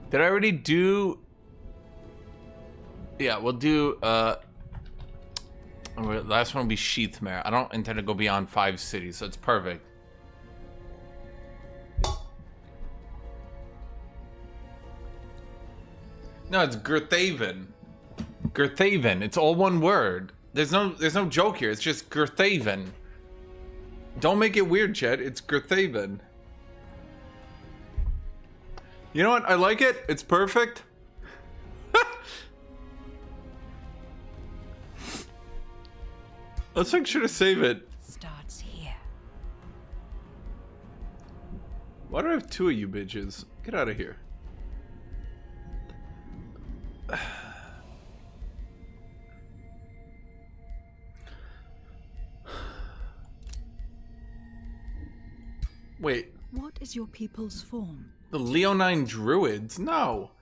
Did I already do? Yeah, we'll do last one will be Sheathmare. I don't intend to go beyond 5 cities, so it's perfect. No, it's Girthaven. Girthaven. It's all one word. There's no joke here. It's just Girthaven. Don't make it weird, Chet. It's Girthaven. You know what? I like it. It's perfect. Let's make sure to save it. Starts here. Why do I have two of you bitches? Get out of here. Wait. What is your people's form? The Leonine Druids? No.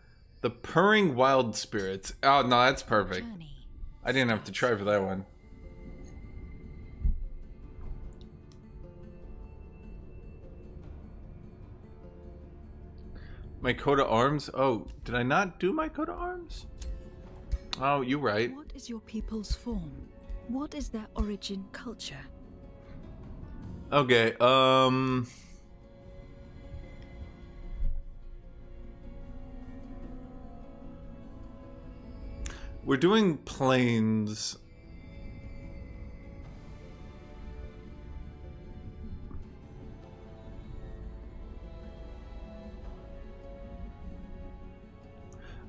The Purring Wild Spirits. Oh, no, that's perfect. Journey. I didn't have to try for that one. My coat of arms? Oh, did I not do my coat of arms? Oh, you're right. What is your people's form? What is their origin culture? Okay, we're doing planes.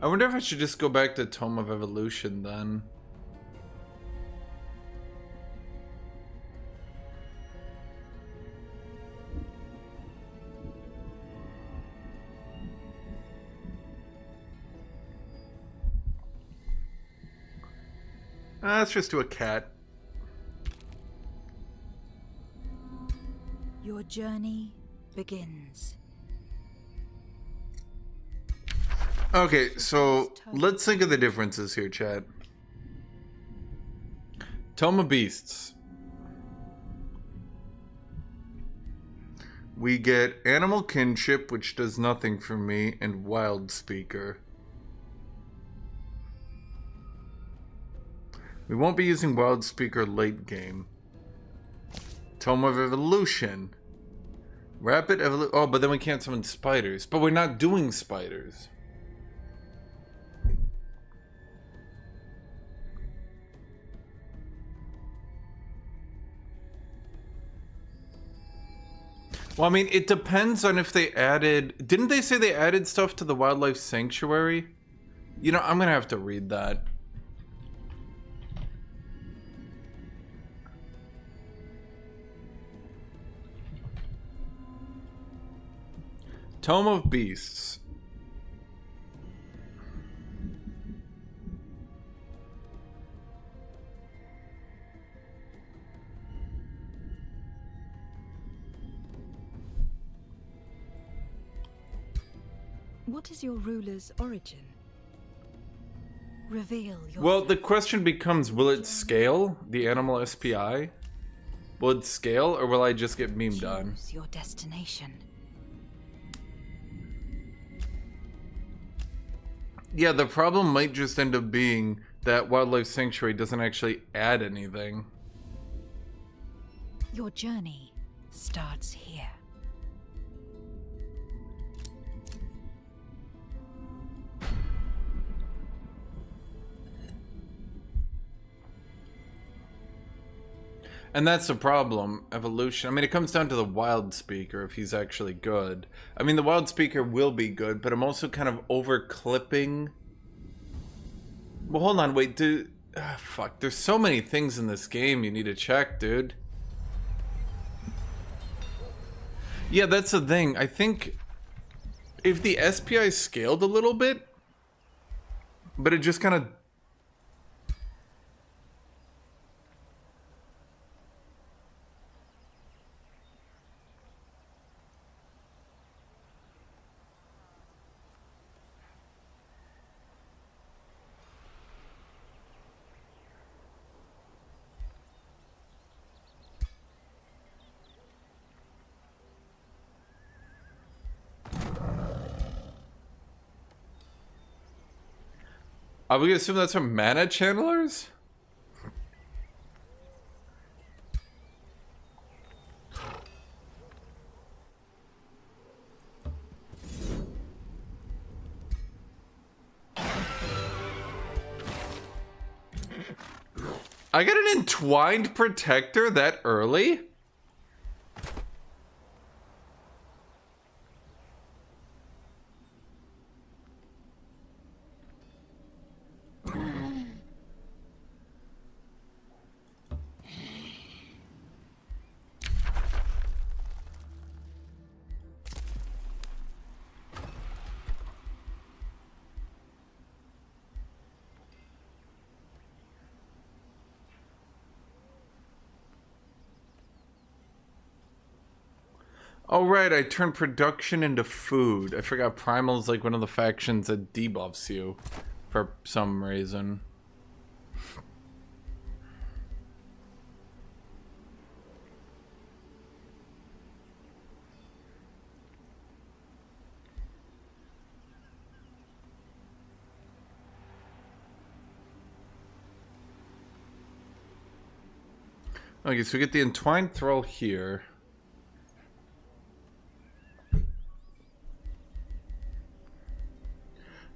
I wonder if I should just go back to Tome of Evolution then. Let's just do a cat. Your journey begins. Okay, so let's think of the differences here, chat. Tome of Beasts. We get Animal Kinship, which does nothing for me, and Wild Speaker. We won't be using Wild Speaker late game. Tome of Evolution. Rapid Evolution. Oh, but then we can't summon spiders. But we're not doing spiders. Well, I mean, it depends on if they added... Didn't they say they added stuff to the Wildlife Sanctuary? You know, I'm gonna have to read that. Tome of Beasts. What is your ruler's origin? Reveal your... Well, the question becomes, will it scale, the animal SPI? Will it scale, or will I just get memed on? Choose your destination. Yeah, the problem might just end up being that Wildlife Sanctuary doesn't actually add anything. Your journey starts here. And that's the problem, evolution. I mean, it comes down to the Wild Speaker, if he's actually good. I mean, the Wild Speaker will be good, but I'm also kind of over-clipping. Well, hold on, wait, dude. Fuck, there's so many things in this game you need to check, dude. Yeah, that's the thing. I think if the SPI scaled a little bit, but it just kind of... Are we gonna assume that's from mana channelers? I got an entwined protector that early? Oh right, I turned production into food. I forgot Primal's like one of the factions that debuffs you for some reason. Okay, so we get the entwined thrall here.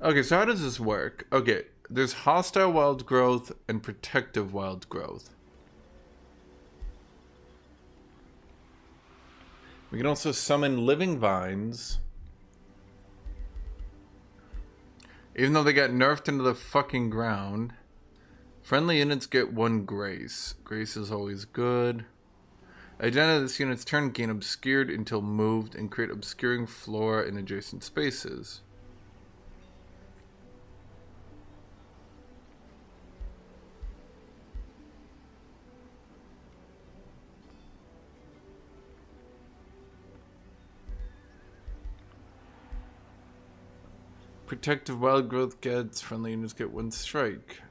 Okay, so how does this work? Okay, there's hostile wild growth and protective wild growth. We can also summon living vines. Even though they got nerfed into the fucking ground. Friendly units get 1 grace. Grace is always good. At the end of this unit's turn, gain obscured until moved and create obscuring flora in adjacent spaces. Protective wild growth gets, friendly units get 1 strike.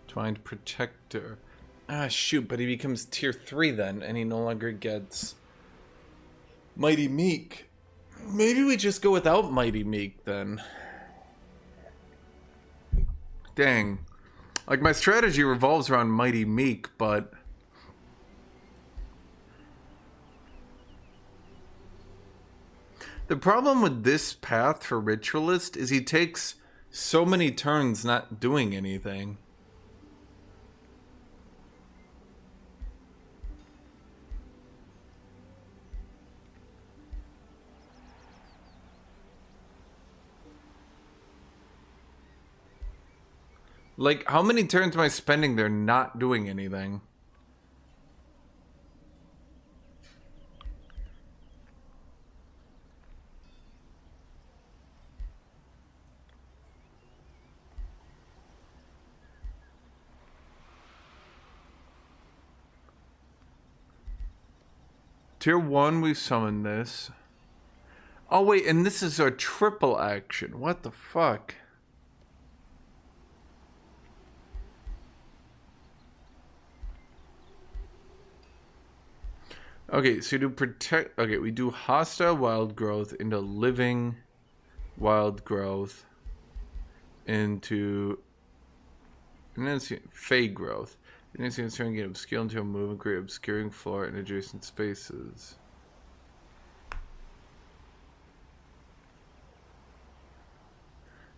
Twined protector. Ah shoot, but he becomes tier 3 then, and he no longer gets Mighty Meek. Maybe we just go without Mighty Meek then. Dang. Like, my strategy revolves around Mighty Meek, but... the problem with this path for Ritualist is he takes so many turns not doing anything. Like, how many turns am I spending there not doing anything? Tier 1, we summon this. Oh wait, and this is a triple action. What the fuck? Okay, so you do protect... okay, we do hostile wild growth into living wild growth into... and then fey growth. And then it's turn, get obscure into a move and create obscuring flora in adjacent spaces.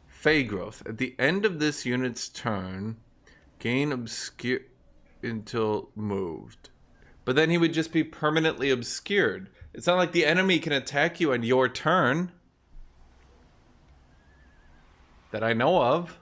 Fey growth. At the end of this unit's turn, gain obscure until moved. But then he would just be permanently obscured. It's not like the enemy can attack you on your turn. That I know of.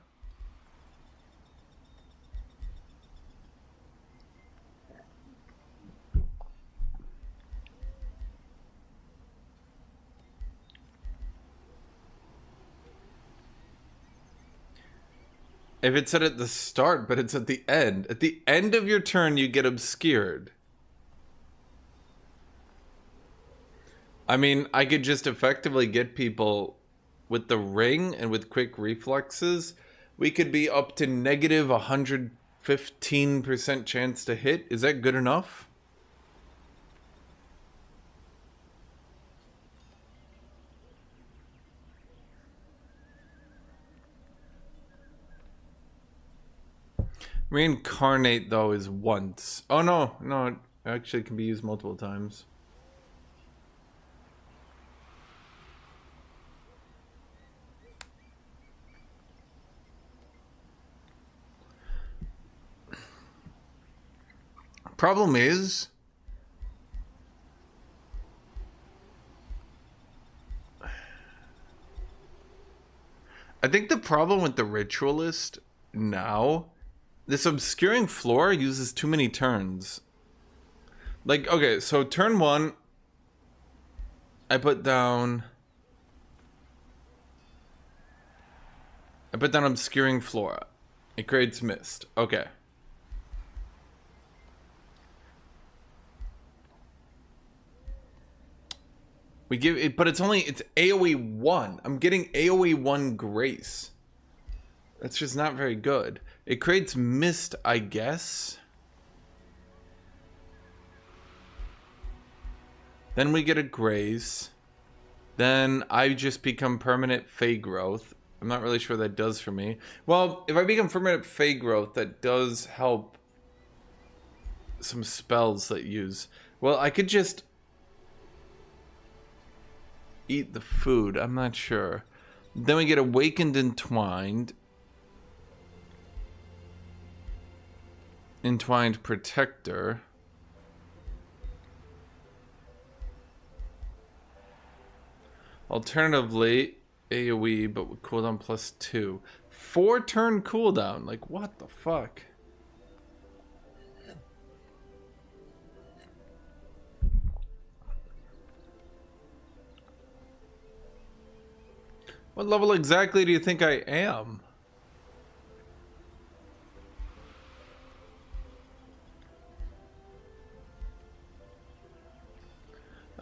If it said at the start, but it's at the end. At the end of your turn, you get obscured. I mean, I could just effectively get people with the ring and with quick reflexes. We could be up to negative 115% chance to hit. Is that good enough? Reincarnate, though, is once. Oh, no. No, Actually, it can be used multiple times. Problem is, I think the problem with the Ritualist now, this Obscuring Floor uses too many turns. Like, okay, so turn 1, I put down Obscuring Flora. It creates mist. Okay. We give it, but it's AoE1. I'm getting AoE1 Grace. That's just not very good. It creates mist, I guess. Then we get a Grace. Then I just become permanent Fey Growth. I'm not really sure what that does for me. Well, if I become permanent Fey Growth, that does help some spells that use. Well, I could just eat the food. I'm not sure. Then we get Awakened Entwined. Entwined Protector. Alternatively, AoE, but with cooldown +2. 4-turn cooldown. Like, what the fuck? What level exactly do you think I am?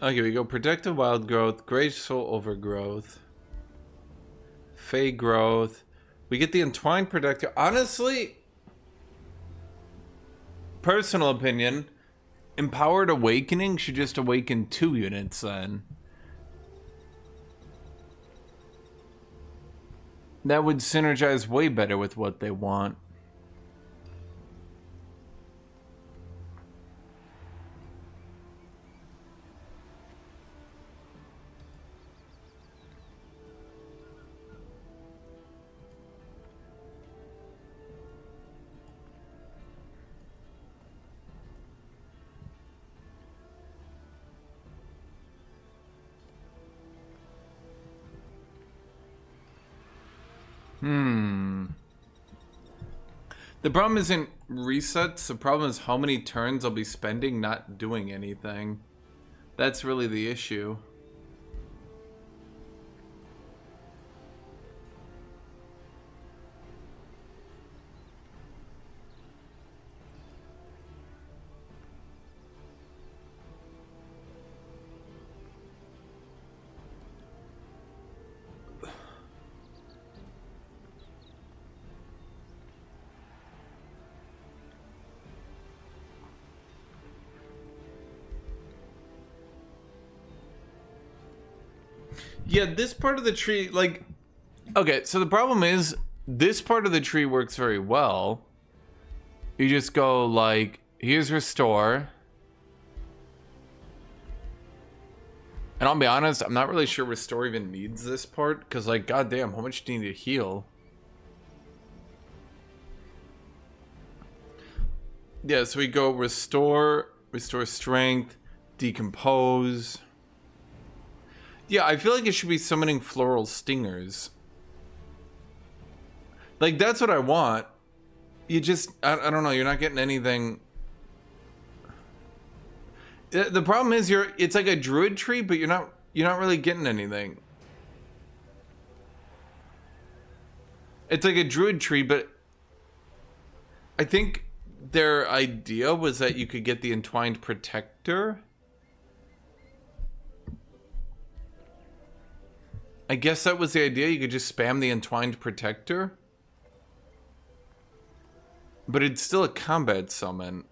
Okay, we go Protective Wild Growth, Graceful Overgrowth, Fey Growth. We get the Entwined Protector. Honestly, personal opinion, Empowered Awakening should just awaken 2 units then. That would synergize way better with what they want. The problem isn't resets, the problem is how many turns I'll be spending not doing anything. That's really the issue. Yeah, this part of the tree, like... Okay, so the problem is, this part of the tree works very well. You just go, like, here's Restore. And I'll be honest, I'm not really sure Restore even needs this part, because, like, goddamn, how much do you need to heal? Yeah, so we go Restore, Restore Strength, Decompose... Yeah, I feel like it should be summoning Floral Stingers. Like, that's what I want. You just... I don't know, you're not getting anything... The problem is it's like a druid tree, but you're not really getting anything. It's like a druid tree, but... I think their idea was that you could get the Entwined Protector... I guess that was the idea. You could just spam the Entwined Protector. But it's still a combat summon.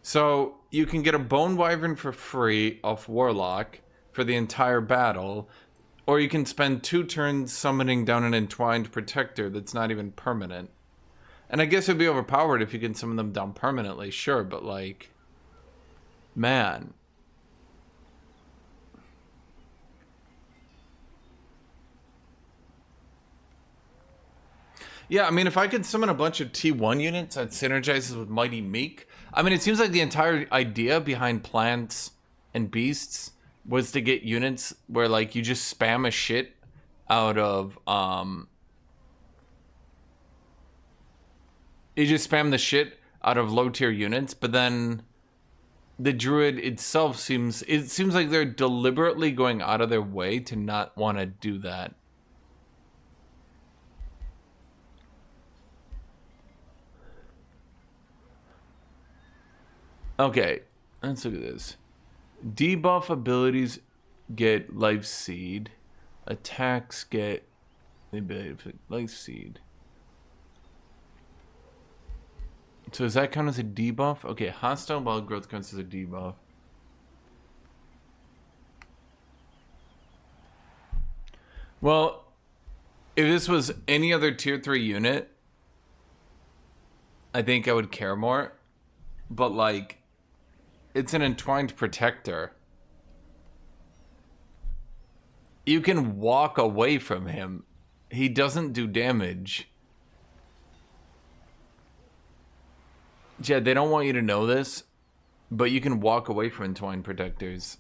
So, you can get a Bone Wyvern for free off Warlock for the entire battle. Or you can spend 2 turns summoning down an Entwined Protector that's not even permanent. And I guess it'd be overpowered if you can summon them down permanently, sure, but like... Man. Yeah, I mean, if I could summon a bunch of T1 units that synergizes with Mighty Meek... I mean, it seems like the entire idea behind Plants and Beasts was to get units where, like, you just spam a shit out of, you just spam the shit out of low-tier units, but then the Druid itself seems like they're deliberately going out of their way to not want to do that. Okay, let's look at this. Debuff abilities get Life Seed. Attacks get the ability to Life Seed. So does that count as a debuff? Okay, hostile wild growth counts as a debuff. Well, if this was any other tier 3 unit, I think I would care more. But like, it's an Entwined Protector. You can walk away from him. He doesn't do damage. Jed, they don't want you to know this, but you can walk away from Entwined Protectors.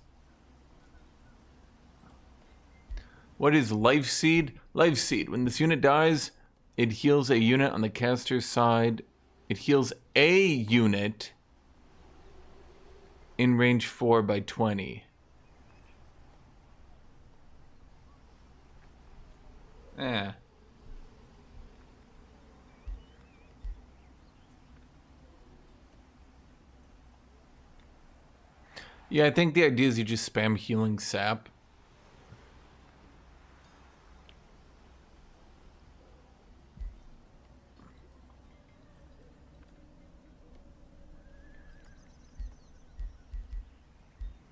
What is Life Seed? Life Seed. When this unit dies, it heals a unit on the caster's side. It heals a unit in range 4 by 20. Eh. Yeah, I think the idea is you just spam healing sap.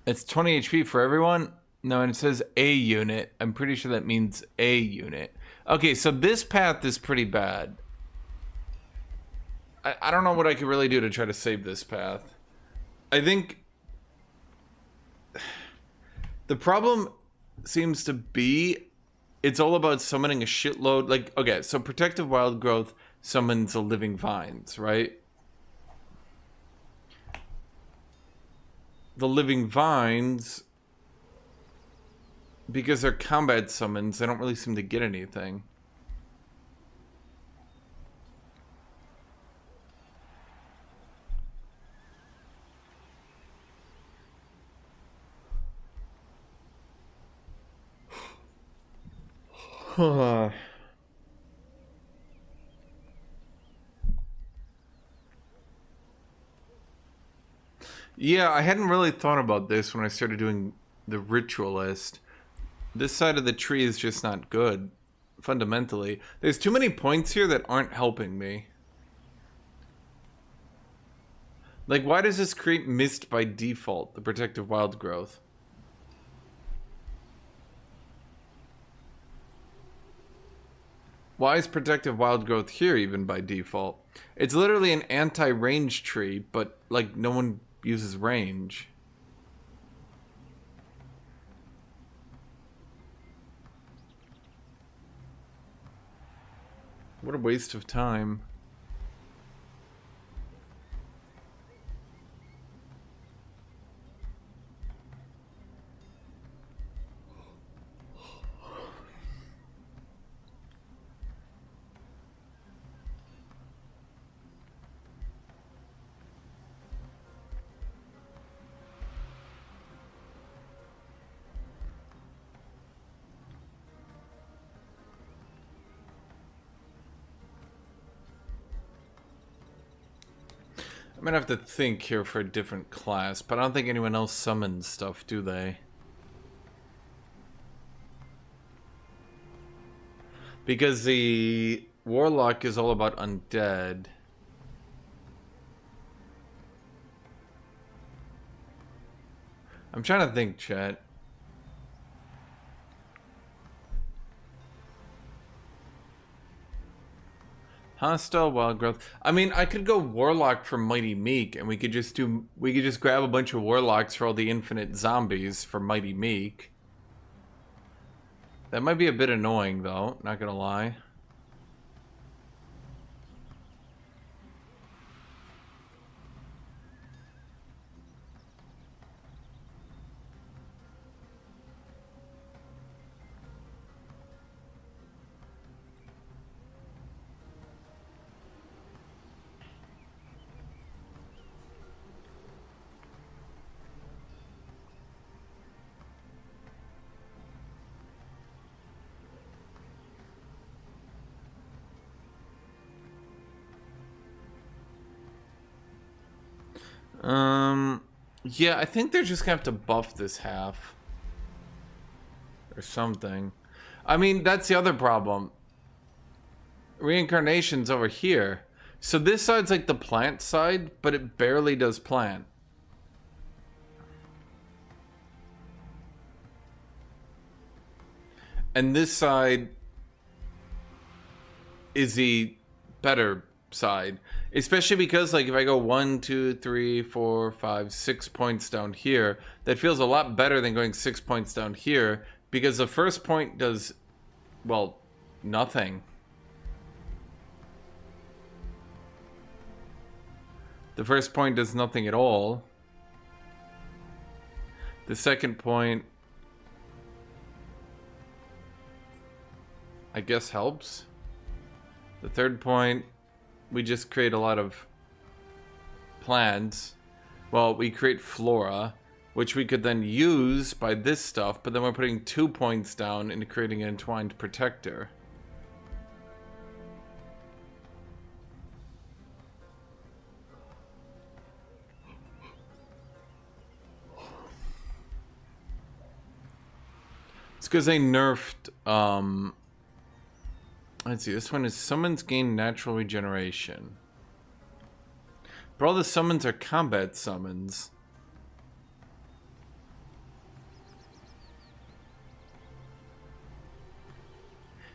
It's 20 HP for everyone? No, and it says a unit. I'm pretty sure that means a unit. Okay, so this path is pretty bad. I don't know what I could really do to try to save this path. I think the problem seems to be it's all about summoning a shitload. Like, okay, so Protective Wild Growth summons the Living Vines, right? The Living Vines, because they're combat summons, they don't really seem to get anything. Yeah, I hadn't really thought about this when I started doing the ritualist. This side of the tree is just not good, fundamentally. There's too many points here that aren't helping me. Like, why does this create mist by default, the Protective Wild Growth? Why is Protective Wild Growth here even by default? It's literally an anti-range tree, but, like, no one uses range. What a waste of time. I'm gonna have to think here for a different class, but I don't think anyone else summons stuff, do they? Because the Warlock is all about undead. I'm trying to think, chat. Hostile wild growth. I mean, I could go warlock for Mighty Meek, and we could just grab a bunch of warlocks for all the infinite zombies for Mighty Meek. That might be a bit annoying, though. Not gonna lie. Yeah, I think they're just gonna have to buff this half. Or something. I mean, that's the other problem. Reincarnation's over here. So this side's like the plant side, but it barely does plant. And this side is the better side. Especially because, like, if I go 1, 2, 3, 4, 5, 6 points down here, that feels a lot better than going 6 points down here, because the first point does, well, nothing. The first point does nothing at all. The second point, I guess, helps. The third point, we just create a lot of plants. Well, we create flora, which we could then use by this stuff, but then we're putting 2 points down into creating an entwined protector. It's because they nerfed, let's see, this one is summons gain natural regeneration. But all the summons are combat summons.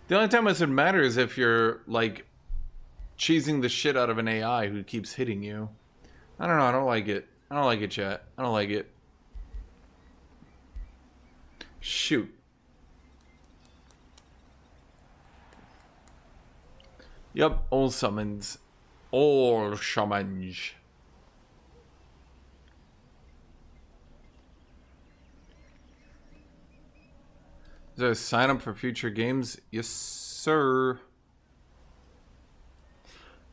The only time this would matter is if you're, like, cheesing the shit out of an AI who keeps hitting you. I don't know, I don't like it. I don't like it, chat. I don't like it. Shoot. Yep, all summons. All summons. Is there a sign up for future games? Yes, sir.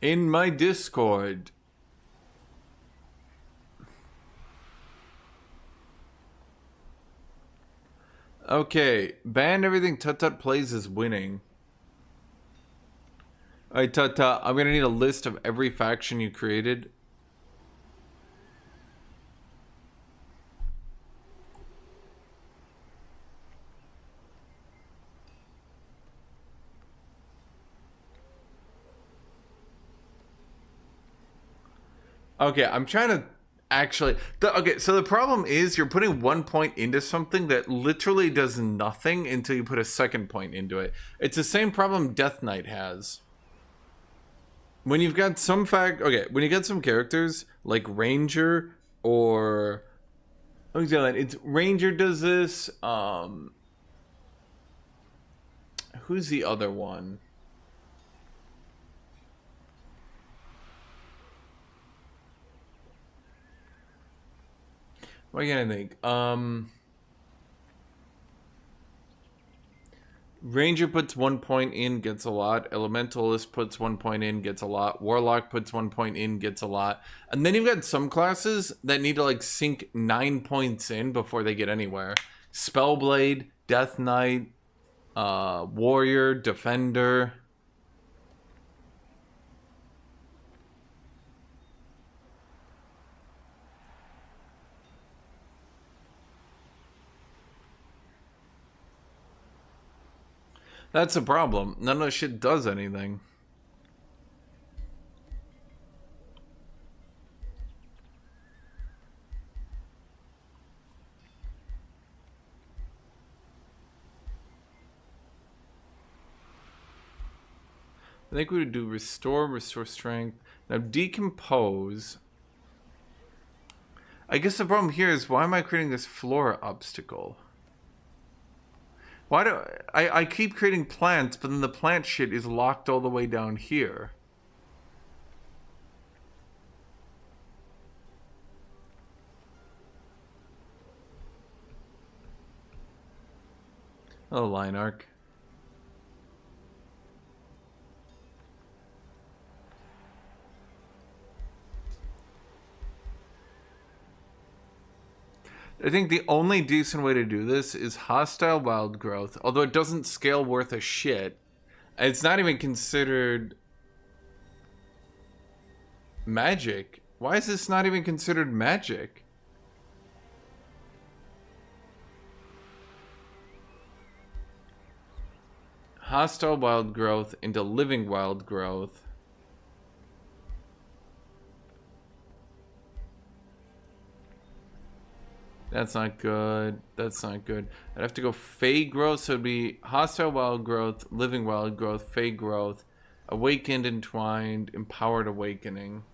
In my Discord. Okay, ban everything Tut Tut plays is winning. Alright, Tut Tut, I'm gonna need a list of every faction you created. Okay, I'm trying to actually... Okay, so the problem is you're putting 1 point into something that literally does nothing until you put a second point into it. It's the same problem Death Knight has. When you've got some when you get some characters like Ranger or it's Ranger does this. Who's the other one? What can I think? Ranger puts 1 point in, gets a lot. Elementalist puts 1 point in, gets a lot. Warlock puts 1 point in, gets a lot. And then you've got some classes that need to, like, sink 9 points in before they get anywhere. Spellblade, Death Knight, Warrior, Defender. That's a problem. None of that shit does anything. I think we would do restore, restore strength. Now decompose. I guess the problem here is, why am I creating this floor obstacle? Why do I keep creating plants, but then the plant shit is locked all the way down here? Oh, line arc. I think the only decent way to do this is hostile wild growth, although it doesn't scale worth a shit. It's not even considered magic. Why is this not even considered magic? Hostile wild growth into living wild growth. That's not good. That's not good. I'd have to go Fey growth, so it'd be hostile wild growth, living wild growth, Fey growth, awakened, entwined, empowered awakening.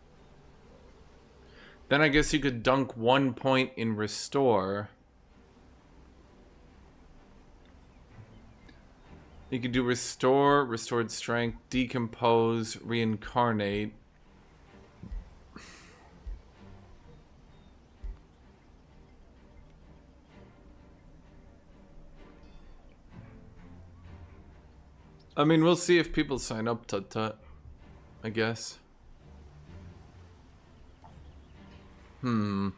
Then I guess you could dunk 1 point in restore. You could do restore, restored strength, decompose, reincarnate. I mean, we'll see if people sign up, tut-tut, I guess. I'm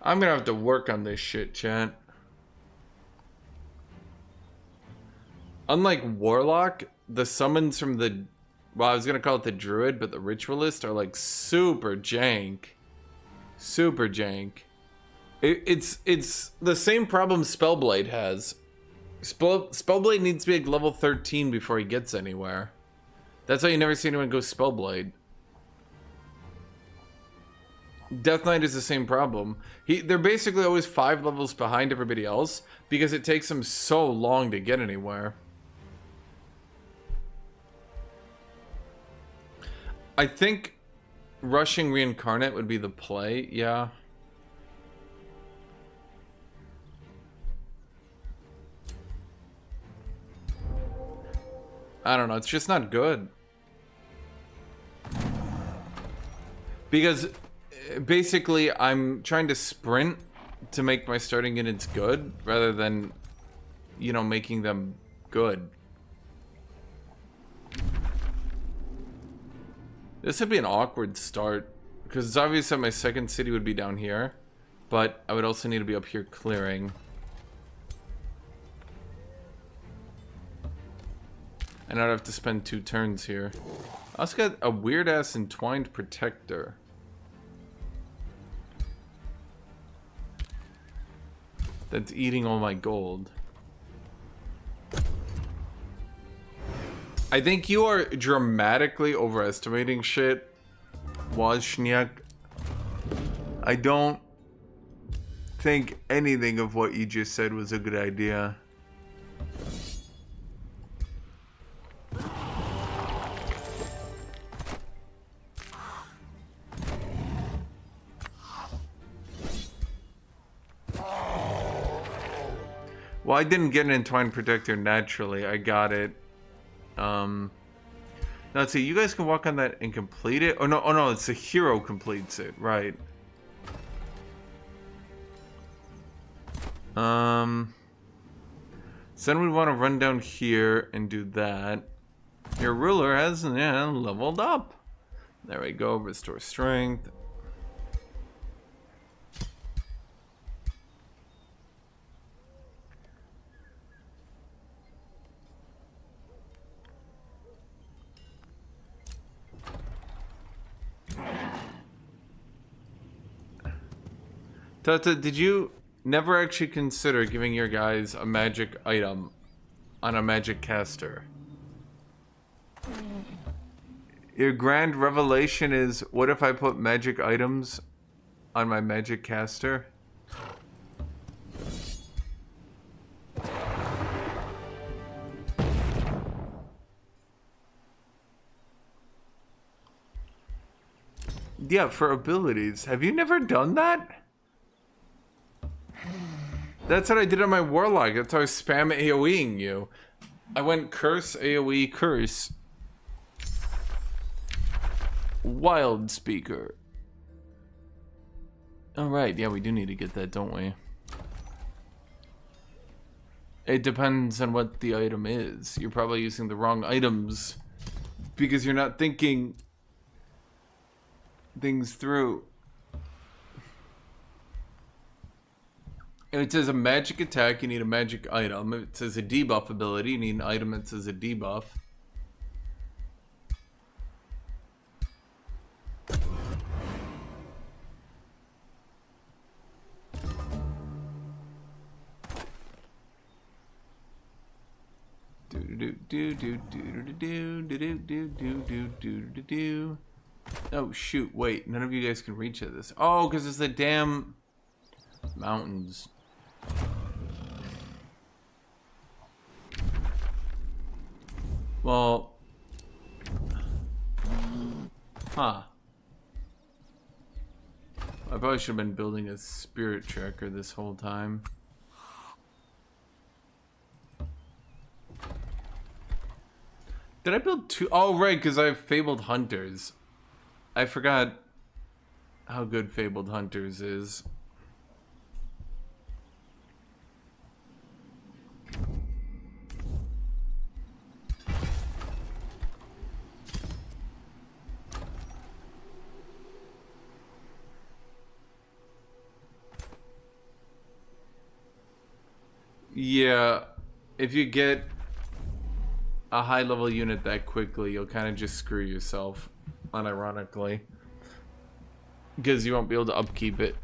gonna have to work on this shit, chat. Unlike Warlock, the summons from the... Well, I was gonna call it the Druid, but the Ritualist are like super jank. Super jank. It's the same problem Spellblade has. Spellblade needs to be like level 13 before he gets anywhere. That's why you never see anyone go Spellblade. Death Knight is the same problem. They're basically always 5 levels behind everybody else because it takes them so long to get anywhere. I think rushing Reincarnate would be the play, yeah. I don't know, it's just not good. Because basically I'm trying to sprint to make my starting units good rather than, you know, making them good. This would be an awkward start because it's obvious that my second city would be down here, but I would also need to be up here clearing. And I'd have to spend 2 turns here. I also got a weird-ass entwined protector. That's eating all my gold. I think you are dramatically overestimating shit, Wozniak. I don't think anything of what you just said was a good idea. Well, I didn't get an entwined protector naturally. I got it. Now let's see. You guys can walk on that and complete it. Oh no! It's the hero completes it, right? So then we want to run down here and do that. Your ruler has leveled up. There we go. Restore strength. Tata, did you never actually consider giving your guys a magic item on a magic caster? Your grand revelation is, what if I put magic items on my magic caster? Yeah, for abilities. Have you never done that? That's what I did on my Warlock. That's how I spam AoEing you. I went curse, AoE, curse. Wild Speaker. Alright, yeah, we do need to get that, don't we? It depends on what the item is. You're probably using the wrong items because you're not thinking things through. If it says a magic attack, you need a magic item. If it says a debuff ability, you need an item that says a debuff. Oh shoot, wait, none of you guys can reach at this. Oh, because it's the damn mountains. Well, huh. I probably should have been building a spirit tracker this whole time. Did I build two? Oh, right, because I have Fabled Hunters. I forgot how good Fabled Hunters is. Yeah, if you get a high level unit that quickly, you'll kind of just screw yourself, unironically, because you won't be able to upkeep it.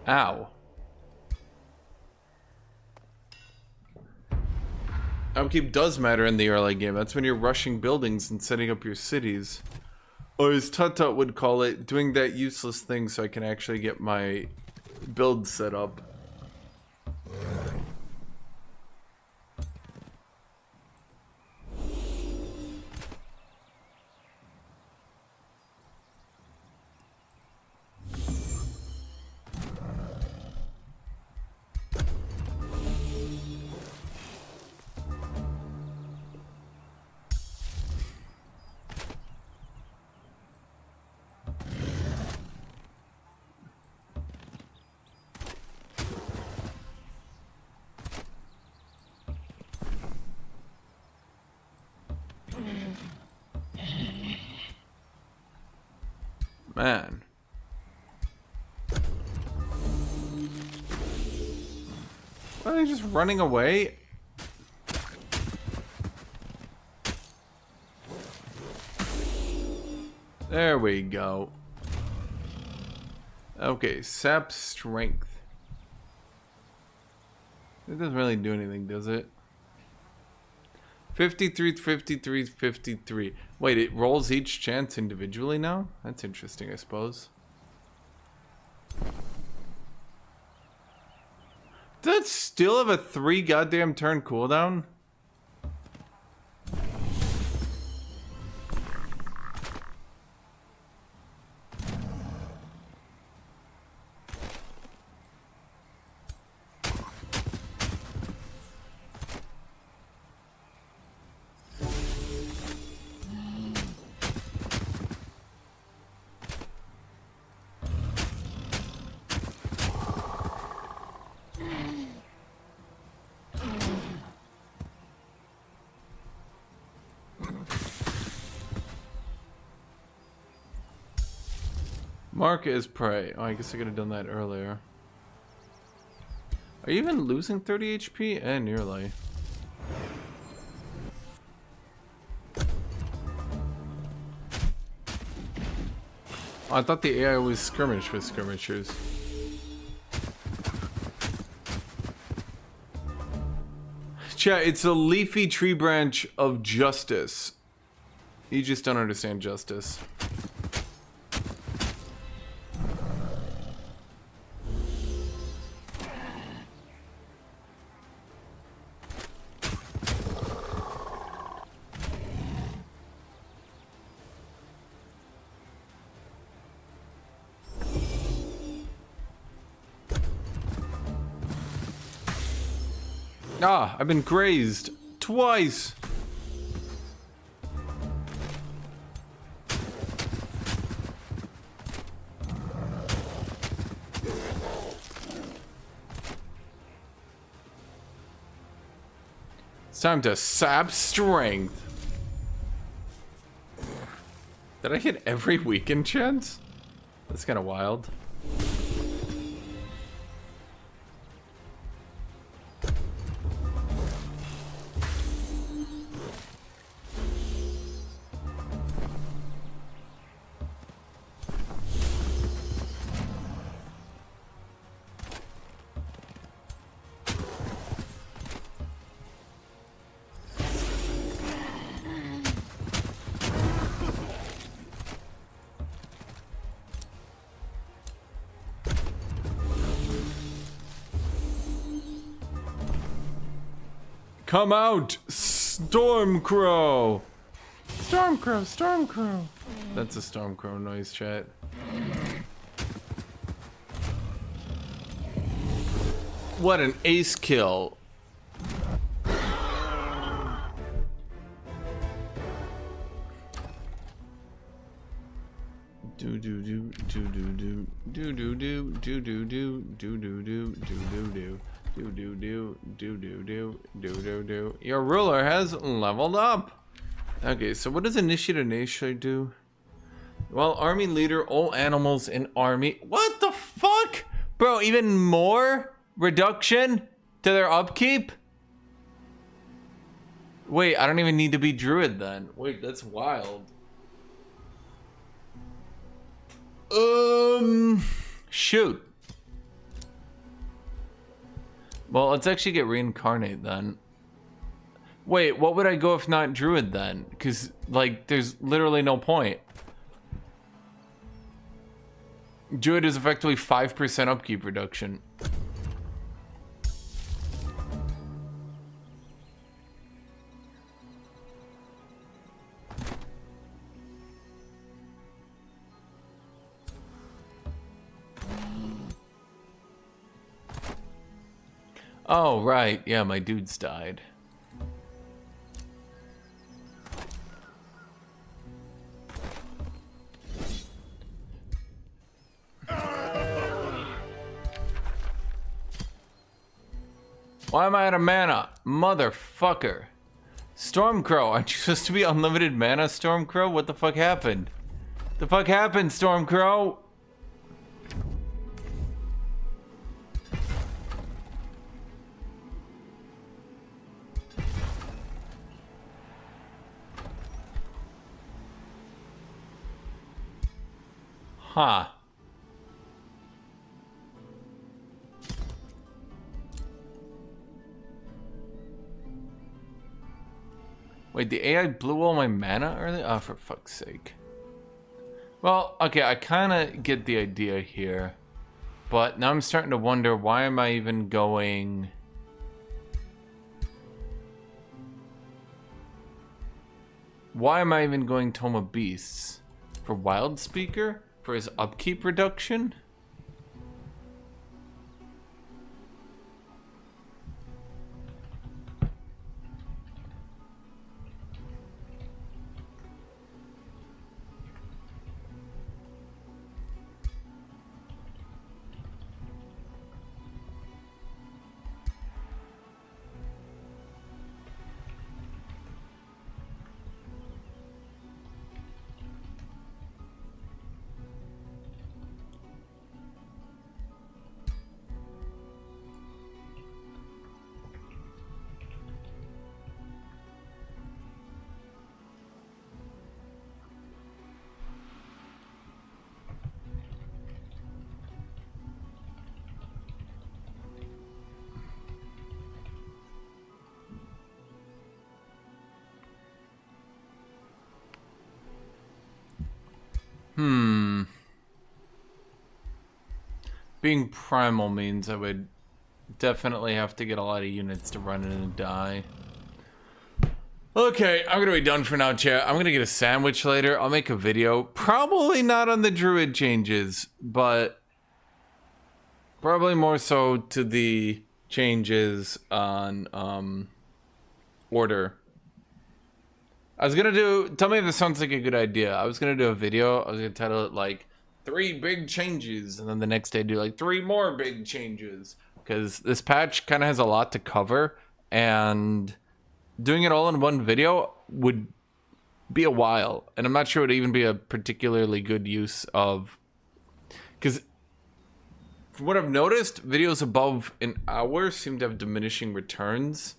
Ow. Upkeep does matter in the early game. That's when you're rushing buildings and setting up your cities. Or as Tut would call it, doing that useless thing so I can actually get my build set up. Man. Are they just running away? There we go. Okay, sap strength. It doesn't really do anything, does it? 53, 53, 53. Wait, it rolls each chance individually now? That's interesting, I suppose. Does it still have a 3 goddamn turn cooldown? Mark is prey. Oh, I guess I could have done that earlier. Are you even losing 30 HP? And nearly. Oh, I thought the AI was skirmish with skirmishers. Chat, it's a leafy tree branch of justice. You just don't understand justice. Ah, I've been grazed twice. It's time to sap strength. Did I hit every weekend chance? That's kind of wild. Come out, Stormcrow! Stormcrow, Stormcrow. That's a Stormcrow noise, chat. What an ace kill. Do do do do do do do do do do do do do do do do do. Do do do do do do do do do. Your ruler has leveled up. Okay, so what does initiate initially do? Well, army leader, all animals in army. What the fuck, bro? Even more reduction to their upkeep. Wait, I don't even need to be druid then. Wait, that's wild. Shoot. Well, let's actually get reincarnate then. Wait, what would I go if not druid then? Because, like, there's literally no point. Druid is effectively 5% upkeep reduction. Oh, right. Yeah, my dudes died. Why am I out of mana? Motherfucker. Stormcrow, aren't you supposed to be unlimited mana, Stormcrow? What the fuck happened? The fuck happened, Stormcrow? Huh. Wait, the AI blew all my mana earlier? Oh, for fuck's sake. Well, okay, I kind of get the idea here. But now I'm starting to wonder, why am I even going... Why am I even going Tome of Beasts? For Wild Speaker? For his upkeep reduction? Being primal means I would definitely have to get a lot of units to run in and die. Okay, I'm gonna be done for now, chat. I'm gonna get a sandwich later. I'll make a video. Probably not on the druid changes, but probably more so to the changes on order. I was gonna do, tell me if this sounds like a good idea. I was gonna do a video. I was gonna title it like 3 big changes, and then the next day do like 3 more big changes, because this patch kind of has a lot to cover, and doing it all in one video would be a while, and I'm not sure it would even be a particularly good use of, because from what I've noticed, videos above an hour seem to have diminishing returns,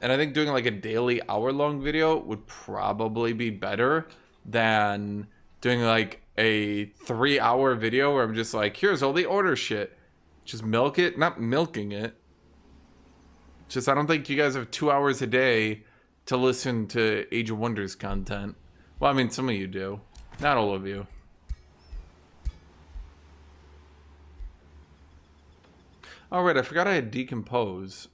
and I think doing like a daily hour-long video would probably be better than doing like a 3-hour video where I'm just like, here's all the order shit. Just milk it, not milking it. Just, I don't think you guys have 2 hours a day to listen to Age of Wonders content. Well, I mean, some of you do. Not all of you. Alright, I forgot I had decompose.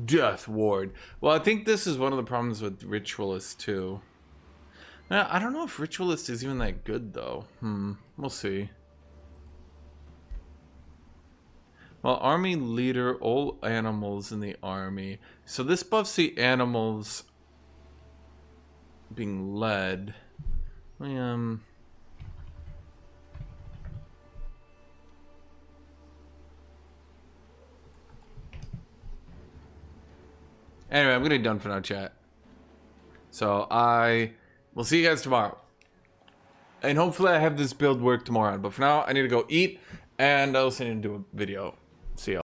Death Ward. Well, I think this is one of the problems with Ritualist too. Now, I don't know if Ritualist is even that good though. We'll see. Well, army leader, all animals in the army. So this buffs the animals being led. Anyway, I'm gonna be done for now, chat. So I will see you guys tomorrow. And hopefully I have this build work tomorrow. But for now, I need to go eat, and I'll send you to do a video. See ya.